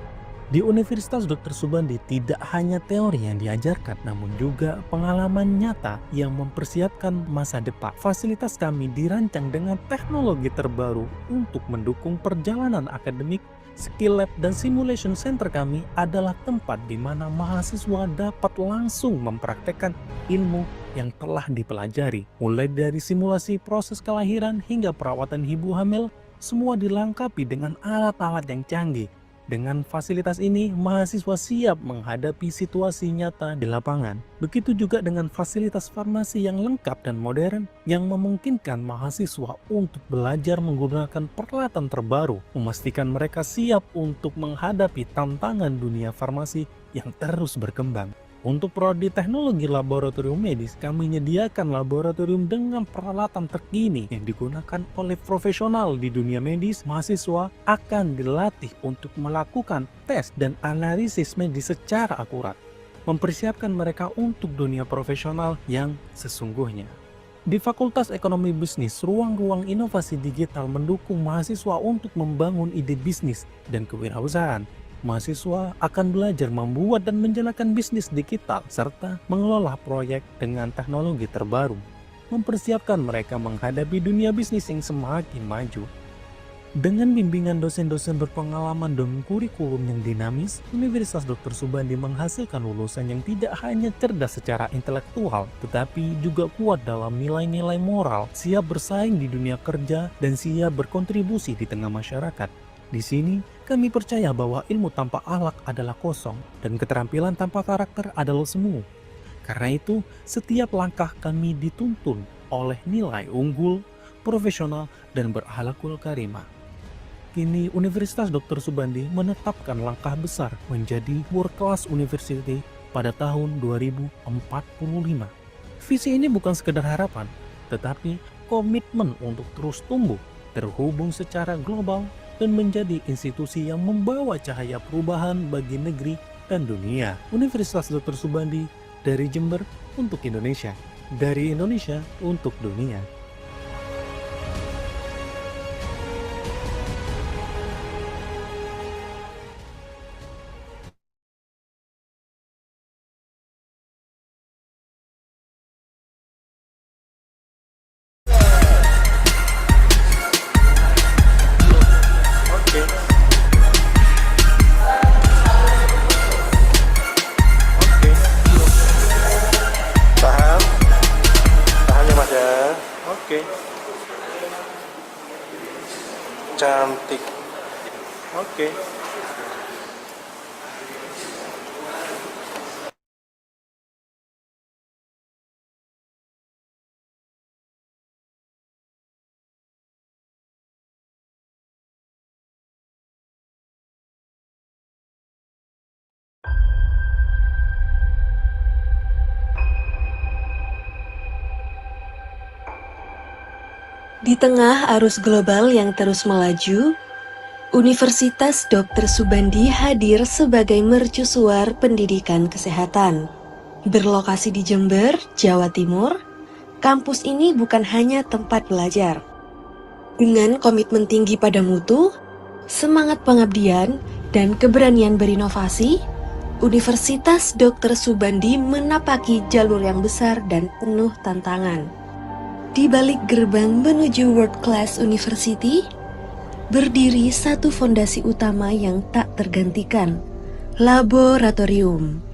Di Universitas Dr. Subandi tidak hanya teori yang diajarkan, namun juga pengalaman nyata yang mempersiapkan masa depan. Fasilitas kami dirancang dengan teknologi terbaru untuk mendukung perjalanan akademik. Skill Lab dan Simulation Center kami adalah tempat di mana mahasiswa dapat langsung mempraktekkan ilmu yang telah dipelajari. Mulai dari simulasi proses kelahiran hingga perawatan ibu hamil, semua dilengkapi dengan alat-alat yang canggih. Dengan fasilitas ini, mahasiswa siap menghadapi situasi nyata di lapangan. Begitu juga dengan fasilitas farmasi yang lengkap dan modern yang memungkinkan mahasiswa untuk belajar menggunakan peralatan terbaru, memastikan mereka siap untuk menghadapi tantangan dunia farmasi yang terus berkembang. Untuk prodi teknologi laboratorium medis, kami menyediakan laboratorium dengan peralatan terkini yang digunakan oleh profesional di dunia medis. Mahasiswa akan dilatih untuk melakukan tes dan analisis medis secara akurat, mempersiapkan mereka untuk dunia profesional yang sesungguhnya. Di Fakultas Ekonomi Bisnis, ruang-ruang inovasi digital mendukung mahasiswa untuk membangun ide bisnis dan kewirausahaan. Mahasiswa akan belajar membuat dan menjalankan bisnis digital serta mengelola proyek dengan teknologi terbaru, mempersiapkan mereka menghadapi dunia bisnis yang semakin maju. Dengan bimbingan dosen-dosen berpengalaman dan kurikulum yang dinamis, Universitas Dr. Subandi menghasilkan lulusan yang tidak hanya cerdas secara intelektual, tetapi juga kuat dalam nilai-nilai moral, siap bersaing di dunia kerja, dan siap berkontribusi di tengah masyarakat. Di sini, kami percaya bahwa ilmu tanpa akhlak adalah kosong dan keterampilan tanpa karakter adalah semu. Karena itu, setiap langkah kami dituntun oleh nilai unggul, profesional, dan berakhlakul karimah. Kini Universitas Dr. Subandi menetapkan langkah besar menjadi World Class University pada tahun 2045. Visi ini bukan sekedar harapan, tetapi komitmen untuk terus tumbuh, terhubung secara global, dan menjadi institusi yang membawa cahaya perubahan bagi negeri dan dunia. Universitas Dr. Subandi, dari Jember untuk Indonesia, dari Indonesia untuk dunia. Cantik. Oke. Di tengah arus global yang terus melaju, Universitas Dr. Subandi hadir sebagai mercusuar pendidikan kesehatan. Berlokasi di Jember, Jawa Timur, kampus ini bukan hanya tempat belajar. Dengan komitmen tinggi pada mutu, semangat pengabdian, dan keberanian berinovasi, Universitas Dr. Subandi menapaki jalur yang besar dan penuh tantangan. Di balik gerbang menuju World Class University, berdiri satu fondasi utama yang tak tergantikan, laboratorium.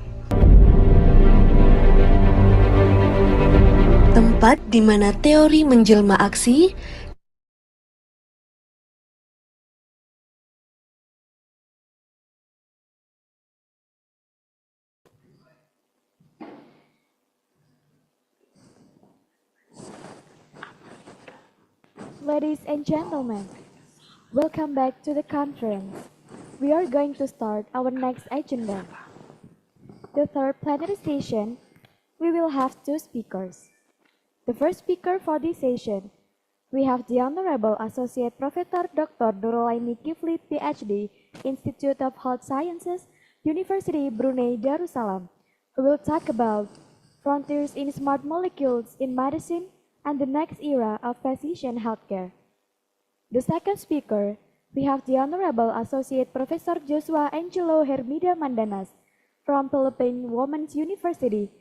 Tempat di mana teori menjelma aksi Ladies and gentlemen, welcome back to the conference. We are going to start our next agenda. The third plenary session, we will have two speakers. The first speaker for this session, we have the Honorable Associate Professor Dr. Nurulaini Kifli, PhD, Institute of Health Sciences, University Brunei Darussalam, who will talk about frontiers in smart molecules in medicine and the next era of precision healthcare. The second speaker, we have the Honorable Associate Professor Joshua Angelo Hermida Mandanas from Philippine Women's University,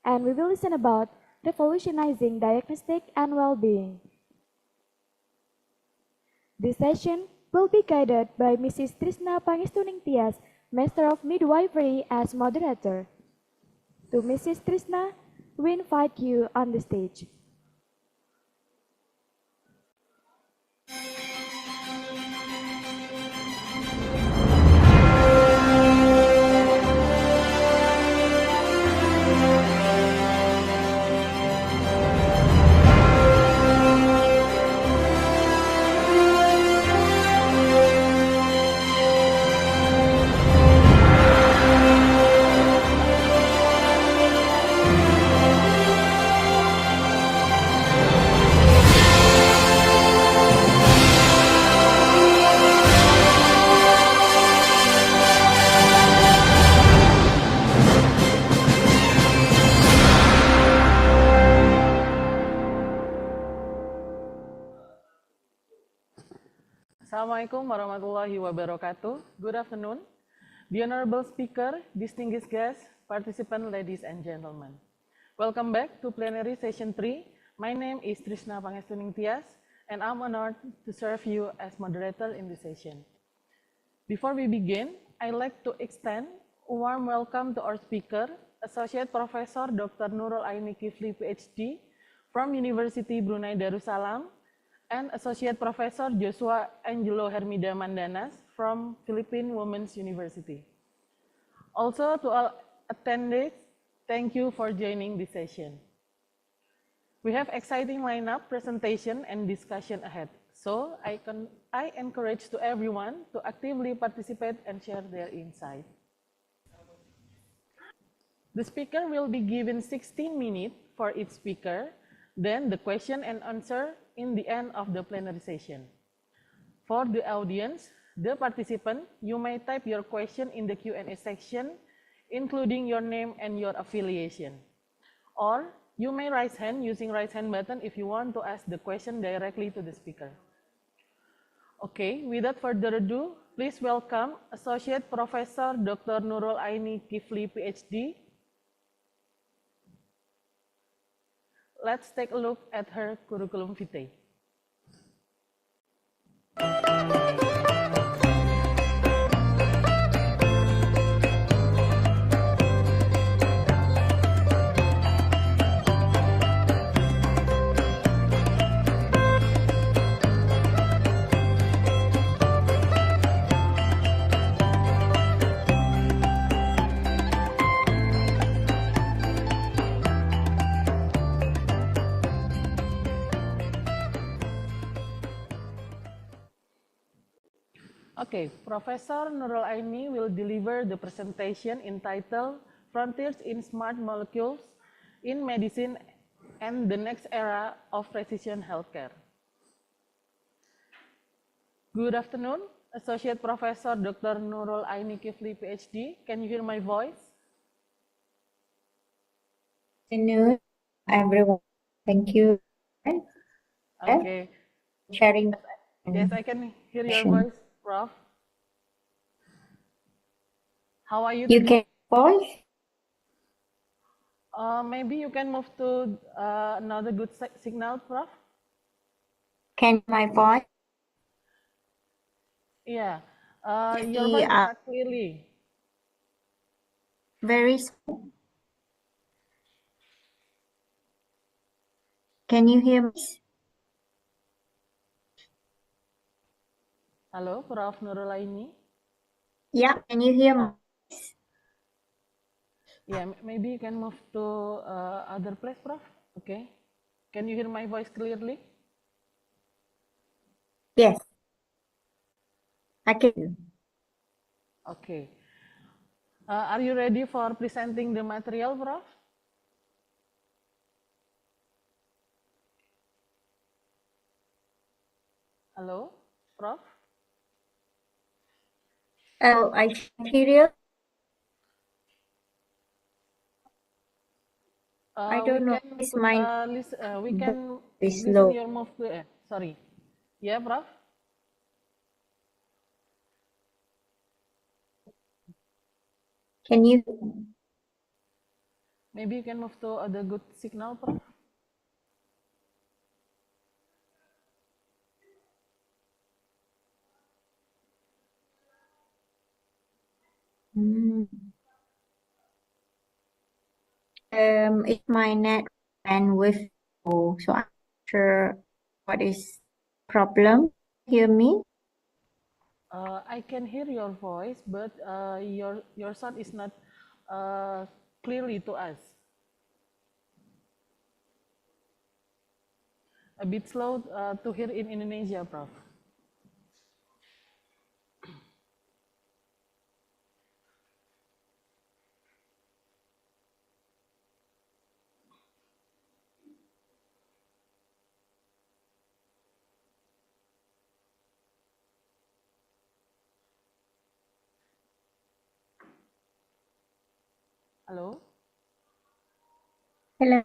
and we will listen about revolutionizing diagnostic and well-being. This session will be guided by Mrs. Trisna Pangestuning Tias, Master of Midwifery, as moderator. To Mrs. Trisna, we invite you on the stage. Assalamualaikum warahmatullahi wabarakatuh. Good afternoon. The honorable speaker, distinguished guests, participants, ladies and gentlemen. Welcome back to plenary session 3. My name is Trisna Pangestuning Tias, and I'm honored to serve you as moderator in this session. Before we begin, I'd like to extend a warm welcome to our speaker, Associate Professor Dr. Nurul Aini Kifli, PhD, from University Brunei Darussalam, and Associate Professor Joshua Angelo Hermida Mandanas from Philippine Women's University. Also to all attendees, thank you for joining this session. We have exciting lineup, presentation, and discussion ahead. So I encourage to everyone to actively participate and share their insight. The speaker will be given 16 minutes for each speaker, then the question and answer in the end of the plenary session. For the audience, the participant, you may type your question in the Q&A section, including your name and your affiliation. Or you may raise hand using raise hand button if you want to ask the question directly to the speaker. Okay, without further ado, please welcome Associate Professor Dr. Nurul Aini Kifli, PhD. Let's take a look at her curriculum vitae. Okay, Professor Nurul Aini will deliver the presentation entitled Frontiers in Smart Molecules in Medicine and the Next Era of Precision Healthcare. Good afternoon, Associate Professor Dr. Nurul Aini Kifli, PhD. Can you hear my voice? Good afternoon, everyone. Thank you Okay. for sharing. Yes, I can hear your Question. voice, Prof. How are you You today? can voice? Maybe you can move to another good signal, Prof. Can my voice? Yeah, your Maybe voice is not clearly. very small. Can you hear me? Halo, Prof. Nurul Aini. Yeah, can you hear me? Yeah, maybe you can move to other place, Prof. Okay. Can you hear my voice clearly? Yes, I can. Okay. Are you ready for presenting the material, Prof? Hello, Prof? Oh, I can hear you. I We don't know. can It's put my we can is listen low. your move to sorry. Yeah, Prof? Can you? Maybe you can move to other good signal, Prof? It's my net bandwidth low, so I'm not sure what is problem. Hear me? I can hear your voice, but your sound is not clearly to us. A bit slow to hear in Indonesia, Prof. Halo? Hello.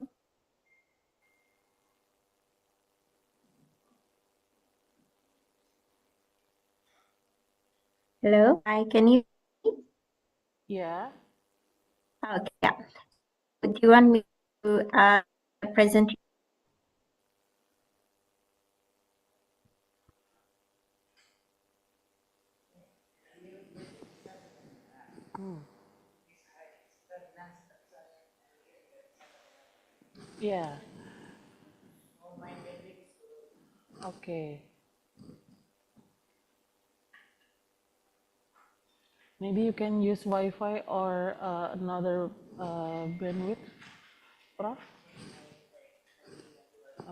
Hello. Hi, can you? Yeah. Okay. Yeah. Do you want me to present? Yeah. Okay. Maybe you can use Wi-Fi or another bandwidth, Prof.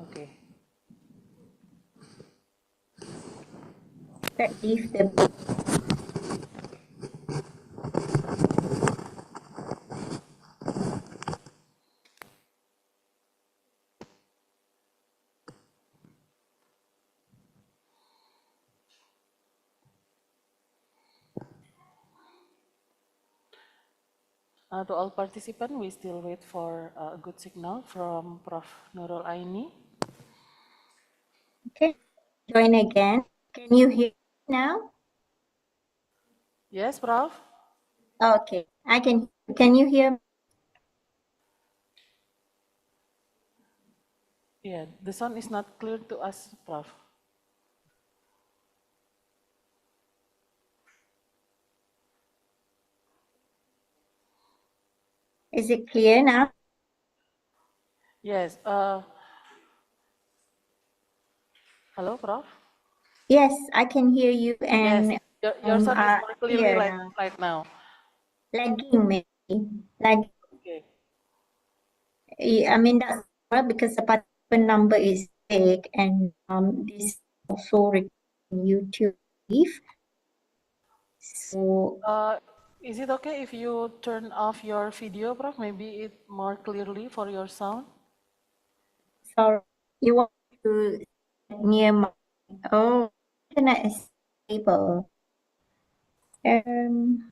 Okay. If the To all participants, we still wait for a good signal from Prof. Nurul Aini. okay, join again. Can you hear now? Yes, Prof. Okay, I can. Can you hear? Yeah, the sound is not clear to us, Prof. Is it clear now? Yes. Hello, Prof. Yes, I can hear you, Yes, and your sound is more clearly clear like now. right now. Lagging maybe. Like Okay. I mean that's because the participant number is big, and this also requires YouTube. So Is it okay if you turn off your video, Prof? Maybe it more clearly for your sound. sorry, you want to near my internet is table. Um,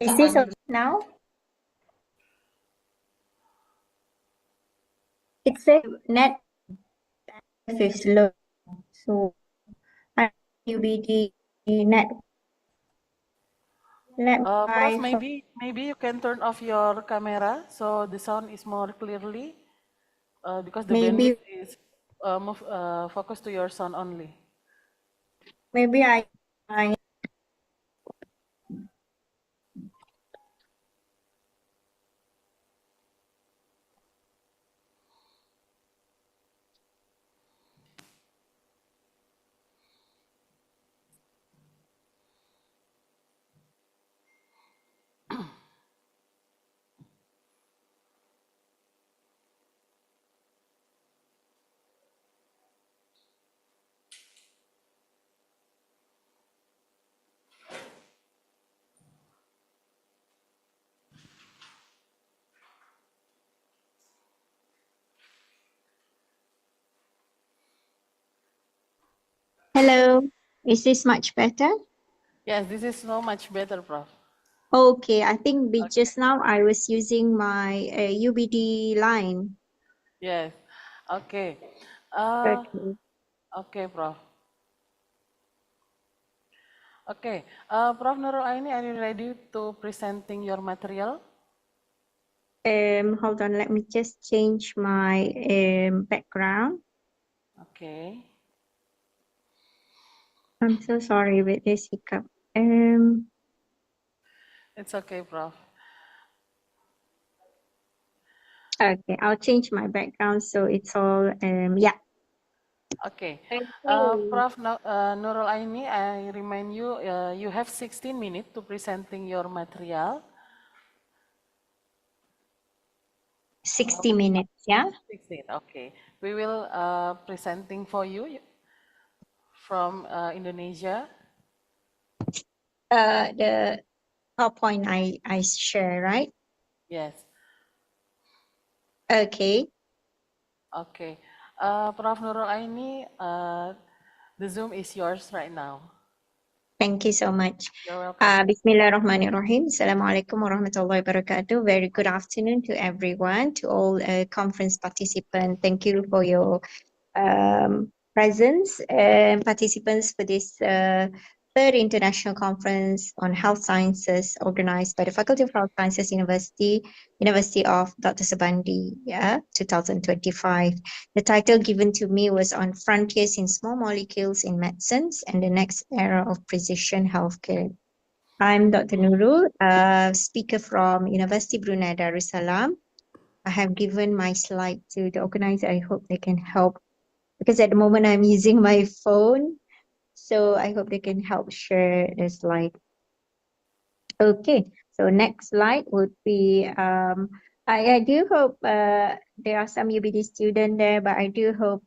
is this okay now? It says net is low, so I UBD net. Let me Prof, try. maybe you can turn off your camera so the sound is more clearly, because the Maybe bandwidth is focused to your sound only. maybe I Hello, is this much better? Yes, this is so much better, Prof. Okay, I think just now I was using my UBD line. Yes. Okay. Okay. Okay, Prof. Okay. Prof Nurul Aini, are you ready to presenting your material? Hold on, let me just change my background. Okay. I'm so sorry with this hiccup. It's okay, Prof. Okay, I'll change my background so it's all yeah. Okay. Okay. Prof Nurul Aini, I remind you, you have 16 minutes to presenting your material. 60 minutes, yeah? 16, okay. We will presenting for you from Indonesia. The PowerPoint I share, right? Yes. Okay. Okay. Prof Nurul Aini, the Zoom is yours right now. Thank you so much. You're welcome. Bismillahirrahmanirrahim. Assalamualaikum warahmatullahi wabarakatuh. Very good afternoon to everyone, to all conference participants. Thank you for your presence and participants for this third international conference on health sciences organized by the Faculty of Health Sciences University of Dr. Subandi, 2025. The title given to me was on Frontiers in Small Molecules in Medicines and the Next Era of Precision Healthcare. I'm Dr. Nurul, a speaker from University Brunei Darussalam. I have given my slide to the organizer. I hope they can help because at the moment I'm using my phone. So I hope they can help share the slide. Okay, so next slide would be, I do hope there are some UBD students there, but I do hope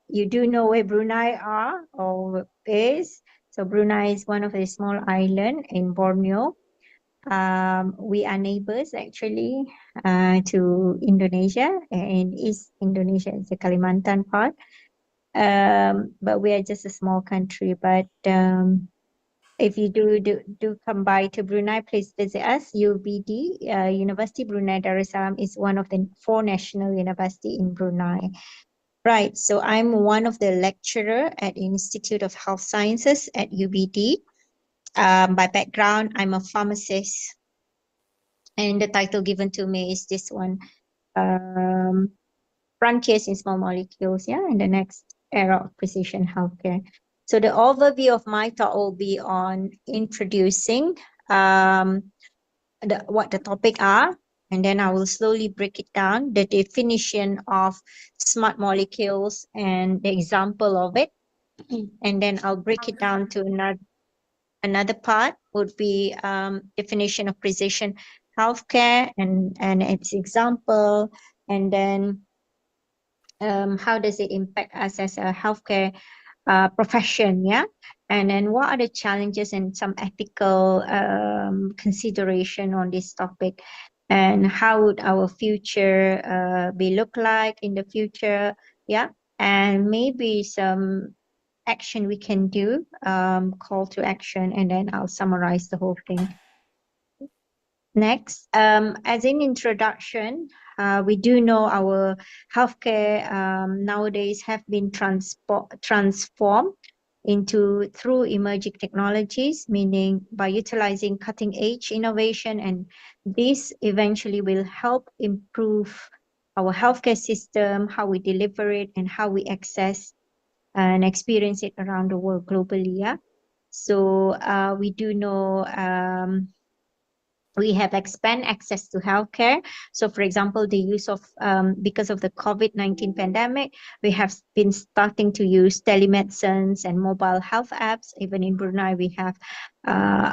you do know where Brunei are or is. So Brunei is one of the small island in Borneo. We are neighbors actually to Indonesia, and East Indonesia is the Kalimantan part. But we are just a small country. But if you do come by to Brunei, please visit us. UBD, University Brunei Darussalam, is one of the 4 national university in Brunei. Right, so I'm one of the lecturer at Institute of Health Sciences at UBD. By background, I'm a pharmacist. And the title given to me is this one, Frontiers in Small Molecules, yeah, in the next era of precision healthcare. So the overview of my talk will be on introducing what the topic are, and then I will slowly break it down, the definition of smart molecules and the example of it. And then I'll break it down to another part would be definition of precision healthcare and its example, and then how does it impact us as a healthcare profession, yeah. And then what are the challenges and some ethical consideration on this topic, and how would our future be look like in the future, yeah. And maybe some action we can do, call to action, and then I'll summarize the whole thing. Next, as in introduction, we do know our healthcare nowadays have been transformed into through emerging technologies, meaning by utilizing cutting edge innovation, and this eventually will help improve our healthcare system, how we deliver it, and how we access and experience it around the world globally. Yeah. So we do know we have expand access to healthcare. So for example, the use of, because of the COVID-19 pandemic, we have been starting to use telemedicines and mobile health apps. Even in Brunei, we have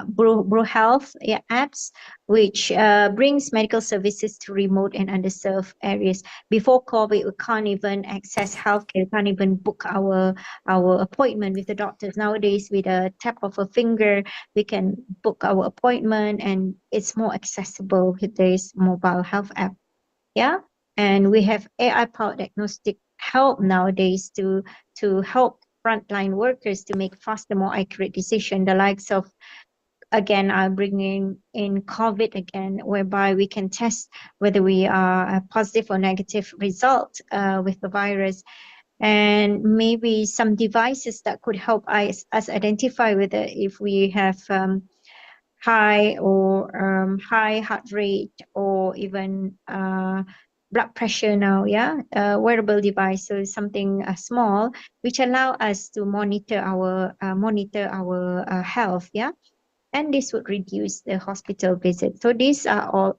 Bru Health, yeah, apps, which brings medical services to remote and underserved areas. Before COVID, we can't even access healthcare, can't even book our appointment with the doctors. Nowadays, with a tap of a finger, we can book our appointment, and it's more accessible with this mobile health app. Yeah. And we have AI powered diagnostic help nowadays to help frontline workers to make faster, more accurate decision. The likes of, again, I'm bringing in COVID again, whereby we can test whether we are a positive or negative result with the virus, and maybe some devices that could help us identify whether if we have high or high heart rate, or even blood pressure now. Yeah. Wearable device, so something small which allow us to monitor our health. Yeah. And this would reduce the hospital visit. So these are all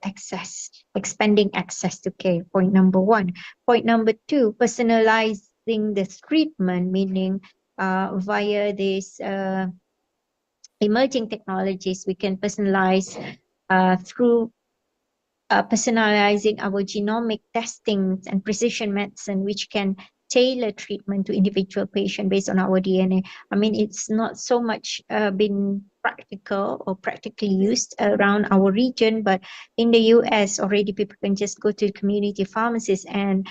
expanding access to care. Point number one. Point number two, personalizing the treatment, meaning via this emerging technologies, we can personalize through personalizing our genomic testing and precision medicine, which can tailor treatment to individual patient based on our DNA. I mean, it's not so much been practical or practically used around our region, but in the US already people can just go to community pharmacies and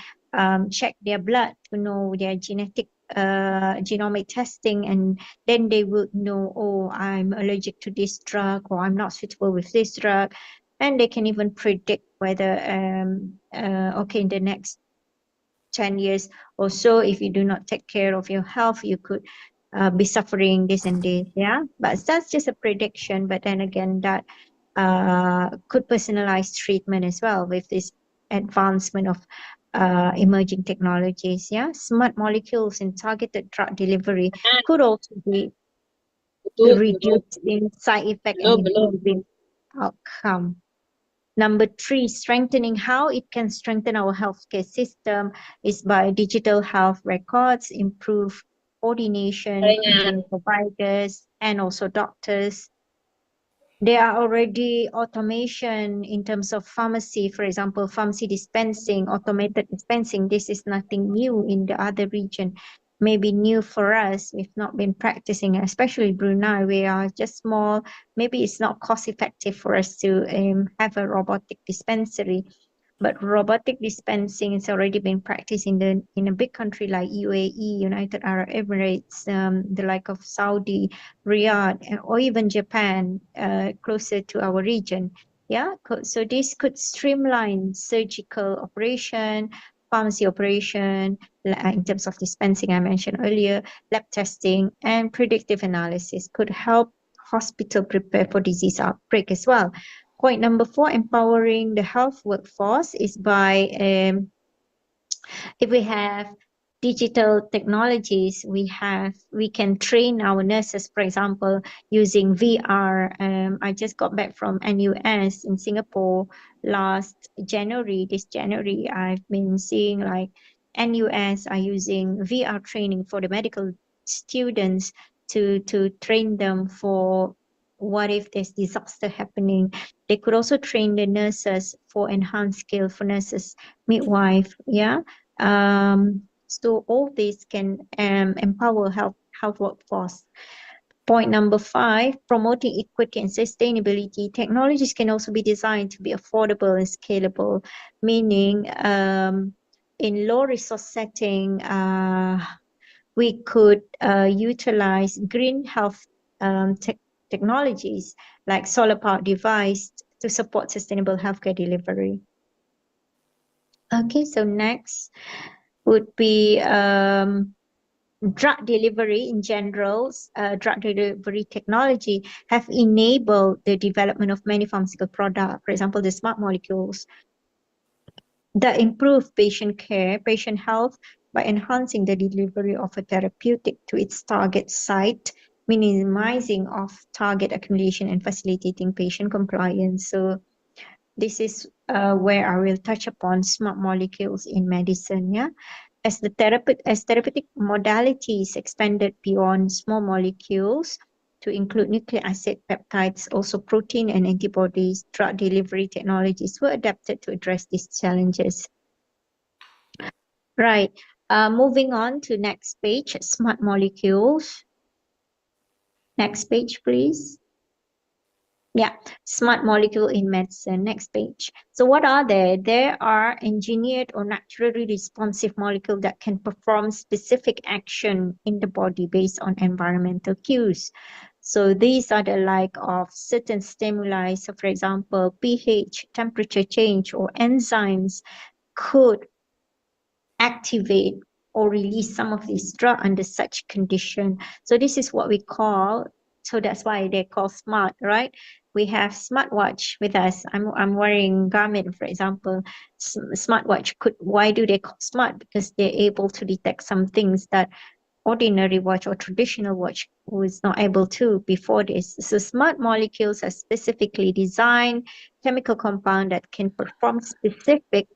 check their blood to know their genomic testing, and then they would know, oh, I'm allergic to this drug, or I'm not suitable with this drug. And they can even predict whether okay, in the next 10 years or so, if you do not take care of your health, you could be suffering this and this. Yeah, but that's just a prediction. But then again, that could personalize treatment as well with this advancement of emerging technologies. Yeah, smart molecules and targeted drug delivery could also be reducing side effect and improving outcome. Number three, strengthening how it can strengthen our healthcare system is by digital health records, improve coordination between providers and also doctors. There are already automation in terms of pharmacy, for example, pharmacy dispensing, automated dispensing. This is nothing new in the other region. Maybe new for us. We've not been practicing, especially Brunei. We are just small. Maybe it's not cost effective for us to have a robotic dispensary. But robotic dispensing has already been practiced in a big country like UAE, United Arab Emirates, the like of Saudi, Riyadh, or even Japan, closer to our region. Yeah, so this could streamline surgical operation, pharmacy operation, in terms of dispensing, I mentioned earlier, lab testing, and predictive analysis could help hospital prepare for disease outbreak as well. Point number four, empowering the health workforce is by, if we have digital technologies, we can train our nurses, for example, using VR. I just got back from NUS in Singapore last January. This January, I've been seeing like NUS are using VR training for the medical students to train them for what if there's disaster happening. They could also train the nurses for enhanced skill for nurses, midwife. Yeah. So all this can empower health workforce. Point number 5, promoting equity and sustainability. Technologies can also be designed to be affordable and scalable, meaning in low resource setting, we could utilize green health technologies like solar powered device to support sustainable healthcare delivery. Okay, so next would be drug delivery in general. Drug delivery technology have enabled the development of many pharmaceutical products, for example, the smart molecules that improve patient care, patient health by enhancing the delivery of a therapeutic to its target site, minimizing of target accumulation and facilitating patient compliance. So this is where I will touch upon smart molecules in medicine. Yeah, as therapeutic modalities expanded beyond small molecules to include nucleic acid, peptides, also protein and antibodies, drug delivery technologies were adapted to address these challenges. Right. Moving on to next page, smart molecules. Next page, please. Yeah, smart molecule in medicine. Next page. So what are they? There are engineered or naturally responsive molecules that can perform specific action in the body based on environmental cues. So these are the like of certain stimuli. So for example, pH, temperature change, or enzymes could activate or release some of these drugs under such condition. So this is what we call, so that's why they call smart, right? We have smartwatch with us. I'm wearing Garmin, for example. Smartwatch could, why do they call smart? Because they're able to detect some things that ordinary watch or traditional watch was not able to before this. So smart molecules are specifically designed chemical compound that can perform specific,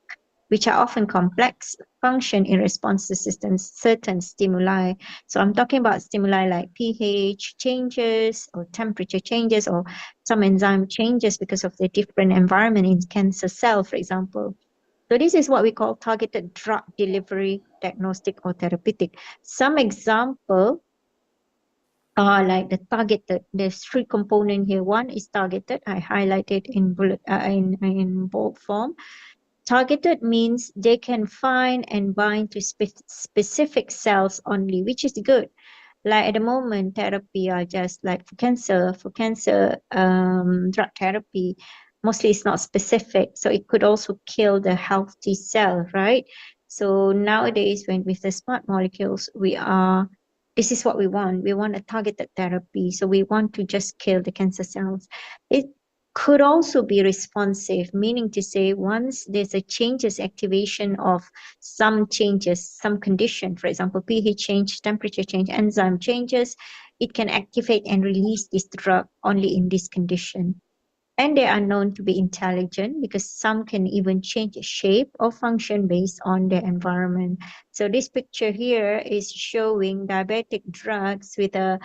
which are often complex, function in response to systems, certain stimuli. So I'm talking about stimuli like pH changes or temperature changes or some enzyme changes because of the different environment in cancer cell, for example. So this is what we call targeted drug delivery, diagnostic or therapeutic. Some example are like the targeted. There's 3 components here. One is targeted. I highlighted in bullet in bold form. Targeted means they can find and bind to specific cells only, which is good. Like at the moment, therapy are just like for cancer drug therapy, mostly it's not specific. So it could also kill the healthy cell, right? So nowadays, when with the smart molecules, this is what we want. We want a targeted therapy. So we want to just kill the cancer cells. It could also be responsive, meaning to say once there's a changes, activation of some changes, some condition, for example, pH change, temperature change, enzyme changes, it can activate and release this drug only in this condition. And they are known to be intelligent because some can even change shape or function based on their environment. So this picture here is showing diabetic drugs with a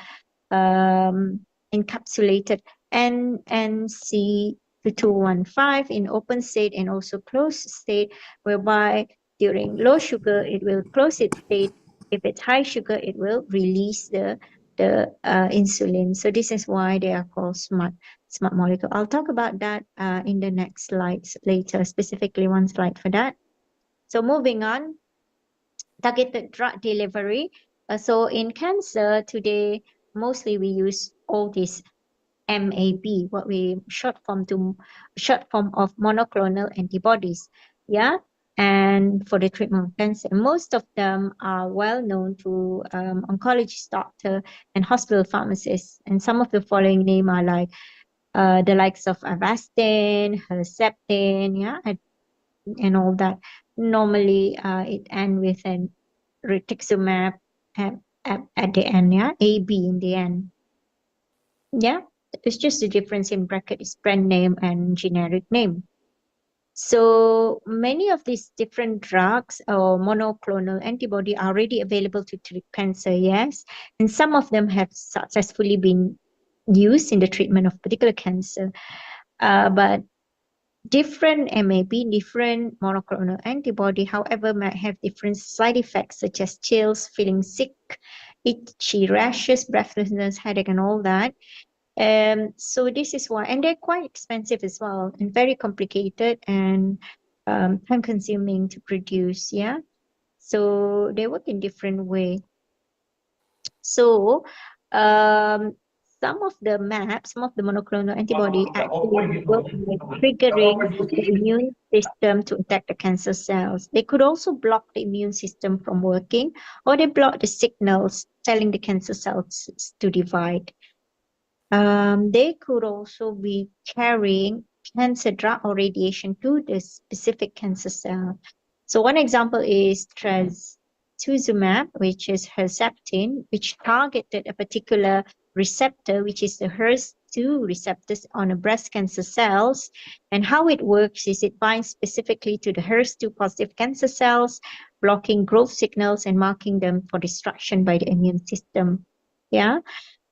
encapsulated NNC215 in open state and also closed state, whereby during low sugar, it will close its state. If it's high sugar, it will release the insulin. So this is why they are called smart molecule. I'll talk about that in the next slides later, specifically one slide for that. So moving on, targeted drug delivery. So in cancer today, mostly we use all these MAB, what we short form of monoclonal antibodies. Yeah. And for the treatment of cancer, most of them are well known to oncologist doctor and hospital pharmacists. And some of the following name are like the likes of Avastin, Herceptin, yeah, and all that. Normally, it ends with an rituximab at the end, yeah, AB in the end. Yeah, it's just the difference in bracket is brand name and generic name. So many of these different drugs or monoclonal antibody are already available to treat cancer, yes, and some of them have successfully been used in the treatment of particular cancer, but different MAB, different monoclonal antibody, however, might have different side effects such as chills, feeling sick, itchy rashes, breathlessness, headache, and all that. So this is why, and they're quite expensive as well, and very complicated and time consuming to produce. Yeah. So they work in different way. So some of the maps, some of the monoclonal antibody actually work by triggering the immune system to attack the cancer cells. They could also block the immune system from working, or they block the signals telling the cancer cells to divide. They could also be carrying cancer drug or radiation to the specific cancer cell. So one example is trastuzumab, which is Herceptin, which targeted a particular receptor, which is the HER2 receptors on a breast cancer cells. And how it works is it binds specifically to the HER2 positive cancer cells, blocking growth signals and marking them for destruction by the immune system. Yeah.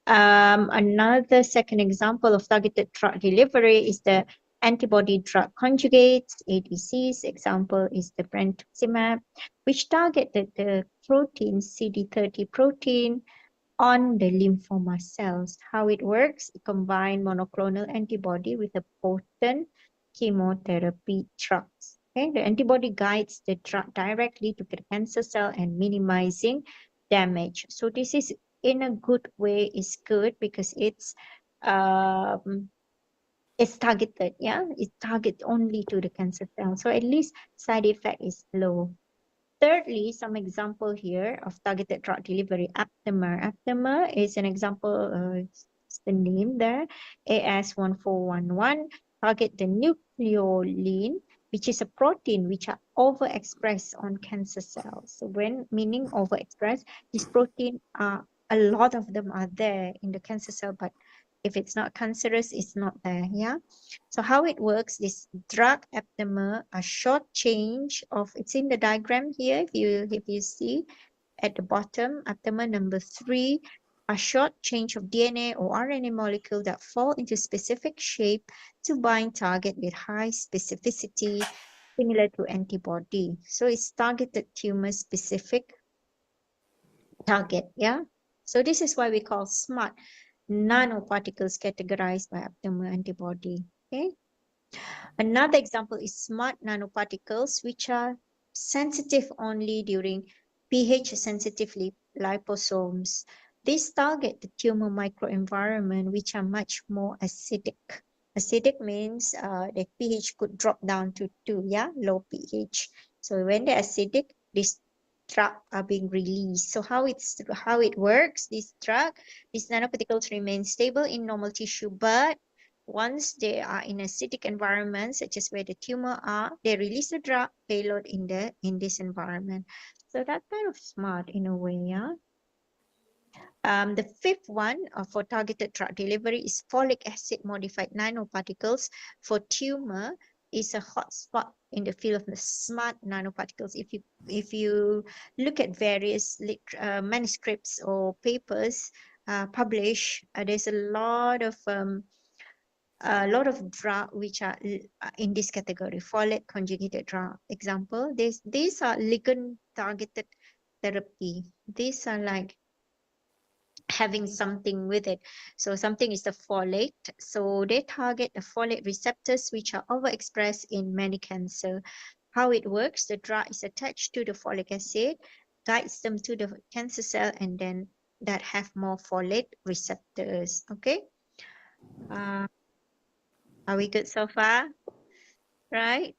Another second example of targeted drug delivery is the antibody drug conjugates, ADCs. Example is the brentuximab, which targeted the protein CD30 protein on the lymphoma cells. How it works, it combines monoclonal antibody with a potent chemotherapy drugs. Okay, the antibody guides the drug directly to the cancer cell and minimizing damage. So this is in a good way is good because it's targeted, yeah, it's targeted only to the cancer cell. So at least side effect is low. Thirdly, some example here of targeted drug delivery, aptamer. Aptamer is an example, it's the name there, AS1411, target the nucleolin, which is a protein which are overexpressed on cancer cells. So when meaning overexpressed, this protein are, a lot of them are there in the cancer cell, but if it's not cancerous, it's not there, yeah? So how it works, this drug aptamer, a short change of, it's in the diagram here, if you see at the bottom, aptamer number 3, a short change of DNA or RNA molecule that fall into specific shape to bind target with high specificity, similar to antibody. So it's targeted tumor specific target, yeah? So this is why we call SMART, nanoparticles categorized by aptamer antibody, okay? Another example is smart nanoparticles, which are sensitive only during pH-sensitive liposomes. These target the tumor microenvironment, which are much more acidic. Acidic means the pH could drop down to 2, yeah, low pH. So when they're acidic, these drugs are being released. So how it works, these nanoparticles remain stable in normal tissue, but once they are in acidic environment, such as where the tumor are, they release the drug payload in this environment. So that's kind of smart in a way, yeah. The fifth one for targeted drug delivery is folic acid modified nanoparticles for tumor, is a hot spot in the field of the smart nanoparticles. If you look at various manuscripts or papers published, there's a lot of drug which are in this category, folate conjugated drug. Example, these are ligand targeted therapy. These are like having something with it. So something is the folate. So they target the folate receptors which are overexpressed in many cancer. How it works, the drug is attached to the folic acid, guides them to the cancer cell, and then that have more folate receptors. Okay. Are we good so far? Right?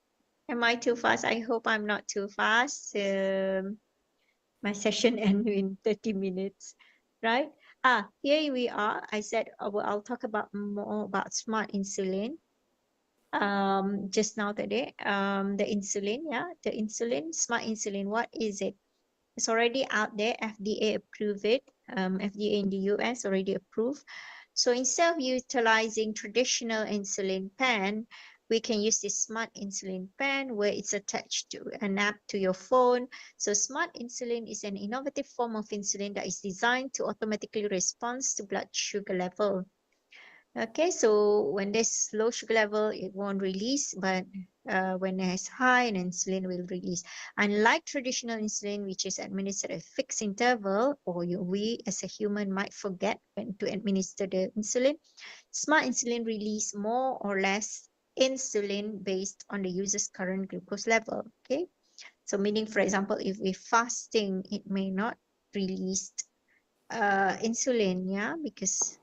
Am I too fast? I hope I'm not too fast. My session ends in 30 minutes, right? Here we are. I said I'll talk about more about smart insulin. Just now today, the insulin, yeah, the insulin, smart insulin. What is it? It's already out there. FDA approved it. FDA in the US already approved. So instead of utilizing traditional insulin pen, we can use this smart insulin pen where it's attached to an app to your phone. So smart insulin is an innovative form of insulin that is designed to automatically respond to blood sugar level. Okay, so when there's low sugar level, it won't release, but when there's high, an insulin will release. Unlike traditional insulin, which is administered at a fixed interval, or we as a human might forget when to administer the insulin, smart insulin release more or less insulin based on the user's current glucose level. Okay, so meaning, for example, if we're fasting, it may not release insulin, yeah, because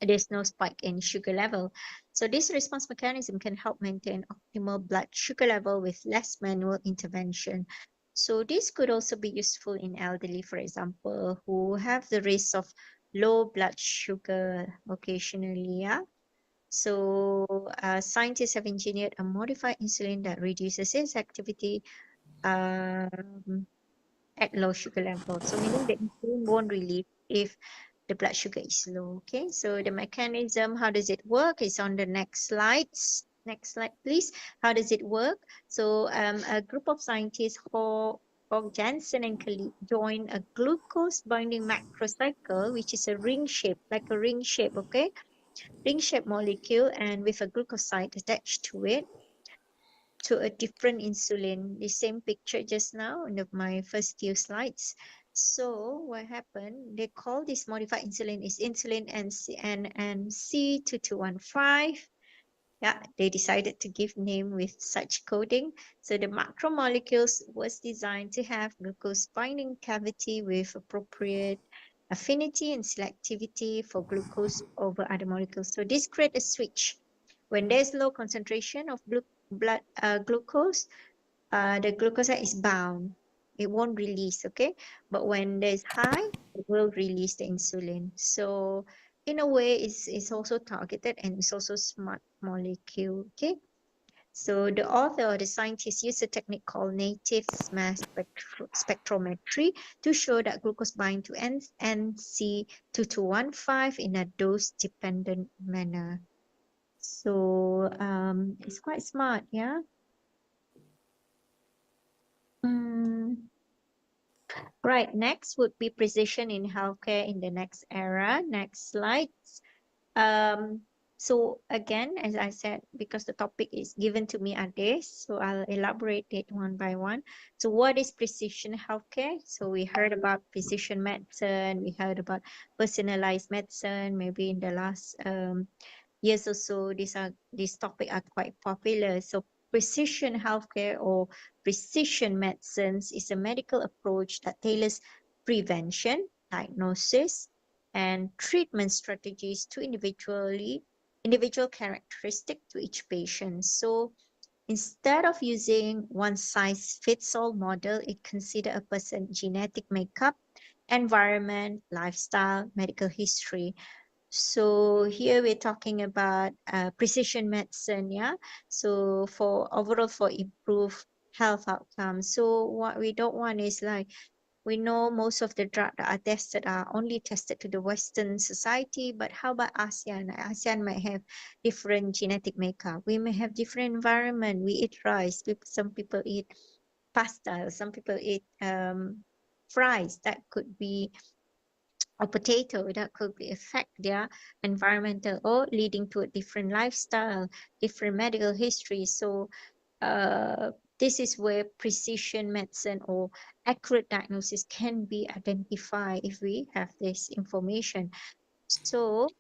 there's no spike in sugar level. So this response mechanism can help maintain optimal blood sugar level with less manual intervention. So this could also be useful in elderly, for example, who have the risk of low blood sugar occasionally. Yeah. So scientists have engineered a modified insulin that reduces its activity um, at low sugar level. So meaning the insulin won't release if the blood sugar is low. Okay, so the mechanism, how does it work, is on the next slides. Next slide, please. How does it work? So a group of scientists, Hogg, Jansen and colleagues, join a glucose binding macrocycle, which is a ring shape, like a ring shape, okay? Ring shape molecule, and with a glucoside attached to it, to a different insulin, the same picture just now in my first few slides. So what happened, they call this modified insulin is insulin NC2215. Yeah, they decided to give name with such coding. So the macromolecules was designed to have glucose binding cavity with appropriate affinity and selectivity for glucose over other molecules. So this create a switch. When there's low concentration of glucose, the glucoside is bound. It won't release, okay? But when there's high, it will release the insulin. So in a way, it's also targeted and it's also smart molecule, okay? So the author or the scientist used a technique called native mass spectrometry to show that glucose bind to NC2215 in a dose-dependent manner. So it's quite smart, yeah? Right, next would be precision in healthcare in the next era. Next slides. So again, as I said, because the topic is given to me at this, so I'll elaborate it one by one. So what is precision healthcare? So we heard about precision medicine, we heard about personalized medicine, maybe in the last years or so, these topics are quite popular. So precision healthcare or precision medicines is a medical approach that tailors prevention, diagnosis, and treatment strategies to individual characteristic to each patient. So instead of using one size fits all model, it consider a person's genetic makeup, environment, lifestyle, medical history. So here we're talking about precision medicine, yeah. So for overall for improved health outcomes. So what we don't want is like, we know most of the drugs that are tested are only tested to the Western society, but how about ASEAN? ASEAN might have different genetic makeup. We may have different environment. We eat rice. Some people eat pasta. Some people eat fries. That could be or potato that could be affect their environmental or leading to a different lifestyle, different medical history. So this is where precision medicine or accurate diagnosis can be identified if we have this information. So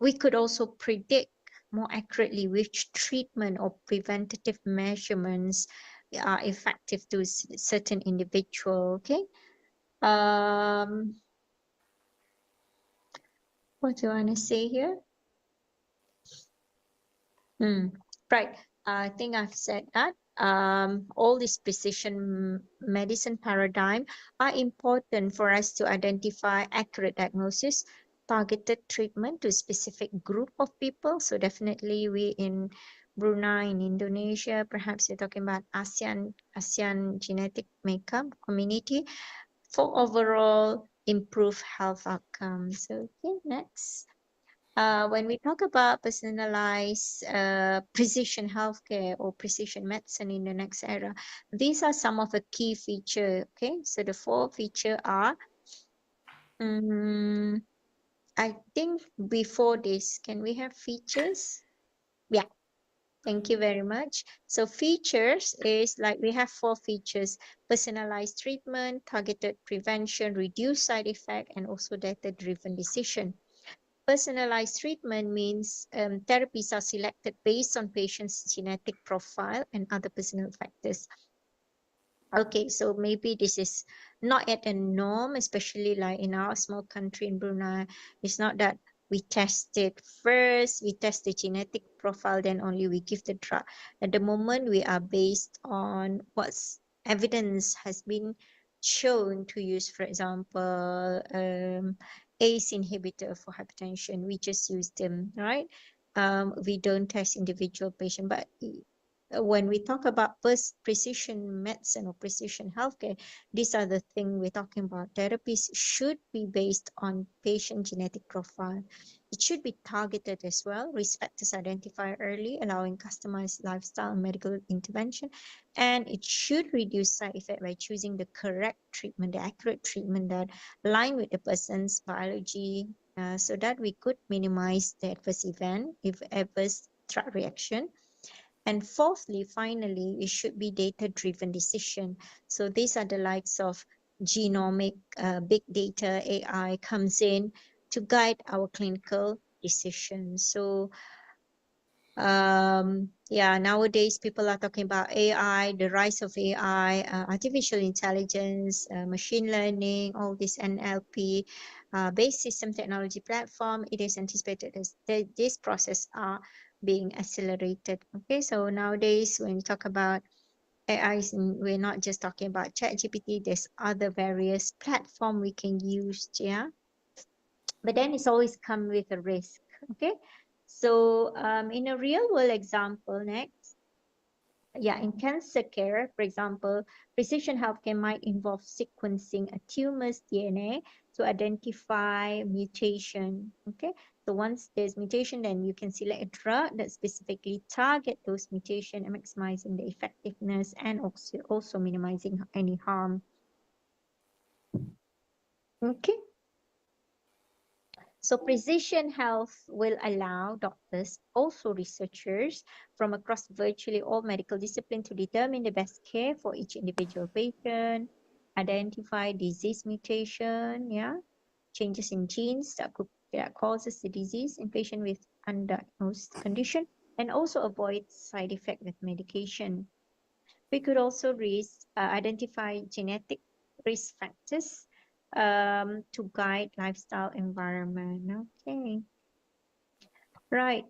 we could also predict more accurately which treatment or preventative measurements are effective to certain individual. Okay. What do I want to say here? Right. I think I've said that. All these precision medicine paradigm are important for us to identify accurate diagnosis, targeted treatment to a specific group of people. So definitely we in Brunei, in Indonesia, perhaps you're talking about ASEAN genetic makeup community for overall improved health outcomes. Okay, next. When we talk about personalized precision healthcare or precision medicine in the next era, these are some of the key features. Okay, so the four features are I think before this, can we have features? Yeah, thank you very much. So features is like we have 4 features: personalized treatment, targeted prevention, reduced side effect, and also data-driven decision. Personalized treatment means therapies are selected based on patient's genetic profile and other personal factors. Okay, so maybe this is not yet a norm, especially like in our small country in Brunei. It's not that we test it first, we test the genetic profile, then only we give the drug. At the moment, we are based on what's evidence has been shown to use, for example, ACE inhibitor for hypertension. We just use them, right? We don't test individual patient, but when we talk about precision medicine or precision healthcare, these are the things we're talking about. Therapies should be based on patient genetic profile. It should be targeted as well. Risk factors identified early, allowing customized lifestyle and medical intervention. And it should reduce side effect by choosing the correct treatment, the accurate treatment that align with the person's biology, so that we could minimize the adverse event if adverse drug reaction. And fourthly, finally, it should be data-driven decision. So these are the likes of genomic, big data, AI comes in to guide our clinical decisions. So yeah, nowadays people are talking about AI, the rise of AI, artificial intelligence, machine learning, all this NLP, based system technology platform. It is anticipated as this process are being accelerated. Okay, so nowadays when we talk about AI, we're not just talking about ChatGPT. There's other various platform we can use. Yeah, but then it's always come with a risk. Okay, so in a real world example next, yeah, in cancer care, for example, precision healthcare might involve sequencing a tumor's DNA to identify mutation. Okay, so once there's mutation, then you can select a drug that specifically target those mutation and maximizing the effectiveness and also minimizing any harm. Okay. So precision health will allow doctors, also researchers from across virtually all medical disciplines to determine the best care for each individual patient, identify disease mutation, yeah, changes in genes that causes the disease in patient with undiagnosed condition, and also avoid side effect with medication. We could also identify genetic risk factors to guide lifestyle environment. Okay. Right.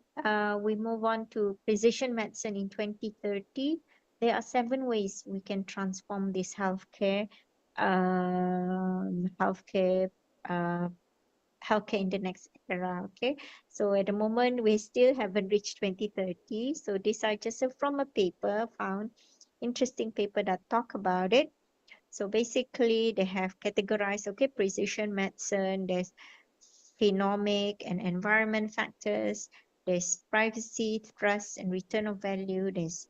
We move on to precision medicine in 2030. There are 7 ways we can transform this healthcare, healthcare, healthcare in the next era. Okay. So at the moment, we still haven't reached 2030. So these are just from a paper found, interesting paper that talk about it. So basically, they have categorized, okay, precision medicine, there's phenomic and environment factors, there's privacy, trust, and return of value, there's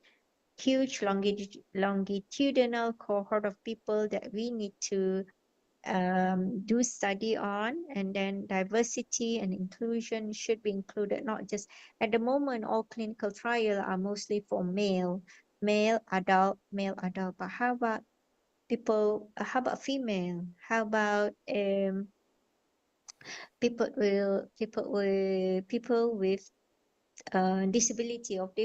huge longitudinal cohort of people that we need to do study on, and then diversity and inclusion should be included, not just at the moment all clinical trials are mostly for male adult, but how about people, how about female, how about people with disability of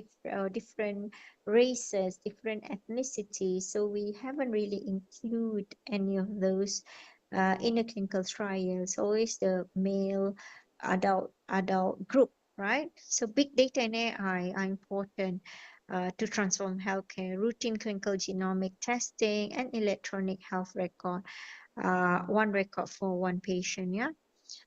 different races, different ethnicities. So we haven't really include any of those in a clinical trial. It's always the male adult group, right? So big data and AI are important to transform healthcare, routine clinical genomic testing, and electronic health record. One record for one patient, yeah.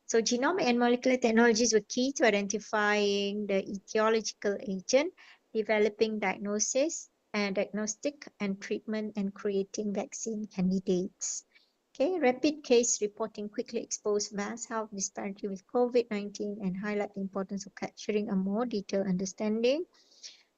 So genomic and molecular technologies were key to identifying the etiological agent, developing diagnostic and treatment, and creating vaccine candidates. Okay, rapid case reporting quickly exposed vast health disparity with COVID-19 and highlight the importance of capturing a more detailed understanding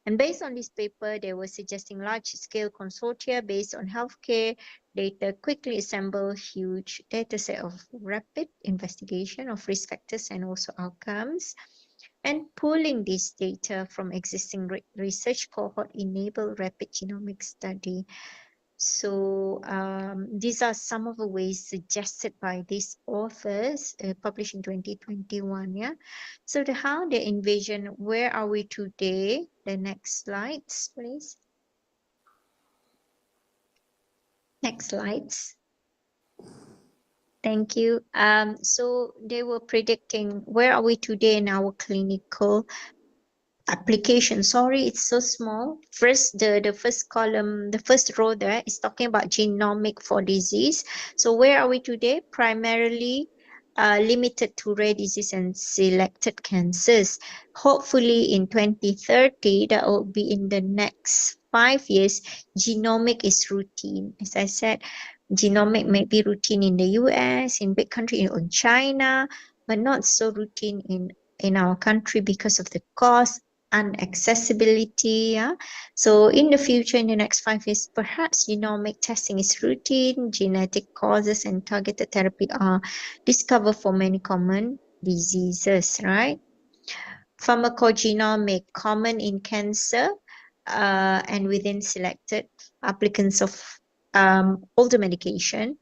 And based on this paper, they were suggesting large-scale consortia based on healthcare data, quickly assemble huge data set of rapid investigation of risk factors and also outcomes. And pooling this data from existing research cohort enable rapid genomic study. So these are some of the ways suggested by these authors, published in 2021. Yeah. So how they envision, where are we today? The next slides, please. Next slides. Thank you. So they were predicting, where are we today in our clinical application? Sorry, it's so small. First, the first column, the first row there is talking about genomic for disease. So where are we today? Primarily limited to rare disease and selected cancers. Hopefully in 2030, that will be in the next 5 years, genomic is routine. As I said, genomic may be routine in the US, in big country, in China, but not so routine in our country because of the cost and accessibility. Yeah? So in the future, in the next 5 years, perhaps genomic testing is routine, genetic causes and targeted therapy are discovered for many common diseases, right? Pharmacogenomic, common in cancer and within selected applicants of older medication.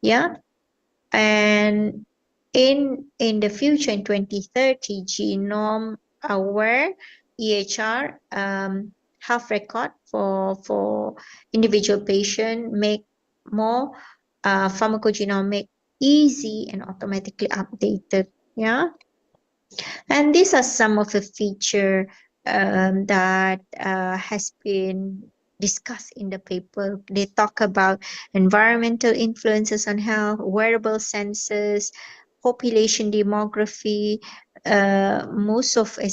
Yeah. And in the future, in 2030, genome aware EHR health record for individual patient make more pharmacogenomic easy and automatically updated. Yeah. And these are some of the feature that has been discussed in the paper. They talk about environmental influences on health, wearable sensors, population demography. As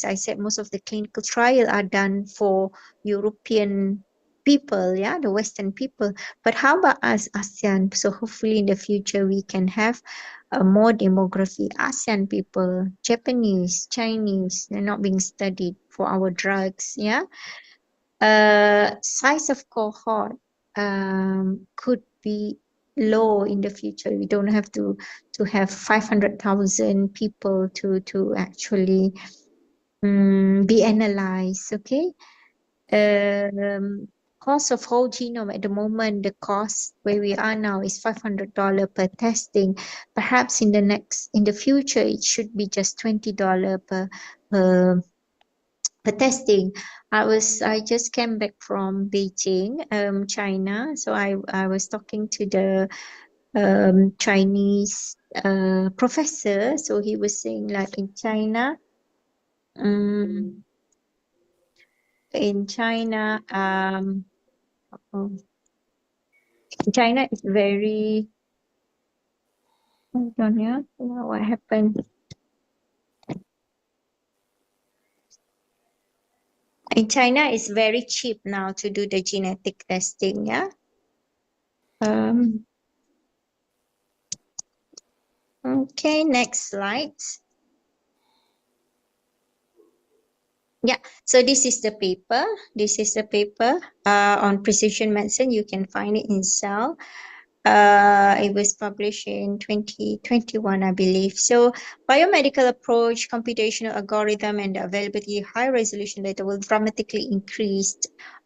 I said, most of the clinical trial are done for European people, yeah, the Western people. But how about us, ASEAN? So hopefully in the future we can have more demography. ASEAN people, Japanese, Chinese, they're not being studied for our drugs. Yeah. Size of cohort could be low in the future. We don't have to have 500,000 people to actually be analyzed. Okay. Cost of whole genome at the moment, the cost where we are now is $500 per testing. Perhaps in the future, it should be just $20 per testing. I just came back from Beijing, China. So I was talking to the Chinese professor. So he was saying like in China, China is very, hold on, yeah, what happened? In China, it's very cheap now to do the genetic testing, yeah. Okay, next slide. Yeah, so this is the paper. This is the paper on precision medicine. You can find it in Cell. It was published in 2021, I believe. So biomedical approach, computational algorithm, and the availability of high resolution data will dramatically increase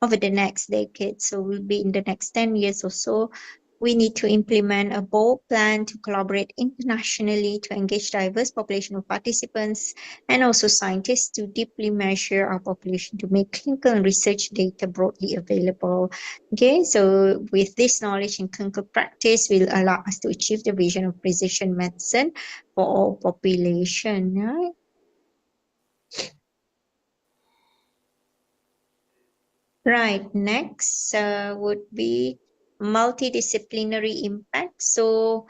over the next decade. So will be in the next 10 years or so. We need to implement a bold plan to collaborate internationally to engage diverse population of participants and also scientists to deeply measure our population to make clinical and research data broadly available. Okay, so with this knowledge in clinical practice will allow us to achieve the vision of precision medicine for all population, right? Right, next would be multidisciplinary impact. So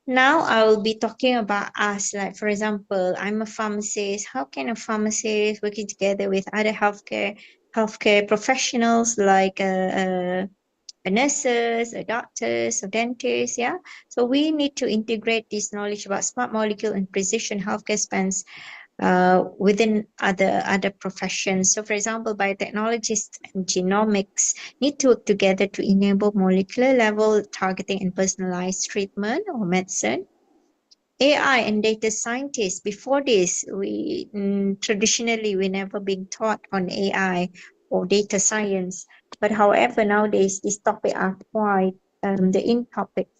now I will be talking about us, like for example, I'm a pharmacist. How can a pharmacist working together with other healthcare professionals like nurses, doctors, dentists, yeah? So we need to integrate this knowledge about smart molecule and precision healthcare spans within other professions. So, for example, biotechnologists and genomics need to work together to enable molecular level targeting and personalized treatment or medicine. AI and data scientists, before this, traditionally we never been taught on AI or data science. But however, nowadays these topics are quite the in topics.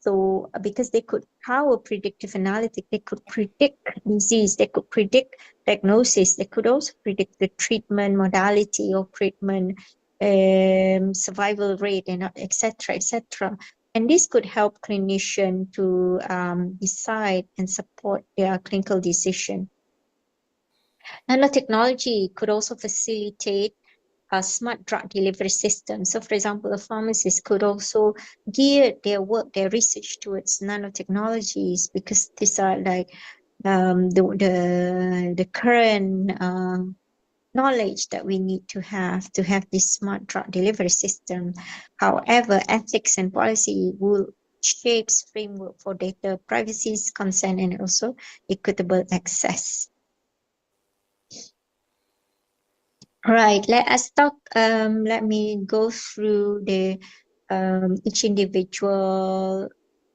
So because they could power predictive analytics, they could predict disease, they could predict diagnosis, they could also predict the treatment modality or treatment survival rate and etc. etc. And this could help clinicians to decide and support their clinical decision. Nanotechnology could also facilitate a smart drug delivery system. So, for example, a pharmacist could also gear their work, their research towards nanotechnologies because these are like the current knowledge that we need to have this smart drug delivery system. However, ethics and policy will shapes framework for data privacy, consent, and also equitable access. Right, let us talk, let me go through the each individual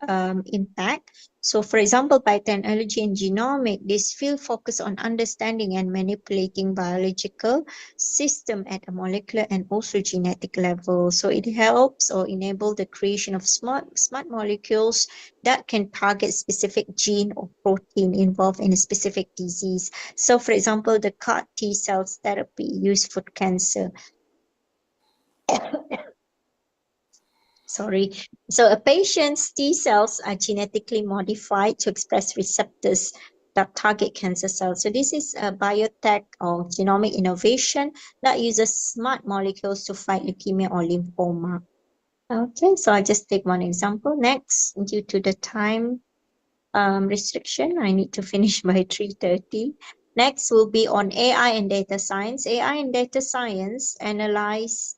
impact. So for example, biotechnology and genomic, this field focus on understanding and manipulating biological system at a molecular and also genetic level. So it helps or enable the creation of smart molecules that can target specific gene or protein involved in a specific disease. So for example, the CAR T cells therapy used for cancer. Sorry. So a patient's T cells are genetically modified to express receptors that target cancer cells. So this is a biotech or genomic innovation that uses smart molecules to fight leukemia or lymphoma. Okay, so I'll just take one example. Next, due to the time restriction, I need to finish by 3:30. Next will be on AI and data science. AI and data science analyze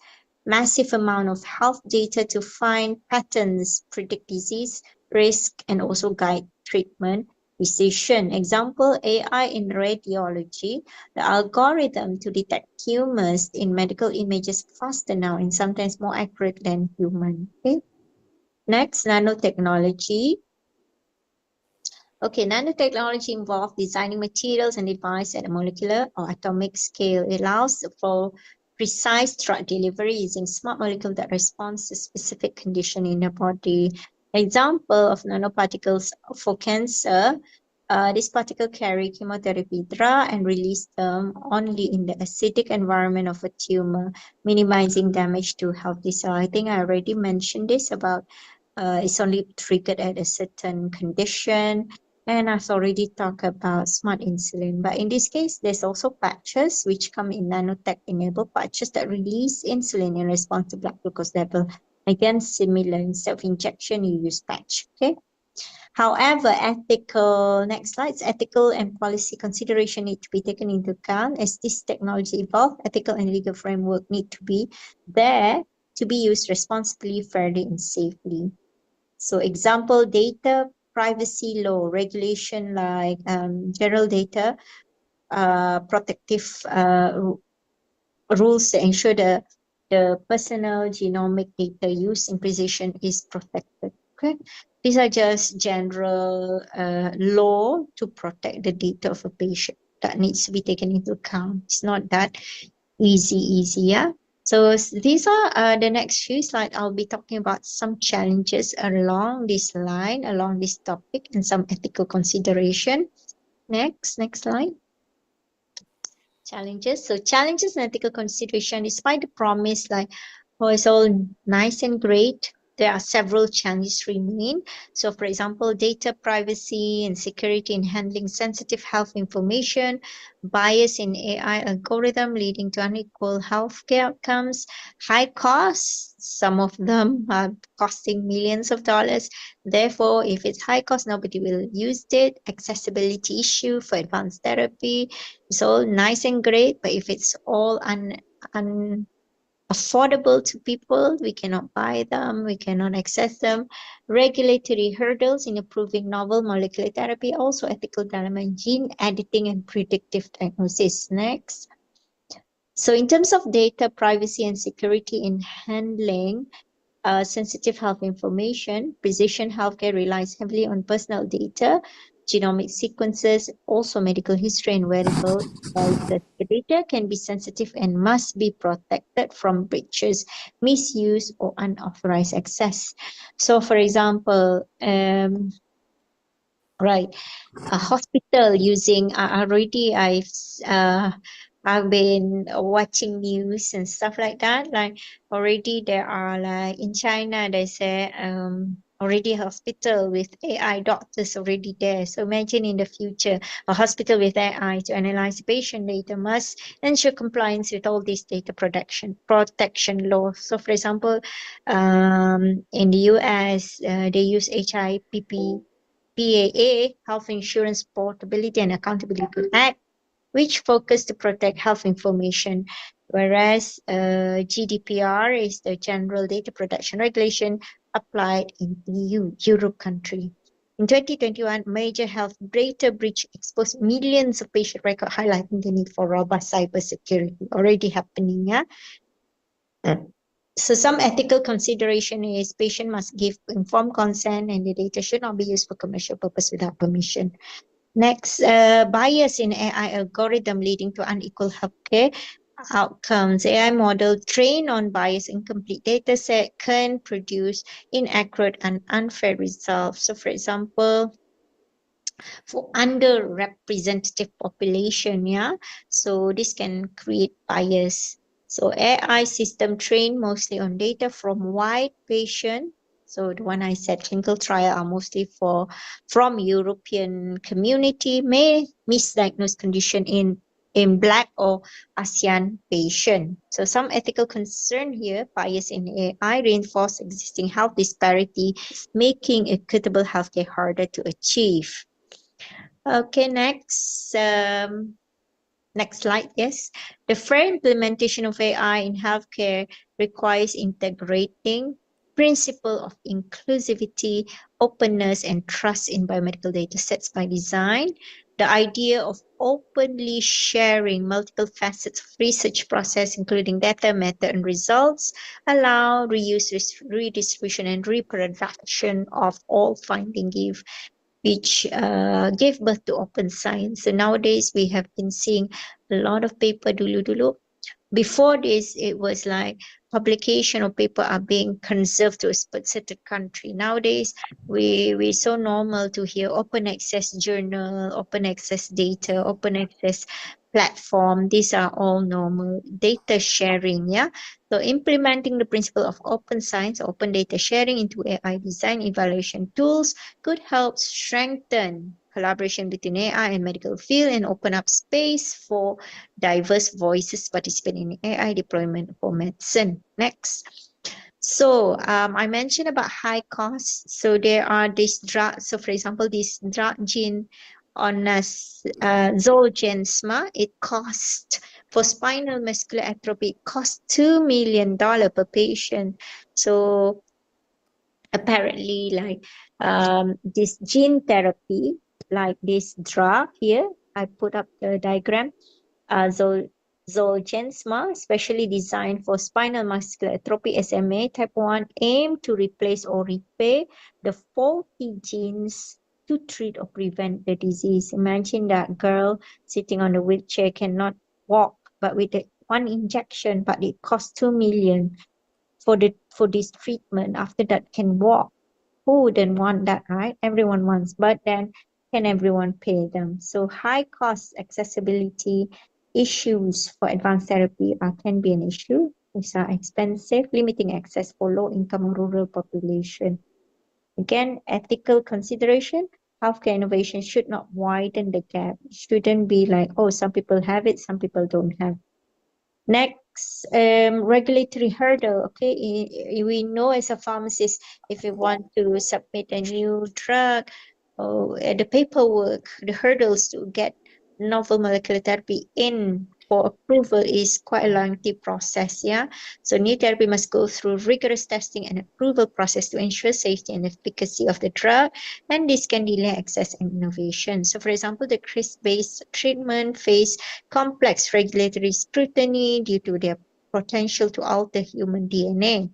massive amount of health data to find patterns, predict disease risk, and also guide treatment decision. Example, AI in radiology, the algorithm to detect tumors in medical images faster now and sometimes more accurate than human. Okay. Next, nanotechnology. Okay, nanotechnology involves designing materials and devices at a molecular or atomic scale. It allows for precise drug delivery using smart molecule that responds to specific condition in the body. Example of nanoparticles for cancer, this particle carry chemotherapy drug and release them only in the acidic environment of a tumor, minimizing damage to healthy cell. I think I already mentioned this about it's only triggered at a certain condition. And I've already talked about smart insulin, but in this case, there's also patches which come in nanotech enabled patches that release insulin in response to blood glucose level. Again, similar, instead of injection, you use patch, okay? However, next slides, ethical and policy consideration need to be taken into account as this technology evolves. Ethical and legal framework need to be there to be used responsibly, fairly, and safely. So example, data privacy law regulation like general data protective rules to ensure the personal genomic data used in precision is protected. Okay, these are just general law to protect the data of a patient that needs to be taken into account. It's not that easy, yeah. So these are the next few slides. I'll be talking about some challenges along this line, along this topic, and some ethical consideration. Next slide. Challenges. So challenges and ethical consideration, despite the promise like, oh, it's all nice and great, there are several challenges remain. So for example, data privacy and security in handling sensitive health information, bias in AI algorithm leading to unequal healthcare outcomes, high costs, some of them are costing millions of dollars. Therefore, if it's high cost, nobody will use it. Accessibility issue for advanced therapy. It's all nice and great, but if it's all affordable to people. We cannot buy them, we cannot access them. Regulatory hurdles in approving novel molecular therapy, also ethical dilemma in gene editing and predictive diagnosis. Next. So in terms of data privacy and security in handling sensitive health information, precision healthcare relies heavily on personal data, genomic sequences, also medical history and wearable devices. The data can be sensitive and must be protected from breaches, misuse, or unauthorized access. So, for example, right, a hospital using already I've been watching news and stuff like that. Like already there are like in China they say already hospital with AI doctors already there. So imagine in the future a hospital with AI to analyze patient data must ensure compliance with all these data protection laws. So for example, in the US they use HIPP PAA, Health Insurance Portability and Accountability Act, which focus to protect health information, whereas GDPR is the General Data Protection Regulation applied in EU, Europe country. In 2021, major health data breach exposed millions of patient records, highlighting the need for robust cybersecurity. Already happening, yeah. So some ethical consideration is patient must give informed consent and the data should not be used for commercial purpose without permission. Next, bias in AI algorithm leading to unequal healthcare outcomes. AI model trained on bias incomplete data set can produce inaccurate and unfair results. So for example, for underrepresented population, yeah, so this can create bias. So AI system trained mostly on data from white patient. So the one I said clinical trial are mostly from European community may misdiagnose condition in Black or ASEAN patient. So some ethical concern here, bias in AI reinforce existing health disparity, making equitable healthcare harder to achieve. Okay, next. Next slide, yes. The fair implementation of AI in healthcare requires integrating principle of inclusivity, openness, and trust in biomedical data sets by design. The idea of openly sharing multiple facets of research process, including data, method, and results, allow reuse, redistribution, and reproduction of all finding which gave birth to open science. So nowadays we have been seeing a lot of paper dulu. Before this, it was like publication of paper are being conserved to a specific country. Nowadays, we so normal to hear open access journal, open access data, open access platform. These are all normal data sharing, yeah. So implementing the principle of open science, open data sharing into AI design evaluation tools could help strengthen collaboration between AI and medical field and open up space for diverse voices participating in AI deployment for medicine. Next. So I mentioned about high costs. So there are these drugs. So for example, this drug gene on Zolgensma, it costs for spinal muscular atrophy, it costs $2 million per patient. So apparently like this gene therapy, like this drug here, I put up the diagram, Zolgensma, specially designed for spinal muscular atrophy SMA type 1, aim to replace or repair the faulty genes to treat or prevent the disease. Imagine that girl sitting on a wheelchair cannot walk, but with the one injection, but it costs 2 million for this treatment. After that can walk. Who wouldn't want that, right? Everyone wants, but then can everyone pay them? So high cost accessibility issues for advanced therapy can be an issue. These are expensive, limiting access for low income rural population. Again, ethical consideration, healthcare innovation should not widen the gap. It shouldn't be like, oh, some people have it, some people don't have. Next, regulatory hurdle. Okay, we know as a pharmacist, if we want to submit a new drug, the paperwork, the hurdles to get novel molecular therapy in for approval is quite a lengthy process, yeah. So new therapy must go through rigorous testing and approval process to ensure safety and efficacy of the drug, and this can delay access and innovation. So for example, the CRISPR-based treatment face complex regulatory scrutiny due to their potential to alter human DNA.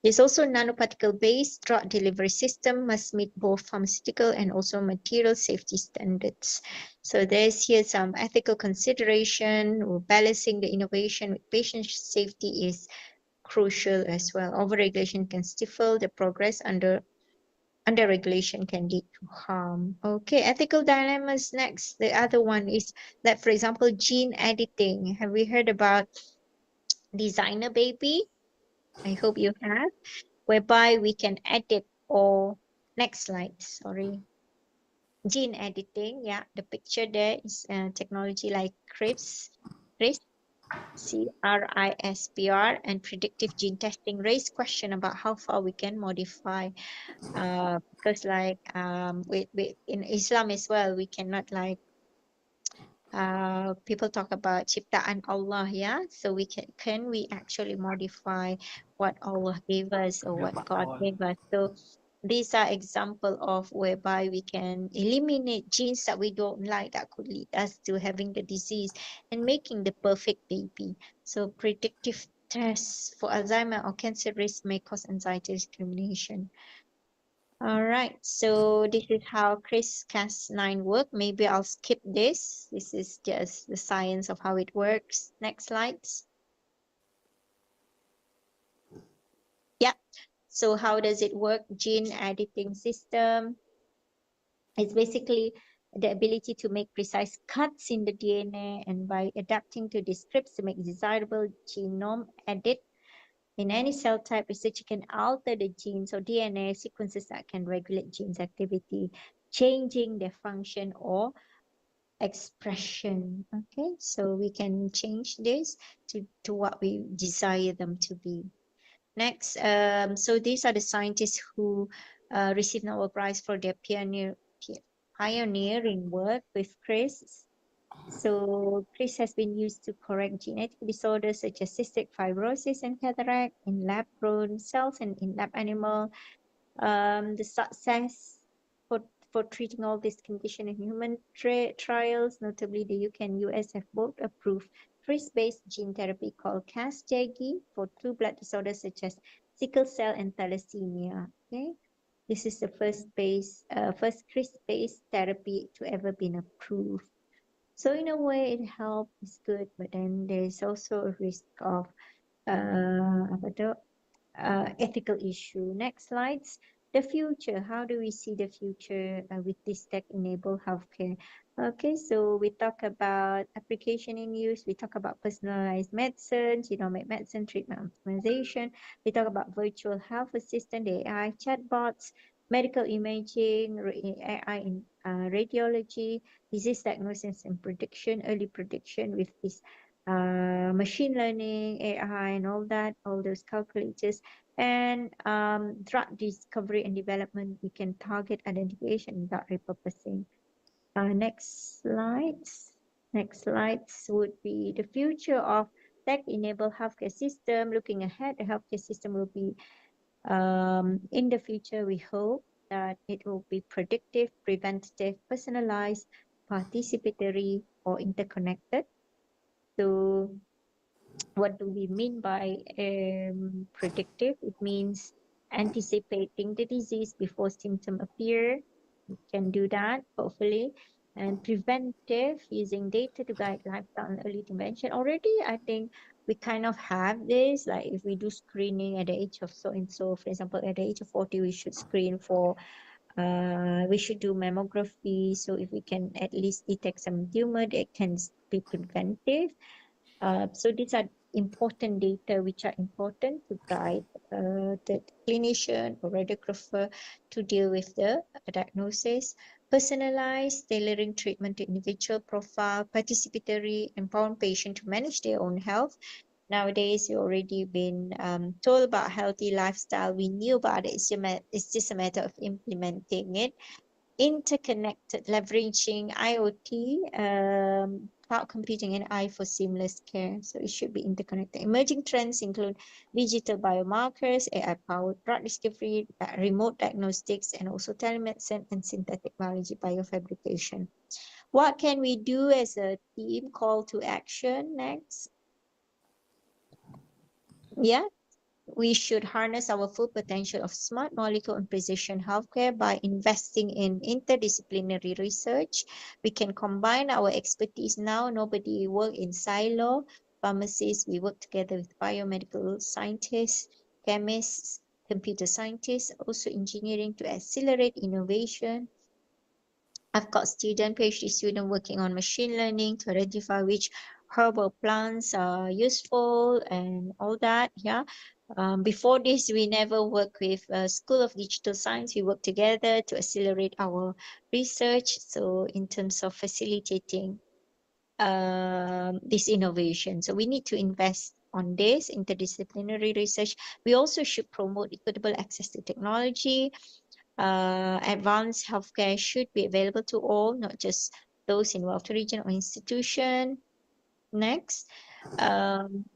There's also nanoparticle-based drug delivery system must meet both pharmaceutical and also material safety standards. So there's here some ethical consideration or balancing the innovation with patient safety is crucial as well. Overregulation can stifle the progress, under regulation can lead to harm. Okay, ethical dilemmas next. The other one is that, for example, gene editing. Have we heard about designer baby? I hope you have, whereby we can edit, or next slide, sorry. Gene editing, yeah, the picture there is technology like CRISPR, CRISPR, and predictive gene testing raise question about how far we can modify, because like in Islam as well, we cannot like people talk about ciptaan Allah, yeah, so we can we actually modify what Allah gave us or what God gave us. So these are example of whereby we can eliminate genes that we don't like that could lead us to having the disease and making the perfect baby. So predictive tests for Alzheimer or cancer risk may cause anxiety discrimination. All right, so this is how CRISPR-Cas9 work. Maybe I'll skip this. This is just the science of how it works. Next slides. Yeah, so how does it work? Gene editing system. It's basically the ability to make precise cuts in the DNA, and by adapting to the scripts to make desirable genome edit in any cell type, researcher can alter the genes or DNA sequences that can regulate genes activity, changing their function or expression. Okay, so we can change this to what we desire them to be. Next, so these are the scientists who received Nobel Prize for their pioneering work with CRISPR. So CRISPR has been used to correct genetic disorders such as cystic fibrosis and cataract in lab-grown cells and in lab animal. The success for treating all these conditions in human trials, notably the UK and US, have both approved CRISPR-based gene therapy called Casgevy for two blood disorders such as sickle cell and thalassemia. Okay, this is the first CRISPR-based therapy to ever been approved. So in a way, it helps, it's good, but then there's also a risk of ethical issue. Next slides. The future. How do we see the future with this tech-enabled healthcare? Okay, so we talk about application in use. We talk about personalized medicine, genomic medicine, treatment optimization. We talk about virtual health assistant, AI chatbots, medical imaging, AI in radiology, disease diagnosis and prediction, early prediction with this machine learning, AI, and all that, all those calculators, and drug discovery and development. We can target identification without repurposing. Next slides. Next slides would be the future of tech-enabled healthcare system. Looking ahead, the healthcare system will be in the future. We hope that it will be predictive, preventative, personalized, participatory, or interconnected. So what do we mean by predictive? It means anticipating the disease before symptoms appear. We can do that, hopefully. And preventive, using data to guide lifestyle and early intervention. Already, I think we kind of have this, like if we do screening at the age of so and so, for example, at the age of 40, we should screen for we should do mammography. So if we can at least detect some tumor, that can be preventive. So these are important data which are important to guide the clinician or radiographer to deal with the diagnosis. Personalized, tailoring treatment to individual profile, participatory, empowering patient to manage their own health. Nowadays, we already been told about healthy lifestyle. We knew about it. It's just a matter of implementing it. Interconnected, leveraging IoT cloud computing, and AI for seamless care. So it should be interconnected. Emerging trends include digital biomarkers, AI-powered drug discovery, remote diagnostics, and also telemedicine and synthetic biology biofabrication. What can we do as a team? Call to action next. Yeah, we should harness our full potential of smart molecule and precision healthcare by investing in interdisciplinary research. We can combine our expertise now. Nobody work in silo. Pharmacists, we work together with biomedical scientists, chemists, computer scientists, also engineering to accelerate innovation. I've got PhD student working on machine learning to identify which herbal plants are useful and all that. Yeah. Before this, we never worked with School of Digital Science. We work together to accelerate our research. So in terms of facilitating this innovation, so we need to invest on this interdisciplinary research. We also should promote equitable access to technology. Advanced healthcare should be available to all, not just those in wealthy region or institution. Next,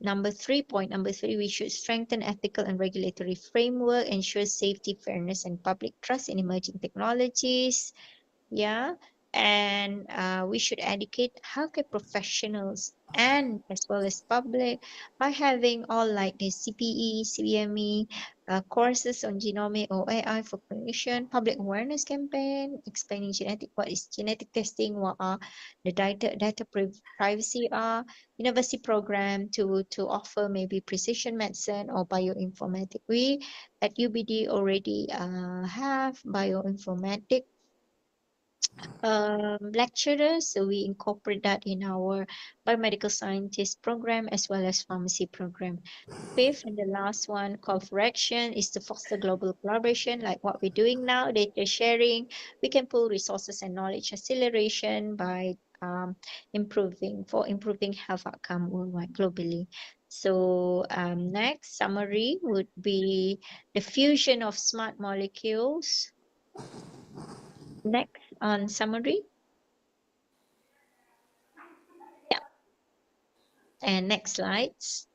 number three, we should strengthen ethical and regulatory framework, ensure safety, fairness, and public trust in emerging technologies. Yeah, and we should educate healthcare professionals and as well as public by having all like the CPE, CBME courses on genomic or AI for clinician, public awareness campaign, explaining what is genetic testing, what are the data privacy are, university program to offer maybe precision medicine or bioinformatics. We at UBD already have bioinformatics lecturers, so we incorporate that in our biomedical scientist program as well as pharmacy program. Fifth and the last one, call for action, is to foster global collaboration like what we're doing now, data sharing. We can pool resources and knowledge acceleration by improving health outcome worldwide globally. So next summary would be the fusion of smart molecules. Next on summary. And next slides.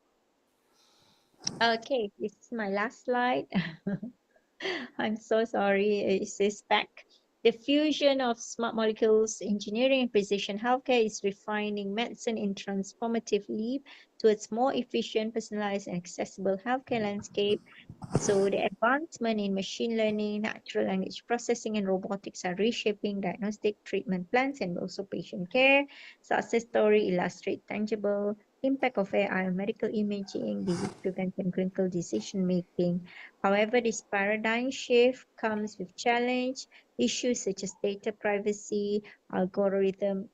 Okay, this is my last slide. I'm so sorry, it says back. The fusion of smart molecules engineering and precision healthcare is refining medicine in transformative leap towards more efficient, personalized, and accessible healthcare landscape. So the advancement in machine learning, natural language processing, and robotics are reshaping diagnostic treatment plans and also patient care. Success story illustrate tangible impact of AI on medical imaging, disease prevention, clinical decision making. However, this paradigm shift comes with challenge, issues such as data privacy, algorithmic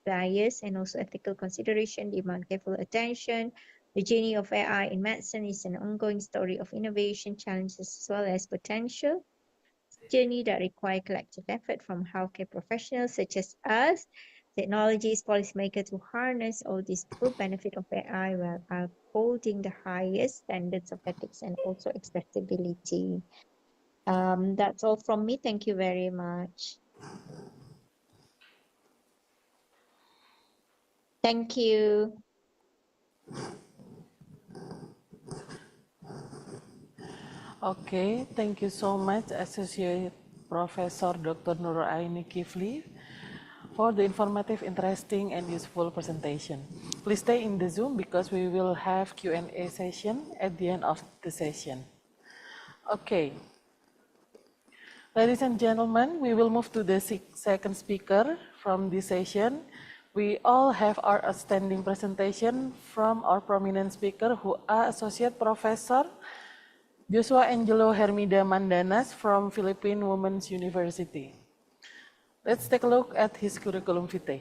bias, and also ethical consideration demand careful attention. The journey of AI in medicine is an ongoing story of innovation, challenges, as well as potential. Journey that require collective effort from healthcare professionals such as us, technologies, policymakers to harness all this full benefit of AI while upholding the highest standards of ethics and also accessibility. That's all from me. Thank you very much. Thank you. Okay, thank you so much, Associate Professor Dr. Nuraini Kifli, for the informative, interesting, and useful presentation. Please stay in the Zoom because we will have Q&A session at the end of the session. Okay. Ladies and gentlemen, we will move to the second speaker from this session. We all have our outstanding presentation from our prominent speaker who are Associate Professor Joshua Angelo Hermida Mandanas from Philippine Women's University. Let's take a look at his curriculum vitae.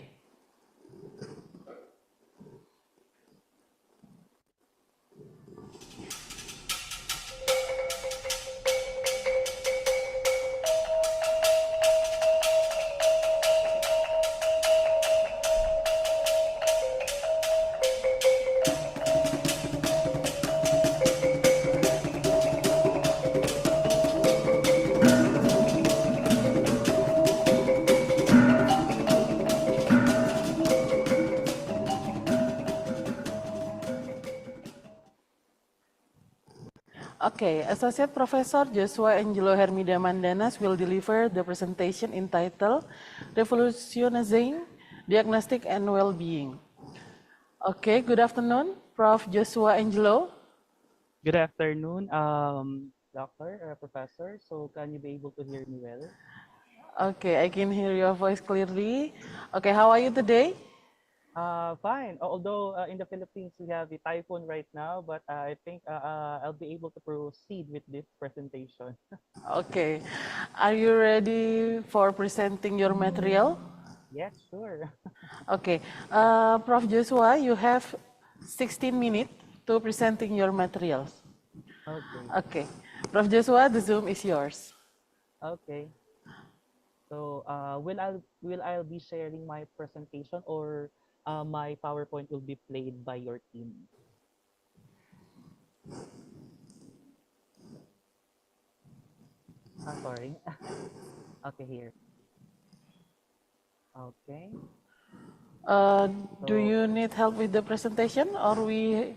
Okay, Associate Professor Joshua Angelo Hermida Mandanas will deliver the presentation entitled Revolutionizing Diagnostic and Well-Being. Okay, good afternoon, Prof. Joshua Angelo. Good afternoon, doctor or professor. So can you be able to hear me well? Okay, I can hear your voice clearly. Okay, how are you today? Fine. Although in the Philippines we have a typhoon right now, but I think I'll be able to proceed with this presentation. Okay, are you ready for presenting your material? Yes, sure. Okay, Prof. Joshua, you have 16 minutes to presenting your materials. Okay. Okay, Prof. Joshua, the Zoom is yours. Okay. So will I be sharing my presentation, or my PowerPoint will be played by your team? Sorry. Okay, here. Okay. Do you need help with the presentation, or we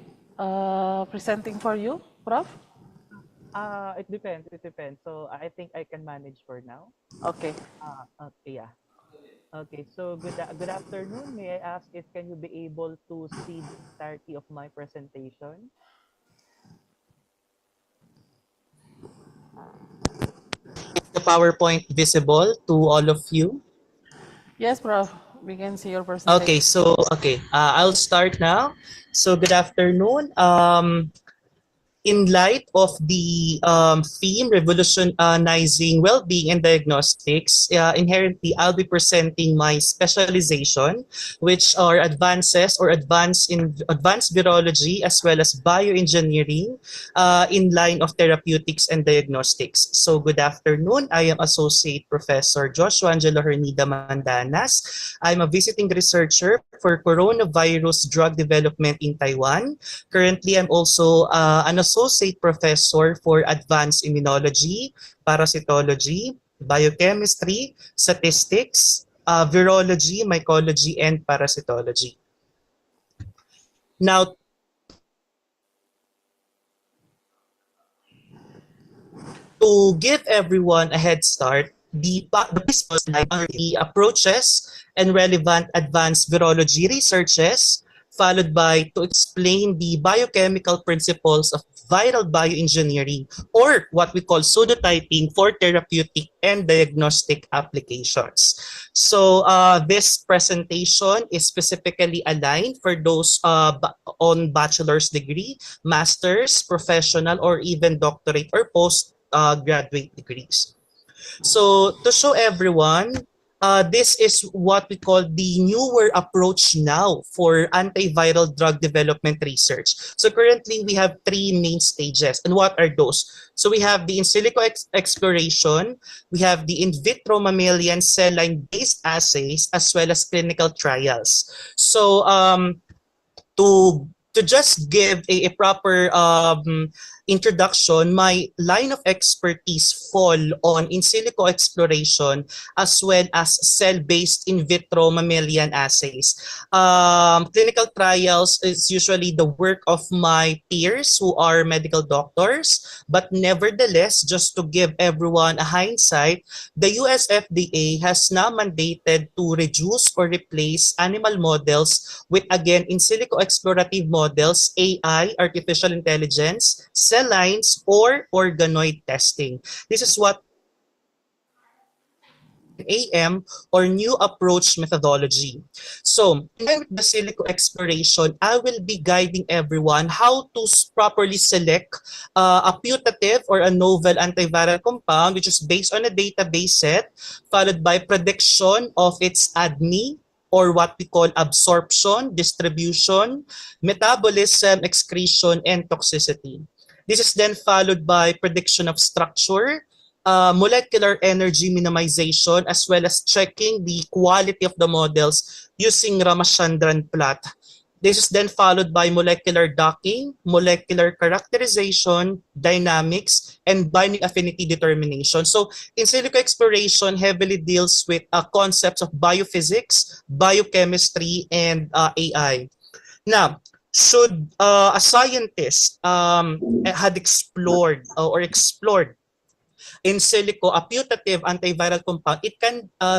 presenting for you, Prof? It depends. It depends. So I think I can manage for now. Okay. Okay, yeah. Okay, so good afternoon. May I ask if can you be able to see the entirety of my presentation? The PowerPoint visible to all of you? Yes, Prof. We can see your Okay, presentation. so I'll start now. So good afternoon. In light of the theme revolutionizing well-being and diagnostics, inherently I'll be presenting my specialization, which are advanced virology as well as bioengineering in line of therapeutics and diagnostics. So good afternoon. I am Associate Professor Joshua Angelo Hernida Mandanas. I'm a visiting researcher for coronavirus drug development in Taiwan. Currently, I'm also an associate professor for advanced immunology, parasitology, biochemistry, statistics, virology, mycology, and parasitology. Now, to give everyone a head start, the principles are the approaches and relevant advanced virology researches, followed by to explain the biochemical principles of viral bioengineering, or what we call pseudotyping for therapeutic and diagnostic applications. So this presentation is specifically aligned for those on bachelor's degree, master's, professional, or even doctorate or post graduate degrees. So to show everyone, this is what we call the newer approach now for antiviral drug development research. So currently we have three main stages. And what are those? So we have the in silico exploration, we have the in vitro mammalian cell line based assays, as well as clinical trials. So to just give a proper introduction, my line of expertise fall on in silico exploration as well as cell-based in vitro mammalian assays. Clinical trials is usually the work of my peers who are medical doctors, but nevertheless, just to give everyone a hindsight, the US FDA has now mandated to reduce or replace animal models with, again, in silico explorative models, AI, artificial intelligence, cell lines, or organoid testing. This is what AM or new approach methodology. So, with the silico exploration, I will be guiding everyone how to properly select a putative or a novel antiviral compound, which is based on a database set, followed by prediction of its ADME, or what we call absorption, distribution, metabolism, excretion, and toxicity. This is then followed by prediction of structure, molecular energy minimization, as well as checking the quality of the models using Ramachandran plot. This is then followed by molecular docking, molecular characterization, dynamics, and binding affinity determination. So in silico exploration heavily deals with concepts of biophysics, biochemistry, and AI. Now, should a scientist had explored or explored in silico a putative antiviral compound,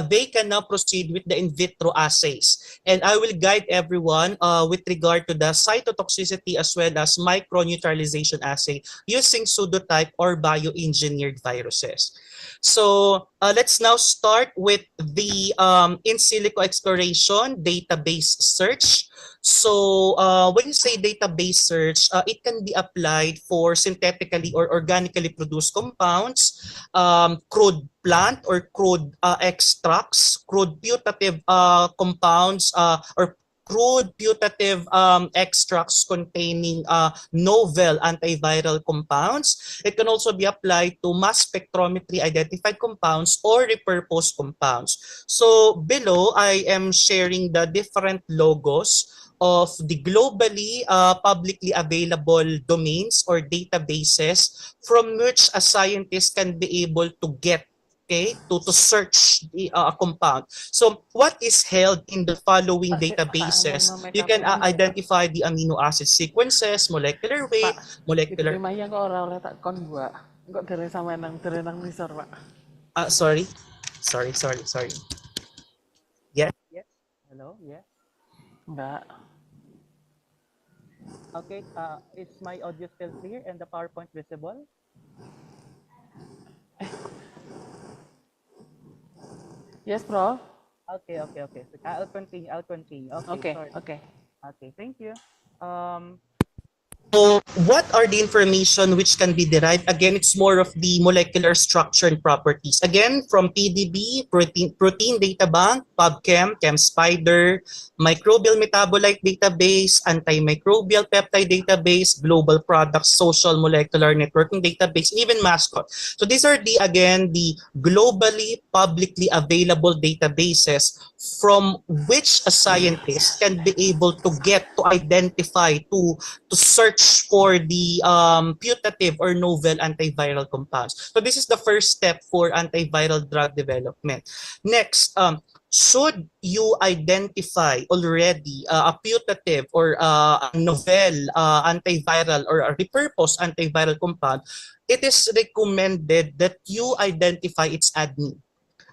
they can now proceed with the in vitro assays. And I will guide everyone with regard to the cytotoxicity as well as microneutralization assay using pseudotype or bioengineered viruses. So let's now start with the in silico exploration database search. So when you say database search, it can be applied for synthetically or organically produced compounds, crude plant or crude extracts, crude putative compounds, or crude putative extracts containing novel antiviral compounds. It can also be applied to mass spectrometry identified compounds or repurposed compounds. So below, I am sharing the different logos of the globally publicly available domains or databases from which a scientist can be able to get to search the compound. So what is held in the following databases? You can identify the amino acid sequences, molecular weight, molecular... Mayang kok ora oleh tak kon gua. Kok dari sama nang nisor, Pak. Sorry. Yes. Hello, yes. Mbak. Okay, is my audio still clear and the PowerPoint visible? Yes, Prof. Okay. So I'll continue. Okay, sorry. okay. Okay, thank you. So what are the information which can be derived? Again, it's more of the molecular structure and properties. Again, from PDB, Protein Data Bank, PubChem, ChemSpider, Microbial Metabolite Database, Antimicrobial Peptide Database, Global Products Social Molecular Networking Database, even Mascot. So these are the globally publicly available databases from which a scientist can be able to identify, to search for the putative or novel antiviral compounds. So this is the first step for antiviral drug development. Next, should you identify already a putative or a novel antiviral or a repurposed antiviral compound, it is recommended that you identify its ADME.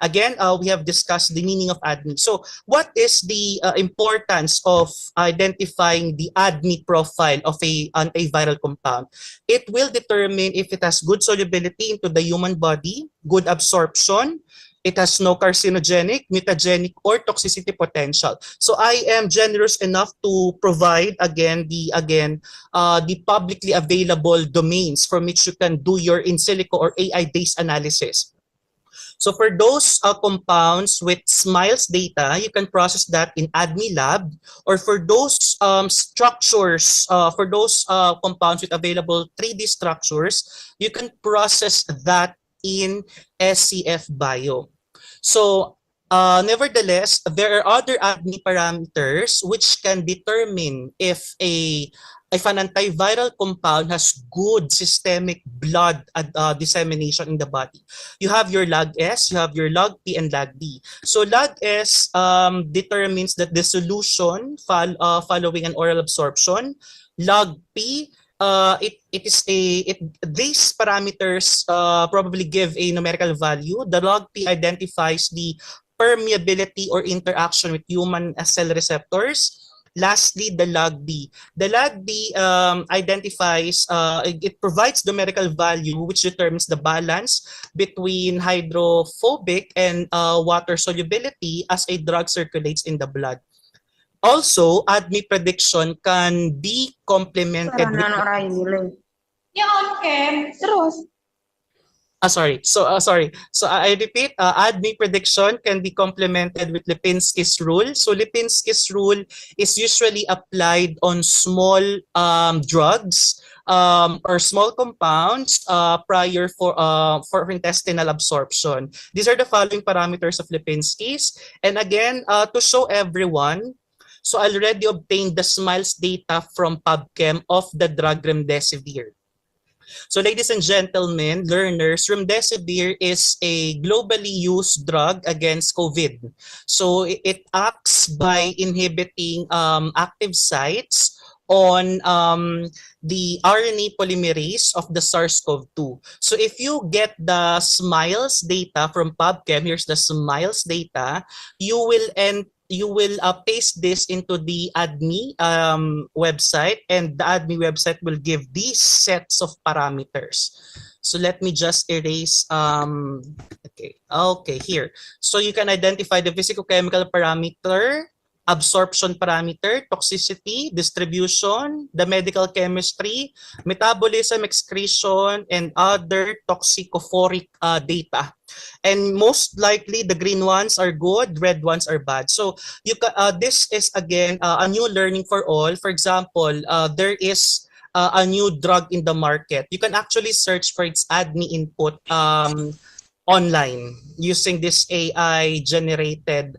Again, we have discussed the meaning of ADME. So what is the importance of identifying the ADME profile of an antiviral compound? It will determine if it has good solubility into the human body, good absorption, it has no carcinogenic, mutagenic, or toxicity potential. So I am generous enough to provide the publicly available domains from which you can do your in silico or AI-based analysis. So for those compounds with SMILES data, you can process that in ADME lab, or for those structures, for those compounds with available 3D structures, you can process that in SCF Bio. So nevertheless, there are other ADME parameters which can determine if an antiviral compound has good systemic blood dissemination in the body. You have your log S, you have your log P, and log D. So log S determines that the solution following an oral absorption. Log P, these parameters probably give a numerical value. The log P identifies the permeability or interaction with human cell receptors. Lastly, the log B. The log B identifies, it provides numerical value which determines the balance between hydrophobic and water solubility as a drug circulates in the blood. Also, ADME prediction can be complemented with... Ya on cam, terus. Sorry. So I repeat, ADME prediction can be complemented with Lipinski's rule. So Lipinski's rule is usually applied on small drugs or small compounds prior for intestinal absorption. These are the following parameters of Lipinski's. And again, to show everyone, so I already obtained the SMILES data from PubChem of the drug remdesivir. So ladies and gentlemen, learners, remdesivir is a globally used drug against COVID. So it acts by inhibiting active sites on the RNA polymerase of the SARS-CoV-2. So if you get the SMILES data from PubChem, here's the SMILES data, you will paste this into the ADME website, and the ADME website will give these sets of parameters. So let me just erase, okay, here. So you can identify the physicochemical parameter, absorption parameter, toxicity, distribution, the medical chemistry, metabolism, excretion, and other toxicophoric data. And most likely the green ones are good, red ones are bad. So you this is again a new learning for all. For example, there is a new drug in the market. You can actually search for its ADME input online using this AI generated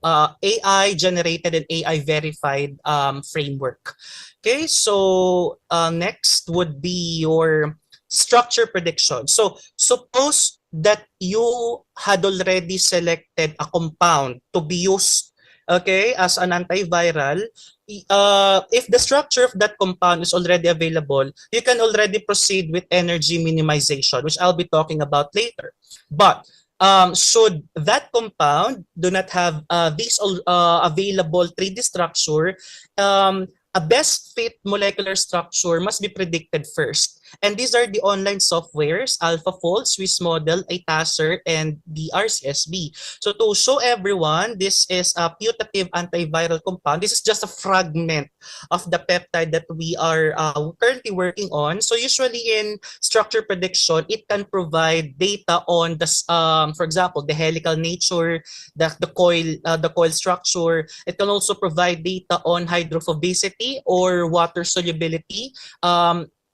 and AI verified framework. Okay, so next would be your structure prediction. So suppose that you had already selected a compound to be used, okay, as an antiviral. If the structure of that compound is already available, you can already proceed with energy minimization, which I'll be talking about later. But should that compound do not have these available 3D structure, a best fit molecular structure must be predicted first. And these are the online softwares, AlphaFold, Swiss Model, ITASR, and the RCSB. So to show everyone, this is a putative antiviral compound. This is just a fragment of the peptide that we are currently working on. So usually in structure prediction, it can provide data on the, for example, the helical nature, the coil structure. It can also provide data on hydrophobicity or water solubility,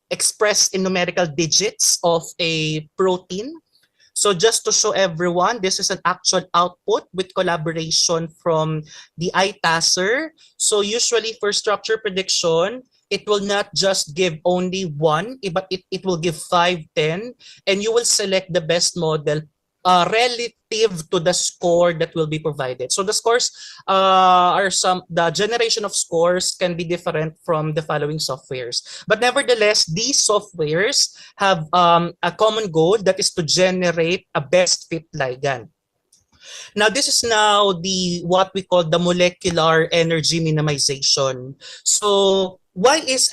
expressed in numerical digits of a protein. So just to show everyone, this is an actual output with collaboration from the ITASR. So usually for structure prediction, it will not just give only one, but it will give 5, 10, and you will select the best model relative to the score that will be provided. So the scores the generation of scores can be different from the following softwares. But nevertheless, these softwares have a common goal, that is to generate a best fit ligand. Now, this is now what we call the molecular energy minimization. So why is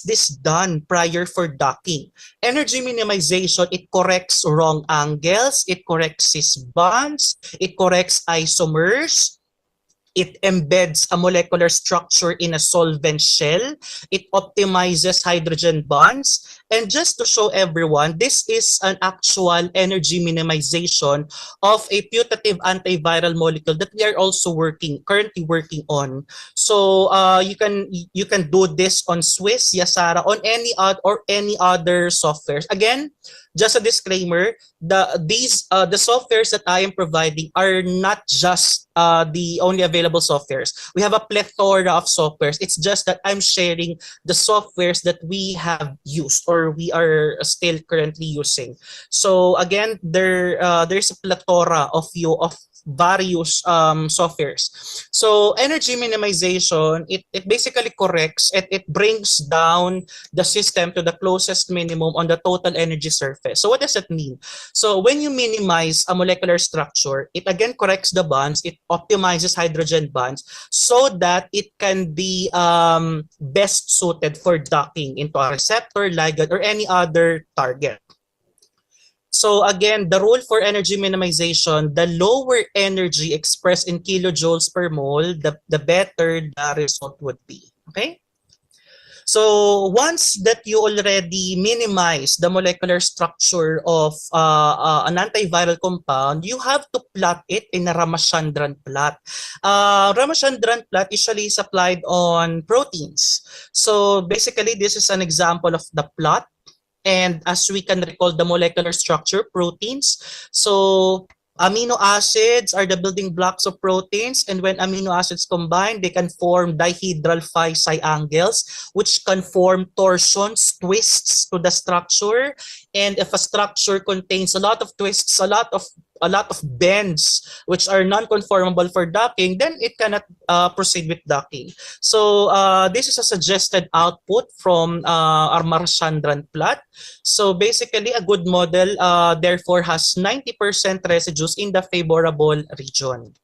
this done prior for docking? Energy minimization, it corrects wrong angles, it corrects cis bonds, it corrects isomers, it embeds a molecular structure in a solvent shell, it optimizes hydrogen bonds. And just to show everyone, this is an actual energy minimization of a putative antiviral molecule that we are also currently working on. So you can do this on Swiss, Yasara, on any other softwares. Again, just a disclaimer, the softwares that I am providing are not just the only available softwares. We have a plethora of softwares. It's just that I'm sharing the softwares that we have used or we are still currently using. So again, there's a plethora of various softwares. So energy minimization, it basically corrects, it brings down the system to the closest minimum on the total energy surface. So what does that mean? So when you minimize a molecular structure, it again corrects the bonds, it optimizes hydrogen bonds so that it can be best suited for docking into a receptor, ligand, or any other target. So again, the rule for energy minimization, the lower energy expressed in kilojoules per mole, the better the result would be. Okay? So once that you already minimize the molecular structure of an antiviral compound, you have to plot it in a Ramachandran plot. Ramachandran plot usually is applied on proteins. So basically, this is an example of the plot. And as we can recall the molecular structure, proteins. So amino acids are the building blocks of proteins, and when amino acids combine, they can form dihedral phi-psi angles, which can form torsions, twists to the structure. And if a structure contains a lot of twists, a lot of a lot of bends which are non-conformable for docking, then it cannot proceed with docking. So this is a suggested output from our Marchandran plot. So basically, a good model therefore has 90% residues in the favorable region.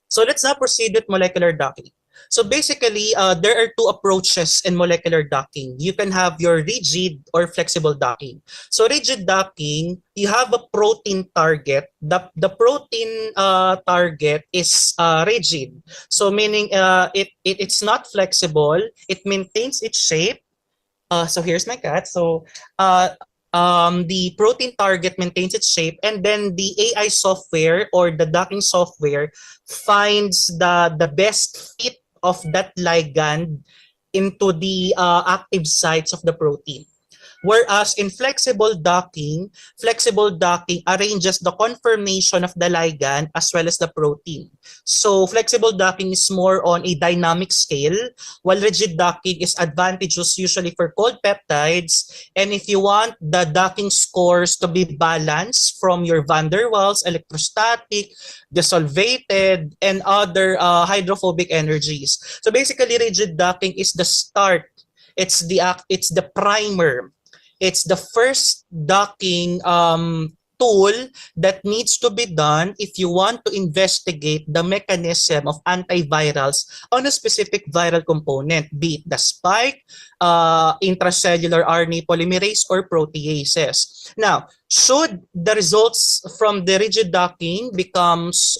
So let's now proceed with molecular docking. So basically, there are two approaches in molecular docking. You can have your rigid or flexible docking. So rigid docking, you have a protein target. The protein target is rigid. So meaning it's not flexible. It maintains its shape. So here's my cat. So the protein target maintains its shape, and then the AI software or the docking software finds the best fit of that ligand into the active sites of the protein. Whereas in flexible docking arranges the conformation of the ligand as well as the protein. So flexible docking is more on a dynamic scale, while rigid docking is advantageous usually for cold peptides. And if you want the docking scores to be balanced from your van der Waals, electrostatic, desolvated, and other hydrophobic energies. So basically, rigid docking is the start. It's the primer. It's the first docking tool that needs to be done if you want to investigate the mechanism of antivirals on a specific viral component, be it the spike, intracellular RNA polymerase, or proteases. Now, should the results from the rigid docking becomes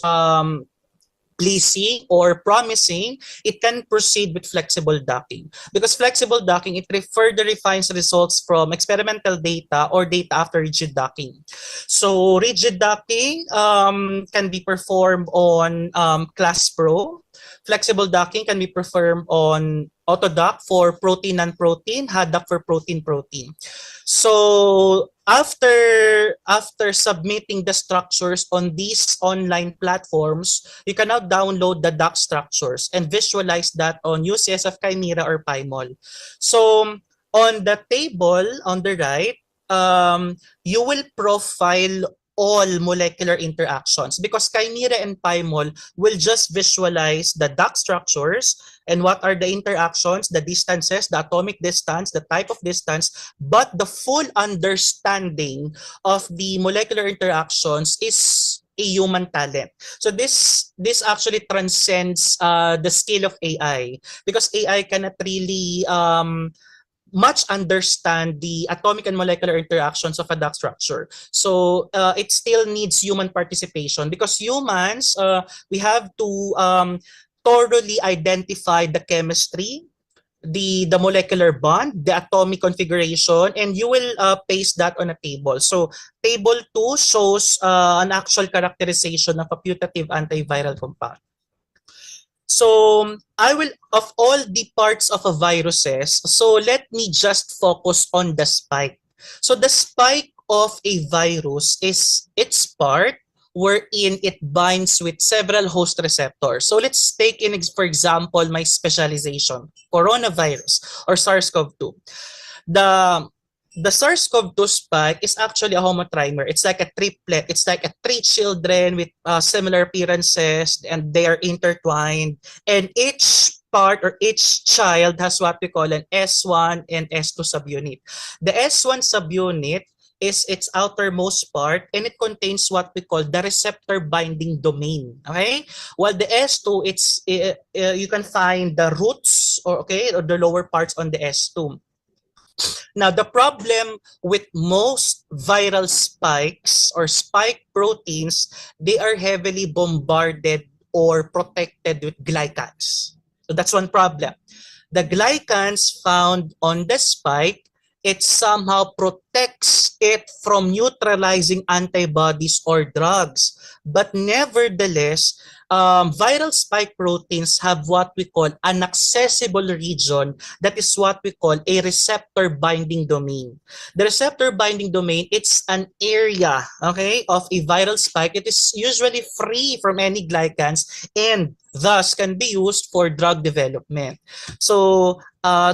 pleasing or promising, it can proceed with flexible docking. Because flexible docking, it further refines results from experimental data or data after rigid docking. So rigid docking can be performed on Class Pro. Flexible docking can be performed on Autodoc for protein non-protein, HADOC for protein-protein. So after submitting the structures on these online platforms, you can now download the doc structures and visualize that on UCSF Chimera or PyMol. So on the table on the right, you will profile all molecular interactions because Chimera and PyMol will just visualize the dock structures and what are the interactions, the distances, the atomic distance, the type of distance, but the full understanding of the molecular interactions is a human talent. So this actually transcends the scale of AI because AI cannot really much understand the atomic and molecular interactions of a duct structure. So it still needs human participation because humans, we have to thoroughly identify the chemistry, the molecular bond, the atomic configuration, and you will paste that on a table. So table 2 shows an actual characterization of a putative antiviral compound. So I will, of all the parts of a viruses, so let me just focus on the spike. So the spike of a virus is its part wherein it binds with several host receptors. So let's take in, for example, my specialization, coronavirus or SARS-CoV-2. The SARS-CoV-2 spike is actually a homotrimer. It's like a triplet. It's like a three children with similar appearances, and they are intertwined. And each part or each child has what we call an S1 and S2 subunit. The S1 subunit is its outermost part, and it contains what we call the receptor binding domain. Okay, while the S2, it's you can find the roots or the lower parts on the S2. Now, the problem with most viral spikes or spike proteins, they are heavily bombarded or protected with glycans. So that's one problem. The glycans found on the spike, it somehow protects it from neutralizing antibodies or drugs. But nevertheless, viral spike proteins have what we call an accessible region that is what we call a receptor binding domain. The receptor binding domain, it's an area, of a viral spike. It is usually free from any glycans and thus can be used for drug development. So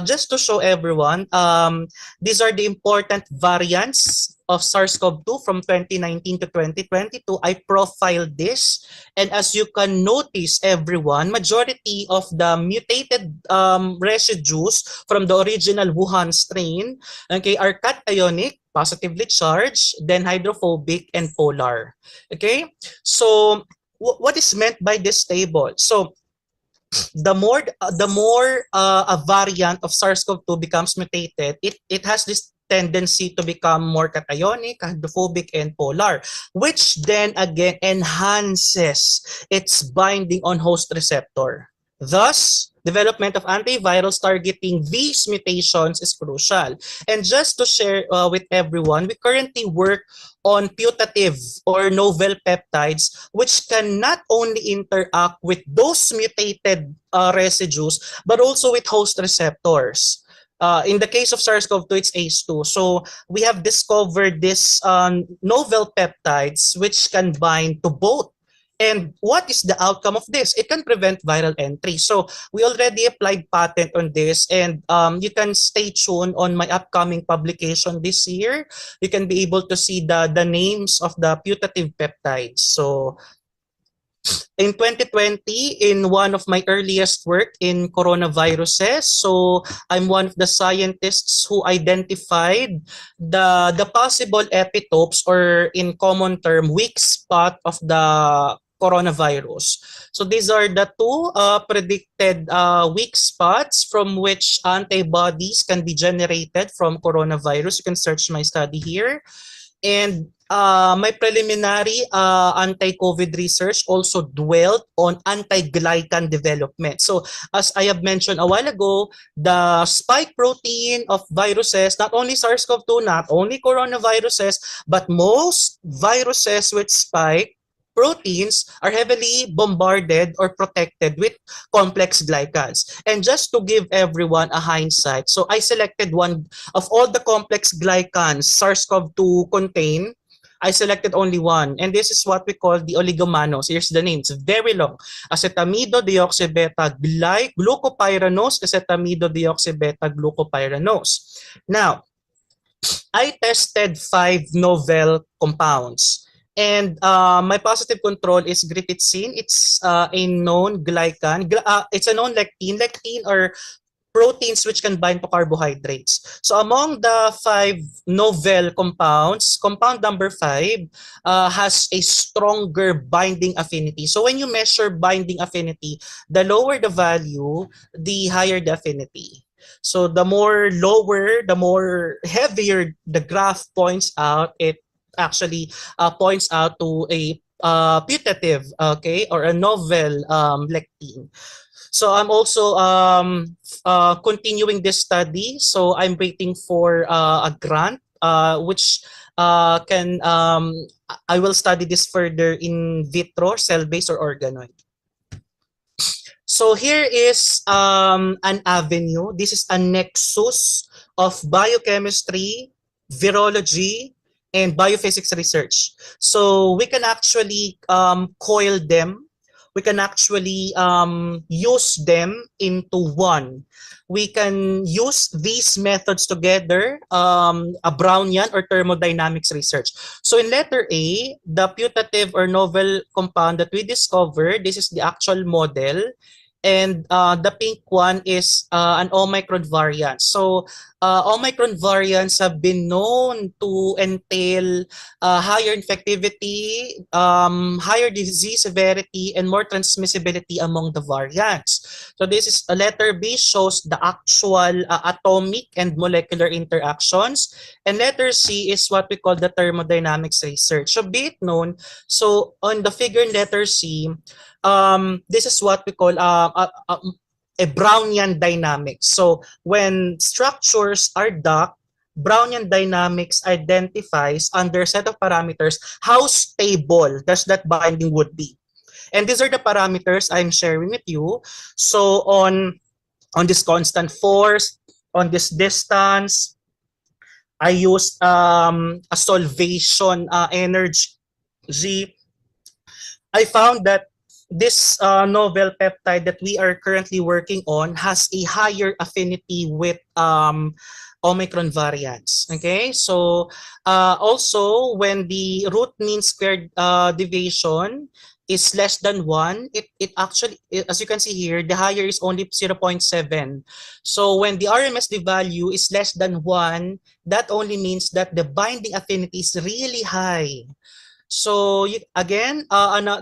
just to show everyone, these are the important variants of SARS-CoV-2 from 2019 to 2022. I profiled this, and as you can notice, everyone, majority of the mutated residues from the original Wuhan strain, okay, are cationic, positively charged, then hydrophobic and polar. Okay, so what is meant by this table? So the more a variant of SARS-CoV-2 becomes mutated, it has this tendency to become more cationic, hydrophobic, and polar, which then again enhances its binding on host receptor. Thus, development of antivirals targeting these mutations is crucial. And just to share with everyone, we currently work on putative or novel peptides which can not only interact with those mutated residues but also with host receptors. In the case of SARS-CoV-2, it's ACE2. So we have discovered this novel peptides which can bind to both. And what is the outcome of this? It can prevent viral entry. So we already applied patent on this, and you can stay tuned on my upcoming publication this year. You can be able to see the names of the putative peptides. So in 2020, in one of my earliest work in coronaviruses, so I'm one of the scientists who identified the possible epitopes, or in common term, weak spot of the coronavirus. So these are the two predicted weak spots from which antibodies can be generated from coronavirus. You can search my study here. And my preliminary anti-COVID research also dwelt on anti-glycan development. So as I have mentioned a while ago, the spike protein of viruses, not only SARS-CoV-2, not only coronaviruses, but most viruses with spike proteins are heavily bombarded or protected with complex glycans. And just to give everyone a hindsight, so I selected one of all the complex glycans SARS-CoV-2 contain. I selected only one, and this is what we call the oligomannose. Here's the name. It's very long. Acetamidodioxybeta-glucopyranose, acetamidodioxybeta-glucopyranose. Now, I tested 5 novel compounds. And my positive control is gripitsin. It's a known glycan. It's a known lectin. Lectin are proteins which can bind to carbohydrates. So among the 5 novel compounds, compound number 5 has a stronger binding affinity. So when you measure binding affinity, the lower the value, the higher the affinity. So the more lower, the more heavier the graph points out, it actually points out to a putative, okay, or a novel lectin. So I'm also continuing this study. So I'm waiting for a grant, which can I will study this further in vitro, cell-based or organoid. So here is an avenue. This is a nexus of biochemistry, virology, and biophysics research. So we can actually coil them. We can actually use them into one. We can use these methods together, a Brownian or thermodynamics research. So in letter A, the putative or novel compound that we discovered, this is the actual model. And the pink one is an Omicron variant. So Omicron variants have been known to entail higher infectivity, higher disease severity, and more transmissibility among the variants. So this is letter B, shows the actual atomic and molecular interactions. And letter C is what we call the thermodynamics research. So be it known, so on the figure in letter C, this is what we call a Brownian dynamics. So when structures are docked, Brownian dynamics identifies under a set of parameters how stable does that binding would be. And these are the parameters I'm sharing with you. So on this constant force, on this distance, I used a solvation energy. I found that this novel peptide that we are currently working on has a higher affinity with Omicron variants. Okay, so also when the root mean squared deviation is less than 1, it actually, as you can see here, the higher is only 0.7. So when the RMSD value is less than 1, that only means that the binding affinity is really high. So again,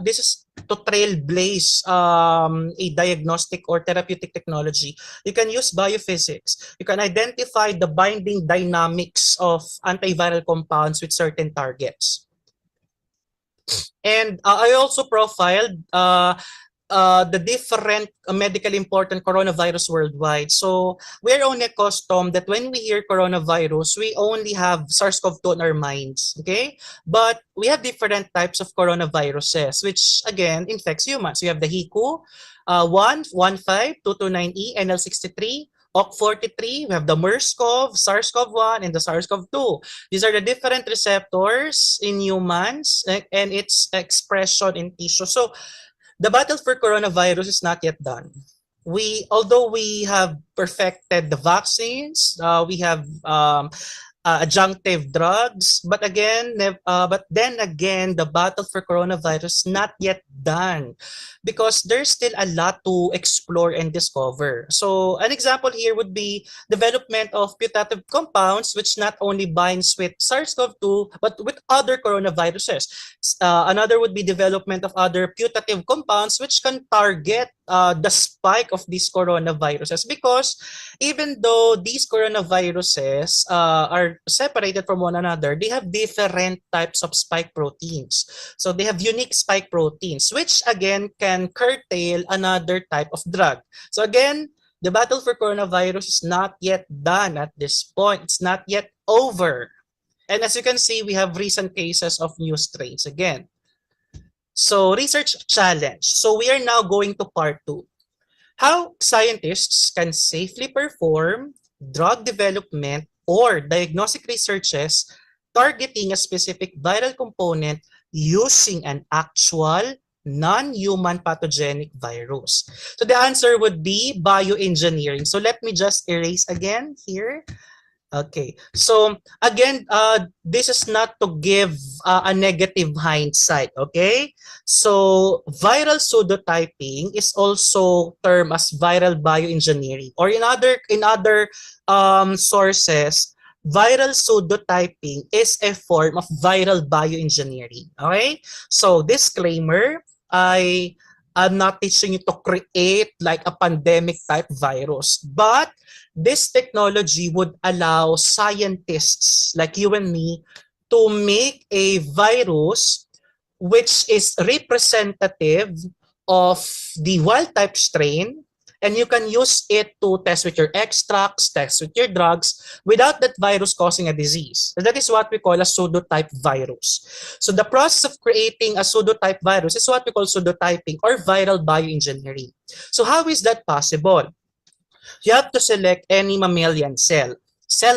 this is to trailblaze a diagnostic or therapeutic technology. You can use biophysics. You can identify the binding dynamics of antiviral compounds with certain targets. And I also profiled the different medically important coronavirus worldwide. So we're only accustomed that when we hear coronavirus, we only have SARS-CoV-2 on our minds, okay? But we have different types of coronaviruses, which again infects humans. We have the HICU, 1.15.229E, NL63, OC43, we have the MERS-CoV, SARS-CoV-1, and the SARS-CoV-2. These are the different receptors in humans and its expression in tissue. So the battle for coronavirus is not yet done. Although we have perfected the vaccines, we have adjunctive drugs, but then again, the battle for coronavirus is not yet done because there's still a lot to explore and discover. So an example here would be development of putative compounds, which not only binds with SARS-CoV-2 but with other coronaviruses. Another would be development of other putative compounds which can target the spike of these coronaviruses, because even though these coronaviruses are separated from one another, they have different types of spike proteins. So they have unique spike proteins, which again can curtail another type of drug. So again, the battle for coronavirus is not yet done at this point. It's not yet over. And as you can see, we have recent cases of new strains again. So research challenge. So we are now going to part 2. How scientists can safely perform drug development or diagnostic researches targeting a specific viral component using an actual non-human pathogenic virus. So the answer would be bioengineering. So let me just erase again here. Okay, so again, this is not to give a negative hindsight, okay? So viral pseudotyping is also termed as viral bioengineering, or in other sources, viral pseudotyping is a form of viral bioengineering, okay? So disclaimer, I'm not teaching you to create like a pandemic type virus, but this technology would allow scientists like you and me to make a virus which is representative of the wild type strain, and you can use it to test with your extracts, test with your drugs without that virus causing a disease. That is what we call a pseudotype virus. So the process of creating a pseudotype virus is what we call pseudotyping or viral bioengineering. So how is that possible? You have to select any mammalian cell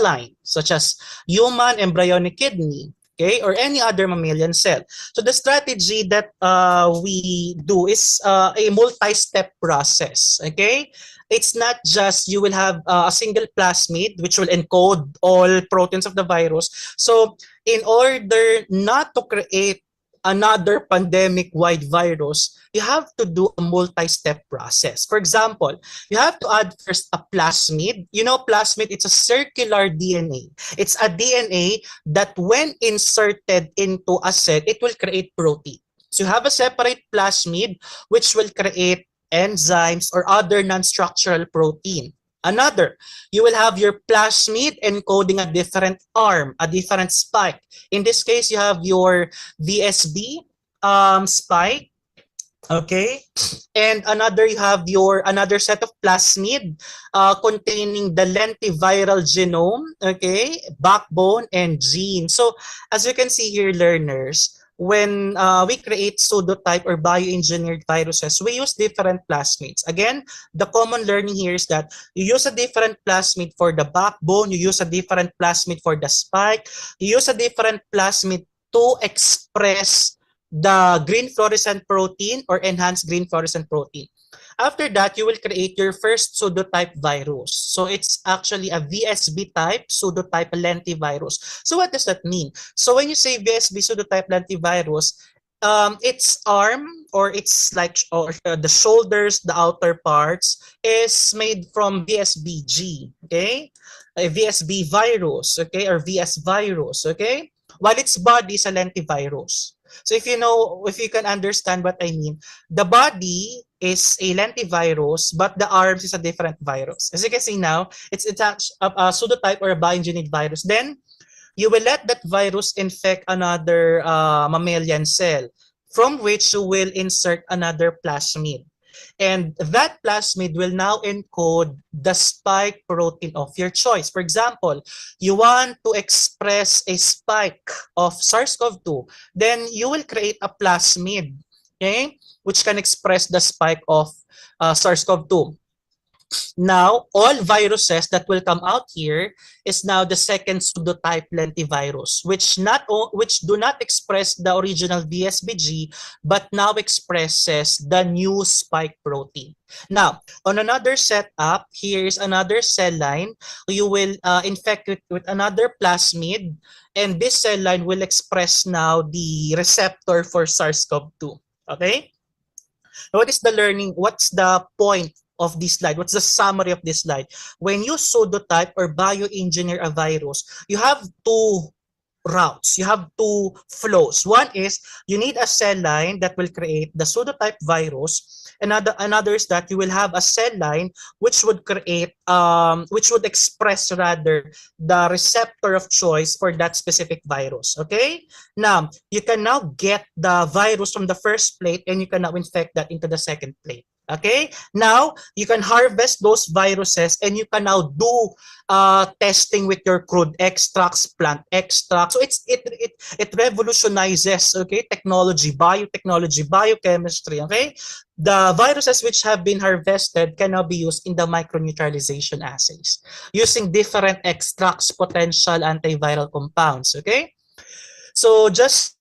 line, such as human embryonic kidney, okay, or any other mammalian cell. So the strategy that we do is a multi-step process, okay? It's not just you will have a single plasmid which will encode all proteins of the virus. So in order not to create another pandemic-wide virus, you have to do a multi-step process. For example, you have to add first a plasmid. You know, plasmid, it's a circular DNA. It's a DNA that when inserted into a cell, it will create protein. So you have a separate plasmid which will create enzymes or other non-structural protein. Another, you will have your plasmid encoding a different arm, a different spike. In this case, you have your VSB spike, okay? And another, you have your another set of plasmid containing the lentiviral genome, okay, backbone, and gene. So as you can see here, learners, when we create pseudotype or bioengineered viruses, we use different plasmids. Again, the common learning here is that you use a different plasmid for the backbone, you use a different plasmid for the spike, you use a different plasmid to express the green fluorescent protein or enhanced green fluorescent protein. After that, you will create your first pseudotype virus. So it's actually a VSB type pseudotype lentivirus. So what does that mean? So when you say VSB pseudotype lentivirus, its arm or its like or the shoulders, the outer parts is made from VSBG, okay? A VSB virus, okay, or VS virus, okay? While its body is a lentivirus. So if you know, if you can understand what I mean, the body is a lentivirus, but the arms is a different virus. As you can see now, it's a pseudotype or a bioengineered virus. Then you will let that virus infect another mammalian cell, from which you will insert another plasmid. And that plasmid will now encode the spike protein of your choice. For example, you want to express a spike of SARS-CoV-2, then you will create a plasmid, okay, which can express the spike of SARS-CoV-2. Now, all viruses that will come out here is now the second pseudotype lentivirus, which do not express the original VSBG, but now expresses the new spike protein. Now, on another setup, here is another cell line. You will infect it with another plasmid, and this cell line will express now the receptor for SARS-CoV-2. Okay? What is the learning? What's the point of this slide? What's the summary of this slide? When you pseudotype or bioengineer a virus, you have two routes. You have two flows. One is you need a cell line that will create the pseudotype virus. Another is that you will have a cell line which would create, which would express rather the receptor of choice for that specific virus. Okay. Now you can now get the virus from the first plate and you can now infect that into the second plate. Okay, now you can harvest those viruses and you can now do testing with your crude extracts, plant extracts. So it revolutionizes, okay, technology, biotechnology, biochemistry. Okay, the viruses which have been harvested can now be used in the microneutralization assays using different extracts, potential antiviral compounds. Okay, so just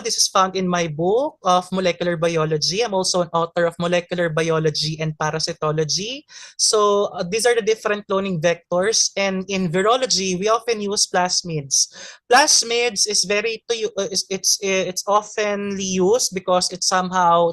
this is found in my book of molecular biology. I'm also an author of molecular biology and parasitology. So these are the different cloning vectors. And in virology, we often use plasmids. Plasmids is it's oftenly used because it's somehow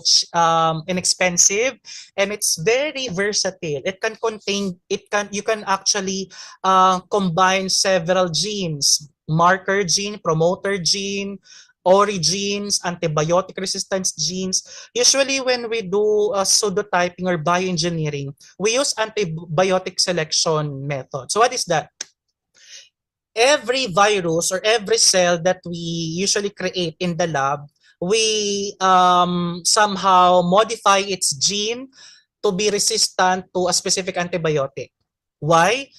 inexpensive and it's very versatile. It can contain you can actually combine several genes, marker gene, promoter gene, origins, antibiotic resistance genes. Usually when we do pseudotyping or bioengineering, we use antibiotic selection method. So what is that? Every virus or every cell that we usually create in the lab, we somehow modify its gene to be resistant to a specific antibiotic. Why?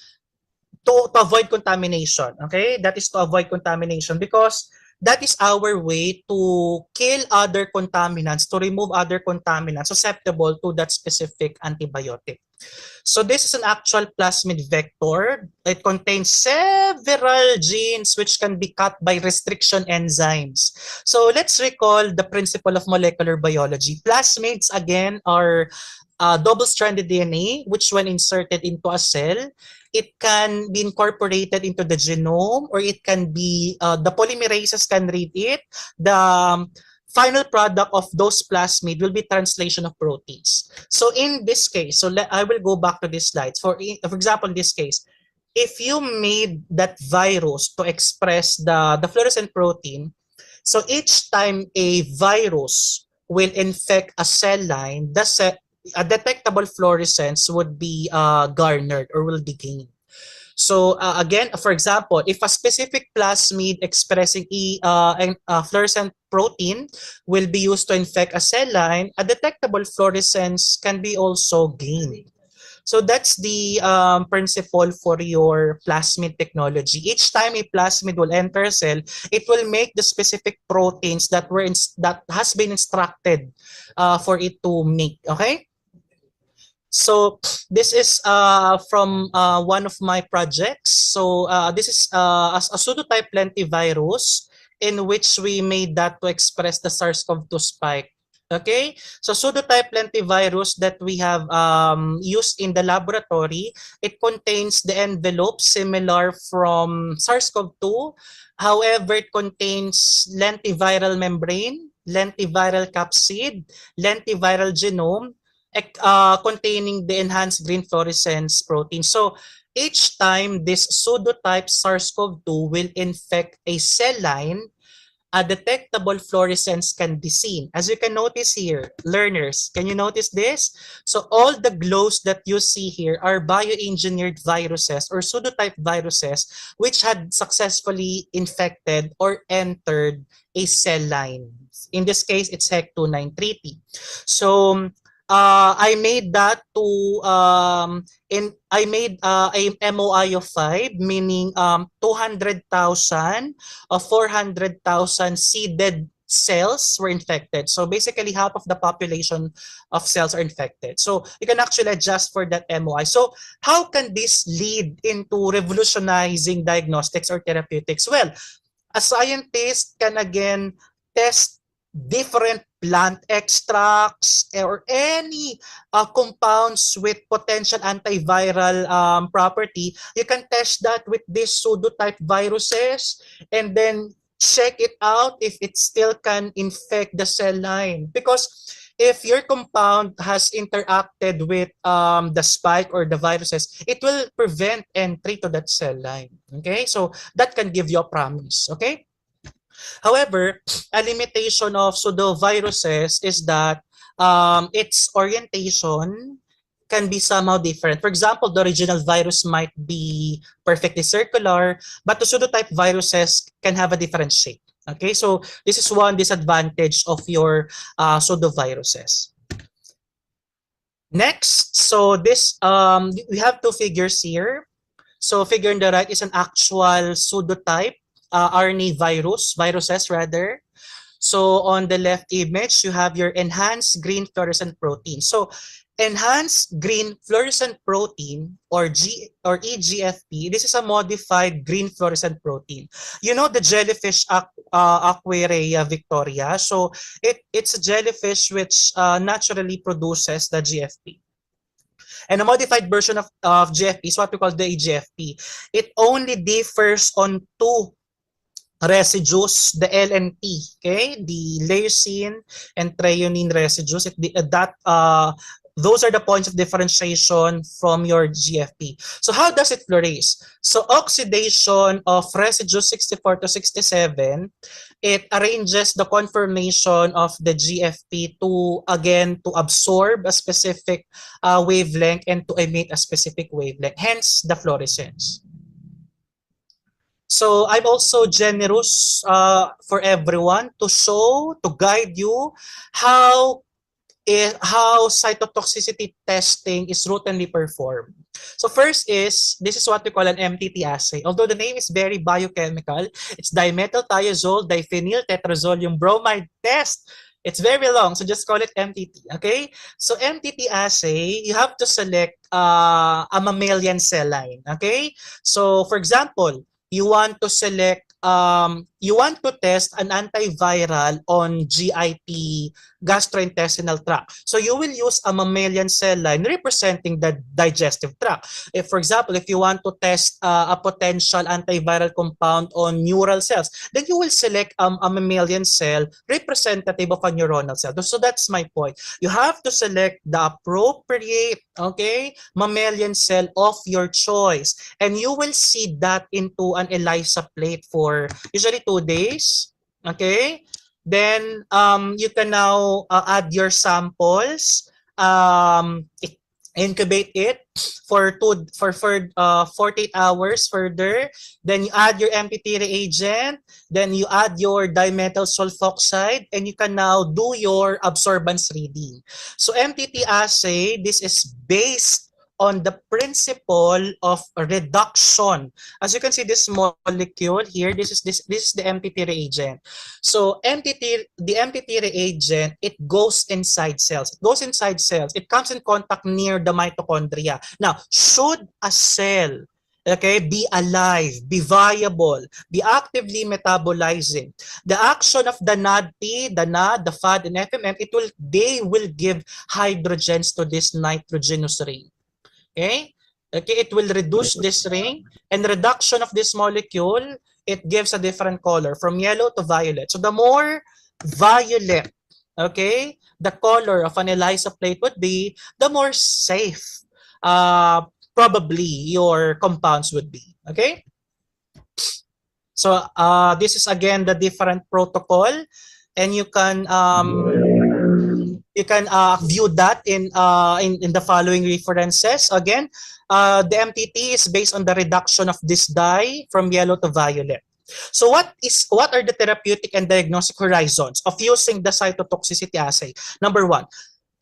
To avoid contamination. Okay, that is to avoid contamination because that is our way to kill other contaminants, to remove other contaminants susceptible to that specific antibiotic. So this is an actual plasmid vector. It contains several genes which can be cut by restriction enzymes. So let's recall the principle of molecular biology. Plasmids, again, are double-stranded DNA, which when inserted into a cell, it can be incorporated into the genome, or it can be, the polymerases can read it. The final product of those plasmid will be translation of proteins. So in this case, I will go back to this slide. For example, in this case, if you made that virus to express the fluorescent protein, so each time a virus will infect a cell line, a detectable fluorescence would be garnered or will be gained. So again, for example, if a specific plasmid expressing fluorescent protein will be used to infect a cell line, a detectable fluorescence can be also gained. So that's the principle for your plasmid technology. Each time a plasmid will enter a cell, it will make the specific proteins that has been instructed for it to make. Okay. So this is from one of my projects. So this is a pseudotype lentivirus. in which we made that to express the SARS-CoV-2 spike. Okay, so pseudotype lentivirus that we have used in the laboratory, it contains the envelope similar from SARS-CoV-2. However, it contains lentiviral membrane, lentiviral capsid, lentiviral genome, containing the enhanced green fluorescence protein. So each time this pseudotype SARS-CoV-2 will infect a cell line, a detectable fluorescence can be seen. As you can notice here, learners, can you notice this? So all the glows that you see here are bioengineered viruses or pseudotype viruses which had successfully infected or entered a cell line. In this case, it's HEC293T. So I made that to I made a MOI of 5, meaning 200,000 of 400,000 seeded cells were infected. So basically half of the population of cells are infected. So you can actually adjust for that MOI. So how can this lead into revolutionizing diagnostics or therapeutics? Well, a scientist can again test different plant extracts or any compounds with potential antiviral property. You can test that with these pseudotype viruses and then check it out if it still can infect the cell line. Because if your compound has interacted with the spike or the viruses, it will prevent entry to that cell line. Okay, so that can give you a promise. Okay. However, a limitation of pseudoviruses is that its orientation can be somehow different. For example, the original virus might be perfectly circular, but the pseudotype viruses can have a different shape. Okay, so this is one disadvantage of your pseudoviruses. Next, so this we have two figures here. So figure on the right is an actual pseudotype RNA viruses rather. So on the left image, you have your enhanced green fluorescent protein. So enhanced green fluorescent protein or EGFP, this is a modified green fluorescent protein. You know the jellyfish Aquaria victoria. So it's a jellyfish which naturally produces the GFP. And a modified version of GFP is what we call the EGFP. It only differs on two residues, the LNP, okay, the leucine and threonine residues. Those are the points of differentiation from your GFP. So how does it flourish? So oxidation of residue 64 to 67, it arranges the conformation of the GFP to, again, to absorb a specific wavelength and to emit a specific wavelength, hence the fluorescence. So I'm also generous for everyone to show, to guide you how cytotoxicity testing is routinely performed. So first is, this is what we call an MTT assay. Although the name is very biochemical, it's dimethylthiazole diphenyl tetrazolium bromide test. It's very long, so just call it MTT, okay? So MTT assay, you have to select a mammalian cell line, okay? So for example, you want to select, you want to test an antiviral on GIT, gastrointestinal tract. So you will use a mammalian cell line representing the digestive tract. If, for example, if you want to test a potential antiviral compound on neural cells, then you will select a mammalian cell representative of a neuronal cell. So that's my point. You have to select the appropriate, okay, mammalian cell of your choice. And you will see that into an ELISA plate for usually 2 days. Okay? Then you can now add your samples, incubate it for 48 hours further. Then you add your MTT reagent. Then you add your dimethyl sulfoxide, and you can now do your absorbance reading. So MTT assay, this is based on the principle of reduction. As you can see, this molecule here, this is the MTT reagent. So the MTT reagent, it goes inside cells. It goes inside cells. It comes in contact near the mitochondria. Now, should a cell Okay, be alive, be viable, be actively metabolizing. The action of the NADP, the NAD, the FAD, and FMM, they will give hydrogens to this nitrogenous ring. Okay? Okay, it will reduce this ring, and reduction of this molecule, it gives a different color from yellow to violet. So the more violet, okay, the color of an ELISA plate would be, the more safe probably your compounds would be. Okay? So this is again the different protocol, and you can view that in the following references. Again, the MTT is based on the reduction of this dye from yellow to violet. So what are the therapeutic and diagnostic horizons of using the cytotoxicity assay? Number one,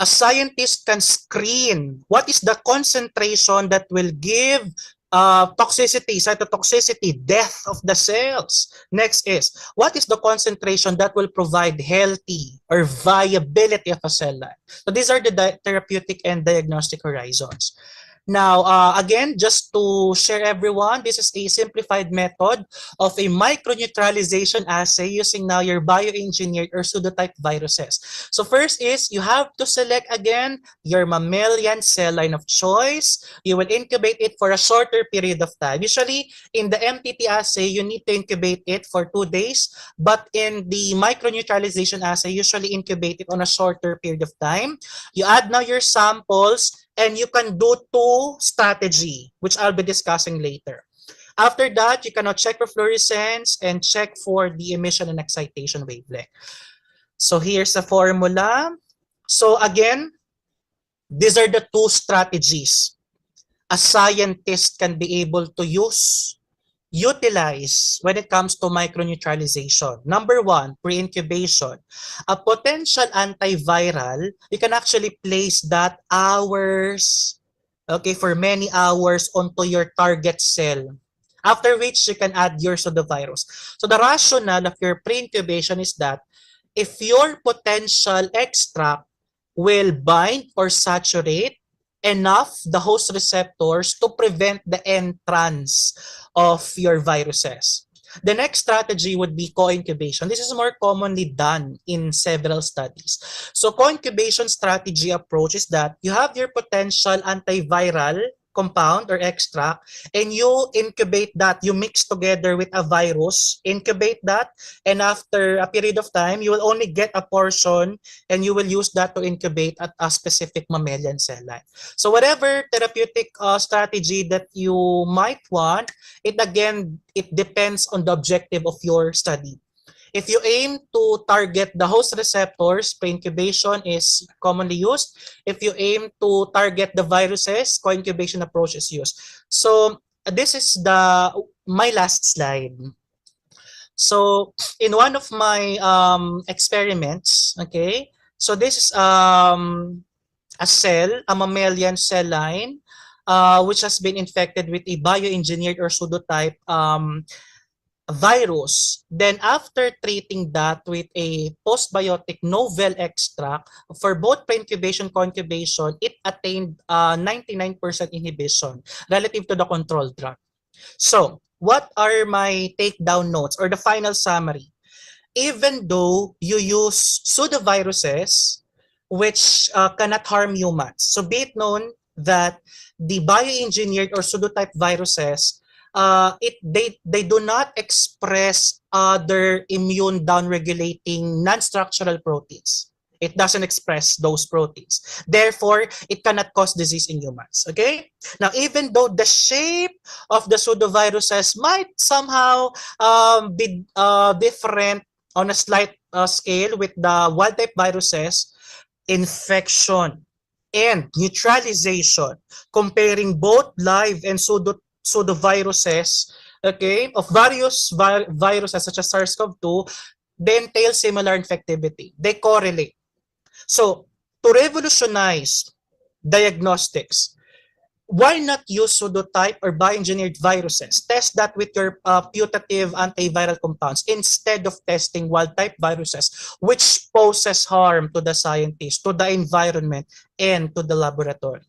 a scientist can screen what is the concentration that will give toxicity, cytotoxicity, death of the cells. Next is, what is the concentration that will provide healthy or viability of a cell line? So these are the therapeutic and diagnostic horizons. Now, again, just to share everyone, this is a simplified method of a microneutralization assay using now your bioengineered or pseudotype viruses. So first is you have to select again your mammalian cell line of choice. You will incubate it for a shorter period of time. Usually, in the MTT assay, you need to incubate it for 2 days. But in the microneutralization assay, usually incubate it on a shorter period of time. You add now your samples, and you can do 2 strategy, which I'll be discussing later. After that, you can now check for fluorescence and check for the emission and excitation wavelength. So here's the formula. So again, these are the 2 strategies a scientist can be able to utilize when it comes to microneutralization. Number one, pre-incubation. A potential antiviral, you can actually place that hours, okay, for many hours onto your target cell. After which, you can add your pseudovirus. So the rationale of your pre-incubation is that if your potential extract will bind or saturate enough the host receptors to prevent the entrance of your viruses. The next strategy would be co-incubation. This is more commonly done in several studies. So co-incubation strategy approach is that you have your potential antiviral compound or extract, and you incubate that, you mix together with a virus, incubate that, and after a period of time, you will only get a portion, and you will use that to incubate at a specific mammalian cell line. So whatever therapeutic strategy that you might want, it depends on the objective of your study. If you aim to target the host receptors, pre-incubation is commonly used. If you aim to target the viruses, co-incubation approach is used. So this is my last slide. So in one of my experiments, okay, so this is a cell, a mammalian cell line, which has been infected with a bioengineered or pseudotype virus. Then after treating that with a postbiotic novel extract, for both pre-incubation, co-incubation, it attained 99% inhibition relative to the control drug. So what are my takedown notes or the final summary? Even though you use pseudoviruses, which cannot harm humans, so be it known that the bioengineered or pseudotype viruses, they do not express other immune downregulating non-structural proteins. It doesn't express those proteins. Therefore, it cannot cause disease in humans. Okay? Now, even though the shape of the pseudoviruses might somehow be different on a slight scale with the wild-type viruses, infection and neutralization, comparing both live and pseudoviruses, okay, of various viruses such as SARS-CoV-2, they entail similar infectivity. They correlate. So, to revolutionize diagnostics, why not use pseudotype or bioengineered viruses? Test that with your putative antiviral compounds instead of testing wild-type viruses, which poses harm to the scientists, to the environment, and to the laboratory.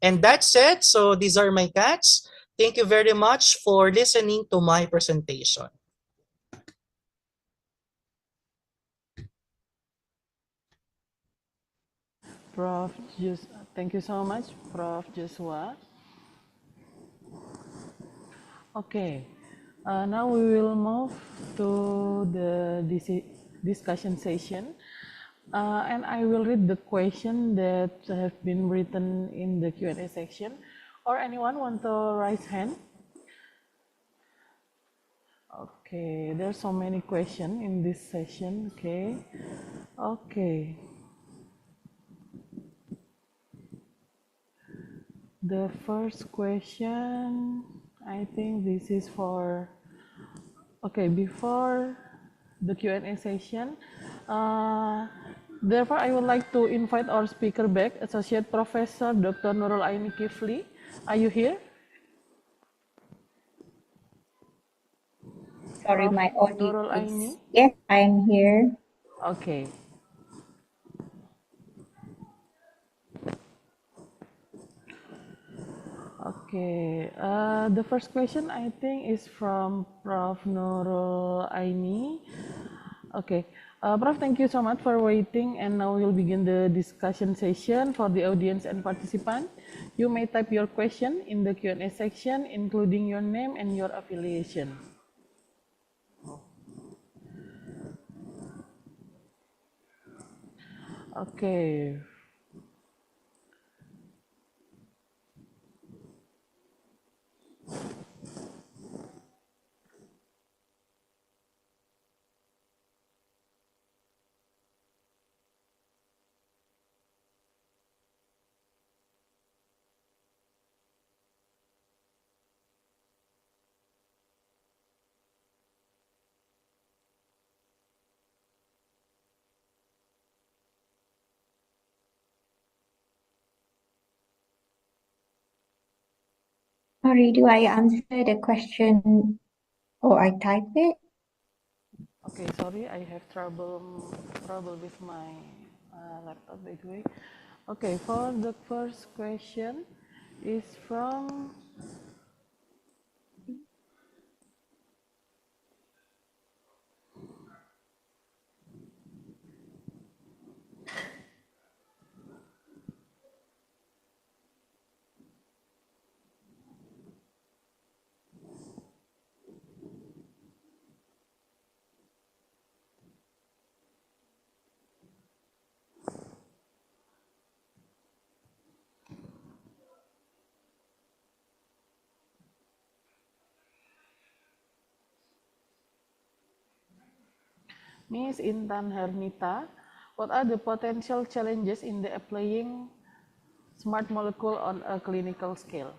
And that's it. So these are my cats. Thank you very much for listening to my presentation. Thank you so much, Prof. Joshua. Okay, now we will move to the discussion session. And I will read the question that have been written in the Q&A section. Or anyone want to raise hand? Okay, there's so many questions in this session. Okay. The first question, I think this is for, okay, before the Q&A session, therefore I would like to invite our speaker back, Associate Professor Dr. Nurul Aini Kifli. Are you here? Sorry, Prof. my audio Nurul is... Aini? Yes, I am here. Okay. Okay, the first question I think is from Prof. Nurul Aini. Okay, Prof, thank you so much for waiting, and now we'll begin the discussion session for the audience and participant. You may type your question in the Q&A section, including your name and your affiliation. Okay. Sorry, do I answer the question or I type it? Okay, sorry, I have trouble with my laptop by the way. Okay, for the first question is from Miss Intan Hernita. What are the potential challenges in the applying smart molecule on a clinical scale?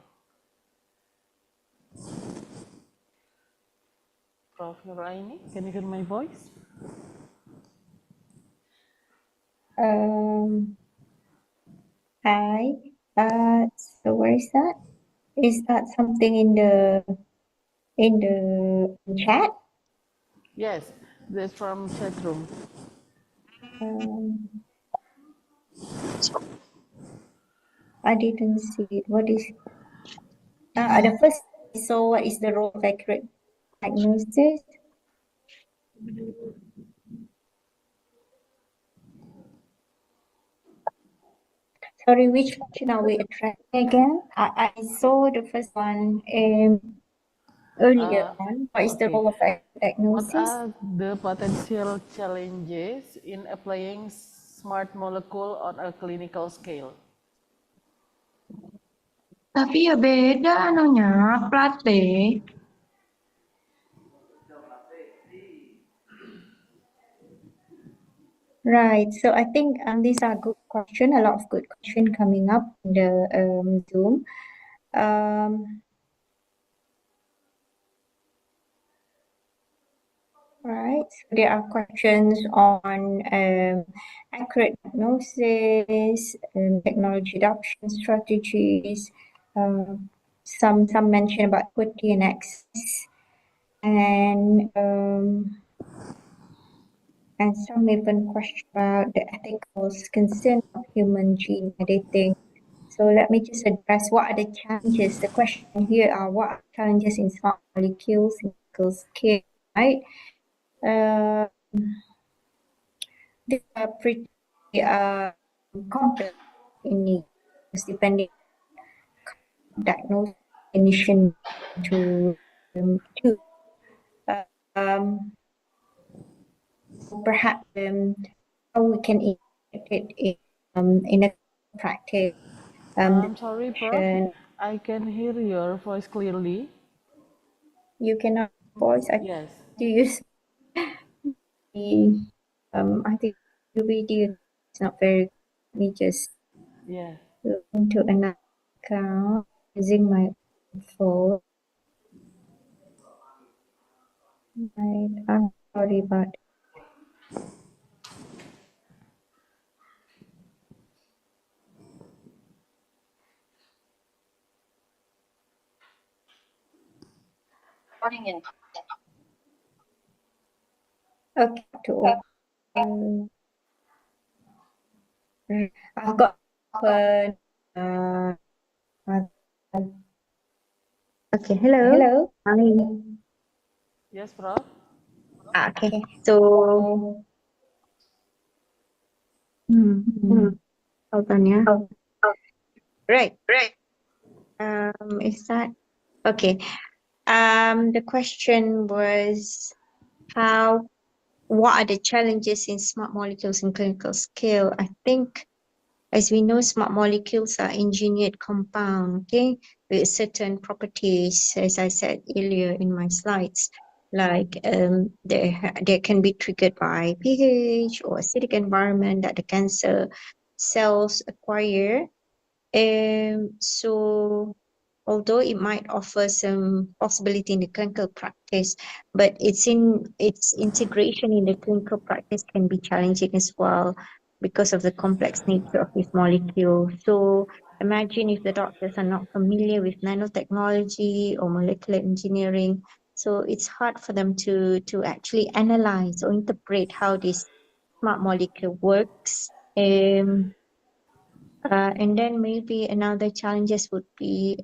Prof. Nuraini, can you hear my voice? Hi. So where is that? Is that something in the chat? Yes, that's from chat room. I didn't see it. What is the first? So what is the role of accurate diagnosis? Sorry, which question are we addressing again? I saw the first one earlier on. What is the Okay. role of accurate What diagnosis? are the potential challenges in applying smart molecule on a clinical scale? Tapi ya beda anunya, plate. Right. So I think these are good question. A lot of good question coming up in the Zoom. Right. So there are questions on accurate diagnosis, technology adoption strategies. Some mention about equity and access, and some even question about the ethical concern of human gene editing. So So let me just address what are the challenges. The question here are what are challenges in small molecules in clinical scale, right? They are pretty complex in need, depending on diagnosis definition to choose. Um, Perhaps how we can integrate it in a practice. I'm sorry, Prof. I can hear your voice clearly. You cannot voice. I Yes. do use the I think the video is not very. Let me just Yeah. go into another account using my phone. Right. I'm sorry about okay to open. I've got open Okay, hello. hello. Hi. Yes, Prof. Okay. So, hold on, yeah. Right. Is that okay? The question was what are the challenges in smart molecules in clinical scale? I think, as we know, smart molecules are engineered compound, okay, with certain properties, as I said earlier in my slides, like they can be triggered by pH or acidic environment that the cancer cells acquire. So although it might offer some possibility in the clinical practice, but its integration in the clinical practice can be challenging as well because of the complex nature of this molecule. So imagine if the doctors are not familiar with nanotechnology or molecular engineering, so it's hard for them to actually analyze or interpret how this smart molecule works. And then maybe another challenges would be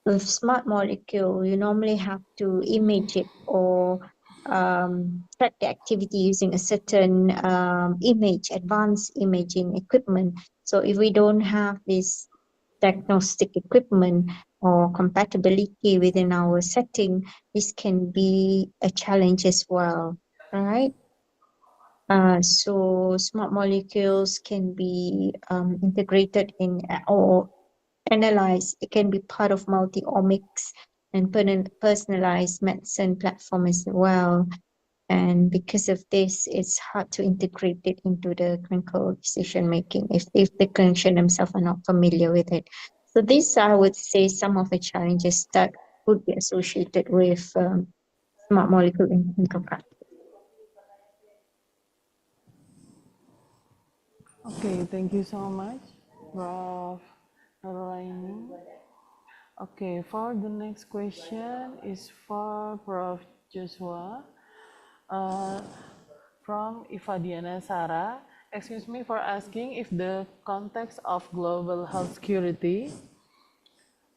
with smart molecule, you normally have to image it or track the activity using a certain advanced imaging equipment. So if we don't have this diagnostic equipment or compatibility within our setting, this can be a challenge as well, right? So smart molecules can be integrated in or analyzed. It can be part of multi-omics and personalized medicine platform as well. And because of this, it's hard to integrate it into the clinical decision making if the clinician themselves are not familiar with it. So these are, I would say, some of the challenges that would be associated with smart molecule in clinical practice. Okay, thank you so much, Prof. Nurulaini. Okay, for the next question is for Prof. Joshua from Ifadiana Sarah. Excuse me for asking if the context of global health security,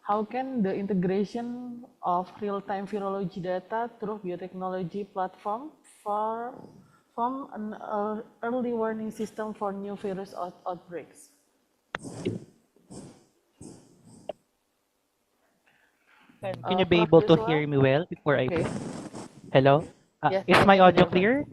how can the integration of real-time virology data through biotechnology platform form an early warning system for new virus outbreaks? Can you be Prof. able to Joshua? hear me well before I... Okay. Hello? Yes, Is I my can audio hear fine. clear?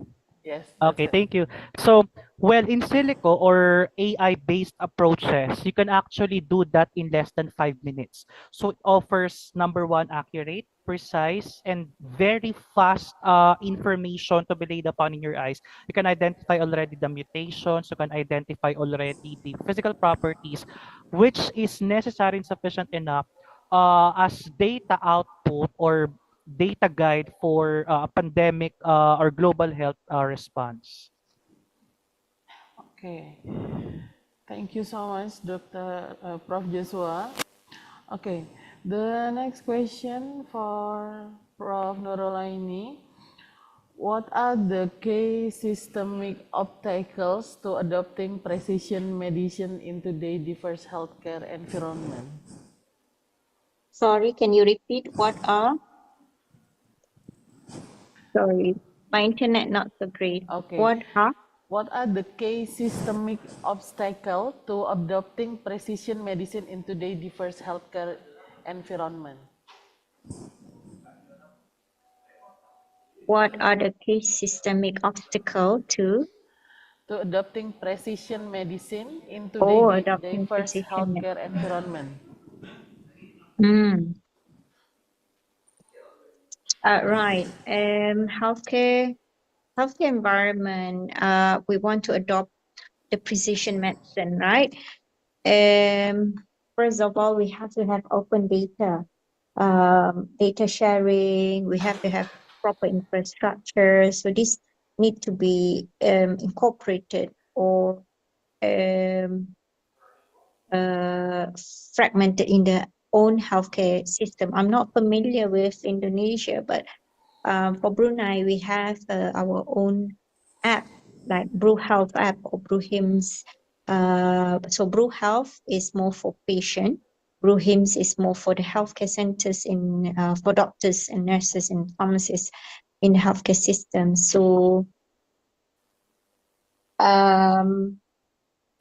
Yes, that's Okay, it. thank you. So, well, in silico or AI-based approaches, you can actually do that in less than 5 minutes. So it offers number one, accurate, precise, and very fast information to be laid upon in your eyes. You can identify already the mutations, you can identify already the physical properties, which is necessary and sufficient enough as data output or data guide for pandemic or global health response. Okay. Thank you so much, Dr. Prof. Joshua. Okay, the next question for Prof. Nurulaini. What are the key systemic obstacles to adopting precision medicine in today's diverse healthcare environment? Sorry, can you repeat what are? Sorry, my internet not so great. Okay. What are? What are the key systemic obstacles to adopting precision medicine in today's diverse healthcare environment? What are the key systemic obstacle To adopting precision medicine in today's adopting diverse precision healthcare medicine? environment? Right. Healthcare environment. We want to adopt the precision medicine, right? First of all, we have to have open data, data sharing. We have to have proper infrastructure. So this need to be incorporated or um, fragmented in the own healthcare system. I'm not familiar with Indonesia, but for Brunei, we have our own app, like Bru Health app or Bru Hims. So Bru Health is more for patient. Bru Hims is more for the healthcare centers for doctors and nurses and pharmacists in the healthcare system. Um,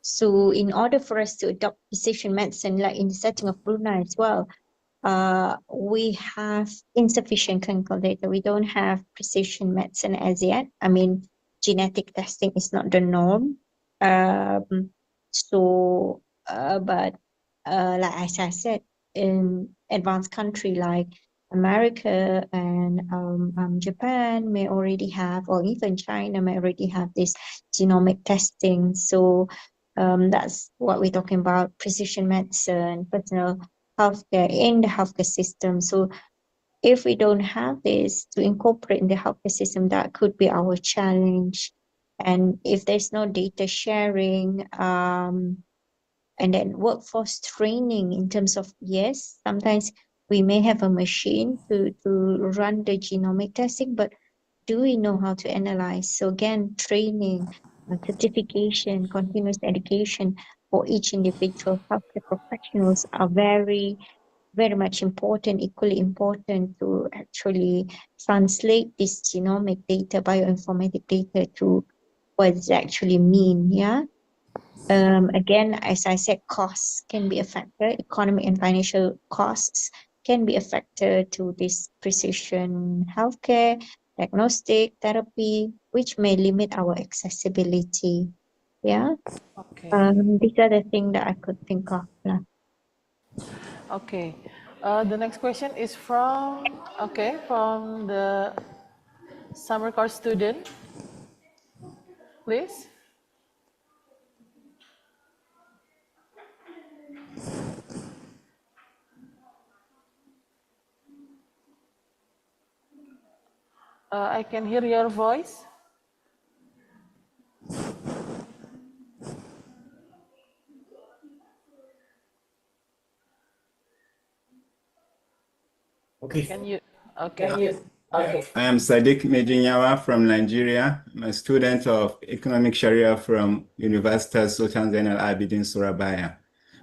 so in order for us to adopt precision medicine, like in the setting of Brunei as well, we have insufficient clinical data. We don't have precision medicine as yet. I mean, genetic testing is not the norm. But like as I said, in advanced country like America and Japan may already have, or even China may already have this genomic testing. So that's what we're talking about: precision medicine, personal healthcare in the healthcare system. So if we don't have this to incorporate in the healthcare system, that could be our challenge. And if there's no data sharing, and then workforce training in terms of, yes, sometimes we may have a machine to run the genomic testing, but do we know how to analyze? So again, training, certification, continuous education for each individual healthcare professionals are very, very much important, equally important to actually translate this genomic data, bioinformatic data to what does it actually mean, yeah? Again, as I said, costs can be a factor. Economic and financial costs can be a factor to this precision healthcare, diagnostic, therapy, which may limit our accessibility. Yeah. Okay. These are the things that I could think of. Okay. The next question is from the summer course student. Please. I can hear your voice. Okay. Can you? Okay. I am Sadiq Medinyawa from Nigeria. I'm a student of Economic Sharia from University Sultan Zain Al Abidin, Surabaya.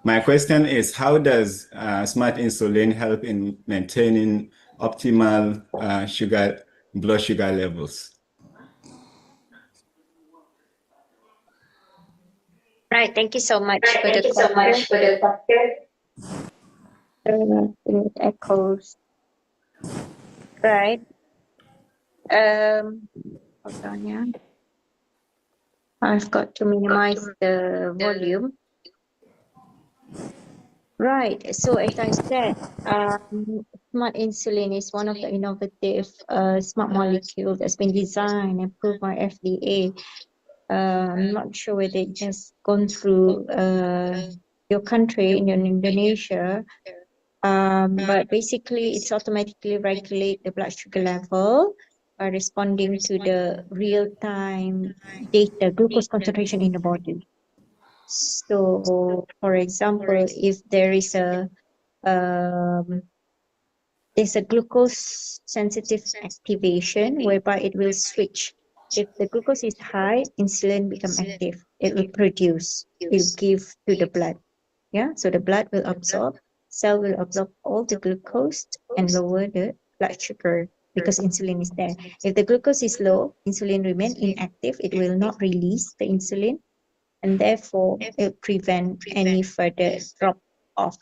My question is, how does smart insulin help in maintaining optimal blood sugar levels? Right. Thank you so much for Thank the you so question. much for the question. It echoes. Right. Hold on, yeah. I've got to minimize the volume. Right. So as I said, smart insulin is one of the innovative smart molecule that's been designed and approved by FDA. I'm not sure whether it has gone through your country in Indonesia, but basically it's automatically regulate the blood sugar level by responding to the real-time data, glucose concentration in the body. So, for example, if there is a there's a glucose sensitive activation whereby it will switch. If the glucose is high, insulin become active. It will produce, it will give to the blood. Yeah, so the blood will absorb, cell will absorb all the glucose and lower the blood sugar because insulin is there. If the glucose is low, insulin remain inactive, it will not release the insulin, and therefore it prevent any further drop of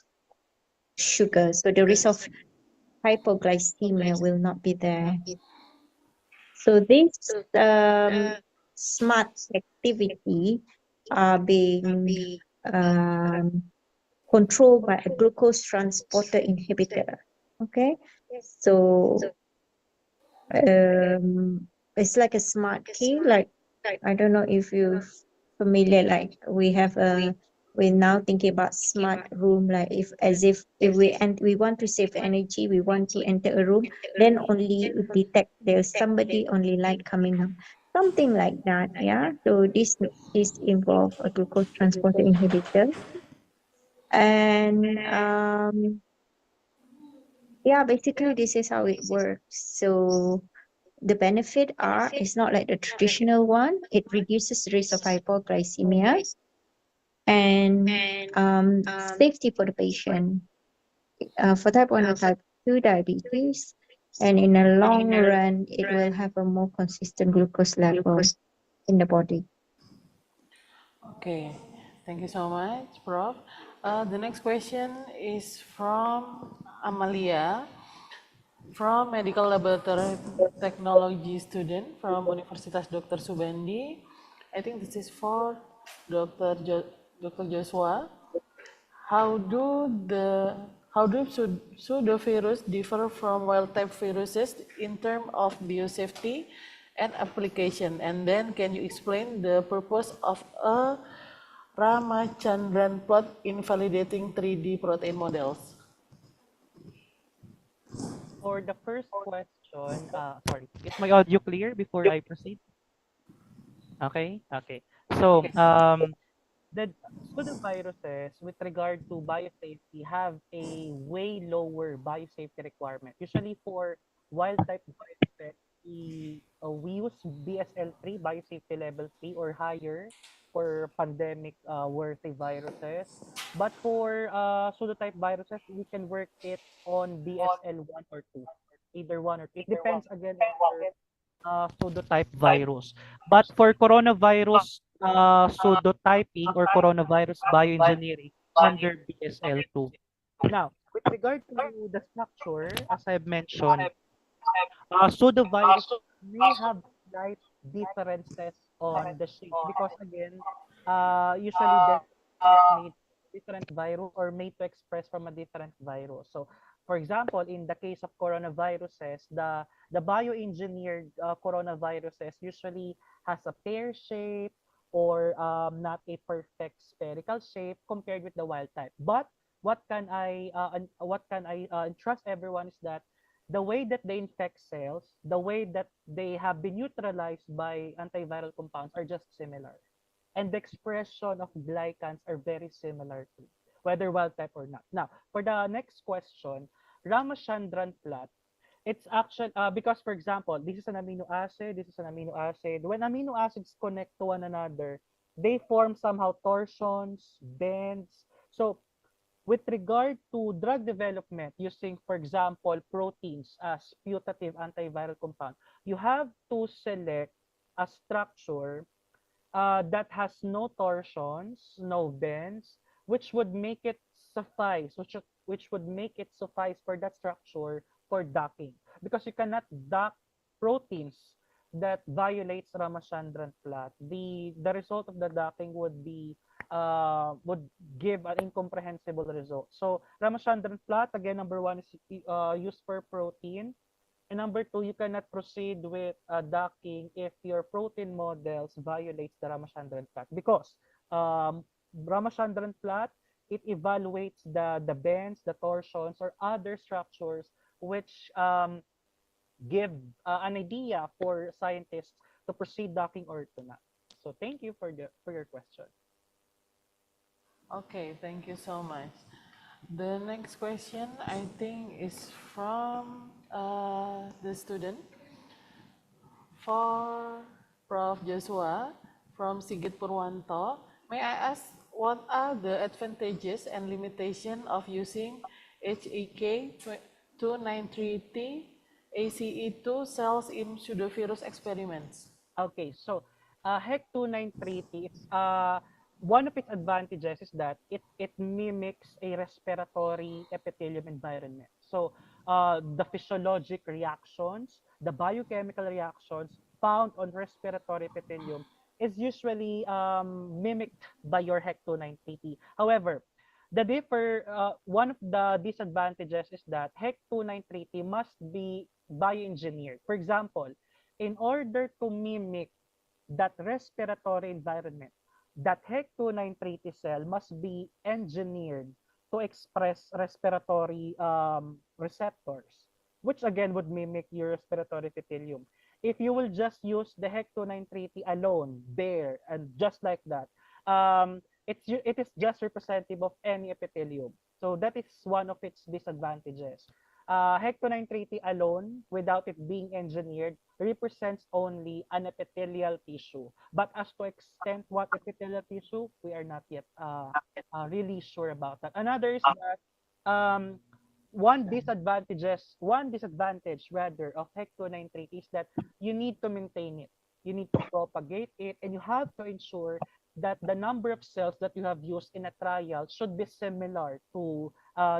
sugar. So the risk of hypoglycemia will not be there. So this smart activity are being controlled by a glucose transporter inhibitor. Okay, so it's like a smart key. Like I don't know if you're familiar. Like we're now thinking about smart room. Like if we want to save energy, we want to enter a room, then only it detect there's somebody only light coming up, something like that. Yeah. So this involve a glucose transporter inhibitor, and yeah, basically this is how it works. So the benefit are, it's not like the traditional one. It reduces the risk of hypoglycemia and safety for the patient for type 1 and type 2 diabetes. And in the long run, it will have a more consistent glucose level in the body. Okay, thank you so much, Prof. The next question is from Amalia, from Medical Laboratory Technology student from Universitas Dr. Subandi. I think this is for Dr. Joshua. How do pseudovirus differ from wild-type viruses in terms of biosafety and application? And then can you explain the purpose of a Ramachandran plot in validating 3D protein models? For the first question, sorry, is my audio clear before I proceed? Okay, okay. So, the pseudoviruses, with regard to biosafety, have a way lower biosafety requirement. Usually for wild type viruses, we use BSL-3, biosafety level 3 or higher for pandemic worthy viruses. But for pseudotype viruses, we can work it on BSL 1 or 2, either one or two. It depends again on your pseudotype virus. But for coronavirus pseudotyping or coronavirus bioengineering under BSL-2. Now, with regard to the structure, as I've mentioned, pseudovirus may have slight differences on the shape because again, usually the is made different virus or made to express from a different virus. So, for example, in the case of coronaviruses, the bioengineered coronaviruses usually has a pear shape or not a perfect spherical shape compared with the wild type. But what can I trust everyone is that the way that they infect cells, the way that they have been neutralized by antiviral compounds are just similar. And the expression of glycans are very similar too, whether wild type or not. Now, for the next question, Ramachandran plot, it's actually, because for example, this is an amino acid, this is an amino acid. When amino acids connect to one another, they form somehow torsions, bends. So with regard to drug development using, for example, proteins as putative antiviral compound, you have to select a structure that has no torsions, no bends, which would make it suffice, which would make it suffice for that structure for docking. Because you cannot dock proteins that violates Ramachandran plot. The result of the docking would give an incomprehensible result. So Ramachandran plot, again, number one is used for protein. And number two, you cannot proceed with docking if your protein models violates the Ramachandran plot because Ramachandran plot, it evaluates the bends, the torsions, or other structures which give an idea for scientists to proceed docking or to not. So thank you for your question. Okay, thank you so much. The next question, I think, is from the student. For Prof. Joshua from Sigit Purwanto, may I ask what are the advantages and limitations of using HEK 293T ACE2 cells in pseudovirus experiments? Okay, so HEC 293T, it's one of its advantages is that it mimics a respiratory epithelium environment. So the physiologic reactions, the biochemical reactions found on respiratory epithelium is usually mimicked by your HEC 293T. However, one of the disadvantages is that HEC 293T must be bioengineered. For example, in order to mimic that respiratory environment, that HEC293T cell must be engineered to express respiratory receptors, which again would mimic your respiratory epithelium. If you will just use the HEC293T alone, there, and just like that, it is just representative of any epithelium. So that is one of its disadvantages. HEC293T alone, without it being engineered, represents only an epithelial tissue. But as to extent what epithelial tissue, we are not yet really sure about that. Another is that one disadvantage rather of HEC293 is that you need to maintain it. You need to propagate it, and you have to ensure that the number of cells that you have used in a trial should be similar to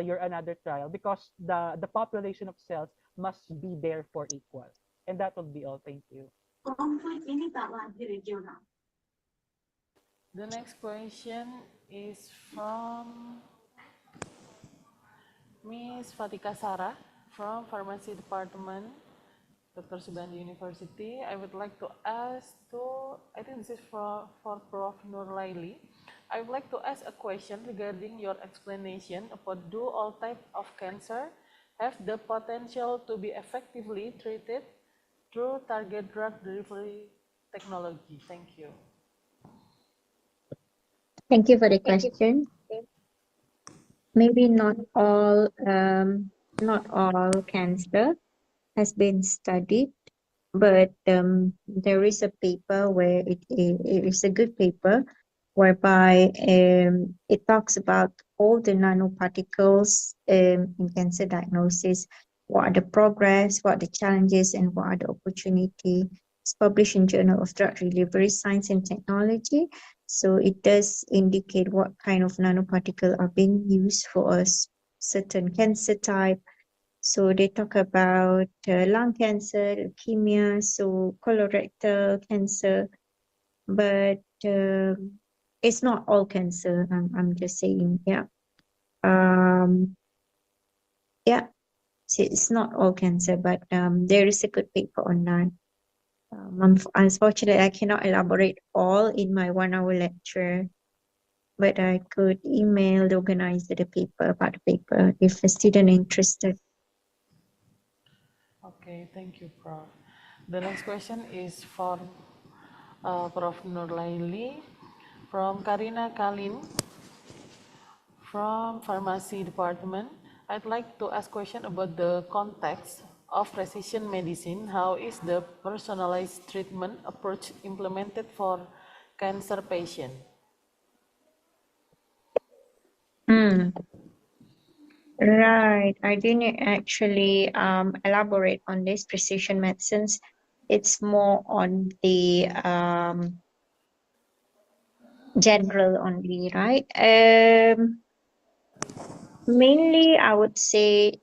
your another trial, because the population of cells must be therefore equal. And that will be all. Thank you. The next question is from Miss Fatika Sarah from Pharmacy Department, Dr. Subandi University. I would like to ask I think this is for Prof. Nurlaili. I would like to ask a question regarding your explanation about do all types of cancer have the potential to be effectively treated through target drug delivery technology. Thank you. Thank you for the question. Maybe not all cancer has been studied, but there is a paper where it is a good paper whereby it talks about all the nanoparticles in cancer diagnosis, what are the progress, what are the challenges, and what are the opportunity. It's published in Journal of Drug Delivery Science and Technology. So it does indicate what kind of nanoparticle are being used for a certain cancer type. So they talk about lung cancer, leukemia, so colorectal cancer, but it's not all cancer. I'm just saying, yeah. Yeah, it's not all cancer, but there is a good paper on that. Unfortunately, I cannot elaborate all in my 1 hour lecture, but I could email the organizer the paper about the paper if a student interested. Okay, thank you, Prof. The next question is for Prof. Nurlaili from Karina Kalin from Pharmacy Department. I'd like to ask question about the context of precision medicine. How is the personalized treatment approach implemented for cancer patient? Right. I didn't actually elaborate on this precision medicines. It's more on the general only, right? Mainly, I would say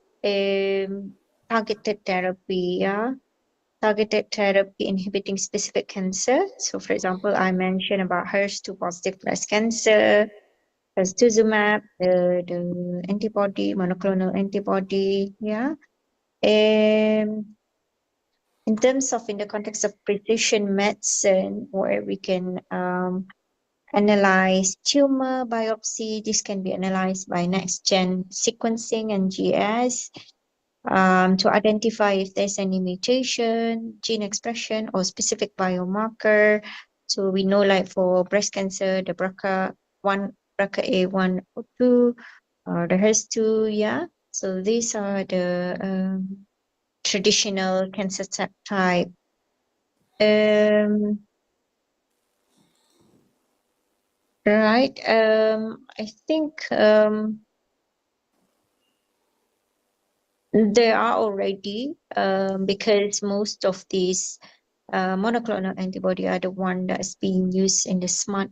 targeted therapy, yeah. Targeted therapy inhibiting specific cancer. So, for example, I mentioned about HER2 positive breast cancer, trastuzumab, the antibody, monoclonal antibody, yeah. In terms of in the context of precision medicine, where we can analyze tumor biopsy, this can be analyzed by next-gen sequencing and GS to identify if there's any mutation, gene expression, or specific biomarker. So we know, like for breast cancer, the BRCA1, BRCA1 or 2, The HERS2, yeah. So these are the traditional cancer type. Right. I think there are already because most of these monoclonal antibody are the one that's being used in the smart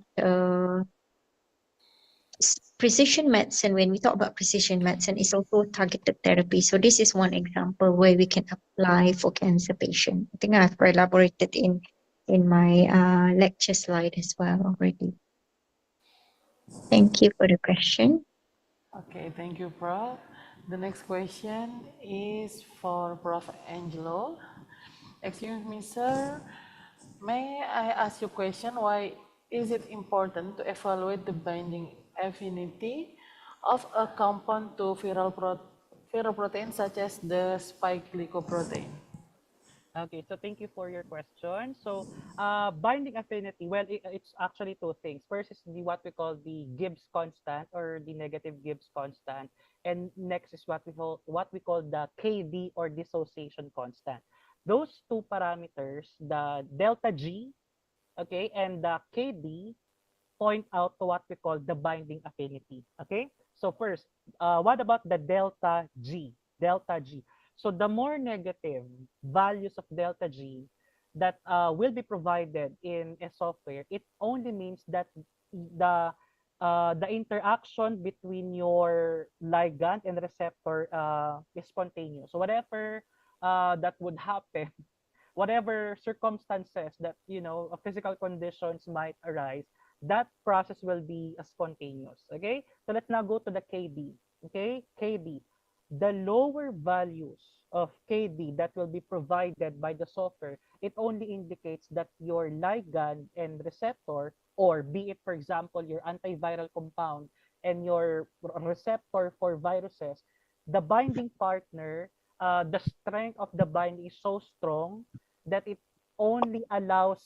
precision medicine. When we talk about precision medicine, it's also targeted therapy. So this is one example where we can apply for cancer patient. I think I've elaborated in my lecture slide as well already. Thank you for the question. Okay, thank you, Prof. The next question is for Prof. Angelo. Excuse me, sir. May I ask you a question? Why is it important to evaluate the binding affinity of a compound to viral protein such as the spike glycoprotein? Okay, so thank you for your question. So, binding affinity, well, it's actually two things. First is what we call the Gibbs constant or the negative Gibbs constant, and next is what we call the KD or dissociation constant. Those two parameters, the delta G, okay, and the KD, point out to what we call the binding affinity. Okay, so first, what about the delta G? Delta G. So the more negative values of delta G that will be provided in a software, it only means that the interaction between your ligand and receptor is spontaneous. So whatever that would happen, whatever circumstances that physical conditions might arise, that process will be spontaneous. Okay, so let's now go to the KD. Okay, KD, the lower values of KD that will be provided by the software, it only indicates that your ligand and receptor, or be it for example your antiviral compound and your receptor for viruses, the binding partner, the strength of the binding is so strong that it only allows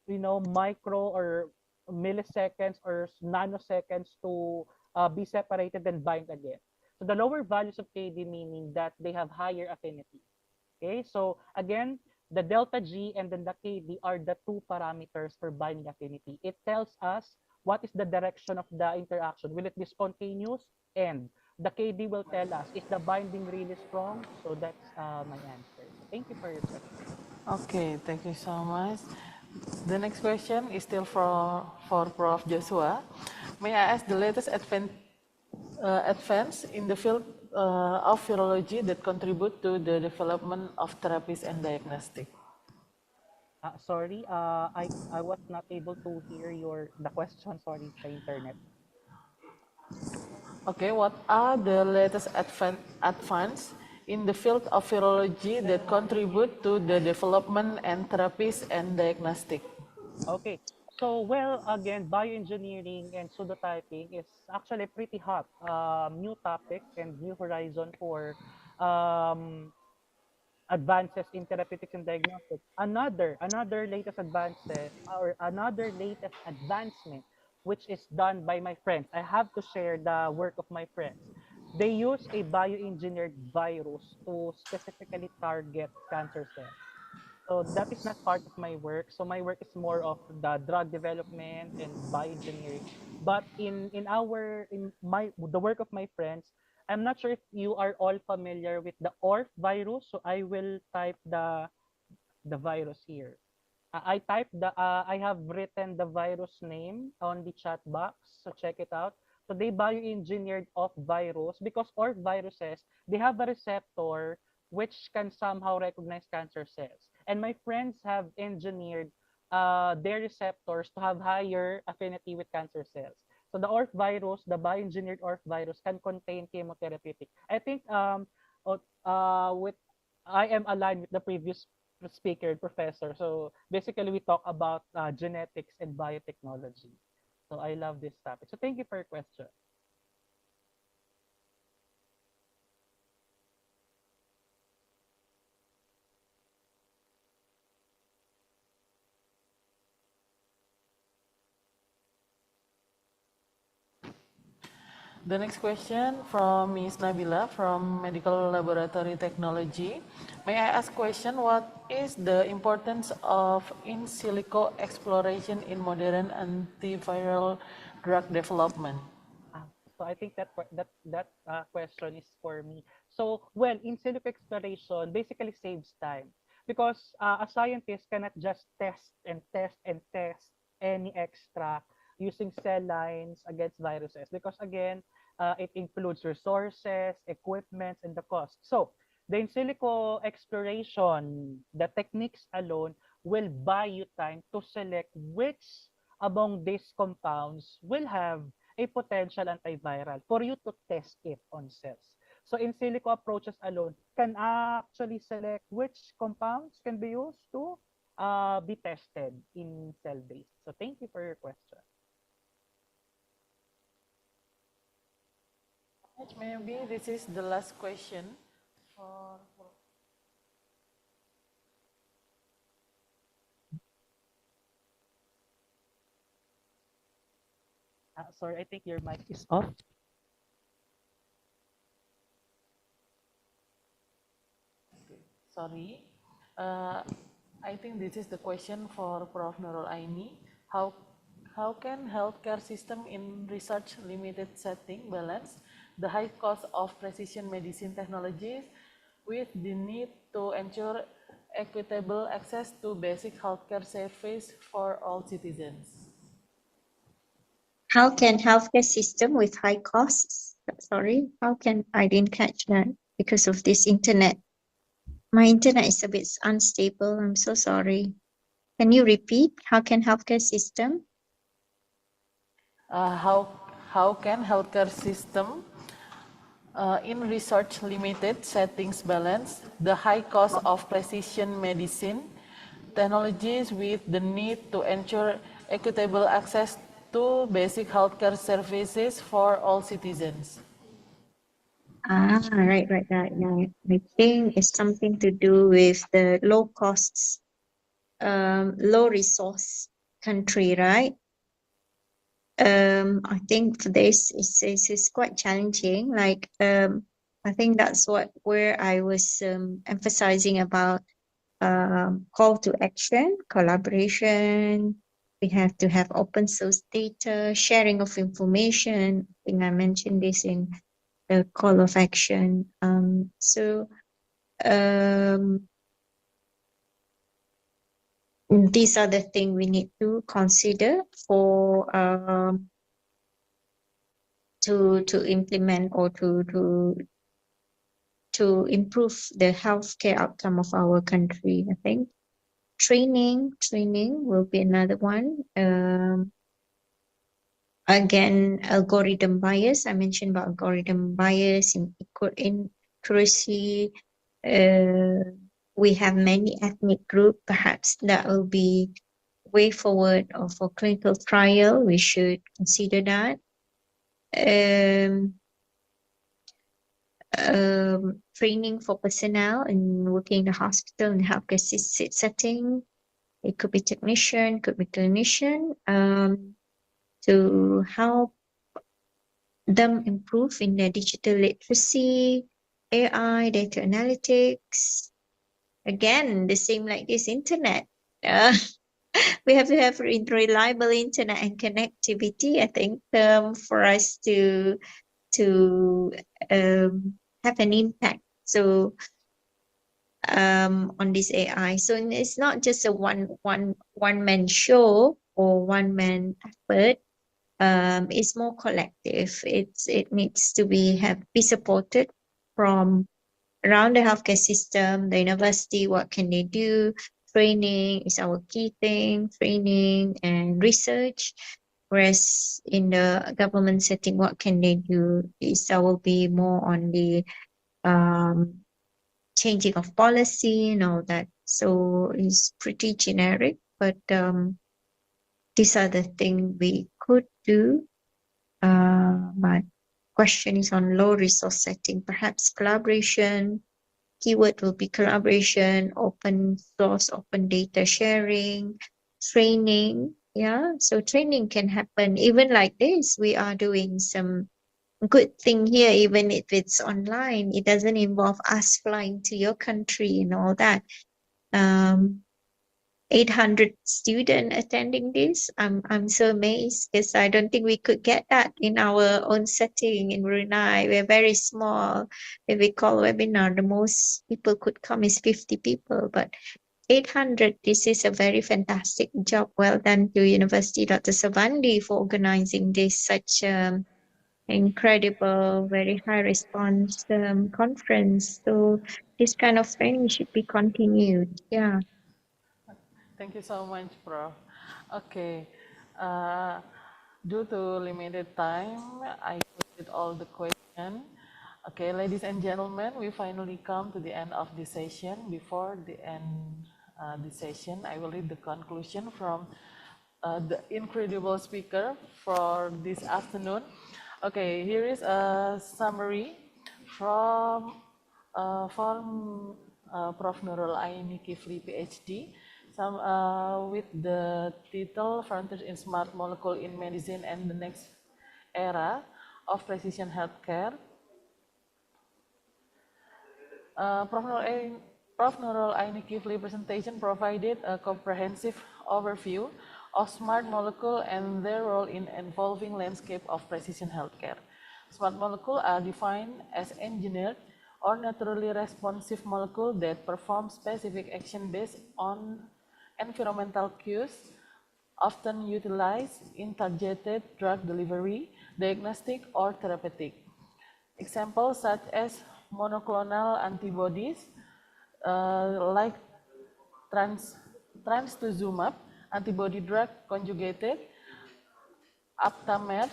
micro or milliseconds or nanoseconds to be separated and bind again. So the lower values of KD meaning that they have higher affinity. Okay, so again, the delta G and then the KD are the two parameters for binding affinity. It tells us what is the direction of the interaction. Will it be spontaneous? And the KD will tell us, is the binding really strong? So that's my answer. So thank you for your question. Okay, thank you so much. The next question is still for Prof. Joshua. May I ask the latest advance in the field of virology that contribute to the development of therapies and diagnostic? Sorry, I was not able to hear the question. Sorry, the internet. Okay, what are the latest advance in the field of virology that contribute to the development and therapies and diagnostic? Okay, so well, again, bioengineering and pseudotyping is actually pretty hot new topic and new horizon for um, advances in therapeutics and diagnostics. Another latest advances or another latest advancement, which is done by my friends. I have to share the work of my friends. They use a bioengineered virus to specifically target cancer cells. So that is not part of my work. So my work is more of the drug development and bioengineering. But in the work of my friends, I'm not sure if you are all familiar with the ORF virus. So I will type the virus here. I have written the virus name on the chat box, so check it out. So they bioengineered off virus because ORF viruses, they have a receptor which can somehow recognize cancer cells. And my friends have engineered their receptors to have higher affinity with cancer cells. So the ORF virus, the bioengineered ORF virus can contain chemotherapeutic. I think with I am aligned with the previous speaker, professor. So basically, we talk about genetics and biotechnology. So I love this topic. So thank you for your question. The next question from Ms. Nabila from Medical Laboratory Technology. May I ask question, what is the importance of in silico exploration in modern antiviral drug development? So I think that question is for me. So, well, in silico exploration basically saves time because a scientist cannot just test and test and test any extract using cell lines against viruses because again, it includes resources, equipment, and the cost. So, the in silico exploration, the techniques alone will buy you time to select which among these compounds will have a potential antiviral for you to test it on cells. So in silico approaches alone can actually select which compounds can be used to be tested in cell-based. So thank you for your question. Maybe this is the last question for sorry, I think your mic is off. Sorry. I think this is the question for Prof. Nurul Aini. How can healthcare system in research limited setting balance the high cost of precision medicine technologies with the need to ensure equitable access to basic healthcare service for all citizens? How can healthcare system with high costs? Sorry, how can I didn't catch that because of this internet. My internet is a bit unstable. I'm so sorry. Can you repeat? How can healthcare system? How can healthcare system in research limited settings balance the high cost of precision medicine technologies with the need to ensure equitable access to basic healthcare services for all citizens? Right. I think it's something to do with the low costs, low resource country, right? I think for this is quite challenging. Like, I think that's where I was emphasizing about call to action, collaboration. We have to have open source data, sharing of information. I think I mentioned this in the call of action. These are the things we need to consider for to implement or to improve the healthcare outcome of our country. I think training will be another one. Again, algorithm bias. I mentioned about algorithm bias in accuracy. We have many ethnic group. Perhaps that will be way forward or for clinical trial. We should consider that. Training for personnel and working in the hospital and healthcare setting. It could be technician, could be clinician, to help them improve in their digital literacy, AI, data analytics. Again, the same like this internet. We have to have reliable internet and connectivity, I think, for us to have an impact. So on this AI. So it's not just a one man show or one man effort. It's more collective. It needs to be supported from around the healthcare system, the university. What can they do? Training is our key thing. Training and research. Whereas in the government setting, what can they do? That will be more on the changing of policy and all that. So it's pretty generic, but these are the things we could do. My question is on low resource setting, perhaps collaboration. Keyword will be collaboration, open source, open data sharing, training. Yeah, so training can happen even like this. We are doing some good thing here, even if it's online, it doesn't involve us flying to your country and all that. 800 students attending this. I'm so amazed because I don't think we could get that in our own setting in Brunei. We're very small. If we call webinar, the most people could come is 50 people, but 800, this is a very fantastic job. Well done to University Dr. Savandi for organizing this such incredible, very high response conference. So this kind of training should be continued. Yeah. Thank you so much, Prof. Okay, uh, due to limited time, I completed all the questions. Okay, ladies and gentlemen, we finally come to the end of this session. Before the end this session, I will read the conclusion from the incredible speaker for this afternoon. Okay, here is a summary from Prof. Nurul Aini Kifli, PhD, with the title Frontiers in Smart Molecule in Medicine and the Next Era of Precision Healthcare. Prof. Nurul Aini Kifli presentation provided a comprehensive overview of smart molecule and their role in evolving landscape of precision healthcare. Smart molecules are defined as engineered or naturally responsive molecules that perform specific action based on environmental cues, often utilized in targeted drug delivery, diagnostic, or therapeutic. Examples such as monoclonal antibodies like trastuzumab, antibody drug conjugated, aptamers,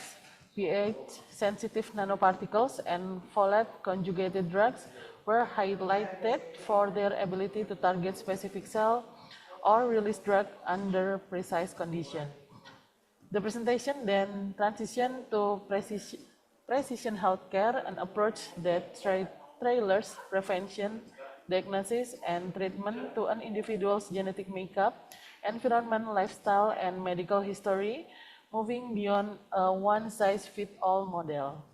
pH-sensitive nanoparticles, and folate conjugated drugs were highlighted for their ability to target specific cell or release drug under precise conditions. The presentation then transitioned to precision healthcare, an approach that tailors prevention, diagnosis, and treatment to an individual's genetic makeup, environment, lifestyle, and medical history, moving beyond a one-size-fits-all model.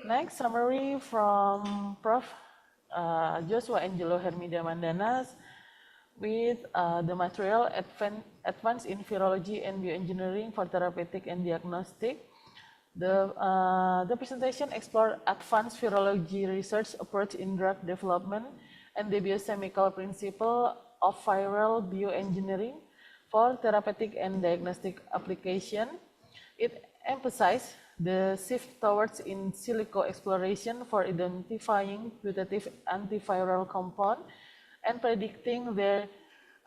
Next, summary from Prof. Joshua Angelo Hermida Mandanas with the material Advanced in Virology and Bioengineering for Therapeutic and Diagnostic. The presentation explored advanced virology research approach in drug development and the biochemical principle of viral bioengineering for therapeutic and diagnostic application. It emphasized the shift towards in silico exploration for identifying putative antiviral compound and predicting their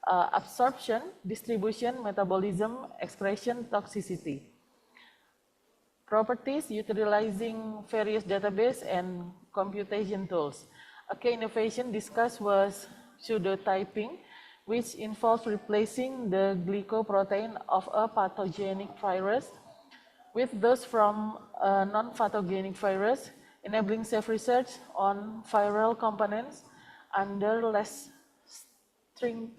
absorption, distribution, metabolism, excretion, toxicity. Properties utilizing various database and computation tools. A key innovation discussed was pseudotyping, which involves replacing the glycoprotein of a pathogenic virus with those from a non-pathogenic virus, enabling safe research on viral components under less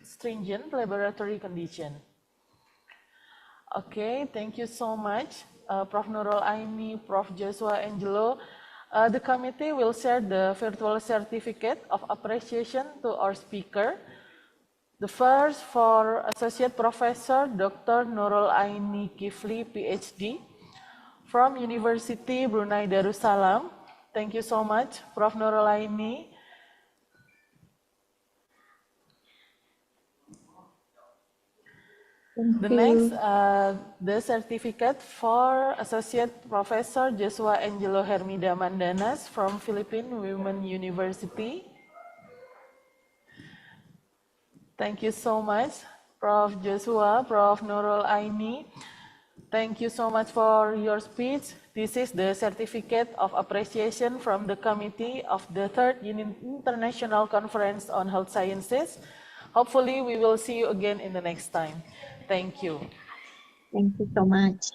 stringent laboratory conditions. Okay, thank you so much, Prof. Nurul Aini, Prof. Joshua Angelo. The committee will share the virtual certificate of appreciation to our speaker. The first for Associate Professor Dr. Nurul Aini Kifli, PhD, from University Brunei Darussalam. Thank you so much, Prof. Nurul Aini. The next, the certificate for Associate Professor Joshua Angelo Hermida Mandanas from Philippine Women University. Thank you so much, Prof. Joshua, Prof. Nurul Aini. Thank you so much for your speech. This is the certificate of appreciation from the committee of the Third International Conference on Health Sciences. Hopefully, we will see you again in the next time. Thank you. Thank you so much.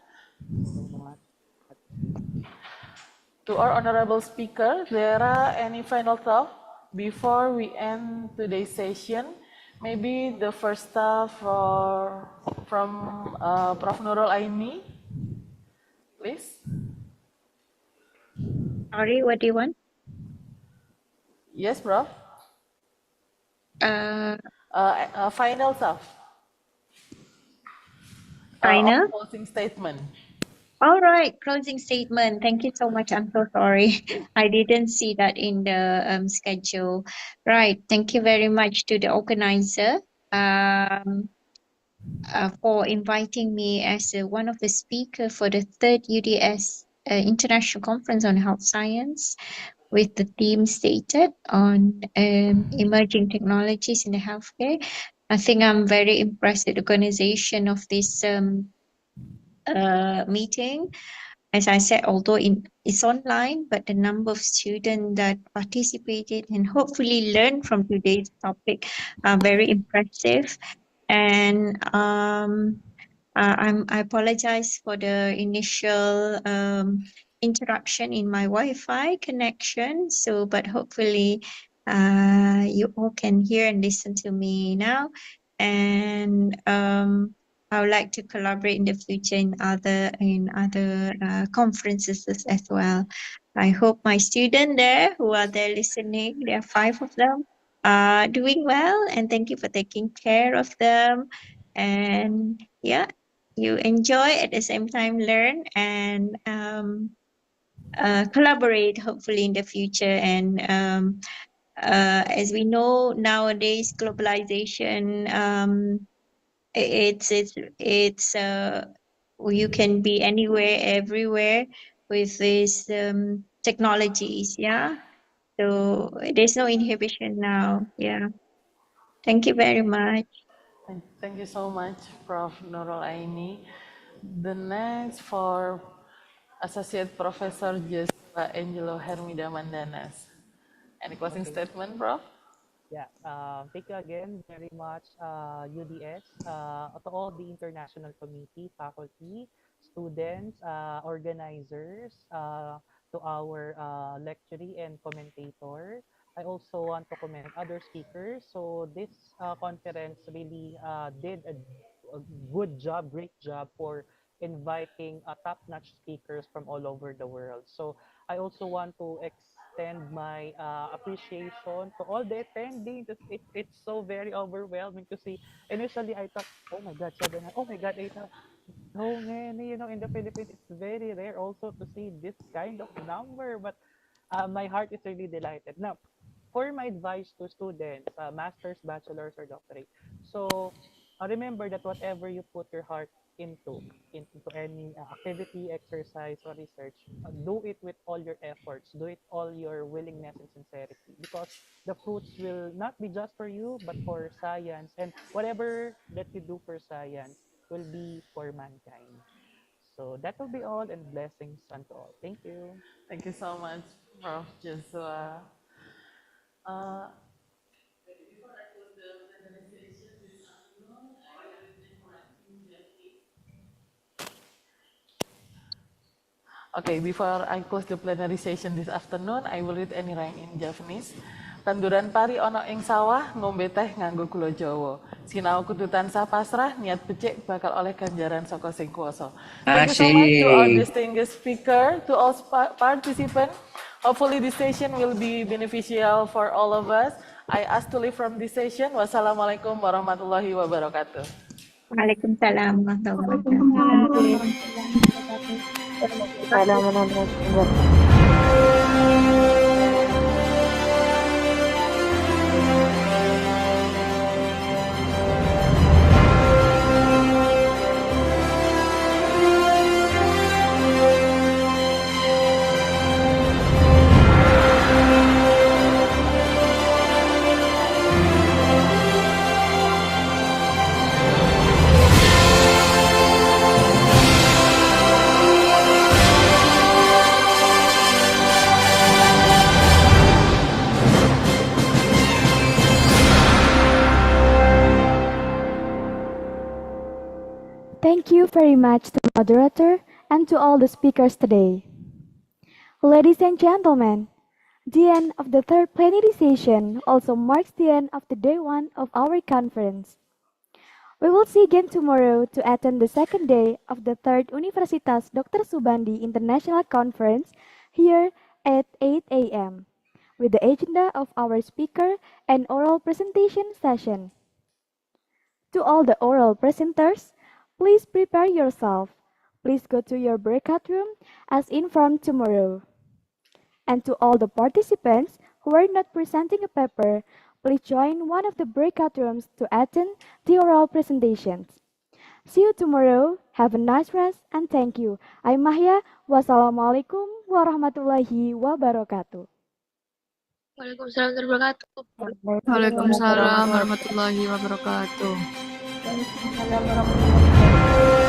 To our honorable speaker, there are any final thoughts before we end today's session? Maybe the first thought from Prof. Nurul Aini, please. Sorry, what do you want? Yes, Prof. Uh, Final stuff. Final? Closing statement. All right, closing statement. Thank you so much. I'm so sorry. I didn't see that in the schedule. Right. Thank you very much to the organizer for inviting me as one of the speaker for the third UDS International Conference on Health Science with the theme stated on emerging technologies in the healthcare. I think I'm very impressed with the organization of this meeting. As I said, although it's online, but the number of students that participated and hopefully learned from today's topic are very impressive. And I apologize for the initial interruption in my Wi-Fi connection. So, but hopefully, you all can hear and listen to me now. And I would like to collaborate in the future in other conferences as well. I hope my students there who are there listening, there are 5 of them, are doing well, and thank you for taking care of them. And yeah, you enjoy at the same time learn and collaborate hopefully in the future. And as we know nowadays, globalization, it's you can be anywhere, everywhere with these technologies. Yeah, so there's no inhibition now. Yeah, thank you very much. Thank you so much, Prof. Nurul Aini. The next for Associate Professor Joshua Angelo Hermida Mandanas. Any closing statement, Prof? Yeah, thank you again very much, UDS, to all the international committee, faculty, students, organizers, to our lecturee and commentator. I also want to commend other speakers. So this conference really did a good job, great job for inviting top-notch speakers from all over the world. So I also want to extend my appreciation to all the attending. It's so very overwhelming to see. Initially, I thought, oh my God, 700, oh my God, 800. So many, in the Philippines, it's very rare also to see this kind of number. But my heart is really delighted. Now, for my advice to students, master's, bachelor's, or doctorate. So remember that whatever you put your heart into any activity, exercise, or research, do it with all your efforts, do it all your willingness and sincerity, because the fruits will not be just for you, but for science, and whatever that you do for science will be for mankind. So that will be all, and blessings unto all. Thank you. Thank you so much, Prof. Joshua. Okay, before I close the plenary session this afternoon, I will read any rhyme in Javanese. Tanduran pari ono ing sawah, ngombe teh nganggo gula Jawa. Sinau kudu tansah pasrah, niat becik bakal oleh ganjaran saka sing kuwasa. Thank you so much to all Asik. distinguished speaker, to all participants. Hopefully this session will be beneficial for all of us. I ask to leave from this session. Wassalamualaikum warahmatullahi wabarakatuh. Waalaikumsalam warahmatullahi Waalaikumsalam wabarakatuh. warahmatullahi wabarakatuh. Salam warahmatullahi wabarakatuh. Thank you very much to the moderator and to all the speakers today. Ladies and gentlemen, the end of the third plenary session also marks the end of the day one of our conference. We will see again tomorrow to attend the second day of the third Universitas Dr. Subandi International Conference here at 8 a.m. with the agenda of our speaker and oral presentation session. To all the oral presenters, please prepare yourself. Please go to your breakout room as informed tomorrow. And to all the participants who are not presenting a paper, please join one of the breakout rooms to attend the oral presentations. See you tomorrow. Have a nice rest and thank you. I'm Mahya. Wassalamualaikum warahmatullahi wabarakatuh. Waalaikumsalam warahmatullahi wabarakatuh. Waalaikumsalam Waalaikumsalam warahmatullahi wabarakatuh. warahmatullahi wabarakatuh.